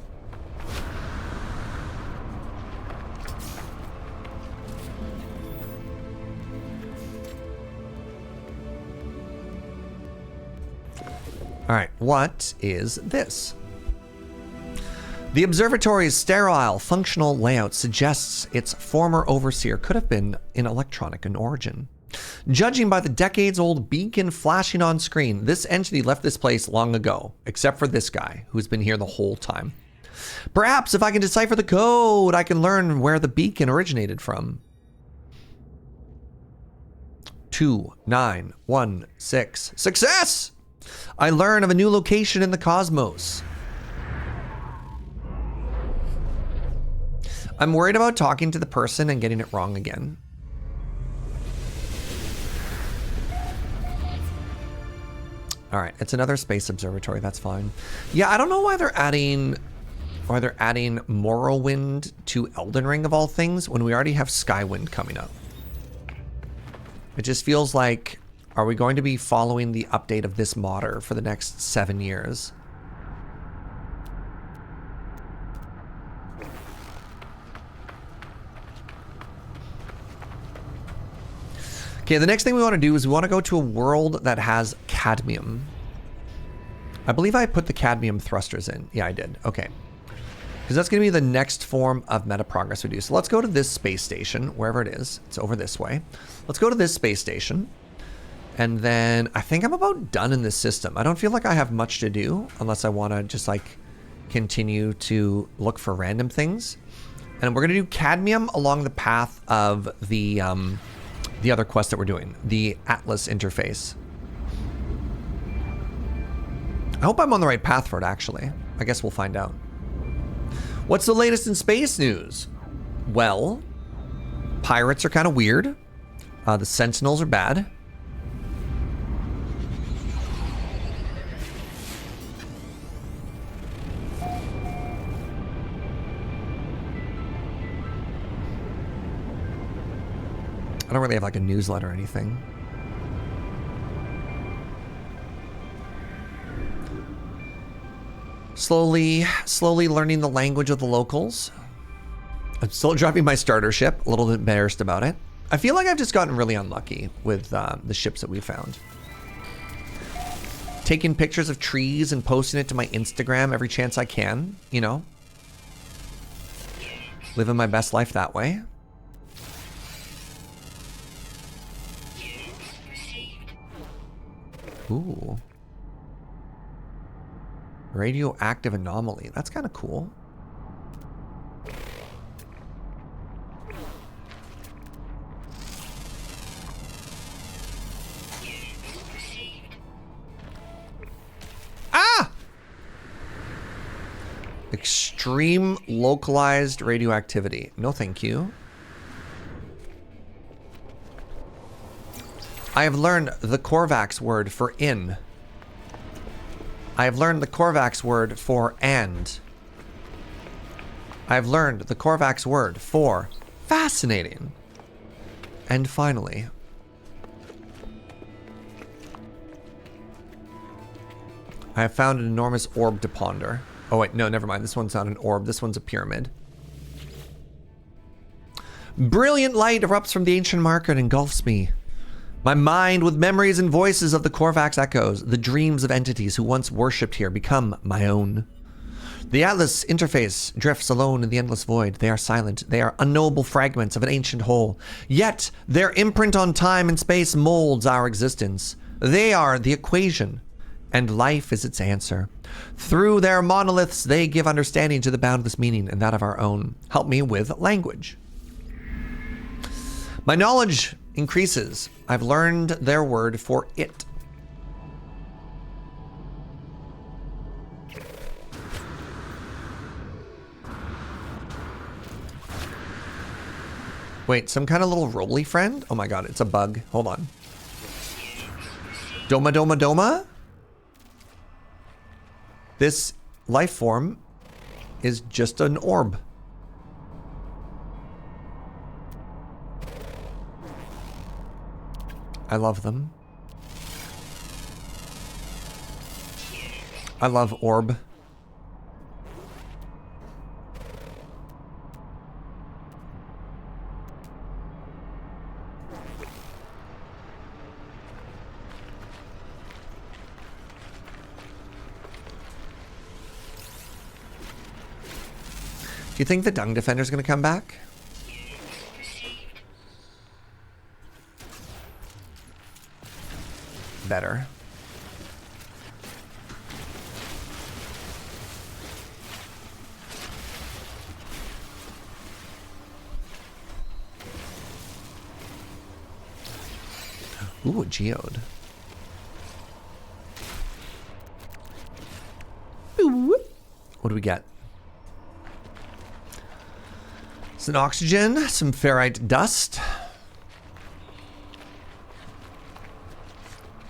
All right, what is this? The observatory's sterile, functional layout suggests its former overseer could have been in electronic in origin. Judging by the decades-old beacon flashing on screen, this entity left this place long ago, except for this guy, who's been here the whole time. Perhaps if I can decipher the code, I can learn where the beacon originated from. 2916. Success! I learn of a new location in the cosmos. I'm worried about talking to the person and getting it wrong again. All right, it's another space observatory. That's fine. Yeah, I don't know why they're adding Morrowind to Elden Ring of all things when we already have Skywind coming up. It just feels like, are we going to be following the update of this modder for the next 7 years? Okay, the next thing we want to do is we want to go to a world that has cadmium. I believe I put the cadmium thrusters in. Yeah, I did. Okay. Because that's going to be the next form of meta progress we do. So let's go to this space station, wherever it is. It's over this way. Let's go to this space station. And then I think I'm about done in this system. I don't feel like I have much to do unless I want to just like continue to look for random things. And we're going to do cadmium along the path of the other quest that we're doing, the Atlas interface. I hope I'm on the right path for it, actually. I guess we'll find out. What's the latest in space news? Well, pirates are kind of weird. The Sentinels are bad. I don't really have like a newsletter or anything. Slowly learning the language of the locals. I'm still driving my starter ship, a little bit embarrassed about it. I feel like I've just gotten really unlucky with the ships that we found. Taking pictures of trees and posting it to my Instagram every chance I can, you know. Living my best life that way. Ooh. Radioactive anomaly. That's kind of cool. Ah! Extreme localized radioactivity. No, thank you. I have learned the Korvax word for in. I have learned the Korvax word for and. I have learned the Korvax word for fascinating. And finally, I have found an enormous orb to ponder. Oh wait, no, never mind. This one's not an orb. This one's a pyramid. Brilliant light erupts from the ancient marker and engulfs me. My mind with memories and voices of the Korvax echoes, the dreams of entities who once worshipped here become my own. The Atlas interface drifts alone in the endless void. They are silent. They are unknowable fragments of an ancient whole. Yet their imprint on time and space molds our existence. They are the equation, and life is its answer. Through their monoliths, they give understanding to the boundless meaning and that of our own. Help me with language. My knowledge increases. I've learned their word for it. Wait, some kind of little roly friend? Oh my god, it's a bug. Hold on. Doma Doma Doma? This life form is just an orb. I love them. I love orb. Do you think the Dung Defender's gonna come back? Better. Ooh, a geode. Ooh. What do we get? Some oxygen, some ferrite dust.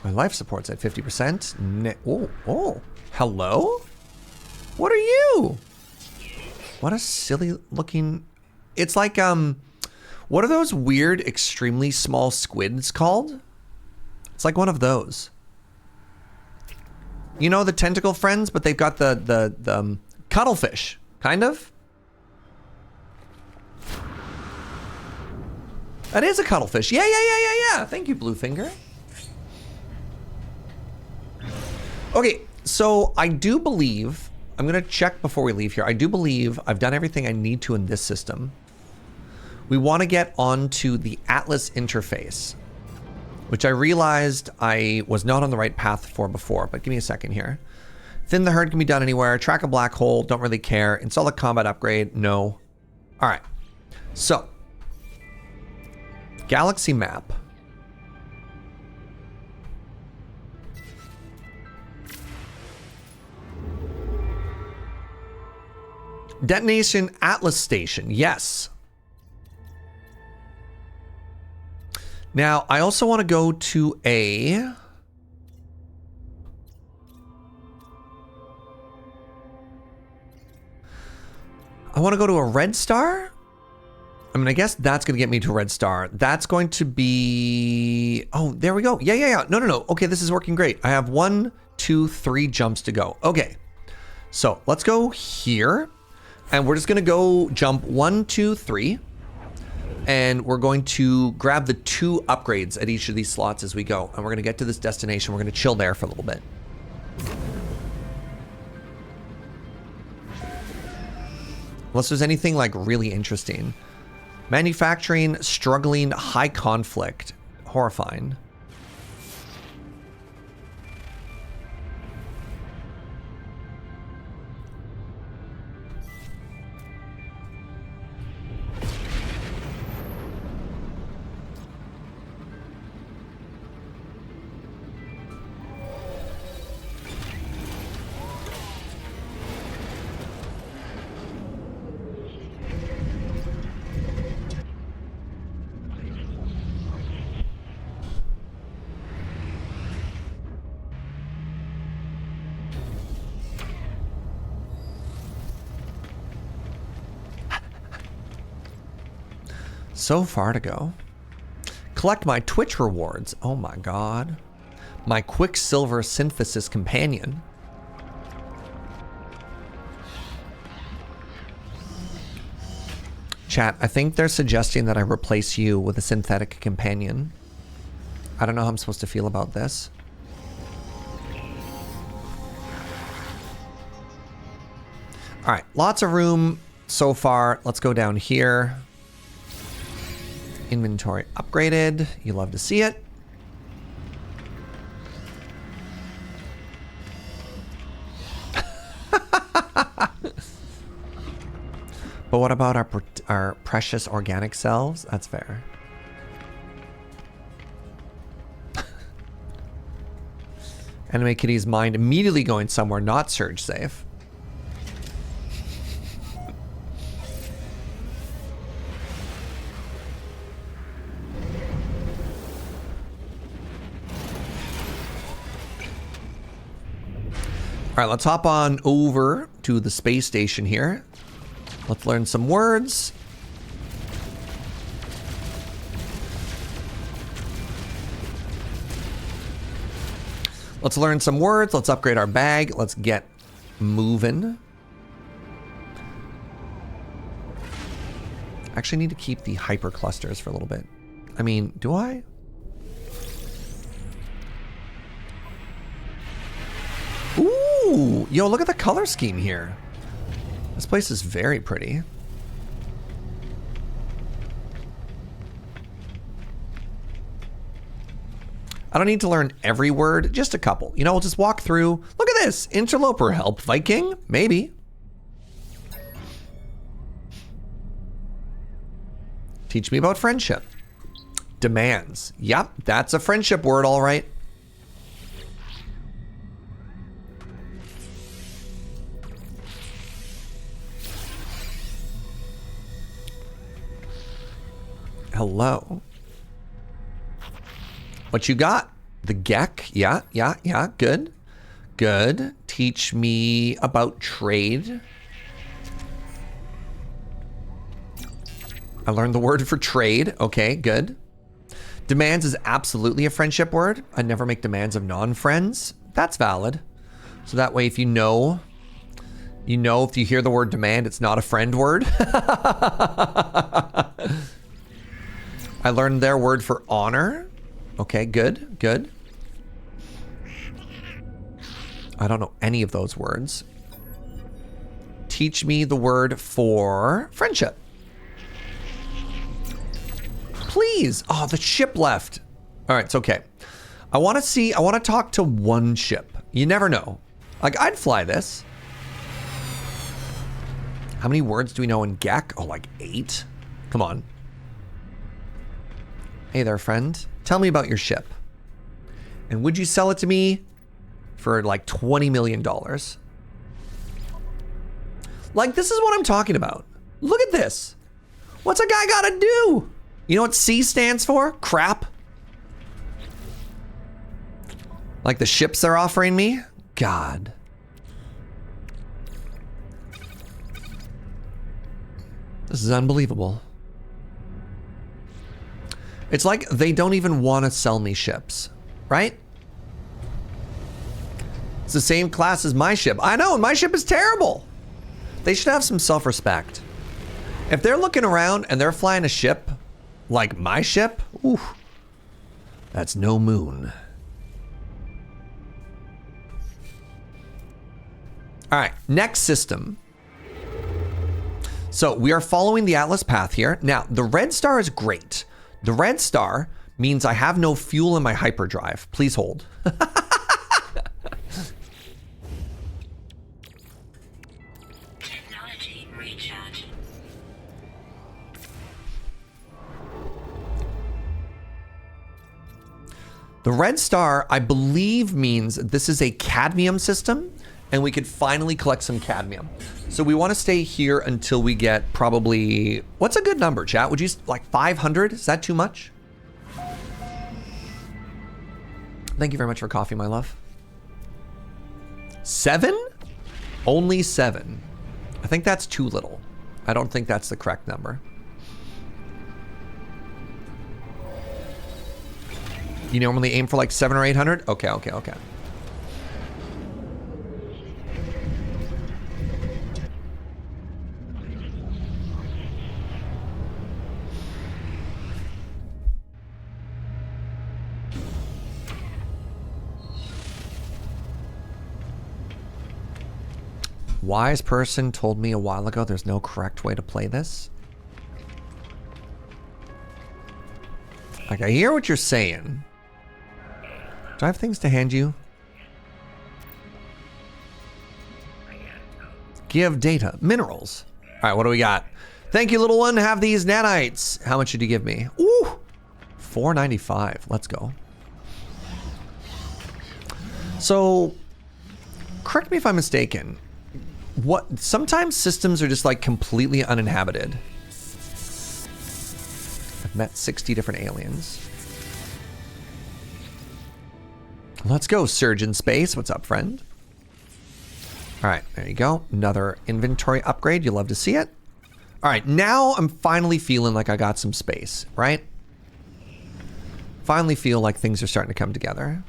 My life support's at 50%. Oh, hello? What are you? What a silly looking... It's like, what are those weird, extremely small squids called? It's like one of those. You know the tentacle friends, but they've got the cuttlefish, kind of? That is a cuttlefish. Yeah. Thank you, Bluefinger. Okay, so I do believe, I'm gonna check before we leave here. I do believe I've done everything I need to in this system. We want to get onto the Atlas interface, which I realized I was not on the right path for before, but give me a second here. Thin the herd can be done anywhere. Track a black hole, don't really care. Install a combat upgrade, no. All right, so galaxy map. Detonation Atlas Station, yes. Now, I also want to go to a... I want to go to a red star? I mean, I guess that's going to get me to a red star. That's going to be... Oh, there we go. Yeah. No. Okay, this is working great. I have 1, 2, 3 jumps to go. Okay. So, let's go here. And we're just going to go jump 1, 2, 3. And we're going to grab the 2 upgrades at each of these slots as we go. And we're going to get to this destination. We're going to chill there for a little bit. Unless there's anything like really interesting. Manufacturing, struggling, high conflict. Horrifying. So far to go. Collect my Twitch rewards. Oh my god. My Quicksilver Synthesis Companion. Chat, I think they're suggesting that I replace you with a synthetic companion. I don't know how I'm supposed to feel about this. Alright, lots of room so far. Let's go down here. Inventory upgraded. You love to see it. But what about our precious organic selves? That's fair. Anime Kitty's mind immediately going somewhere not surge safe. All right, let's hop on over to the space station here. Let's learn some words. Let's learn some words. Let's upgrade our bag. Let's get moving. Actually need to keep the hyper clusters for a little bit. I mean, do I? Ooh, yo, look at the color scheme here. This place is very pretty. I don't need to learn every word, just a couple. You know, we'll just walk through. Look at this. Interloper help Viking? Maybe. Teach me about friendship. Demands. Yep, that's a friendship word, all right. Hello. What you got? The Gek. Yeah. Good. Good. Teach me about trade. I learned the word for trade. Okay, good. Demands is absolutely a friendship word. I never make demands of non-friends. That's valid. So that way, if you know if you hear the word demand, it's not a friend word. I learned their word for honor. Okay, good, good. I don't know any of those words. Teach me the word for friendship. Please. Oh, the ship left. All right, it's okay. I want to talk to one ship. You never know. Like, I'd fly this. How many words do we know in Gek? Oh, like 8? Come on. Hey there, friend. Tell me about your ship. And would you sell it to me for like $20 million? Like, this is what I'm talking about. Look at this. What's a guy gotta do? You know what C stands for? Crap. Like the ships they're offering me? God. This is unbelievable. It's like they don't even want to sell me ships, right? It's the same class as my ship. I know, my ship is terrible. They should have some self-respect. If they're looking around and they're flying a ship like my ship, ooh, that's no moon. All right, next system. So we are following the Atlas path here. Now, the red star is great. The red star means I have no fuel in my hyperdrive. Please hold. Technology recharge. The red star, I believe, means this is a cadmium system, and we could finally collect some cadmium. So we want to stay here until we get probably, what's a good number, chat? Would you, like 500? Is that too much? Thank you very much for coffee, my love. 7? Only 7. I think that's too little. I don't think that's the correct number. You normally aim for like 700 or 800? Okay. Wise person told me a while ago there's no correct way to play this. Like, I hear what you're saying. Do I have things to hand you? Give data. Minerals. All right, what do we got? Thank you, little one. Have these nanites. How much did you give me? Ooh, $4.95. Let's go. So, correct me if I'm mistaken. Sometimes systems are just like completely uninhabited. I've met 60 different aliens. Let's go, Surgeon Space. What's up, friend? All right, there you go. Another inventory upgrade. You love to see it. All right, now I'm finally feeling like I got some space, right? Finally feel like things are starting to come together.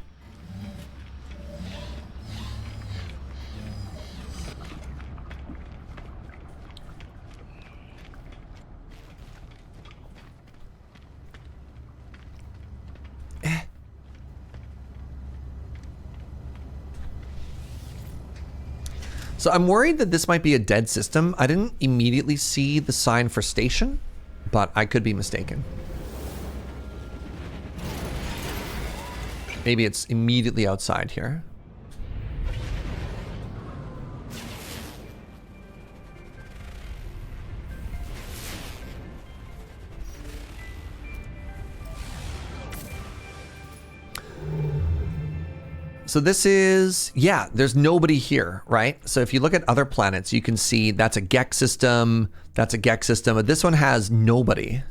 So I'm worried that this might be a dead system. I didn't immediately see the sign for station, but I could be mistaken. Maybe it's immediately outside here. So this is, yeah, there's nobody here, right? So if you look at other planets, you can see that's a Gek system, that's a Gek system, but this one has nobody.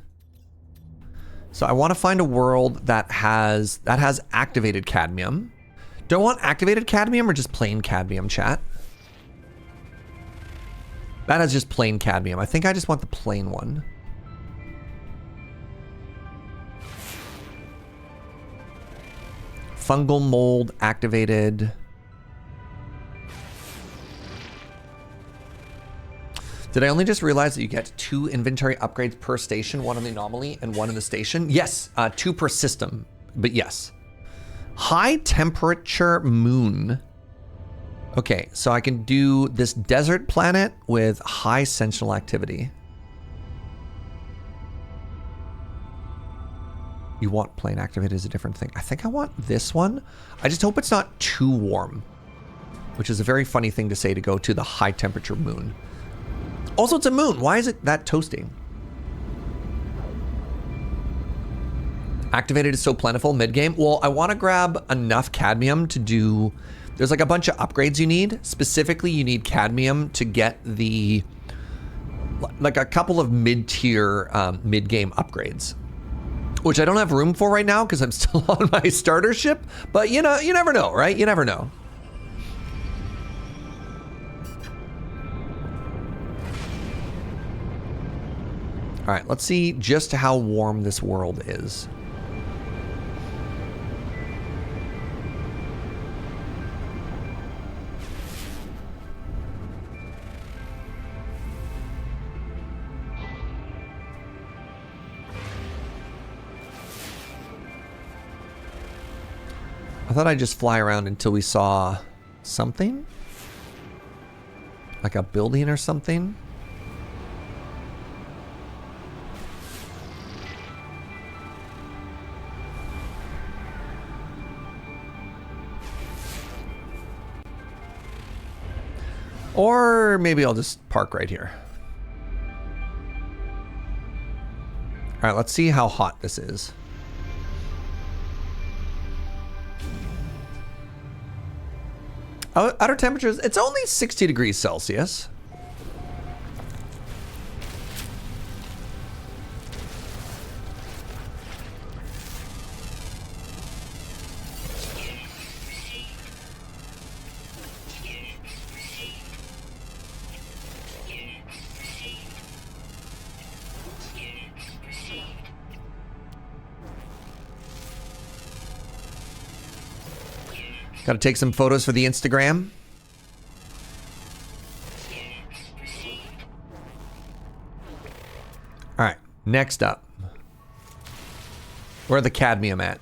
So I want to find a world that has activated cadmium. Do I want activated cadmium or just plain cadmium, chat? That has just plain cadmium. I think I just want the plain one. Fungal mold activated. Did I only just realize that you get 2 inventory upgrades per station, one on the anomaly and one in the station? Yes, 2 per system, but yes. High temperature moon. Okay, so I can do this desert planet with high sentinel activity. You want plane activated is a different thing. I think I want this one. I just hope it's not too warm, which is a very funny thing to say to go to the high temperature moon. Also, it's a moon. Why is it that toasting? Activated is so plentiful mid-game. Well, I want to grab enough cadmium to do... There's like a bunch of upgrades you need. Specifically, you need cadmium to get the... like a couple of mid-tier mid-game upgrades. Which I don't have room for right now because I'm still on my starter ship. But you know, you never know, right? You never know. All right, let's see just how warm this world is. I thought I'd just fly around until we saw something. Like a building or something. Or maybe I'll just park right here. All right, let's see how hot this is. Outer temperatures, it's only 60 degrees Celsius. Got to take some photos for the Instagram. All right, next up. Where are the cadmium at?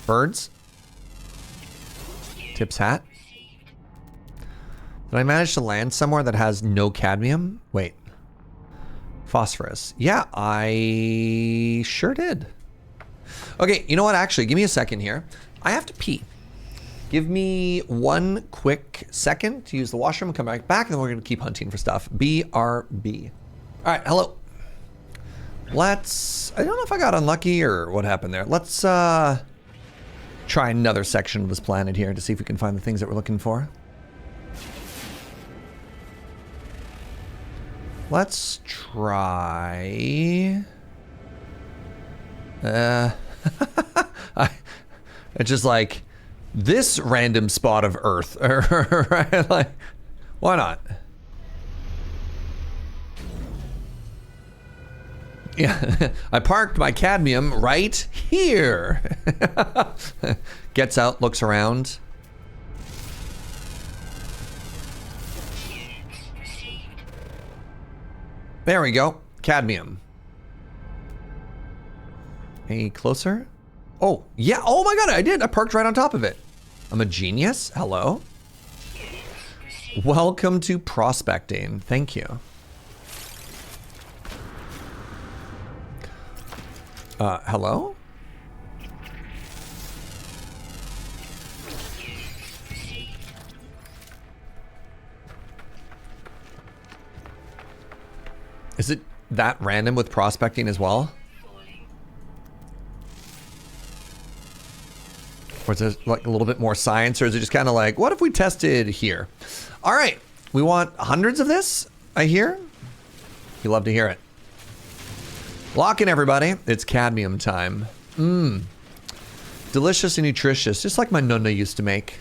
Birds? Tip's hat? Did I manage to land somewhere that has no cadmium? Wait. Phosphorus. Yeah, I sure did. Okay, you know what? Actually, give me a second here. I have to pee. Give me one quick second to use the washroom and come back, and then we're going to keep hunting for stuff. BRB. All right, hello. Let's... I don't know if I got unlucky or what happened there. Let's try another section of this planet here to see if we can find the things that we're looking for. Let's try... it's just like this random spot of Earth, right? Like, why not? Yeah, I parked my cadmium right here. Gets out, looks around. There we go, cadmium. Any closer? Oh, yeah. Oh my God, I did. I parked right on top of it. I'm a genius? Hello? Welcome to prospecting. Thank you. Hello? Is it that random with prospecting as well? Or is it like a little bit more science, or is it just kind of like, what if we tested here? All right, we want hundreds of this, I hear. You love to hear it. Lock in, everybody. It's cadmium time. Delicious and nutritious, just like my nonna used to make.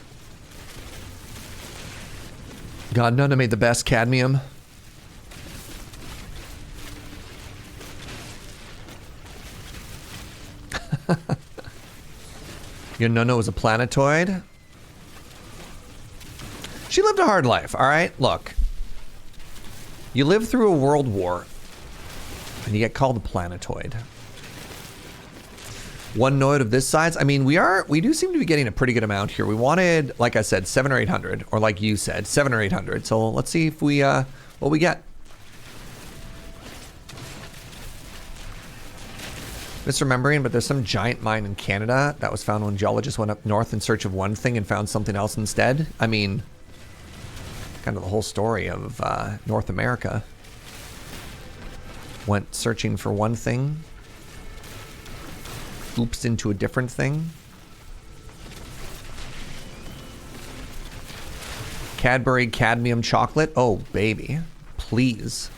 God, nonna made the best cadmium. Your nonna was a planetoid. She lived a hard life, all right? Look. You live through a world war, and you get called a planetoid. One node of this size. I mean, we do seem to be getting a pretty good amount here. We wanted, like I said, 700 or 800, or like you said, 700 or 800. So let's see if we, what we get. Misremembering, but there's some giant mine in Canada that was found when geologists went up north in search of one thing and found something else instead. I mean, kind of the whole story of North America. Went searching for one thing, oops into a different thing. Cadbury cadmium chocolate. Oh, baby. Please.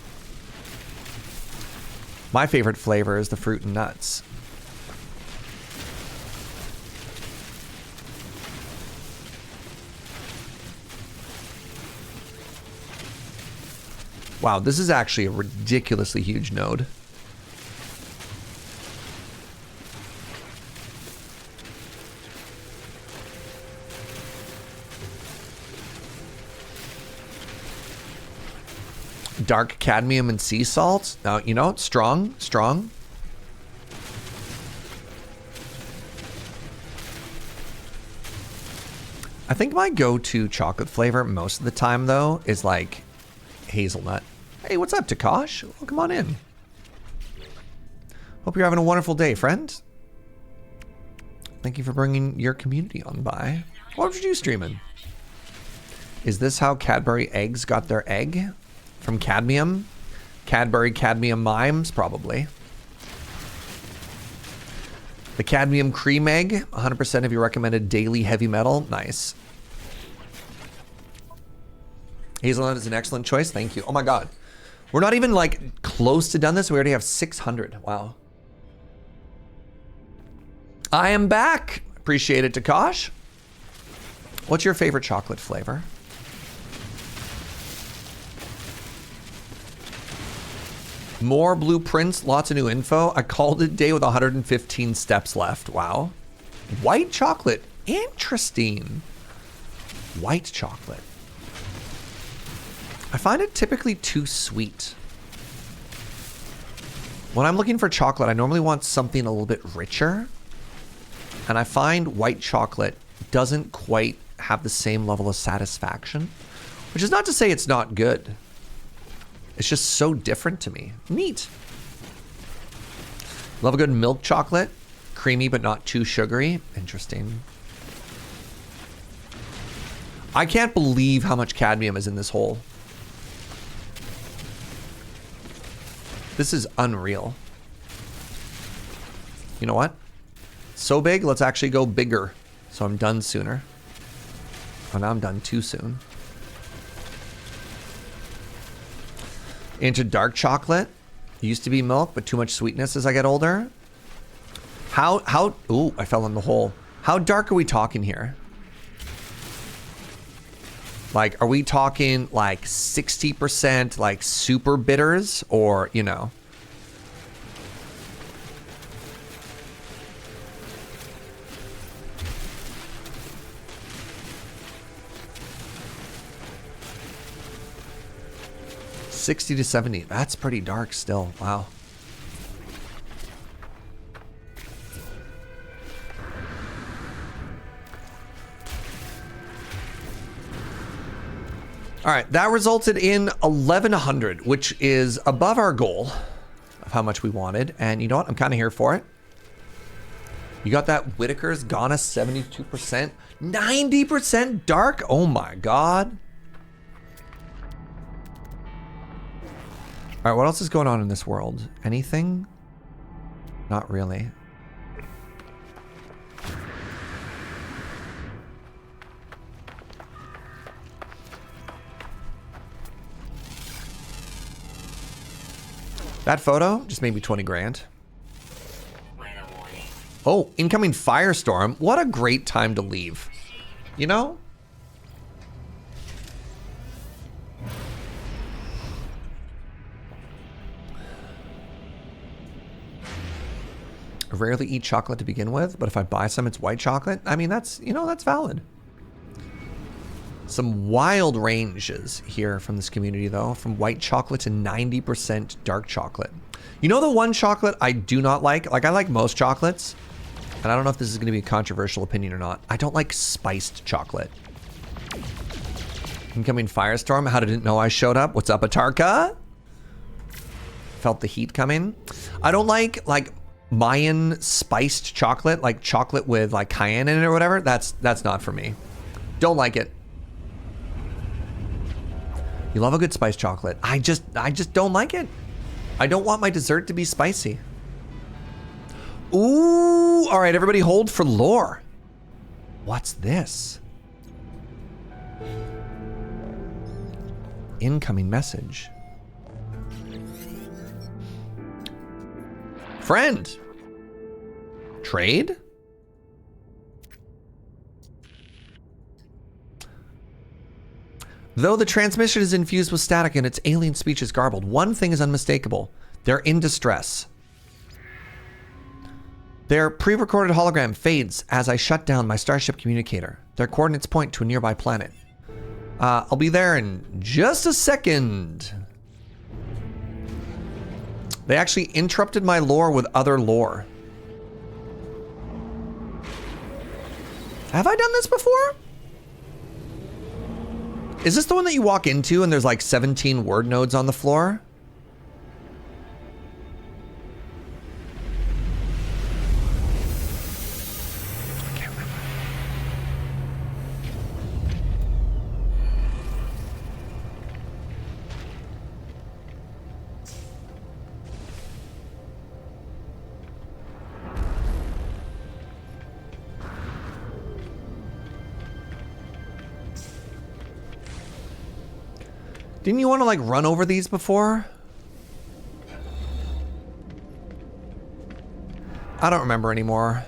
My favorite flavor is the fruit and nuts. Wow, this is actually a ridiculously huge node. Dark cadmium and sea salt. Now, you know, strong, strong. I think my go-to chocolate flavor most of the time, though, is like hazelnut. Hey, what's up, Takash? Well, come on in. Hope you're having a wonderful day, friend. Thank you for bringing your community on by. What were you streaming? Is this how Cadbury eggs got their egg? From cadmium? Cadbury cadmium mimes? Probably. The cadmium cream egg, 100% of your recommended daily heavy metal. Nice. Hazelnut is an excellent choice. Thank you. Oh my God. We're not even like close to done this. We already have 600. Wow. I am back. Appreciate it, Takash. What's your favorite chocolate flavor? More blueprints, lots of new info. I called it a day with 115 steps left. Wow. White chocolate. Interesting. White chocolate. I find it typically too sweet. When I'm looking for chocolate, I normally want something a little bit richer. And I find white chocolate doesn't quite have the same level of satisfaction. Which is not to say it's not good. It's just so different to me. Neat. Love a good milk chocolate. Creamy but not too sugary. Interesting. I can't believe how much cadmium is in this hole. This is unreal. You know what? So big, let's actually go bigger. So I'm done sooner. Oh, now I'm done too soon. Into dark chocolate. Used to be milk, but too much sweetness as I get older. Ooh, I fell in the hole. How dark are we talking here? Like, are we talking like 60% like super bitters, or, you know? $60 to $70. That's pretty dark still. Wow. All right, that resulted in 1,100, which is above our goal of how much we wanted. And you know what? I'm kind of here for it. You got that Whitaker's Ghana 72%, 90% dark. Oh my God. All right, what else is going on in this world? Anything? Not really. That photo just made me 20 grand. Oh, incoming firestorm. What a great time to leave. You know? I rarely eat chocolate to begin with, but if I buy some, it's white chocolate. I mean, that's, you know, that's valid. Some wild ranges here from this community, though, from white chocolate to 90% dark chocolate. You know the one chocolate I do not like? Like, I like most chocolates, and I don't know if this is going to be a controversial opinion or not. I don't like spiced chocolate. Incoming firestorm. How didn't know I showed up? What's up, Atarka? Felt the heat coming. I don't like Mayan spiced chocolate, like chocolate with like cayenne in it or whatever. That's not for me. Don't like it. You love a good spiced chocolate. I just don't like it. I don't want my dessert to be spicy. Ooh, all right, everybody hold for lore. What's this? Incoming message. Friend. Trade? Though the transmission is infused with static and its alien speech is garbled, one thing is unmistakable. They're in distress. Their pre-recorded hologram fades as I shut down my Starship communicator. Their coordinates point to a nearby planet. I'll be there in just a second. They actually interrupted my lore with other lore. Have I done this before? Is this the one that you walk into and there's like 17 word nodes on the floor? I can't remember. Didn't you want to like run over these before? I don't remember anymore.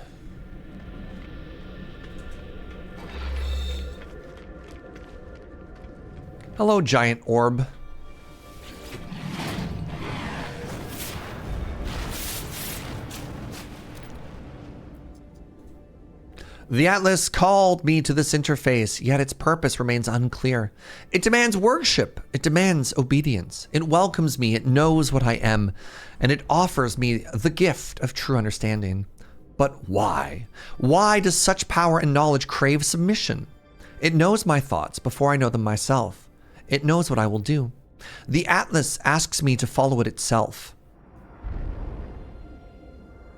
Hello, giant orb. The Atlas called me to this interface, yet its purpose remains unclear. It demands worship. It demands obedience. It welcomes me. It knows what I am. And it offers me the gift of true understanding. But why? Why does such power and knowledge crave submission? It knows my thoughts before I know them myself. It knows what I will do. The Atlas asks me to follow it itself.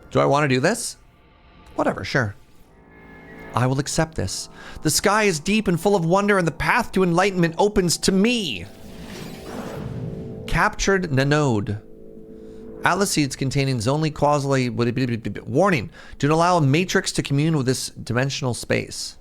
Do I want to do this? Whatever, sure. I will accept this. The sky is deep and full of wonder, and the path to enlightenment opens to me. Captured Nanode. Atlas seeds containing only causally... Warning. Do not allow a matrix to commune with this dimensional space.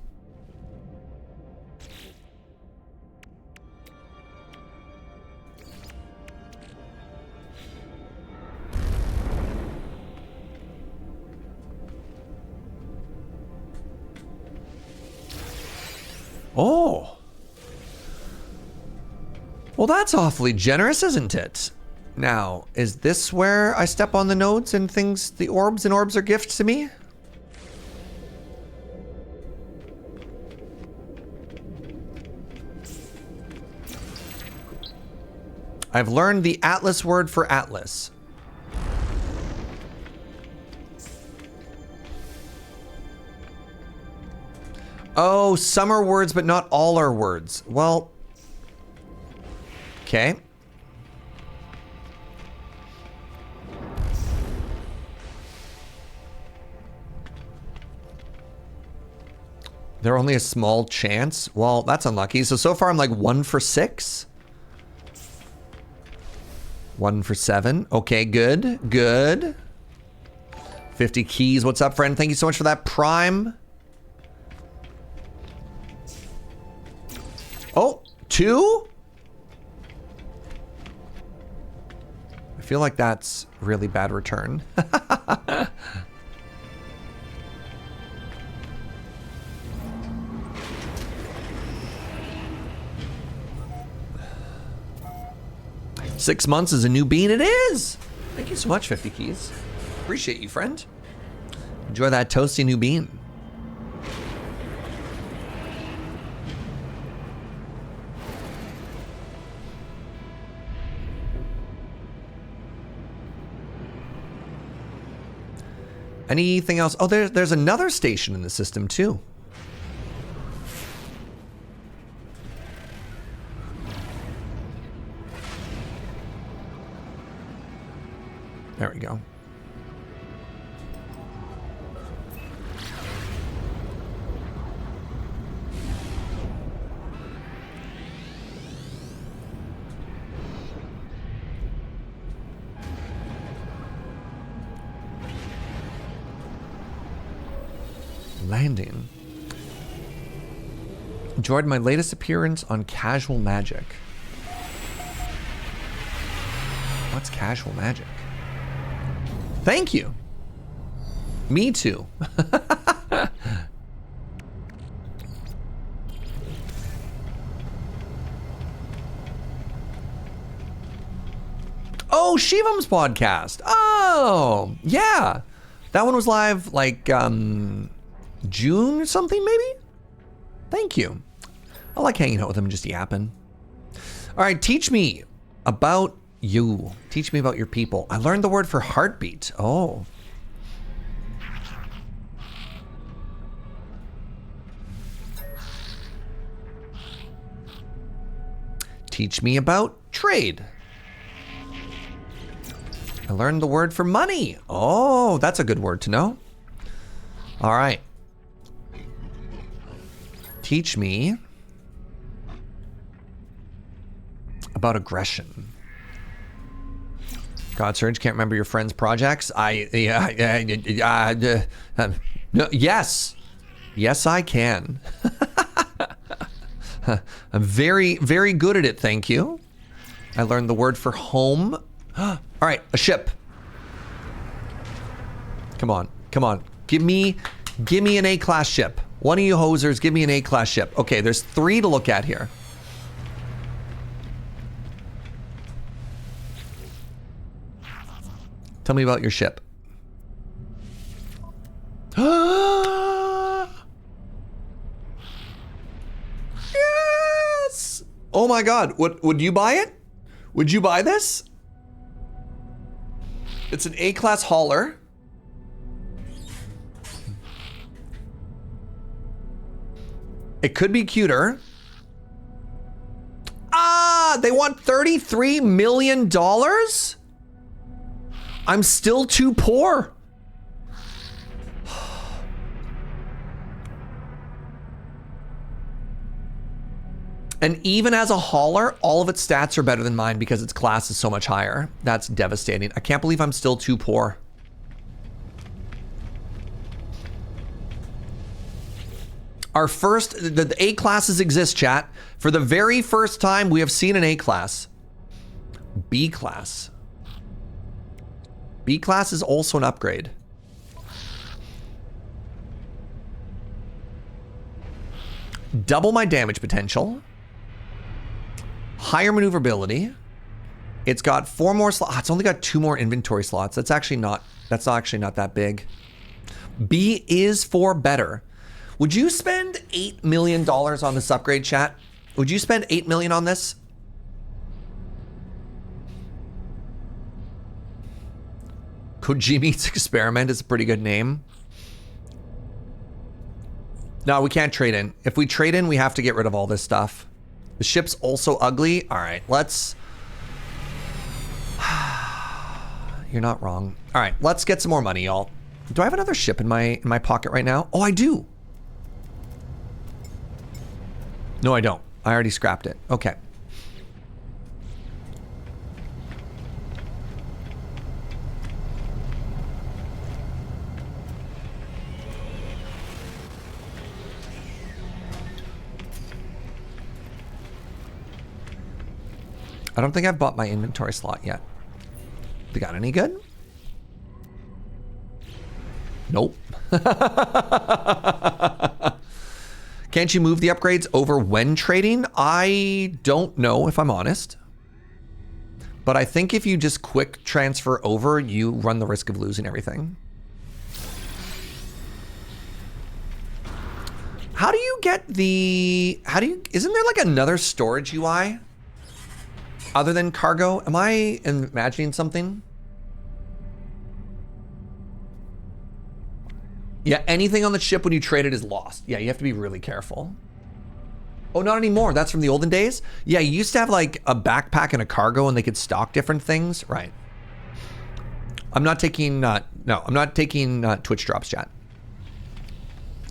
Oh. Well, that's awfully generous, isn't it? Now, is this where I step on the nodes and things, the orbs and orbs are gifts to me? I've learned the Atlas word for Atlas. Oh, some are words, but not all are words. Well, Okay. They're only a small chance? Well, that's unlucky. So far I'm like 1 for 6. 1 for 7. Okay, good. Good. 50 keys. What's up, friend? Thank you so much for that Prime. Oh, 2? I feel like that's really bad return. Six months is a new bean. It is. Thank you so much, 50 keys. Appreciate you, friend. Enjoy that toasty new bean. Anything else? Oh, there's another station in the system too. There we go. Landing. Enjoyed my latest appearance on Casual Magic. What's Casual Magic? Thank you. Me too. Oh, Shivam's podcast. Oh, yeah. That one was live like June or something, maybe? Thank you. I like hanging out with him and just yapping. All right, teach me about you. Teach me about your people. I learned the word for heartbeat. Oh. Teach me about trade. I learned the word for money. Oh, that's a good word to know. All right. Teach me about aggression. God, Surge, can't remember your friend's projects. No, yes. Yes, I can. I'm very, very good at it, thank you. I learned the word for home. All right, a ship. Come on, come on. Give me an A-class ship. One of you hosers, give me an A-class ship. Okay, there's 3 to look at here. Tell me about your ship. Yes! Oh my God, would you buy it? Would you buy this? It's an A-class hauler. It could be cuter. Ah, they want $33 million? I'm still too poor. And even as a hauler, all of its stats are better than mine because its class is so much higher. That's devastating. I can't believe I'm still too poor. Our first, the A classes exist, chat. For the very first time, we have seen an A class. B class. B class is also an upgrade. Double my damage potential. Higher maneuverability. It's got 4 more slots. It's only got 2 more inventory slots. That's actually not that big. B is for better. Would you spend $8 million on this upgrade, chat? Would you spend $8 million on this? Kojimi's Experiment is a pretty good name. No, we can't trade in. If we trade in, we have to get rid of all this stuff. The ship's also ugly. All right, let's You're not wrong. All right, let's get some more money, y'all. Do I have another ship in my pocket right now? Oh, I do. No, I don't. I already scrapped it. Okay. I don't think I've bought my inventory slot yet. They got any good? Nope. Can't you move the upgrades over when trading? I don't know, if I'm honest. But I think if you just quick transfer over, you run the risk of losing everything. How do you get the... Isn't there like another storage UI? Other than cargo? Am I imagining something? Yeah, anything on the ship when you trade it is lost. Yeah, you have to be really careful. Oh, not anymore. That's from the olden days? Yeah, you used to have like a backpack and a cargo and they could stock different things. Right. I'm not taking, no, I'm not taking Twitch drops, chat.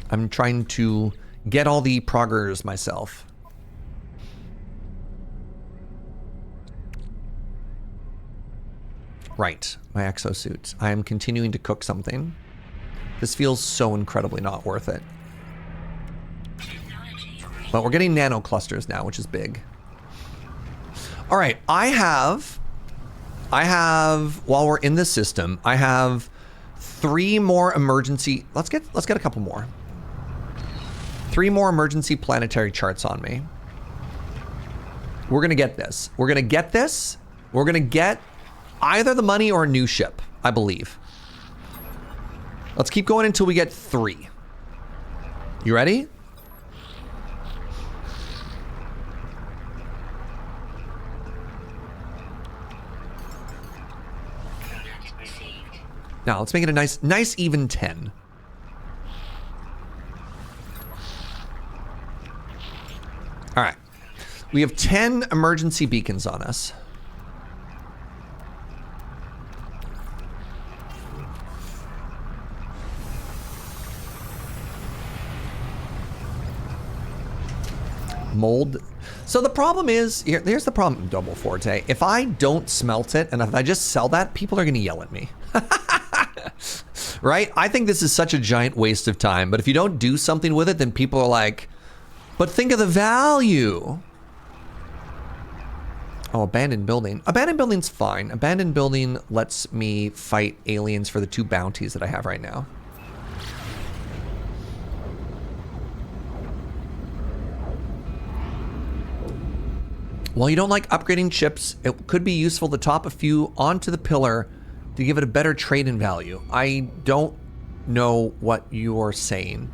I'm trying to get all the proggers myself. Right, my exosuit. I am continuing to cook something. This feels so incredibly not worth it. But we're getting nano clusters now, which is big. All right, I have, while we're in this system, I have 3 more emergency, let's get a couple more. 3 more emergency planetary charts on me. We're gonna get this. We're gonna get this. We're gonna get either the money or a new ship, I believe. Let's keep going until we get 3. You ready? Now let's make it a nice even 10. All right, we have 10 emergency beacons on us. Mold. So the problem is, here's the problem with Double Forte. If I don't smelt it and if I just sell that, people are going to yell at me. Right? I think this is such a giant waste of time. But if you don't do something with it, then people are like, but think of the value. Oh, abandoned building. Abandoned building's fine. Abandoned building lets me fight aliens for the 2 bounties that I have right now. While you don't like upgrading ships, it could be useful to top a few onto the pillar to give it a better trade-in value. I don't know what you're saying.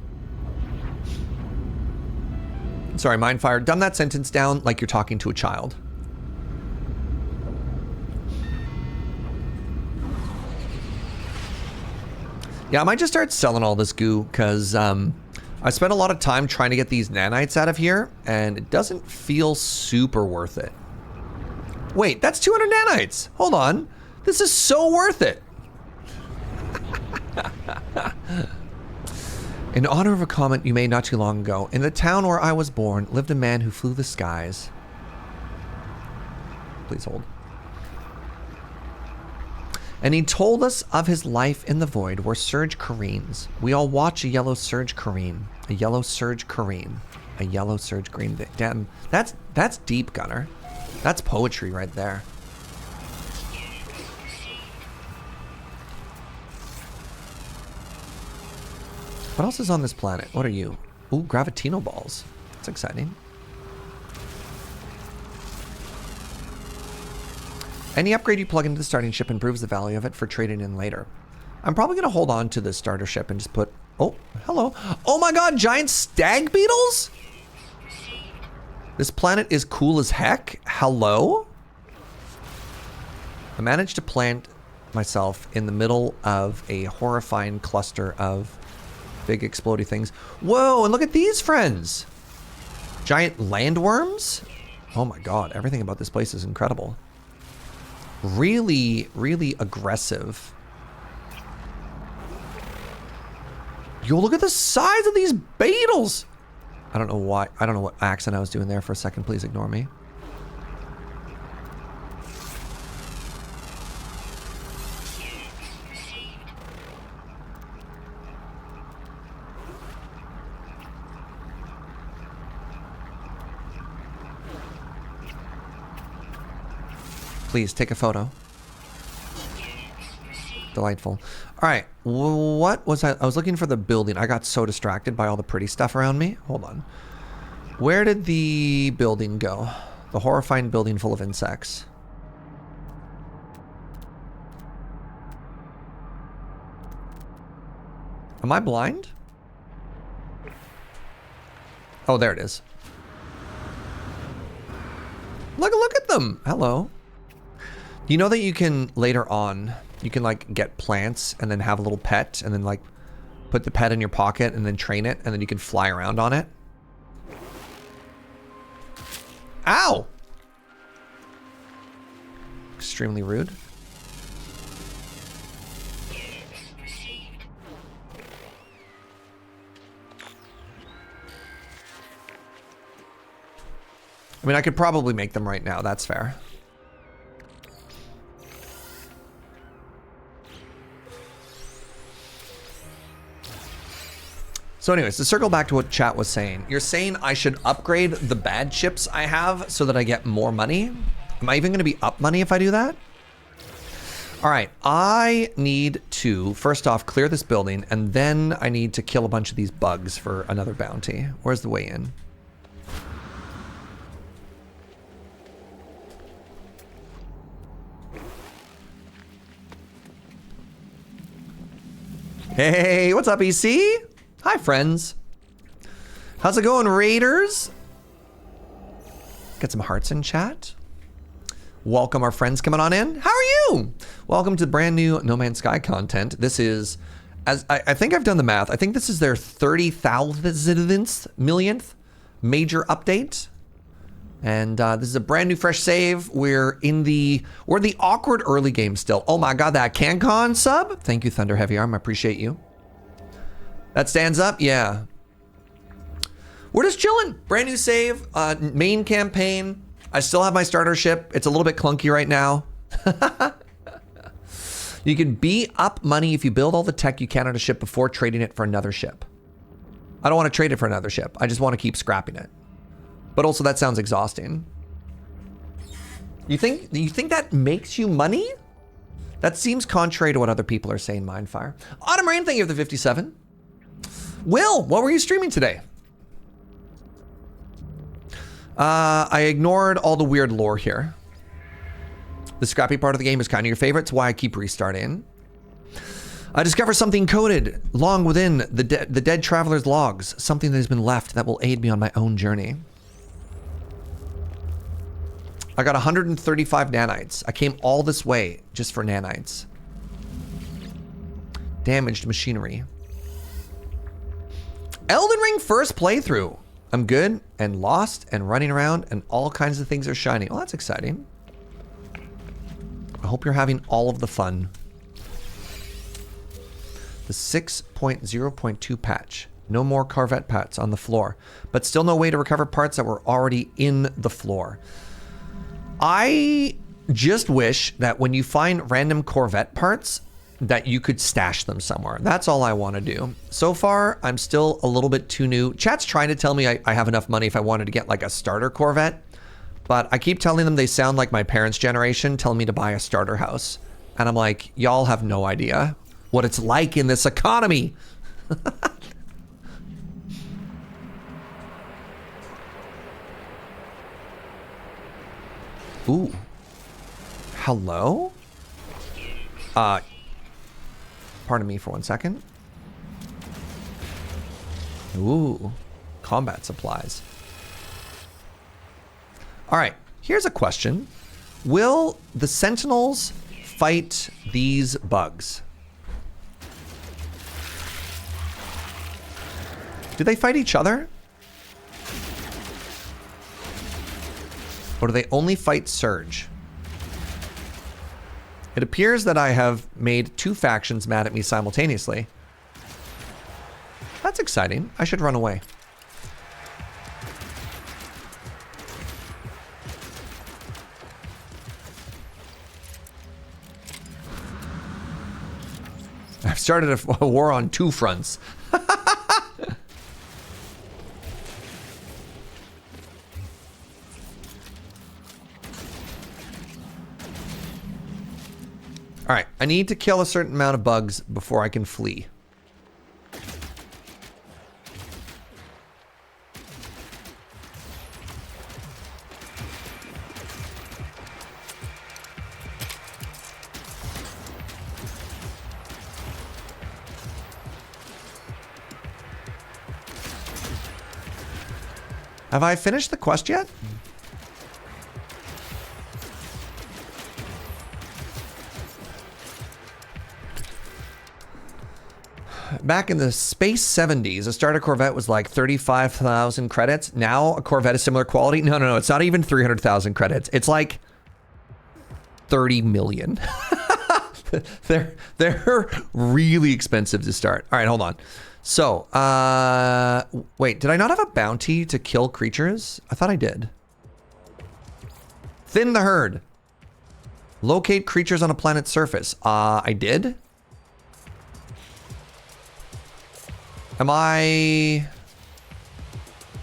Sorry, Mindfire. Dumb that sentence down like you're talking to a child. Yeah, I might just start selling all this goo because I spent a lot of time trying to get these nanites out of here, and it doesn't feel super worth it. Wait, that's 200 nanites. Hold on. This is so worth it. In honor of a comment you made not too long ago, in the town where I was born lived a man who flew the skies. Please hold. And he told us of his life in the void where surge careens. We all watch a yellow surge careen. A yellow surge careen. A yellow surge green. Damn, that's deep, Gunner. That's poetry right there. What else is on this planet? What are you? Ooh, gravitino balls. That's exciting. Any upgrade you plug into the starting ship improves the value of it for trading in later. I'm probably going to hold on to this starter ship and just put... Oh, hello. Oh my god, giant stag beetles? This planet is cool as heck. Hello? I managed to plant myself in the middle of a horrifying cluster of big explodey things. Whoa, and look at these friends. Giant landworms? Oh my god, everything about this place is incredible. really, really aggressive. Yo, look at the size of these beetles. I don't know why. I don't know what accent I was doing there for a second. Please ignore me. Please take a photo. Delightful. All right, what was I was looking for the building. I got so distracted by all the pretty stuff around me. Hold on. Where did the building go? The horrifying building full of insects. Am I blind? Oh, there it is. Look at them. Hello. You know that you can later on, you can like get plants and then have a little pet and then like put the pet in your pocket and then train it and then you can fly around on it. Ow! Extremely rude. I mean, I could probably make them right now. That's fair. So anyways, to circle back to what chat was saying, you're saying I should upgrade the bad chips I have so that I get more money? Am I even going to be up money if I do that? All right, I need to, first off, clear this building, and then I need to kill a bunch of these bugs for another bounty. Where's the way in? Hey, what's up, EC? Hi, friends. How's it going, Raiders? Get some hearts in chat. Welcome our friends coming on in. How are you? Welcome to brand new No Man's Sky content. This is, as I think I've done the math, I think this is their 30,000th millionth major update. And this is a brand new fresh save. We're the awkward early game still. Oh my God, that CanCon sub. Thank you, Thunder Heavy Arm. I appreciate you. That stands up? Yeah. We're just chilling. Brand new save, main campaign. I still have my starter ship. It's a little bit clunky right now. You can be up money if you build all the tech you can on a ship before trading it for another ship. I don't want to trade it for another ship. I just want to keep scrapping it. But also that sounds exhausting. You think that makes you money? That seems contrary to what other people are saying, Mindfire. Autumn Rain, thank you for the 57. Will, what were you streaming today? I ignored all the weird lore here. The scrappy part of the game is kind of your favorite. It's why I keep restarting. I discover something coded long within the dead traveler's logs. Something that has been left that will aid me on my own journey. I got 135 nanites. I came all this way just for nanites. Damaged machinery. Elden Ring first playthrough. I'm good and lost and running around and all kinds of things are shiny. Well, that's exciting. I hope you're having all of the fun. The 6.0.2 patch. No more Corvette parts on the floor, but still no way to recover parts that were already in the floor. I just wish that when you find random Corvette parts, that you could stash them somewhere. That's all I want to do. So far, I'm still a little bit too new. Chat's trying to tell me I have enough money if I wanted to get like a starter Corvette, but I keep telling them they sound like my parents' generation telling me to buy a starter house. And I'm like, y'all have no idea what it's like in this economy. Ooh. Hello? Pardon me for 1 second. Ooh. Combat supplies. All right. Here's a question. Will the Sentinels fight these bugs? Do they fight each other? Or do they only fight Surge? It appears that I have made 2 factions mad at me simultaneously. That's exciting. I should run away. I've started a war on 2 fronts. All right, I need to kill a certain amount of bugs before I can flee. Have I finished the quest yet? Back in the space 70s, a starter Corvette was like 35,000 credits. Now a Corvette is similar quality. No, it's not even 300,000 credits. It's like 30 million. They're really expensive to start. All right, hold on. So, wait, did I not have a bounty to kill creatures? I thought I did. Thin the herd. Locate creatures on a planet's surface. I did. Am I...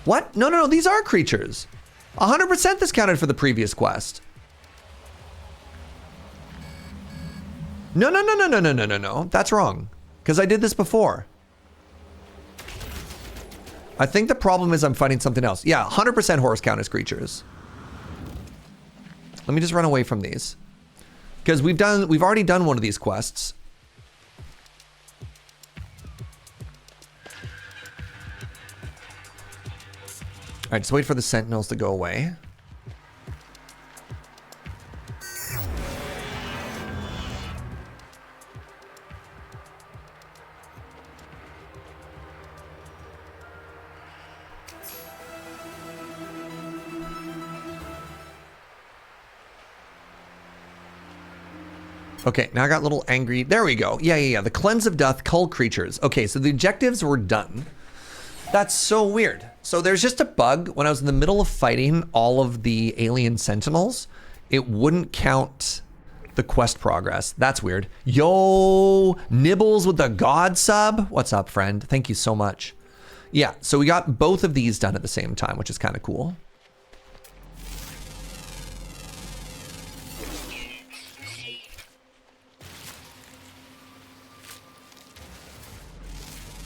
What? No, these are creatures. 100% this counted for the previous quest. No. That's wrong. Because I did this before. I think the problem is I'm fighting something else. Yeah, 100% horse count as creatures. Let me just run away from these. Because we've already done one of these quests. All right, just wait for the sentinels to go away. Okay, now I got a little angry. There we go. Yeah. The cleanse of death, cull creatures. Okay, so the objectives were done. That's so weird. So there's just a bug. When I was in the middle of fighting all of the alien sentinels, it wouldn't count the quest progress. That's weird. Yo, Nibbles with the God sub. What's up, friend? Thank you so much. Yeah, so we got both of these done at the same time, which is kind of cool.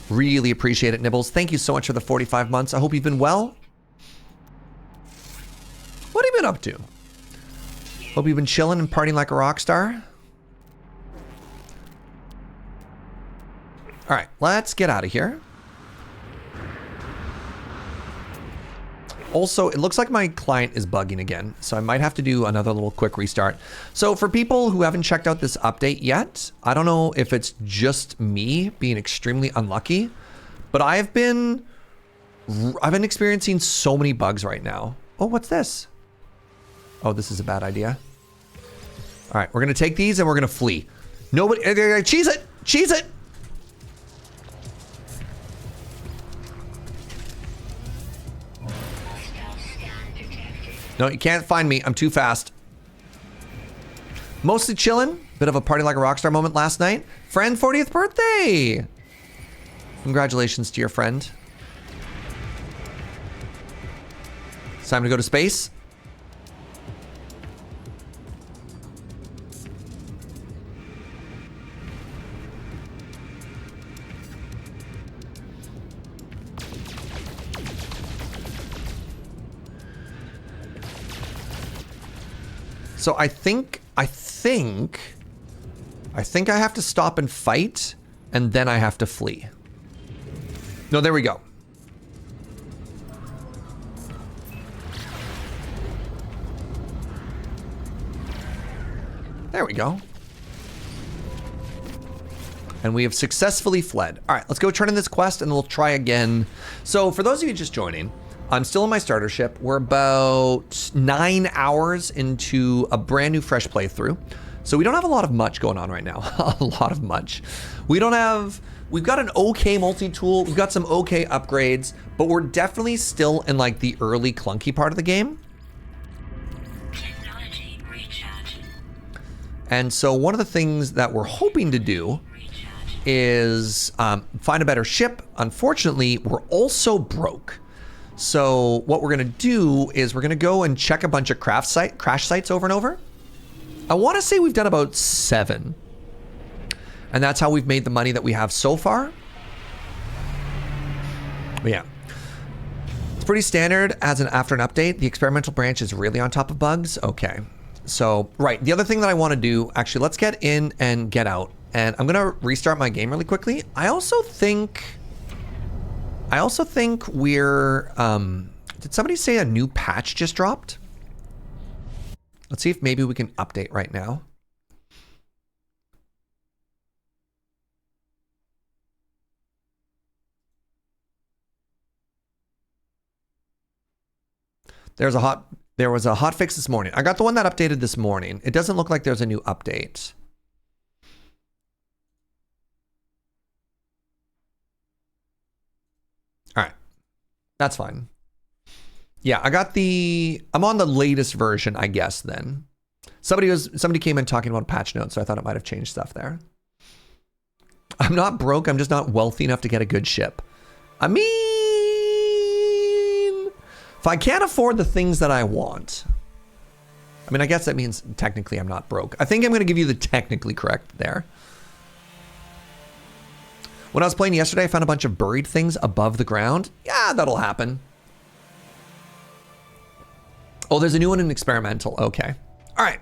Really appreciate it, Nibbles. Thank you so much for the 45 months. I hope you've been well. What have you been up to? Hope you've been chilling and partying like a rock star. All right, let's get out of here. Also, it looks like my client is bugging again, so I might have to do another little quick restart. So for people who haven't checked out this update yet, I don't know if it's just me being extremely unlucky, but I've been experiencing so many bugs right now. Oh, what's this? Oh, this is a bad idea. All right, we're gonna take these and we're gonna flee. Nobody, cheese it, cheese it. No, you can't find me. I'm too fast. Mostly chilling. Bit of a party like a rock star moment last night. Friend, 40th birthday. Congratulations to your friend. It's time to go to space. So I think I have to stop and fight, and then I have to flee. No, there we go. There we go. And we have successfully fled. All right, let's go turn in this quest and we'll try again. So for those of you just joining, I'm still in my starter ship. We're about 9 hours into a brand new fresh playthrough. So we don't have a lot of much going on right now. A lot of much. We've got an okay multi-tool. We've got some okay upgrades, but we're definitely still in like the early clunky part of the game. Technology recharge. And so one of the things that we're hoping to do is find a better ship. Unfortunately, we're also broke. So what we're gonna do is we're gonna go and check a bunch of crash sites over and over. I wanna say we've done about 7. And that's how we've made the money that we have so far. But yeah. It's pretty standard after an update. The experimental branch is really on top of bugs. Okay. So, right. The other thing that I wanna do, actually, let's get in and get out. And I'm gonna restart my game really quickly. I also think we're, did somebody say a new patch just dropped? Let's see if maybe we can update right now. There was a hot fix this morning. I got the one that updated this morning. It doesn't look like there's a new update. All right, that's fine. Yeah, I'm on the latest version, I guess then. Somebody came in talking about patch notes, so I thought it might have changed stuff there. I'm not broke, I'm just not wealthy enough to get a good ship. I mean, if I can't afford the things that I want, I mean, I guess that means technically I'm not broke. I think I'm gonna give you the technically correct there. When I was playing yesterday, I found a bunch of buried things above the ground. Yeah, that'll happen. Oh, there's a new one in experimental. Okay. All right.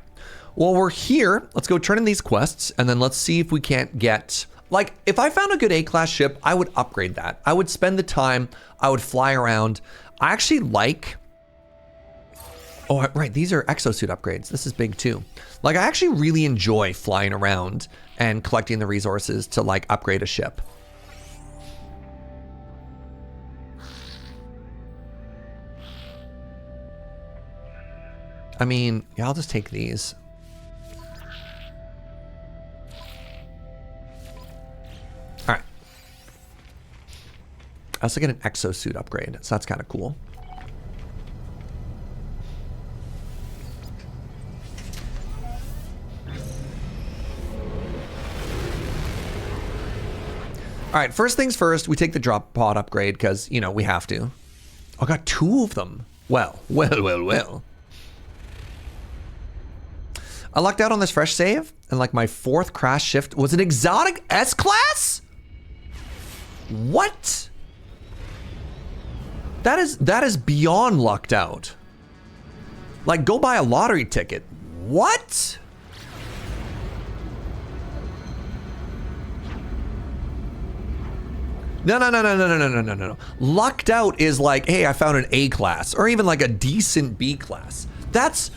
Well, we're here. Let's go turn in these quests, and then let's see if we can't get... Like, if I found a good A-class ship, I would upgrade that. I would spend the time. I would fly around. I actually like... Oh, right. These are exosuit upgrades. This is big, too. Like, I actually really enjoy flying around and collecting the resources to, like, upgrade a ship. I mean, yeah, I'll just take these. All right. I also get an exosuit upgrade, so that's kind of cool. All right, first things first, we take the drop pod upgrade because, you know, we have to. I got 2 of them. Well. I lucked out on this fresh save, and like my 4th crash shift was an exotic S-class? What? That is beyond lucked out. Like, go buy a lottery ticket. What? No. Lucked out is like, hey, I found an A class, or even like a decent B class. That's,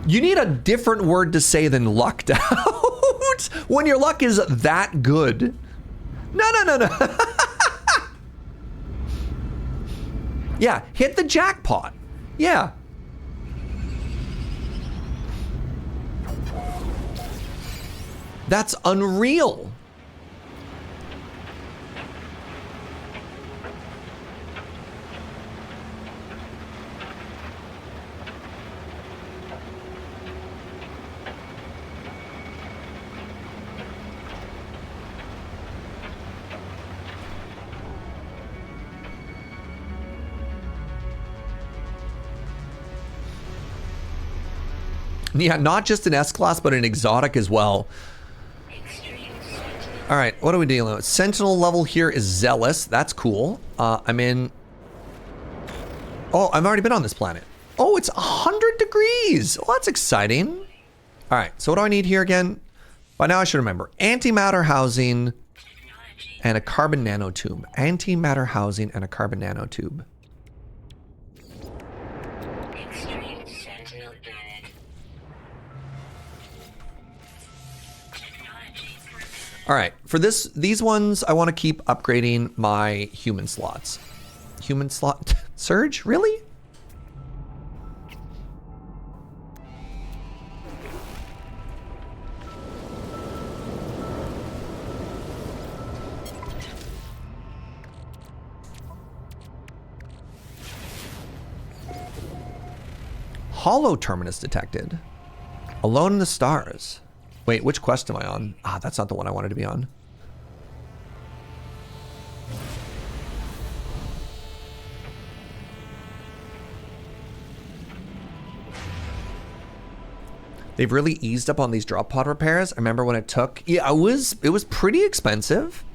you need a different word to say than lucked out when your luck is that good. No. Yeah, hit the jackpot. Yeah. That's unreal. Yeah, not just an S-class, but an exotic as well. All right, what are we dealing with? Sentinel level here is Zealous. That's cool. I'm in... Oh, I've already been on this planet. Oh, it's 100 degrees. Well, that's exciting. All right, so what do I need here again? By now I should remember. Antimatter housing and a carbon nanotube. Antimatter housing and a carbon nanotube. All right, for these ones, I want to keep upgrading my human slots. Human slot surge? Really? Hollow terminus detected. Alone in the stars. Wait, which quest am I on? Ah, that's not the one I wanted to be on. They've really eased up on these drop pod repairs. I remember when it took, yeah, it was pretty expensive.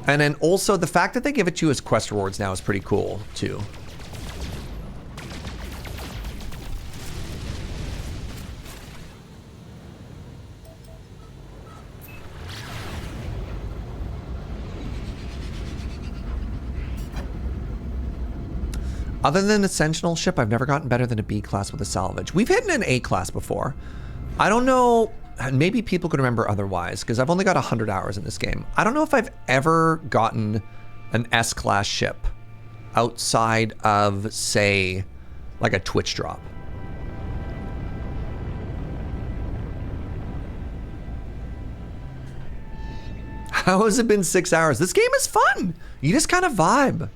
And then also the fact that they give it to you as quest rewards now is pretty cool too. Other than a Sentinel ship, I've never gotten better than a B class with a salvage. We've hit an A class before. I don't know, maybe people could remember otherwise, because I've only got 100 hours in this game. I don't know if I've ever gotten an S class ship outside of, say, like a Twitch drop. How has it been 6 hours? This game is fun. You just kind of vibe.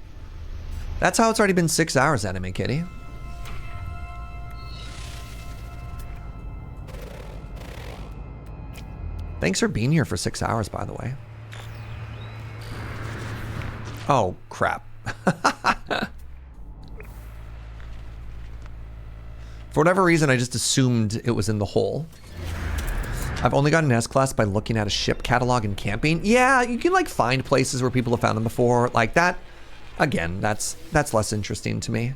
That's how it's already been 6 hours, Anime Kitty. Thanks for being here for 6 hours, by the way. Oh, crap. For whatever reason, I just assumed it was in the hole. I've only got an S class by looking at a ship catalog and camping. Yeah, you can like find places where people have found them before, like that. Again, that's less interesting to me.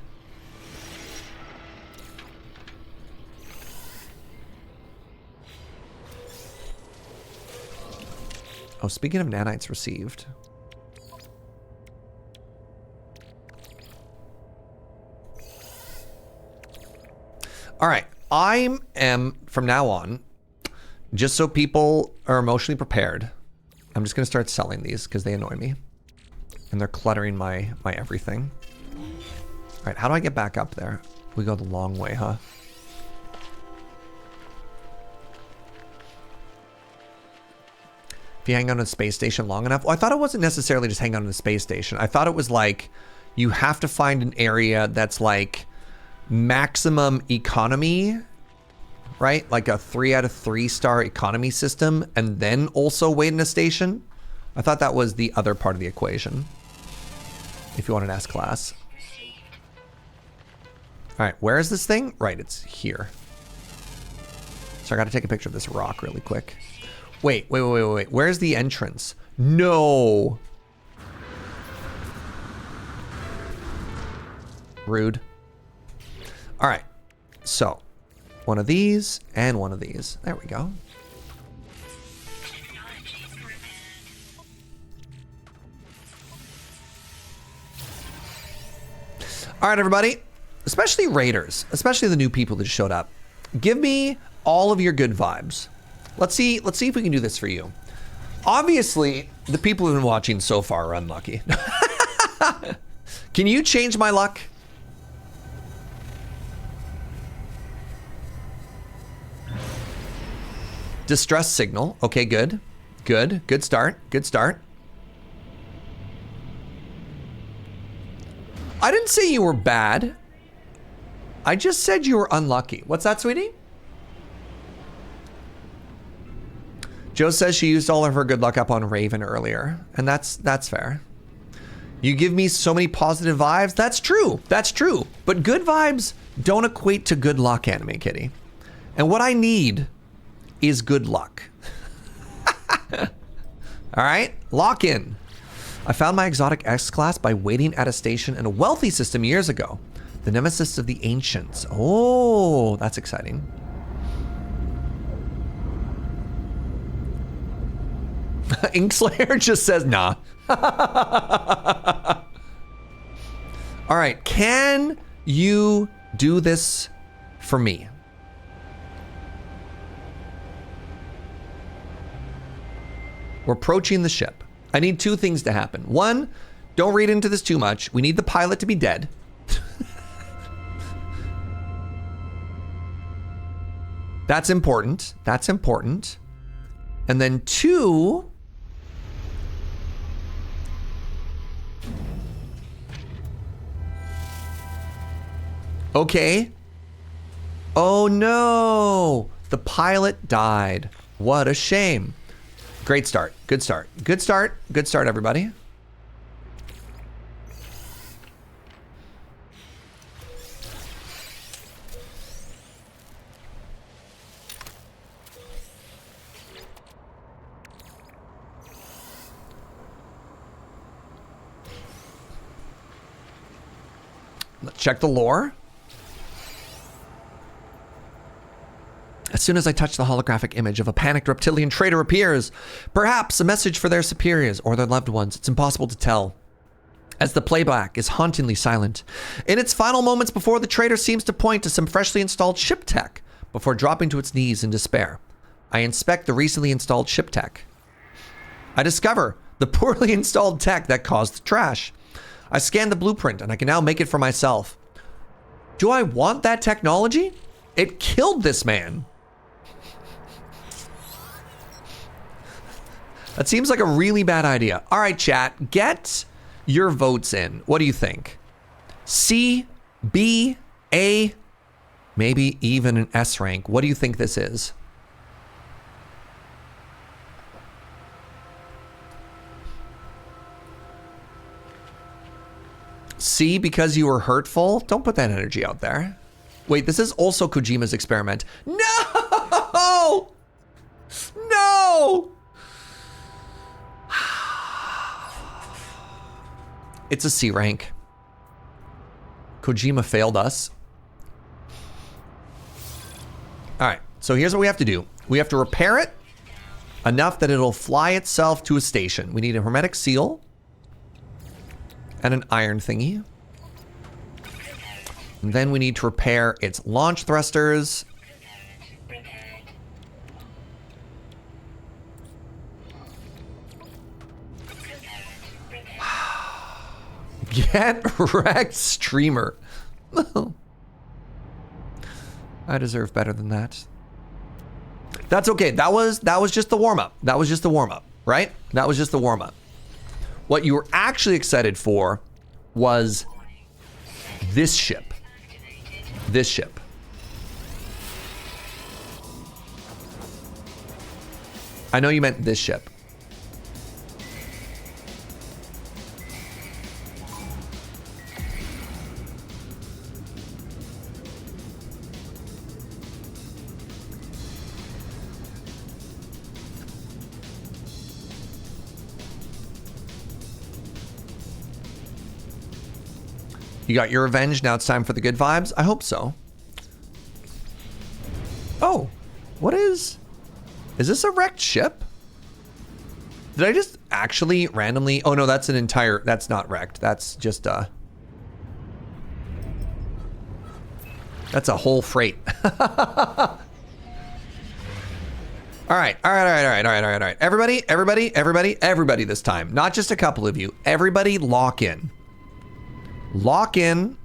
Oh, speaking of nanites received. All right, I am, from now on, just so people are emotionally prepared, I'm just gonna start selling these because they annoy me. And they're cluttering my everything. All right, how do I get back up there? We go the long way, huh? If you hang on to the space station long enough. Well, I thought it wasn't necessarily just hang on to the space station. I thought it was like, you have to find an area that's like maximum economy, right? Like a 3 out of 3 star economy system, and then also wait in a station. I thought that was the other part of the equation. If you want an S class. All right, where is this thing? Right, it's here. So I got to take a picture of this rock really quick. Wait. Where's the entrance? No. Rude. All right, so one of these and one of these. There we go. All right, everybody, especially raiders, especially the new people that showed up. Give me all of your good vibes. Let's see if we can do this for you. Obviously, the people who've been watching so far are unlucky. Can you change my luck? Distress signal. Okay, good. Good start. I didn't say you were bad. I just said you were unlucky. What's that, sweetie? Joe says she used all of her good luck up on Raven earlier, and that's fair. You give me so many positive vibes. That's true. But good vibes don't equate to good luck, Anime Kitty. And what I need is good luck. All right, lock in. I found my exotic X class by waiting at a station in a wealthy system years ago. The nemesis of the ancients. Oh, that's exciting. Inkslayer just says nah. All right, can you do this for me? We're approaching the ship. I need 2 things to happen. 1, Don't read into this too much. We need the pilot to be dead. That's important. That's important. And then 2... Okay. Oh no! The pilot died. What a shame. Great start. Good start. Good start. Good start, everybody. Let's check the lore. As soon as I touch the holographic image of a panicked reptilian traitor appears, perhaps a message for their superiors or their loved ones. It's impossible to tell, as the playback is hauntingly silent. In its final moments before, the traitor seems to point to some freshly installed ship tech before dropping to its knees in despair. I inspect the recently installed ship tech. I discover the poorly installed tech that caused the trash. I scan the blueprint and I can now make it for myself. Do I want that technology? It killed this man. That seems like a really bad idea. All right, chat, get your votes in. What do you think? C, B, A, maybe even an S rank. What do you think this is? C, because you were hurtful? Don't put that energy out there. Wait, this is also Kojima's experiment. No! No! It's a C rank. Kojima failed us. All right, so here's what we have to do. We have to repair it enough that it'll fly itself to a station. We need a hermetic seal and an iron thingy. And then we need to repair its launch thrusters. Get wrecked, streamer. I deserve better than that. That's okay. That was just the warm-up. That was just the warm-up, right? That was just the warm-up. What you were actually excited for was this ship. This ship. I know you meant this ship. You got your revenge, now it's time for the good vibes? I hope so. Oh, what is this a wrecked ship? Did I just actually randomly, oh no, that's that's not wrecked. That's just that's a whole freight. All right. Everybody this time. Not just a couple of you. Everybody lock in. Lock in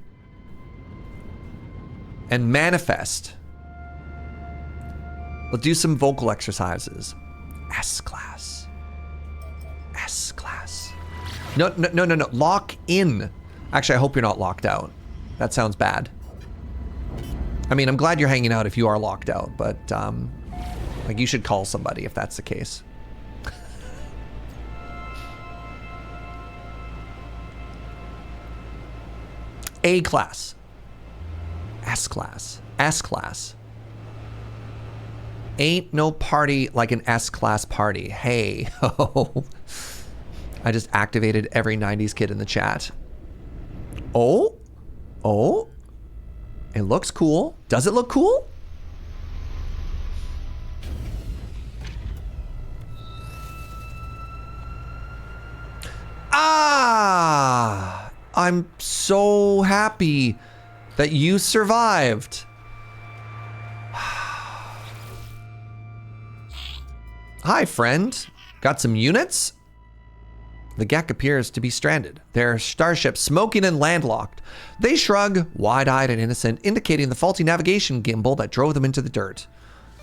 and manifest. Let's do some vocal exercises. S-class. S-class. No. Lock in. Actually, I hope you're not locked out. That sounds bad. I mean, I'm glad you're hanging out if you are locked out, but like you should call somebody if that's the case. A class. S class. S class. Ain't no party like an S class party. Hey. I just activated every 90s kid in the chat. Oh. It looks cool. Does it look cool? Ah! I'm so happy that you survived. Hi, friend. Got some units? The Gek appears to be stranded, their starship smoking and landlocked. They shrug, wide-eyed and innocent, indicating the faulty navigation gimbal that drove them into the dirt.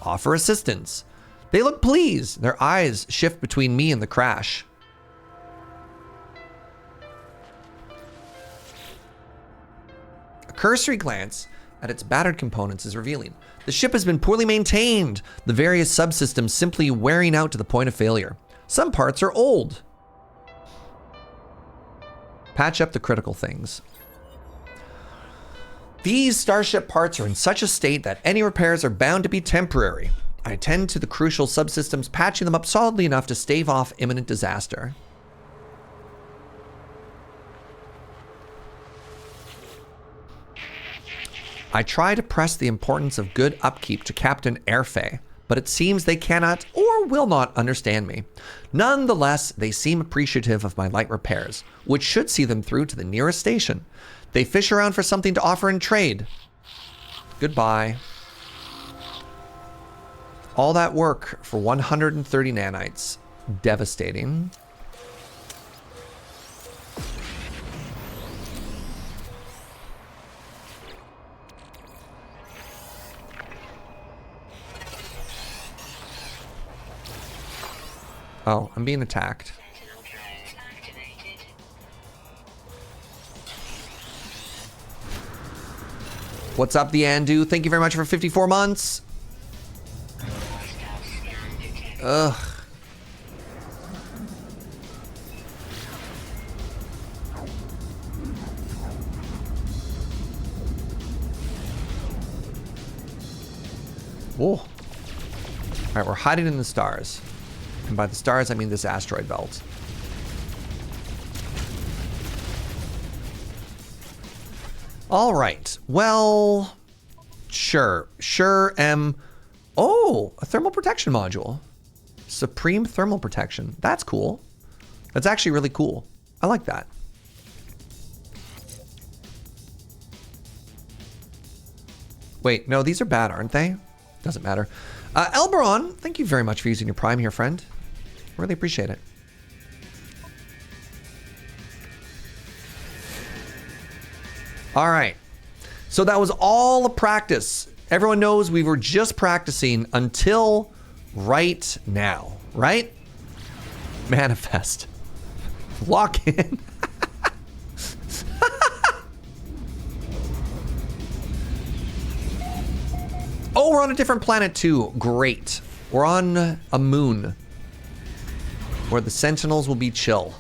Offer assistance. They look pleased. Their eyes shift between me and the crash. A cursory glance at its battered components is revealing. The ship has been poorly maintained, the various subsystems simply wearing out to the point of failure. Some parts are old. Patch up the critical things. These starship parts are in such a state that any repairs are bound to be temporary. I attend to the crucial subsystems, patching them up solidly enough to stave off imminent disaster. I try to press the importance of good upkeep to Captain Airfay, but it seems they cannot or will not understand me. Nonetheless, they seem appreciative of my light repairs, which should see them through to the nearest station. They fish around for something to offer in trade. Goodbye. All that work for 130 nanites. Devastating. Oh, I'm being attacked. Sentinel drones activated. What's up, the Andu? Thank you very much for 54 months. Hostile scan detected. Ugh. Whoa. All right, we're hiding in the stars. And by the stars, I mean this asteroid belt. All right. Well, sure. Oh, a thermal protection module. Supreme thermal protection. That's cool. That's actually really cool. I like that. Wait, no, these are bad, aren't they? Doesn't matter. Elberon, thank you very much for using your Prime here, friend. Really appreciate it. All right. So that was all a practice. Everyone knows we were just practicing until right now, right? Manifest. Lock in. Oh, we're on a different planet too. Great. We're on a moon where the Sentinels will be chill.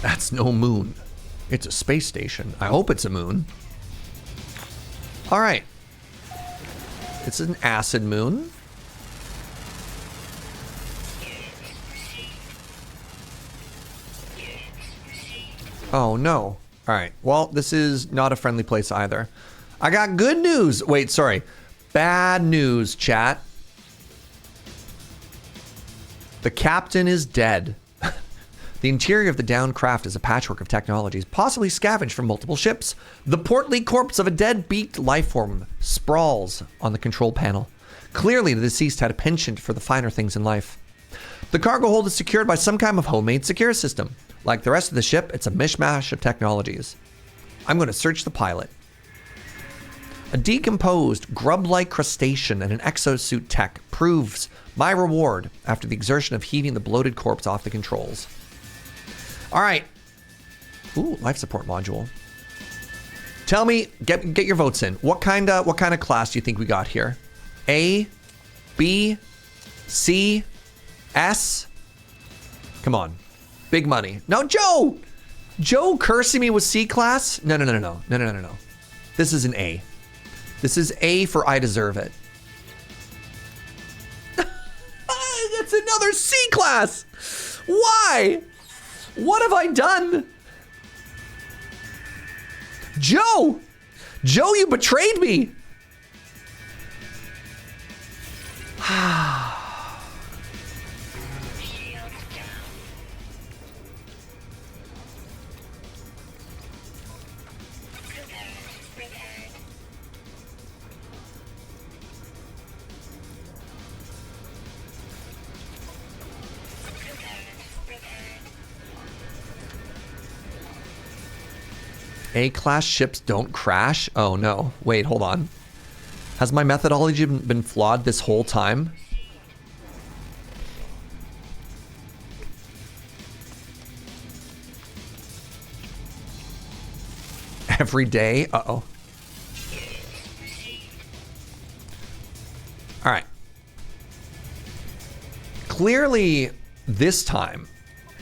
That's no moon. It's a space station. I hope it's a moon. All right. It's an acid moon. Oh, no. All right. Well, this is not a friendly place either. I got good news. Wait, sorry. Bad news, chat. The captain is dead. The interior of the downed craft is a patchwork of technologies, possibly scavenged from multiple ships. The portly corpse of a dead-beaked life form sprawls on the control panel. Clearly, the deceased had a penchant for the finer things in life. The cargo hold is secured by some kind of homemade secure system. Like the rest of the ship, it's a mishmash of technologies. I'm going to search the pilot. A decomposed, grub-like crustacean and an exosuit tech proves my reward after the exertion of heaving the bloated corpse off the controls. All right. Ooh, life support module. Tell me, get your votes in. What kind of class do you think we got here? A, B, C, S? Come on. Big money. No, Joe! Joe cursing me with C class? No. This is an A. This is A for I deserve it. It's another C class! Why? What have I done? Joe! Joe, you betrayed me! A-class ships don't crash? Oh no. Wait, hold on. Has my methodology been flawed this whole time? Every day? Uh-oh. All right. Clearly, this time,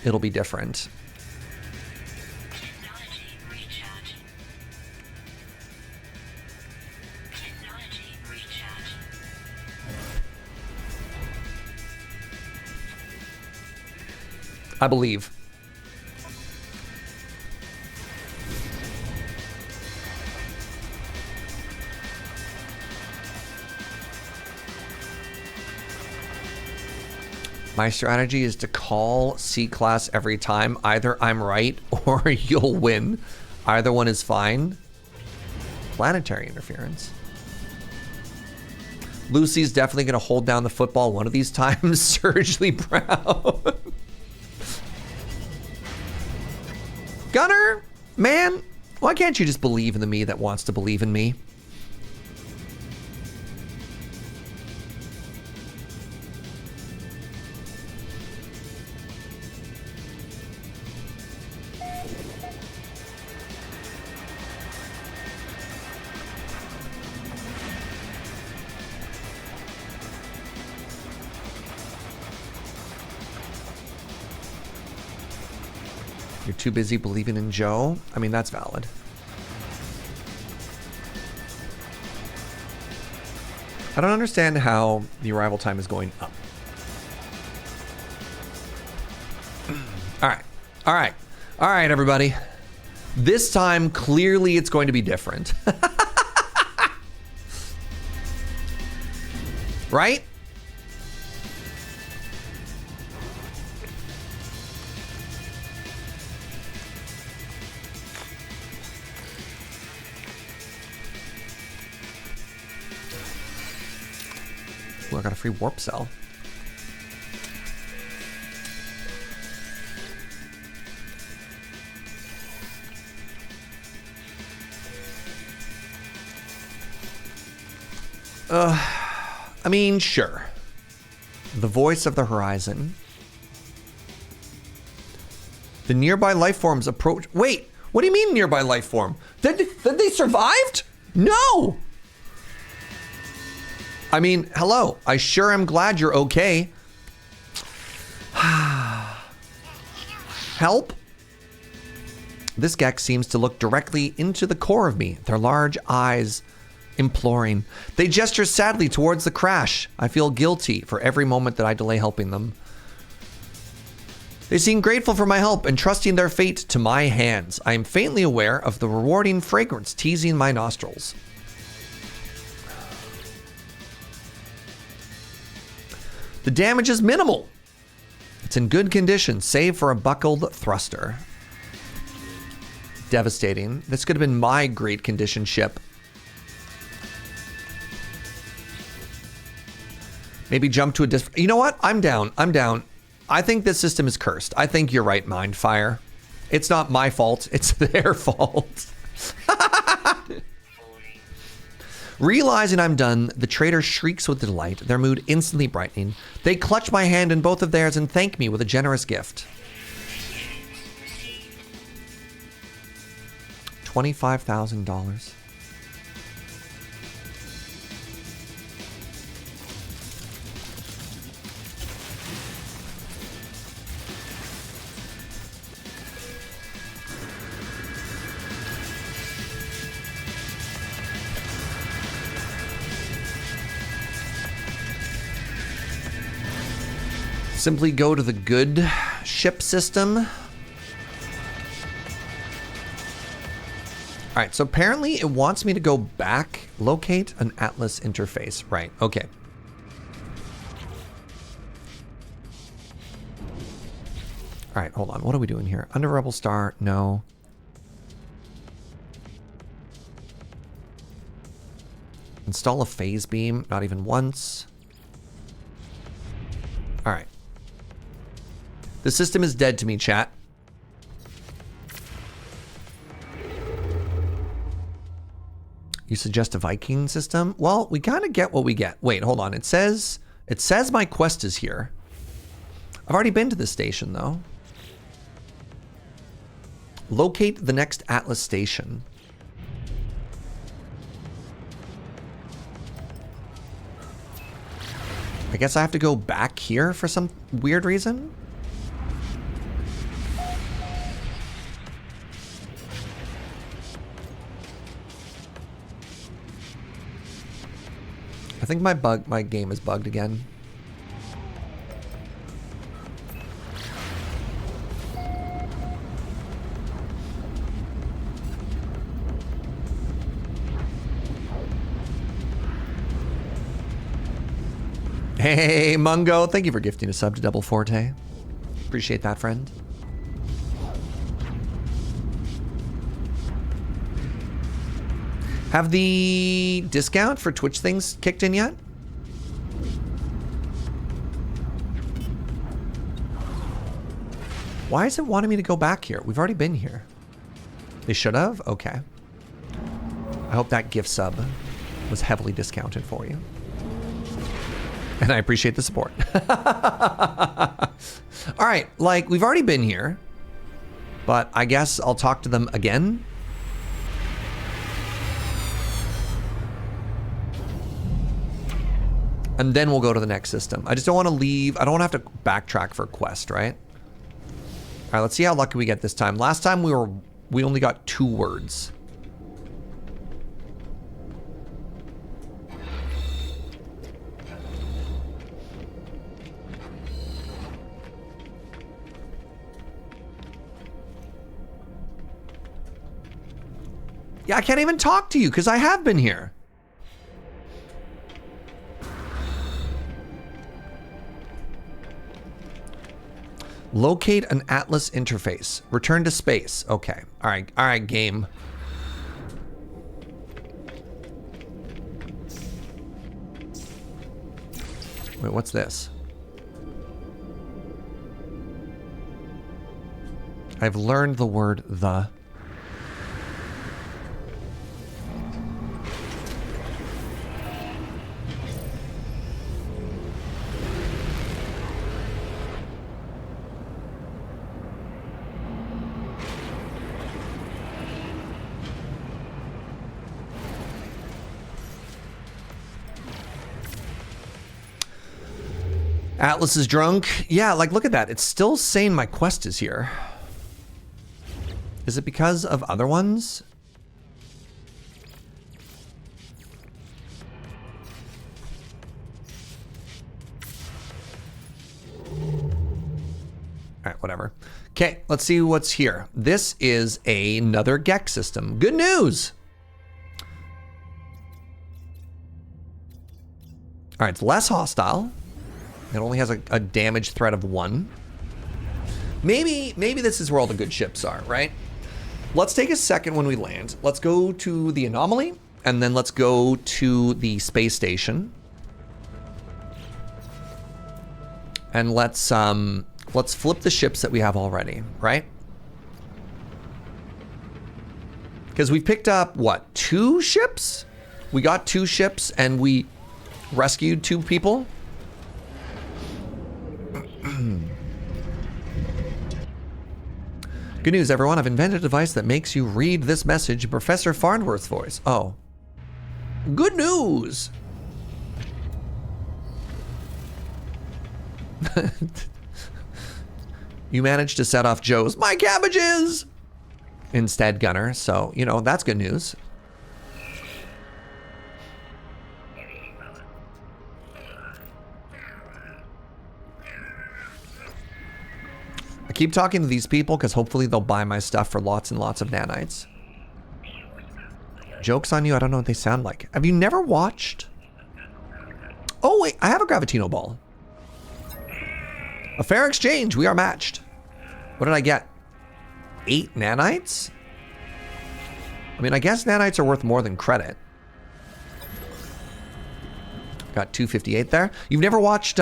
it'll be different. Technology recharging. Technology recharging. I believe. My strategy is to call C-class every time. Either I'm right or you'll win. Either one is fine. Planetary interference. Lucy's definitely going to hold down the football one of these times. Surgically proud. Gunner, man, why can't you just believe in the me that wants to believe in me? You're too busy believing in Joe? I mean, that's valid. I don't understand how the arrival time is going up. All right. All right. All right, everybody. This time, clearly, it's going to be different. Right? Ooh, I got a free warp cell. I mean, sure. The voice of the horizon. The nearby life forms approach. Wait, what do you mean nearby life form? That they survived? No. I mean, hello. I sure am glad you're okay. Help? This Gex seems to look directly into the core of me, their large eyes imploring. They gesture sadly towards the crash. I feel guilty for every moment that I delay helping them. They seem grateful for my help and trusting their fate to my hands. I am faintly aware of the rewarding fragrance teasing my nostrils. The damage is minimal. It's in good condition, save for a buckled thruster. Devastating. This could have been my great condition ship. Maybe jump to a You know what? I'm down. I'm down. I think this system is cursed. I think you're right, Mindfire. It's not my fault. It's their fault. Realizing I'm done, the traitor shrieks with delight, their mood instantly brightening. They clutch my hand in both of theirs and thank me with a generous gift. $25,000. Simply go to the good ship system. All right, so apparently it wants me to go back, locate an Atlas interface. Right, okay. All right, hold on. What are we doing here? Under Rebel Star, no. Install a phase beam, not even once. All right. The system is dead to me, chat. You suggest a Viking system? Well, we kind of get what we get. Wait, hold on. It says my quest is here. I've already been to this station, though. Locate the next Atlas station. I guess I have to go back here for some weird reason. I think my game is bugged again. Hey, Mungo, thank you for gifting a sub to Double Forte. Appreciate that, friend. Have the discount for Twitch things kicked in yet? Why is it wanting me to go back here? We've already been here. They should have? Okay. I hope that gift sub was heavily discounted for you. And I appreciate the support. All right, like, we've already been here, but I guess I'll talk to them again. And then we'll go to the next system. I just don't want to leave. I don't want to have to backtrack for a quest, right? All right, let's see how lucky we get this time. Last time we only got 2 words. Yeah, I can't even talk to you because I have been here. Locate an Atlas interface. Return to space. Okay. All right, game. Wait, what's this? I've learned the word the. Atlas is drunk. Yeah, like, look at that. It's still saying my quest is here. Is it because of other ones? All right, whatever. Okay, let's see what's here. This is another Gex system. Good news. All right, it's less hostile. It only has a damage threat of 1. Maybe this is where all the good ships are, right? Let's take a second when we land. Let's go to the Anomaly, and then let's go to the space station. And let's flip the ships that we have already, right? Because we picked up, what, 2 ships? We got 2 ships, and we rescued 2 people. Good news, everyone. I've invented a device that makes you read this message in Professor Farnworth's voice. Oh. Good news! You managed to set off Joe's "My cabbages!" instead, Gunner. So, you know, that's good news. I keep talking to these people because hopefully they'll buy my stuff for lots and lots of nanites. Joke's on you, I don't know what they sound like. Have you never watched? Oh wait, I have a Gravitino ball. A fair exchange, we are matched. What did I get? 8 nanites? I mean, I guess nanites are worth more than credit. Got 258 there. You've never watched,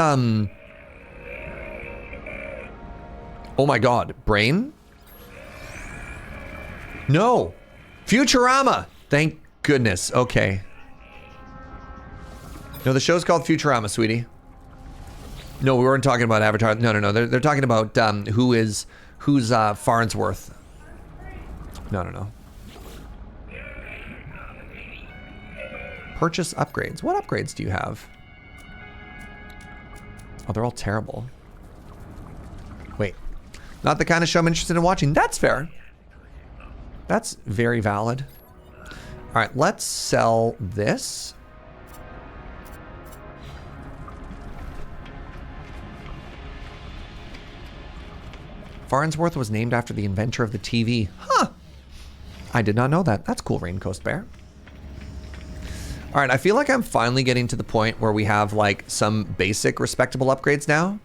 oh my god, Brain? No! Futurama! goodness. Okay. No, the show's called Futurama, sweetie. No, we weren't talking about Avatar. No. They're talking about who's Farnsworth. No. Purchase upgrades. What upgrades do you have? Oh, they're all terrible. Wait. Not the kind of show I'm interested in watching. That's fair. That's very valid. All right, let's sell this. Farnsworth was named after the inventor of the TV. Huh. I did not know that. That's cool, Raincoast Bear. All right, I feel like I'm finally getting to the point where we have like some basic respectable upgrades now.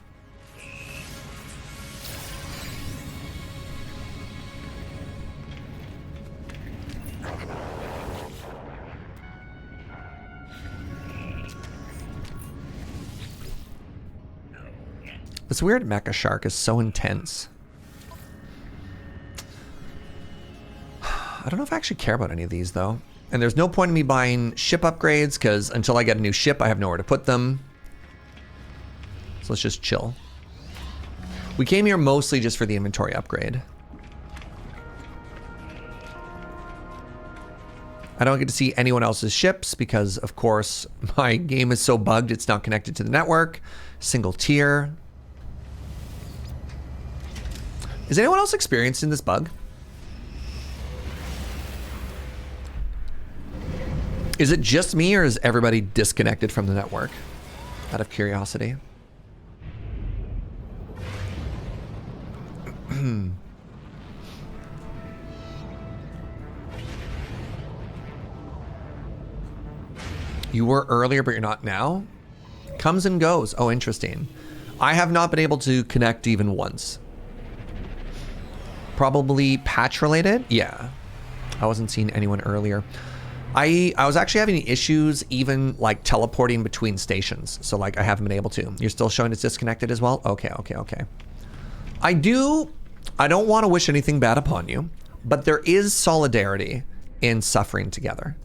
This weird mecha shark is so intense. I don't know if I actually care about any of these though. And there's no point in me buying ship upgrades because until I get a new ship, I have nowhere to put them. So let's just chill. We came here mostly just for the inventory upgrade. I don't get to see anyone else's ships because, of course, my game is so bugged it's not connected to the network. Single tier. Is anyone else experiencing this bug? Is it just me or is everybody disconnected from the network? Out of curiosity. You were earlier, but you're not now? Comes and goes. Oh, interesting. I have not been able to connect even once. Probably patch related? Yeah. I wasn't seeing anyone earlier. I was actually having issues even like teleporting between stations. So like I haven't been able to. You're still showing it's disconnected as well? Okay. I don't want to wish anything bad upon you, but there is solidarity in suffering together.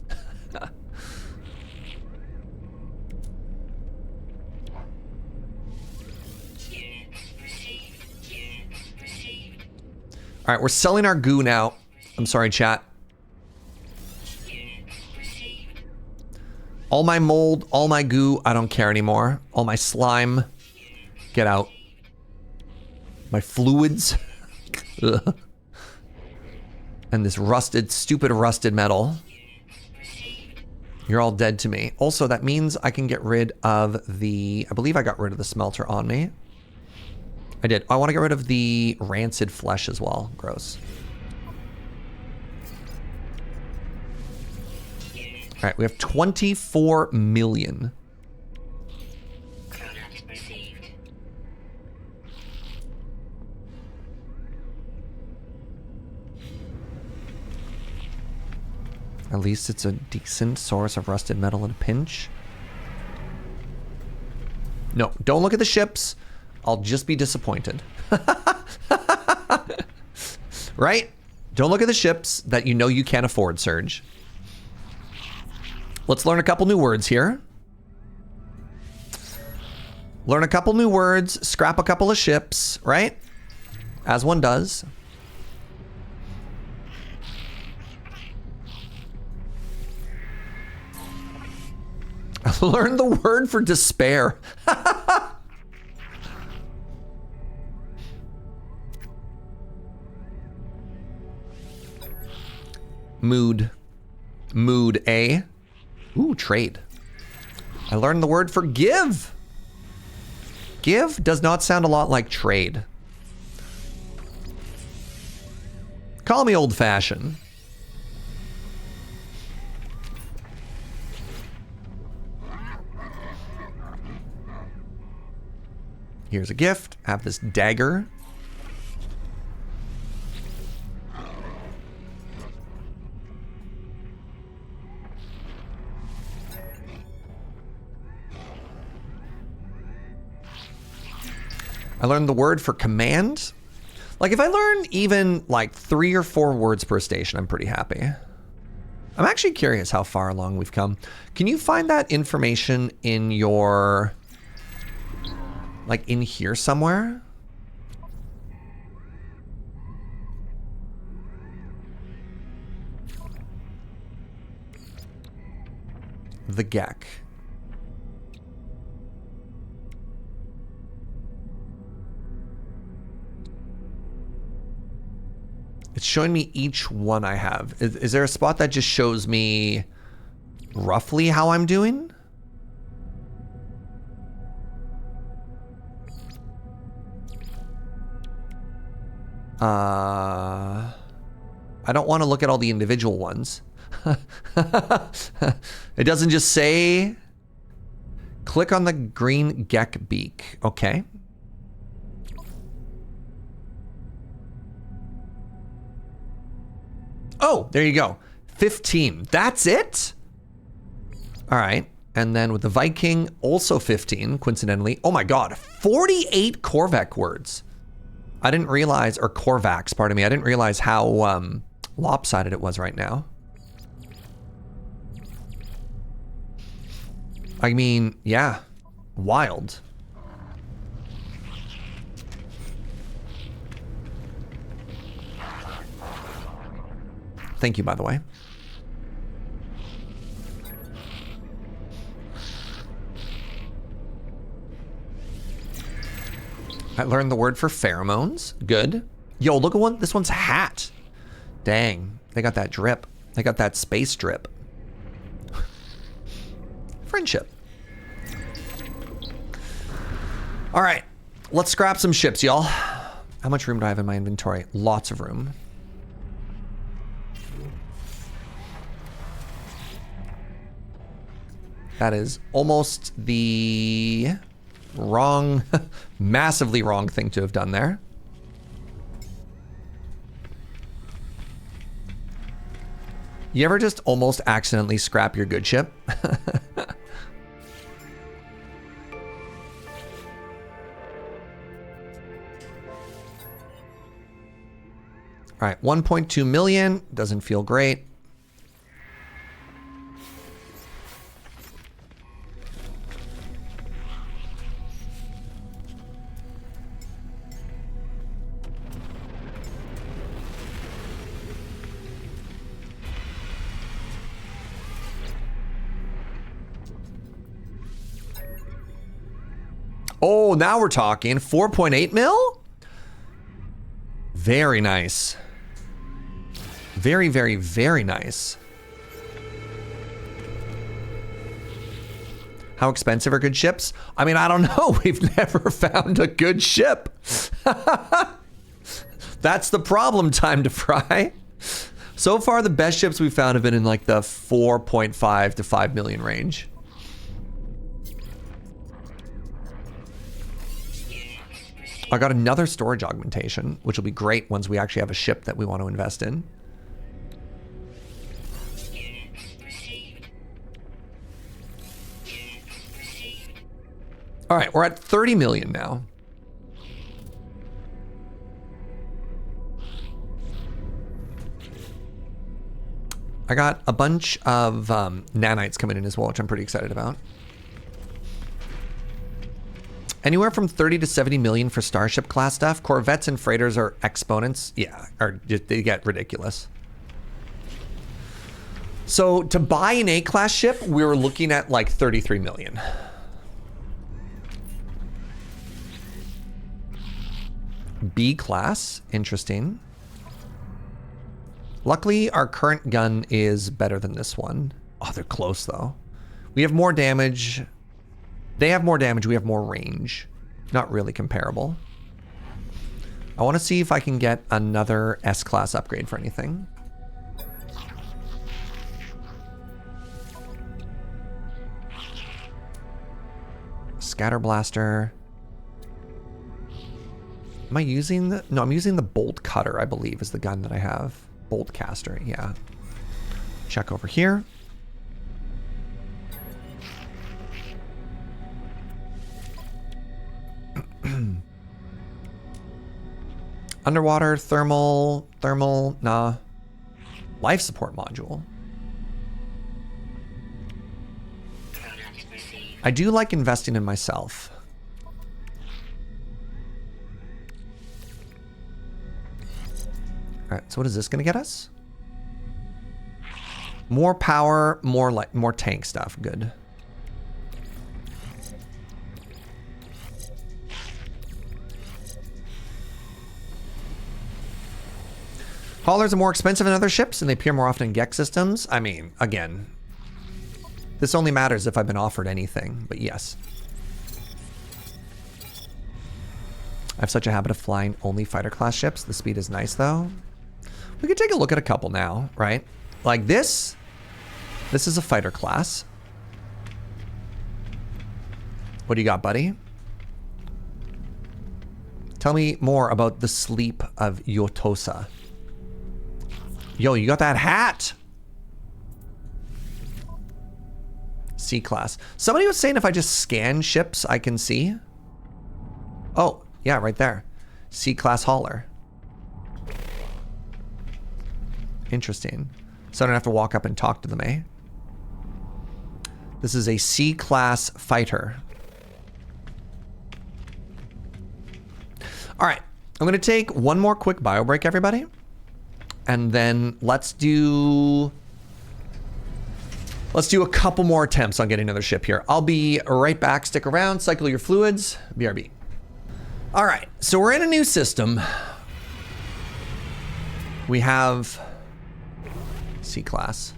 All right, we're selling our goo now. I'm sorry, chat. All my mold, all my goo, I don't care anymore. All my slime, get out. My fluids. And this rusted, stupid rusted metal. You're all dead to me. Also, that means I can get rid of the... I believe I got rid of the smelter on me. I did. I want to get rid of the rancid flesh as well. Gross. All right, we have 24 million. At least it's a decent source of rusted metal in a pinch. No, don't look at the ships. I'll just be disappointed. Right? Don't look at the ships that you know you can't afford, Surge. Let's learn a couple new words here. Learn a couple new words, scrap a couple of ships, right? As one does. Learn the word for despair. Mood. Mood, eh? Ooh, trade. I learned the word for give. Give does not sound a lot like trade. Call me old-fashioned. Here's a gift. Have this dagger. I learned the word for command. Like if I learn even like 3 or 4 words per station, I'm pretty happy. I'm actually curious how far along we've come. Can you find that information in your, like in here somewhere? The Gek. It's showing me each one I have. Is there a spot that just shows me roughly how I'm doing? I don't want to look at all the individual ones. It doesn't just say click on the green Gek beak. Okay. Oh, there you go. 15. That's it? All right. And then with the Viking, also 15, coincidentally. Oh my God, 48 Korvac words. I didn't realize, or Korvax, pardon me. I didn't realize how lopsided it was right now. I mean, yeah, wild. Thank you, by the way. I learned the word for pheromones. Good. Yo, look at one. This one's hat. Dang, they got that drip. They got that space drip. Friendship. All right, let's scrap some ships, y'all. How much room do I have in my inventory? Lots of room. That is almost the wrong, massively wrong thing to have done there. You ever just almost accidentally scrap your good ship? All right, 1.2 million, doesn't feel great. Oh, now we're talking 4.8 mil? Very nice. Very, very, very nice. How expensive are good ships? I mean, I don't know. We've never found a good ship. That's the problem, Time to Fry. So far, the best ships we've found have been in like the 4.5 to 5 million range. I got another storage augmentation, which will be great once we actually have a ship that we want to invest in. All right, we're at 30 million now. I got a bunch of nanites coming in as well, which I'm pretty excited about. Anywhere from 30 to 70 million for Starship class stuff. Corvettes and freighters are exponents. Yeah, they get ridiculous. So to buy an A-class ship, we were looking at like 33 million. B-class, interesting. Luckily, our current gun is better than this one. Oh, they're close though. We have more damage. They have more damage, we have more range. Not really comparable. I want to see if I can get another S-class upgrade for anything. Scatter blaster. Am I using the... No, I'm using the bolt cutter, I believe, is the gun that I have. Bolt caster, yeah. Check over here. Underwater, thermal, nah. Life support module. Request received. I do like investing in myself. All right, so what is this gonna get us? More power, more tank stuff. Good. Haulers are more expensive than other ships, and they appear more often in GEX systems. I mean, again, this only matters if I've been offered anything, but yes. I have such a habit of flying only fighter class ships. The speed is nice, though. We could take a look at a couple now, right? Like this. This is a fighter class. What do you got, buddy? Tell me more about the sleep of Yotosa. Yo, you got that hat. C class. Somebody was saying if I just scan ships, I can see. Oh, yeah, right there. C class hauler. Interesting. So I don't have to walk up and talk to them, eh? This is a C class fighter. All right, I'm gonna take one more quick bio break, everybody. And then let's do a couple more attempts on getting another ship here. I'll be right back. Stick around, cycle your fluids, BRB. All right, so we're in a new system. We have C class.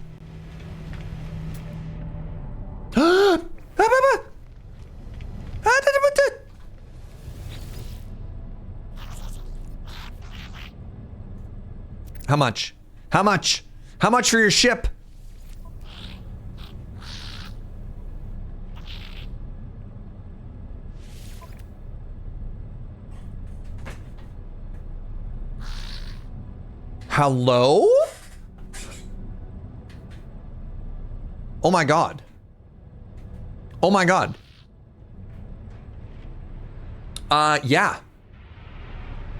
How much? How much? How much for your ship? Hello? Oh my God. Oh my God. Yeah.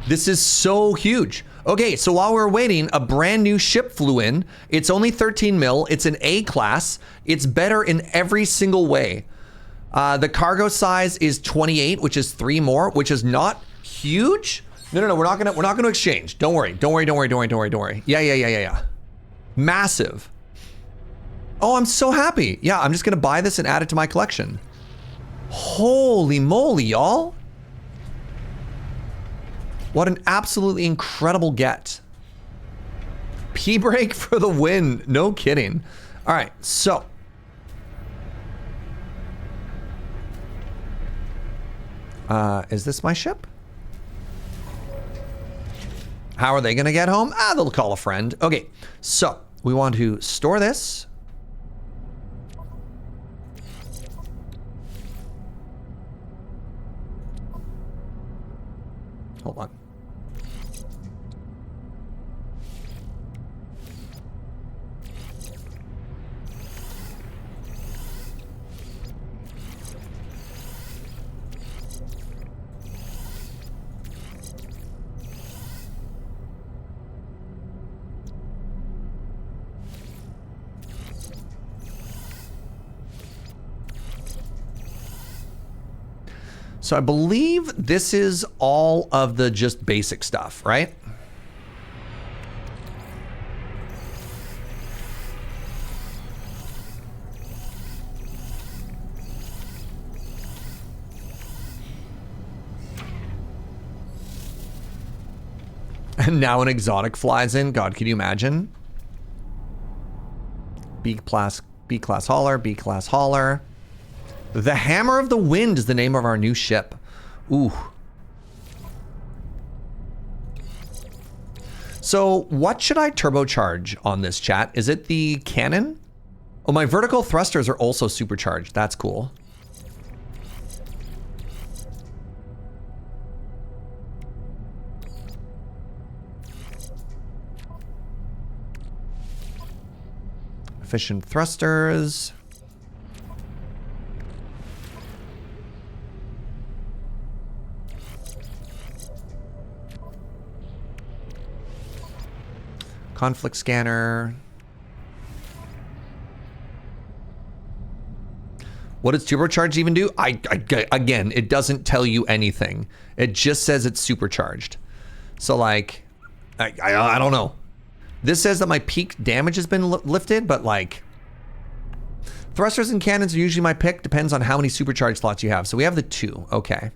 This is so huge. Okay, so while we're waiting, a brand new ship flew in. It's only 13 mil. It's an A class. It's better in every single way. The cargo size is 28, which is 3 more, which is not huge. No, we're not gonna exchange. Don't worry. Yeah. Massive. Oh, I'm so happy. Yeah, I'm just gonna buy this and add it to my collection. Holy moly, y'all. What an absolutely incredible get. P-break for the win. No kidding. All right, so. Is this my ship? How are they gonna get home? They'll call a friend. Okay, so we want to store this. Hold on. So I believe this is all of the just basic stuff, right? And now an exotic flies in. God, can you imagine? B-class hauler, B-class hauler. The Hammer of the Wind is the name of our new ship. Ooh. So what should I turbocharge on this, chat? Is it the cannon? Oh, my vertical thrusters are also supercharged. That's cool. Efficient thrusters. Conflict scanner. What does turbocharged even do? Again, it doesn't tell you anything. It just says it's supercharged. So like, I don't know. This says that my peak damage has been lifted, but like, thrusters and cannons are usually my pick. Depends on how many supercharged slots you have. So we have the 2. Okay.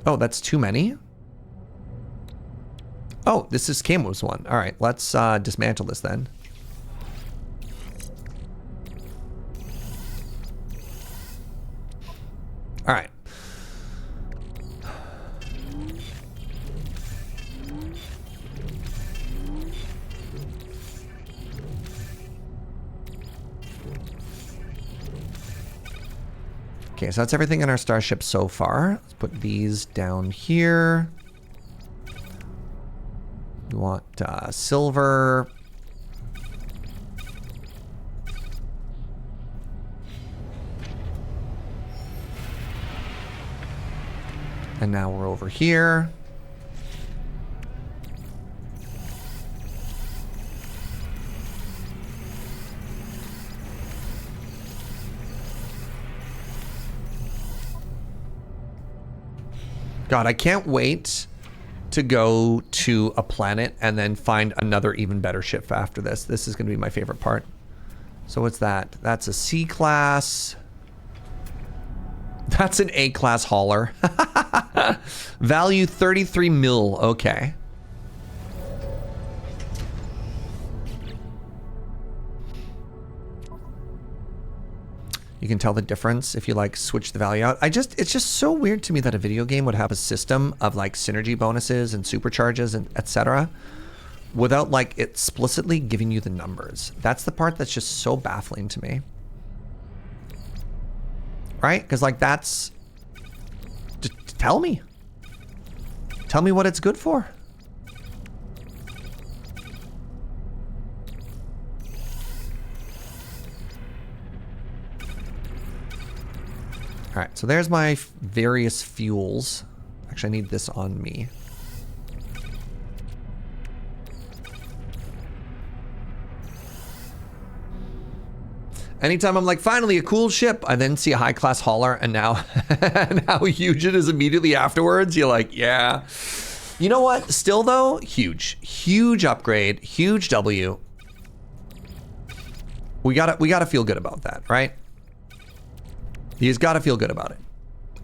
Oh, that's too many? Oh, this is Camo's one. All right, let's dismantle this then. All right. Okay, so that's everything in our starship so far. Let's put these down here. We want silver. And now we're over here. God, I can't wait to go to a planet and then find another even better ship after this. This is going to be my favorite part. So what's that? That's a C-class. That's an A-class hauler. Value 33 mil. Okay. You can tell the difference if you like switch the value out. It's just so weird to me that a video game would have a system of like synergy bonuses and supercharges and etc. without like explicitly giving you the numbers. That's the part that's just so baffling to me. Right? Because like that's... Just tell me. Tell me what it's good for. All right, so there's my various fuels. Actually, I need this on me. Anytime I'm like, finally a cool ship, I then see a high-class hauler, and now, and how huge it is immediately afterwards. You're like, yeah. You know what? Still though, huge upgrade, huge W. We gotta feel good about that, right? He's got to feel good about it.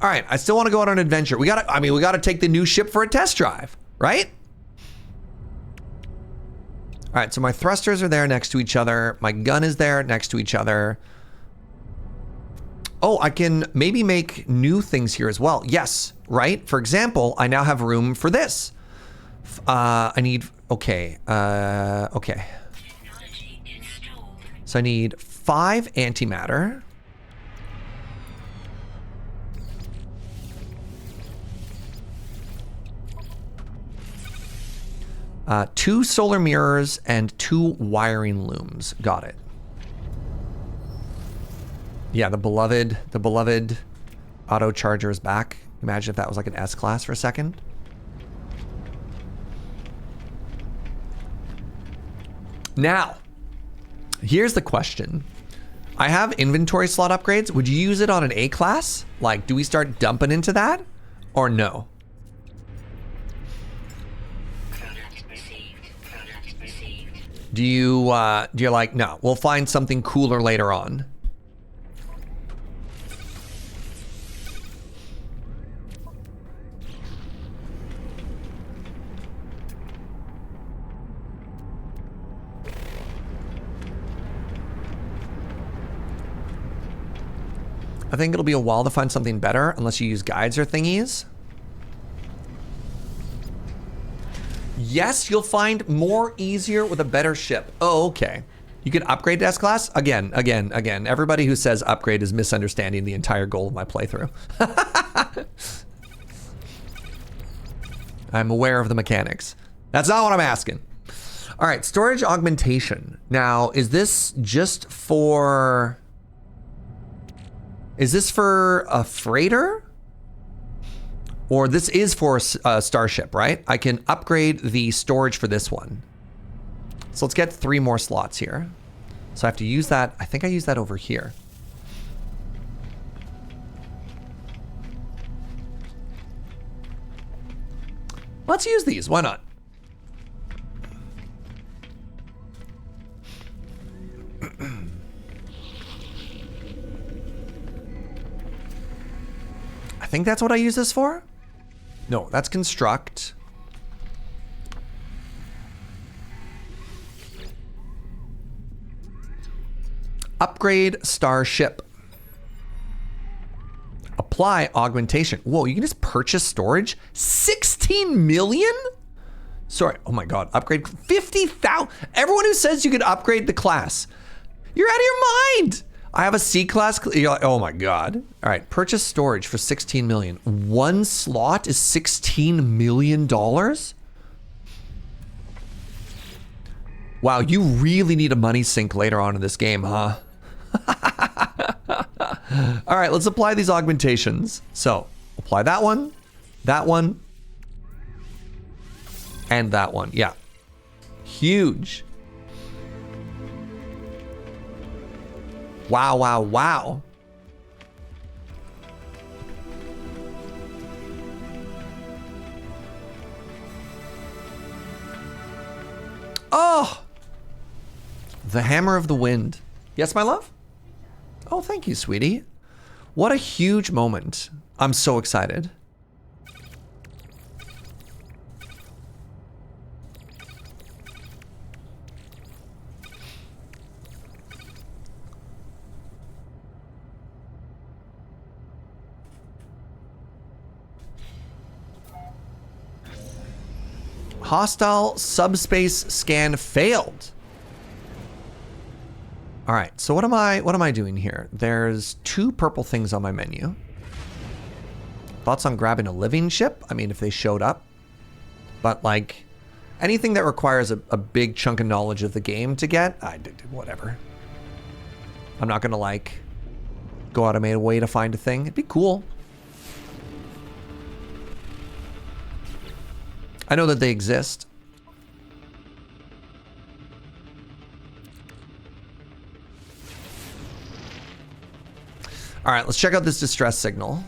All right, I still want to go on an adventure. We gotta take the new ship for a test drive, right? All right, so my thrusters are there next to each other. My gun is there next to each other. Oh, I can maybe make new things here as well. Yes, right? For example, I now have room for this. Okay. So I need 5 antimatter. 2 solar mirrors and 2 wiring looms. Got it. Yeah, the beloved auto charger is back. Imagine if that was like an S-class for a second. Now, here's the question. I have inventory slot upgrades. Would you use it on an A-class? Like, do we start dumping into that or no? Do you're like, no, we'll find something cooler later on? I think it'll be a while to find something better unless you use guides or thingies. Yes, you'll find more easier with a better ship. Oh, okay. You can upgrade to S-Class? Again. Everybody who says upgrade is misunderstanding the entire goal of my playthrough. I'm aware of the mechanics. That's not what I'm asking. All right, storage augmentation. Now, is this just for... Is this for a freighter? Or this is for Starship, right? I can upgrade the storage for this one. So let's get 3 more slots here. So I have to use that. I think I use that over here. Let's use these. Why not? I think that's what I use this for. No, that's construct. Upgrade Starship. Apply augmentation. Whoa, you can just purchase storage? 16 million? Sorry, oh my God, upgrade 50,000. Everyone who says you can upgrade the class, you're out of your mind. I have a C class, you're like, oh my God. All right, purchase storage for 16 million. One slot is $16 million? Wow, you really need a money sink later on in this game, huh? All right, let's apply these augmentations. So, apply that one, and that one. Yeah. Huge. Wow, wow, wow. Oh! The Hammer of the Wind. Yes, my love? Oh, thank you, sweetie. What a huge moment. I'm so excited. Hostile subspace scan failed. All right, so what am I doing here? There's 2 purple things on my menu. Thoughts on grabbing a living ship? I mean, if they showed up. But like, anything that requires a big chunk of knowledge of the game to get, I did whatever. I'm not gonna like go out of my way to find a thing. It'd be cool. I know that they exist. All right, let's check out this distress signal.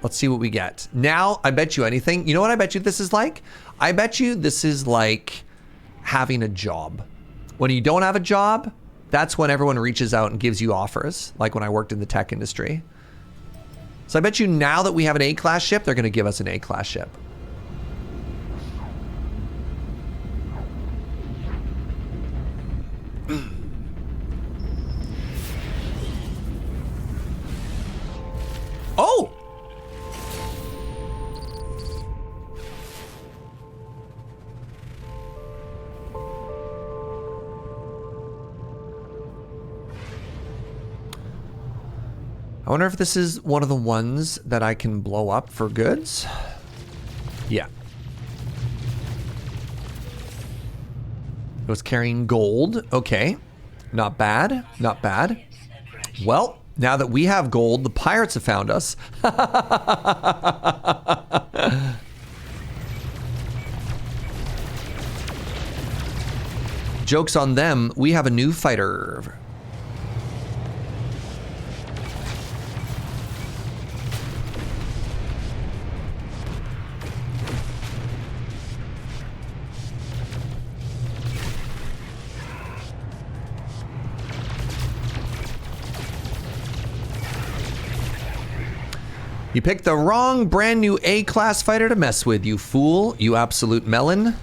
Let's see what we get. Now, I bet you anything. You know what I bet you this is like? I bet you this is like having a job. When you don't have a job, that's when everyone reaches out and gives you offers, like when I worked in the tech industry. So I bet you now that we have an A-class ship, they're going to give us an A-class ship. Oh! I wonder if this is one of the ones that I can blow up for goods. Yeah. It was carrying gold. Okay. Not bad. Not bad. Well, now that we have gold, the pirates have found us. Joke's on them. We have a new fighter. You picked the wrong brand new A-class fighter to mess with, you fool. You absolute melon.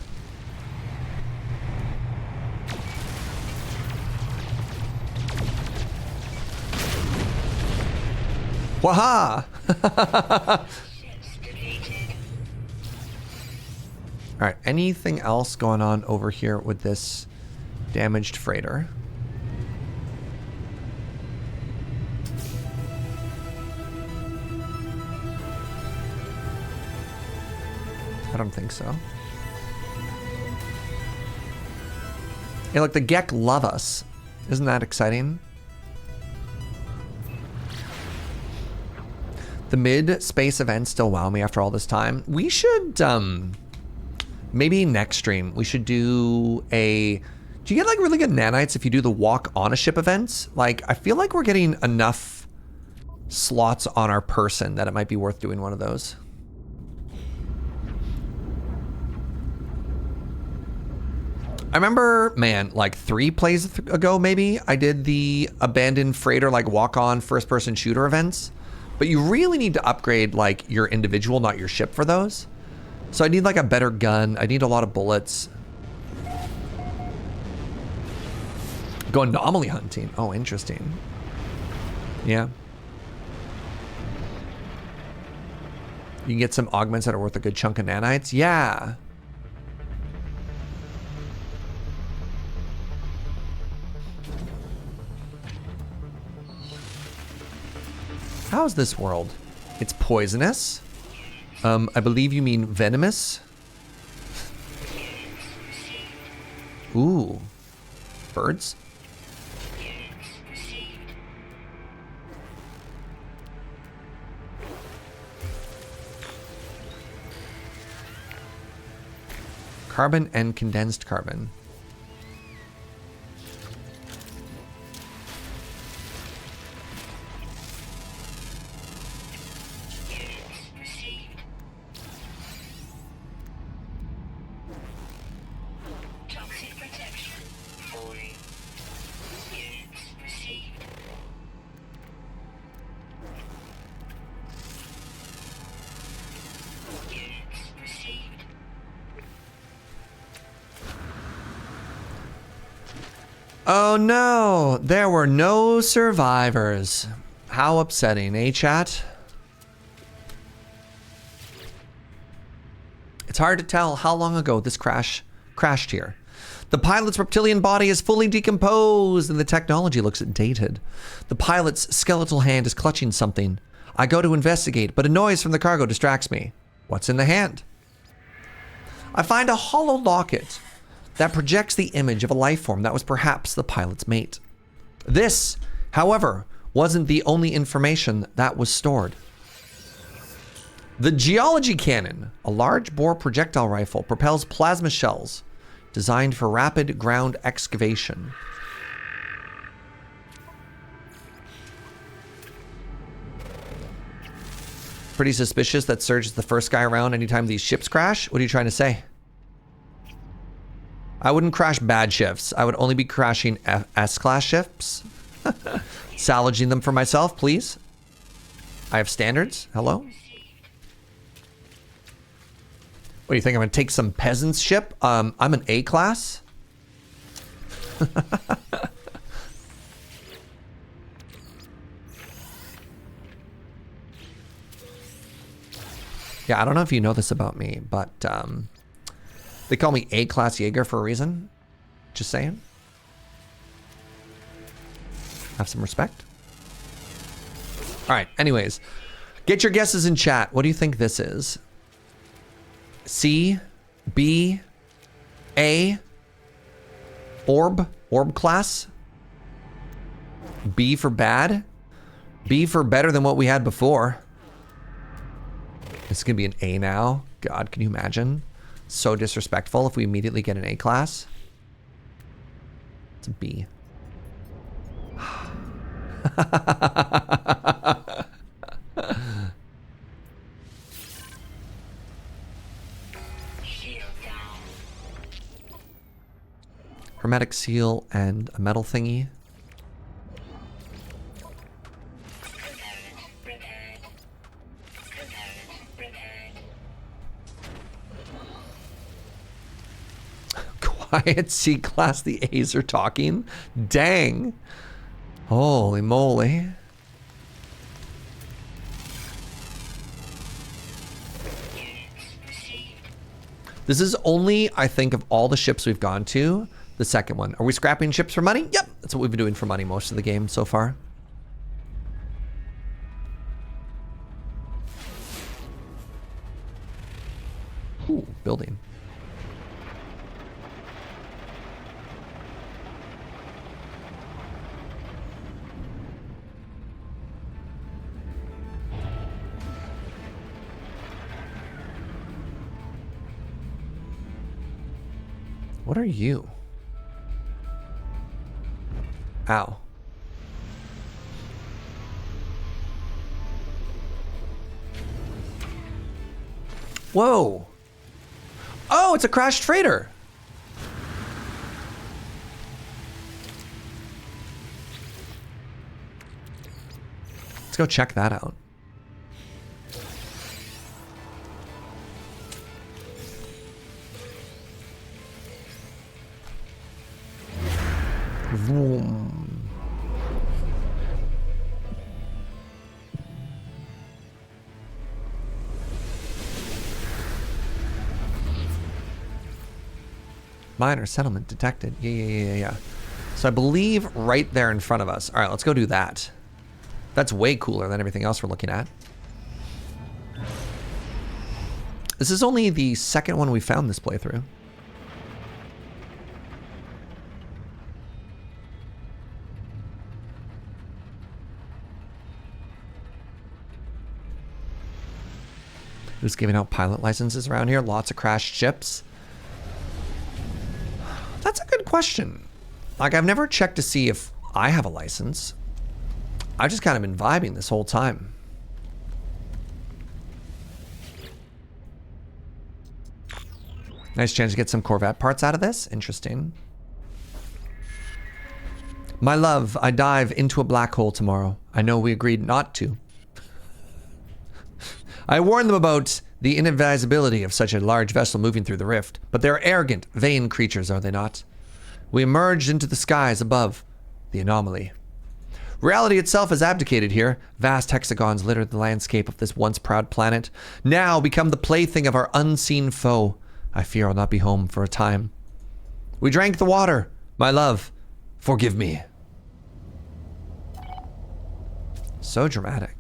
Waha! Alright, anything else going on over here with this damaged freighter? I don't think so. Hey, look, the Gek love us. Isn't that exciting? The mid-space events still wow me after all this time. We should, maybe next stream, we should do a... Do you get like really good nanites if you do the walk on a ship events? Like, I feel like we're getting enough slots on our person that it might be worth doing one of those. I remember, man, like 3 plays ago maybe, I did the abandoned freighter like walk-on first-person shooter events. But you really need to upgrade like your individual, not your ship for those. So I need like a better gun. I need a lot of bullets. Go anomaly hunting. Oh, interesting. Yeah. You can get some augments that are worth a good chunk of nanites. Yeah. How's this world? It's poisonous. I believe you mean venomous. Ooh. Birds? Carbon and condensed carbon. Oh no, there were no survivors. How upsetting, eh, chat? It's hard to tell how long ago this crashed here. The pilot's reptilian body is fully decomposed and the technology looks dated. The pilot's skeletal hand is clutching something. I go to investigate, but a noise from the cargo distracts me. What's in the hand? I find a hollow locket that projects the image of a life form that was perhaps the pilot's mate. This, however, wasn't the only information that was stored. The geology cannon, a large bore projectile rifle, propels plasma shells designed for rapid ground excavation. Pretty suspicious that Surge is the first guy around anytime these ships crash. What are you trying to say? I wouldn't crash bad ships. I would only be crashing S-class ships. Salvaging them for myself, please. I have standards. Hello? What do you think? I'm going to take some peasant's ship? I'm an A-class. Yeah, I don't know if you know this about me, but they call me A-class Jaeger for a reason. Just saying. Have some respect. All right, anyways. Get your guesses in chat. What do you think this is? C, B, A, orb class? B for bad? B for better than what we had before. This is gonna be an A now. God, can you imagine? So disrespectful if we immediately get an A class. It's a B. Hermetic seal and a metal thingy. Quiet C-class, the A's are talking. Dang. Holy moly. This is only, I think, of all the ships we've gone to, the second one. Are we scrapping ships for money? Yep, that's what we've been doing for money most of the game so far. Ooh, building. What are you? Ow. Whoa. Oh, it's a crashed freighter. Let's go check that out. Vroom. Minor settlement detected. Yeah. So I believe right there in front of us. All right, let's go do that. That's way cooler than everything else we're looking at. This is only the second one we found this playthrough. Who's giving out pilot licenses around here? Lots of crashed ships. That's a good question. Like, I've never checked to see if I have a license. I've just kind of been vibing this whole time. Nice chance to get some Corvette parts out of this. Interesting. My love, I dive into a black hole tomorrow. I know we agreed not to. I warned them about the inadvisability of such a large vessel moving through the rift, but they're arrogant, vain creatures, are they not? We emerged into the skies above the anomaly. Reality itself has abdicated here. Vast hexagons litter the landscape of this once proud planet, now become the plaything of our unseen foe. I fear I'll not be home for a time. We drank the water. My love, forgive me. So dramatic.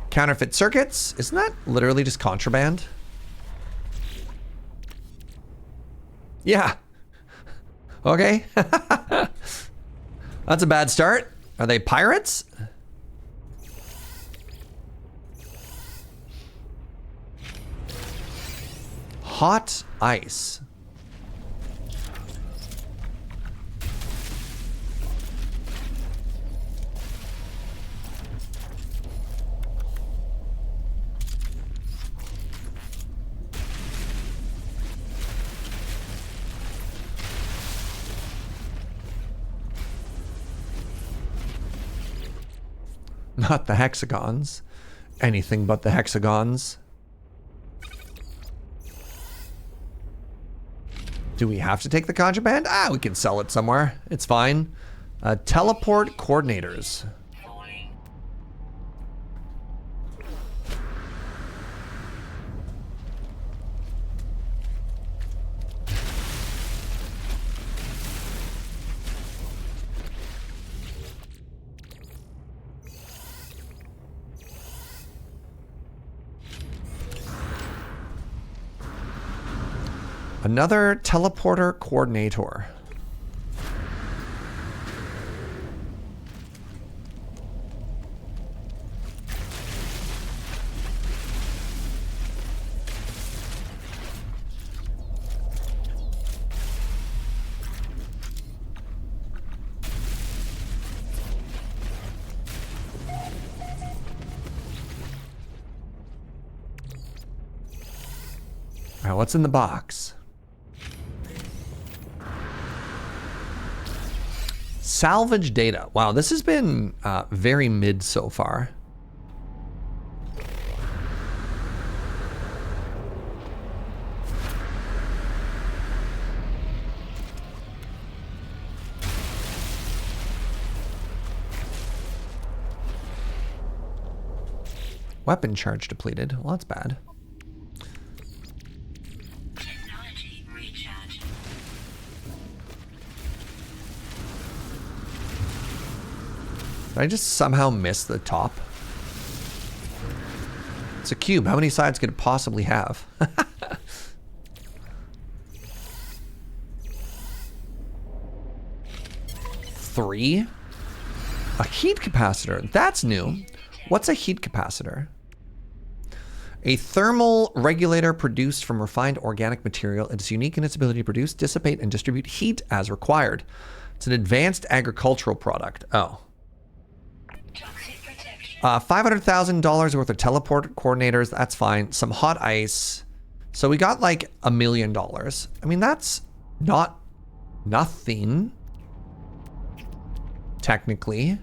Counterfeit circuits? Isn't that literally just contraband? Yeah. Okay. That's a bad start. Are they pirates? Hot ice. Not the hexagons. Anything but the hexagons. Do we have to take the contraband? Ah, we can sell it somewhere. It's fine. Teleport coordinators. Falling. Another teleporter coordinator. All right, what's in the box? Salvage data. Wow, this has been very mid so far. Weapon charge depleted. Well, that's bad. Technology recharge. Did I just somehow miss the top? It's a cube. How many sides could it possibly have? 3. A heat capacitor. That's new. What's a heat capacitor? A thermal regulator produced from refined organic material. It is unique in its ability to produce, dissipate, and distribute heat as required. It's an advanced agricultural product. Oh. Toxic protection. $500,000 worth of teleport coordinators. That's fine. Some hot ice. So we got like $1 million. I mean, that's not nothing. Technically.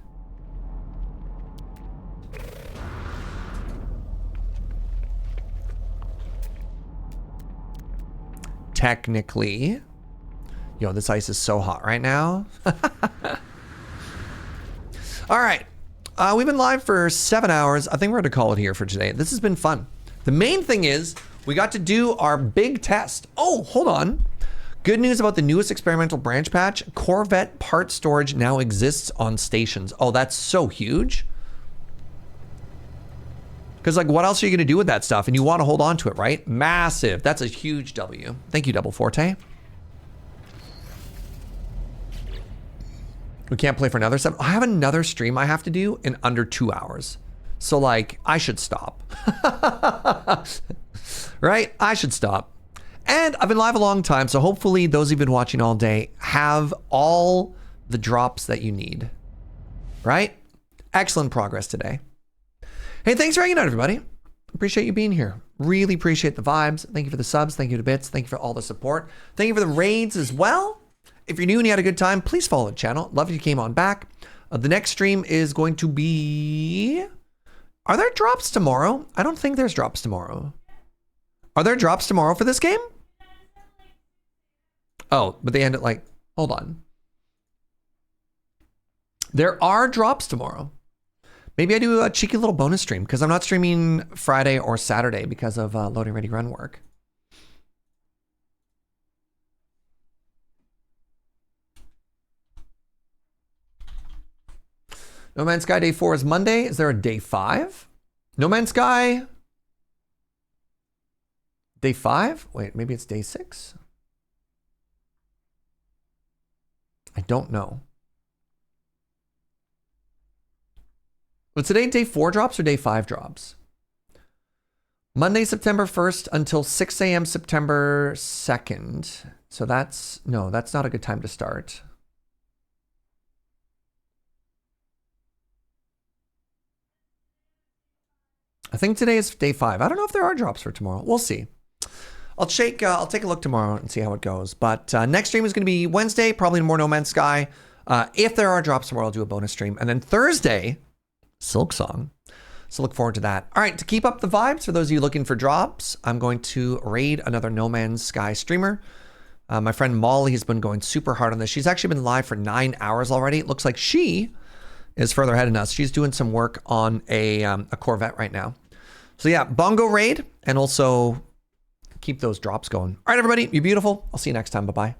Yo, this ice is so hot right now. All right. We've been live for 7 hours. I think we're going to call it here for today. This has been fun. The main thing is we got to do our big test. Oh, hold on. Good news about the newest experimental branch patch. Corvette part storage now exists on stations. Oh, that's so huge. Because, like, what else are you going to do with that stuff? And you want to hold on to it, right? Massive. That's a huge W. Thank you, Double Forte. We can't play for another 7. I have another stream I have to do in under 2 hours. So, like, I should stop. Right? I should stop. And I've been live a long time, so hopefully those who've been watching all day have all the drops that you need. Right? Excellent progress today. Hey, thanks for hanging out, everybody. Appreciate you being here. Really appreciate the vibes. Thank you for the subs. Thank you to bits. Thank you for all the support. Thank you for the raids as well. If you're new and you had a good time, please follow the channel. Love if you came on back. The next stream is going to be... Are there drops tomorrow? I don't think there's drops tomorrow. Are there drops tomorrow for this game? Oh, but they end at like... Hold on. There are drops tomorrow. Maybe I do a cheeky little bonus stream because I'm not streaming Friday or Saturday because of loading ready run work. No Man's Sky day 4 is Monday. Is there a day 5? No Man's Sky day 5? Wait, maybe it's day 6? I don't know. Was today day 4 drops or day 5 drops? Monday, September 1st until 6 a.m. September 2nd. So that's not a good time to start. I think today is day 5. I don't know if there are drops for tomorrow. We'll see. I'll take a look tomorrow and see how it goes. But next stream is going to be Wednesday, probably more No Man's Sky. If there are drops tomorrow, I'll do a bonus stream. And then Thursday, Silk Song. So look forward to that. All right, to keep up the vibes, for those of you looking for drops, I'm going to raid another No Man's Sky streamer. My friend Molly has been going super hard on this. She's actually been live for 9 hours already. It looks like she is further ahead than us. She's doing some work on a Corvette right now. So yeah, Bongo raid and also keep those drops going. All right, everybody, you're beautiful. I'll see you next time. Bye-bye.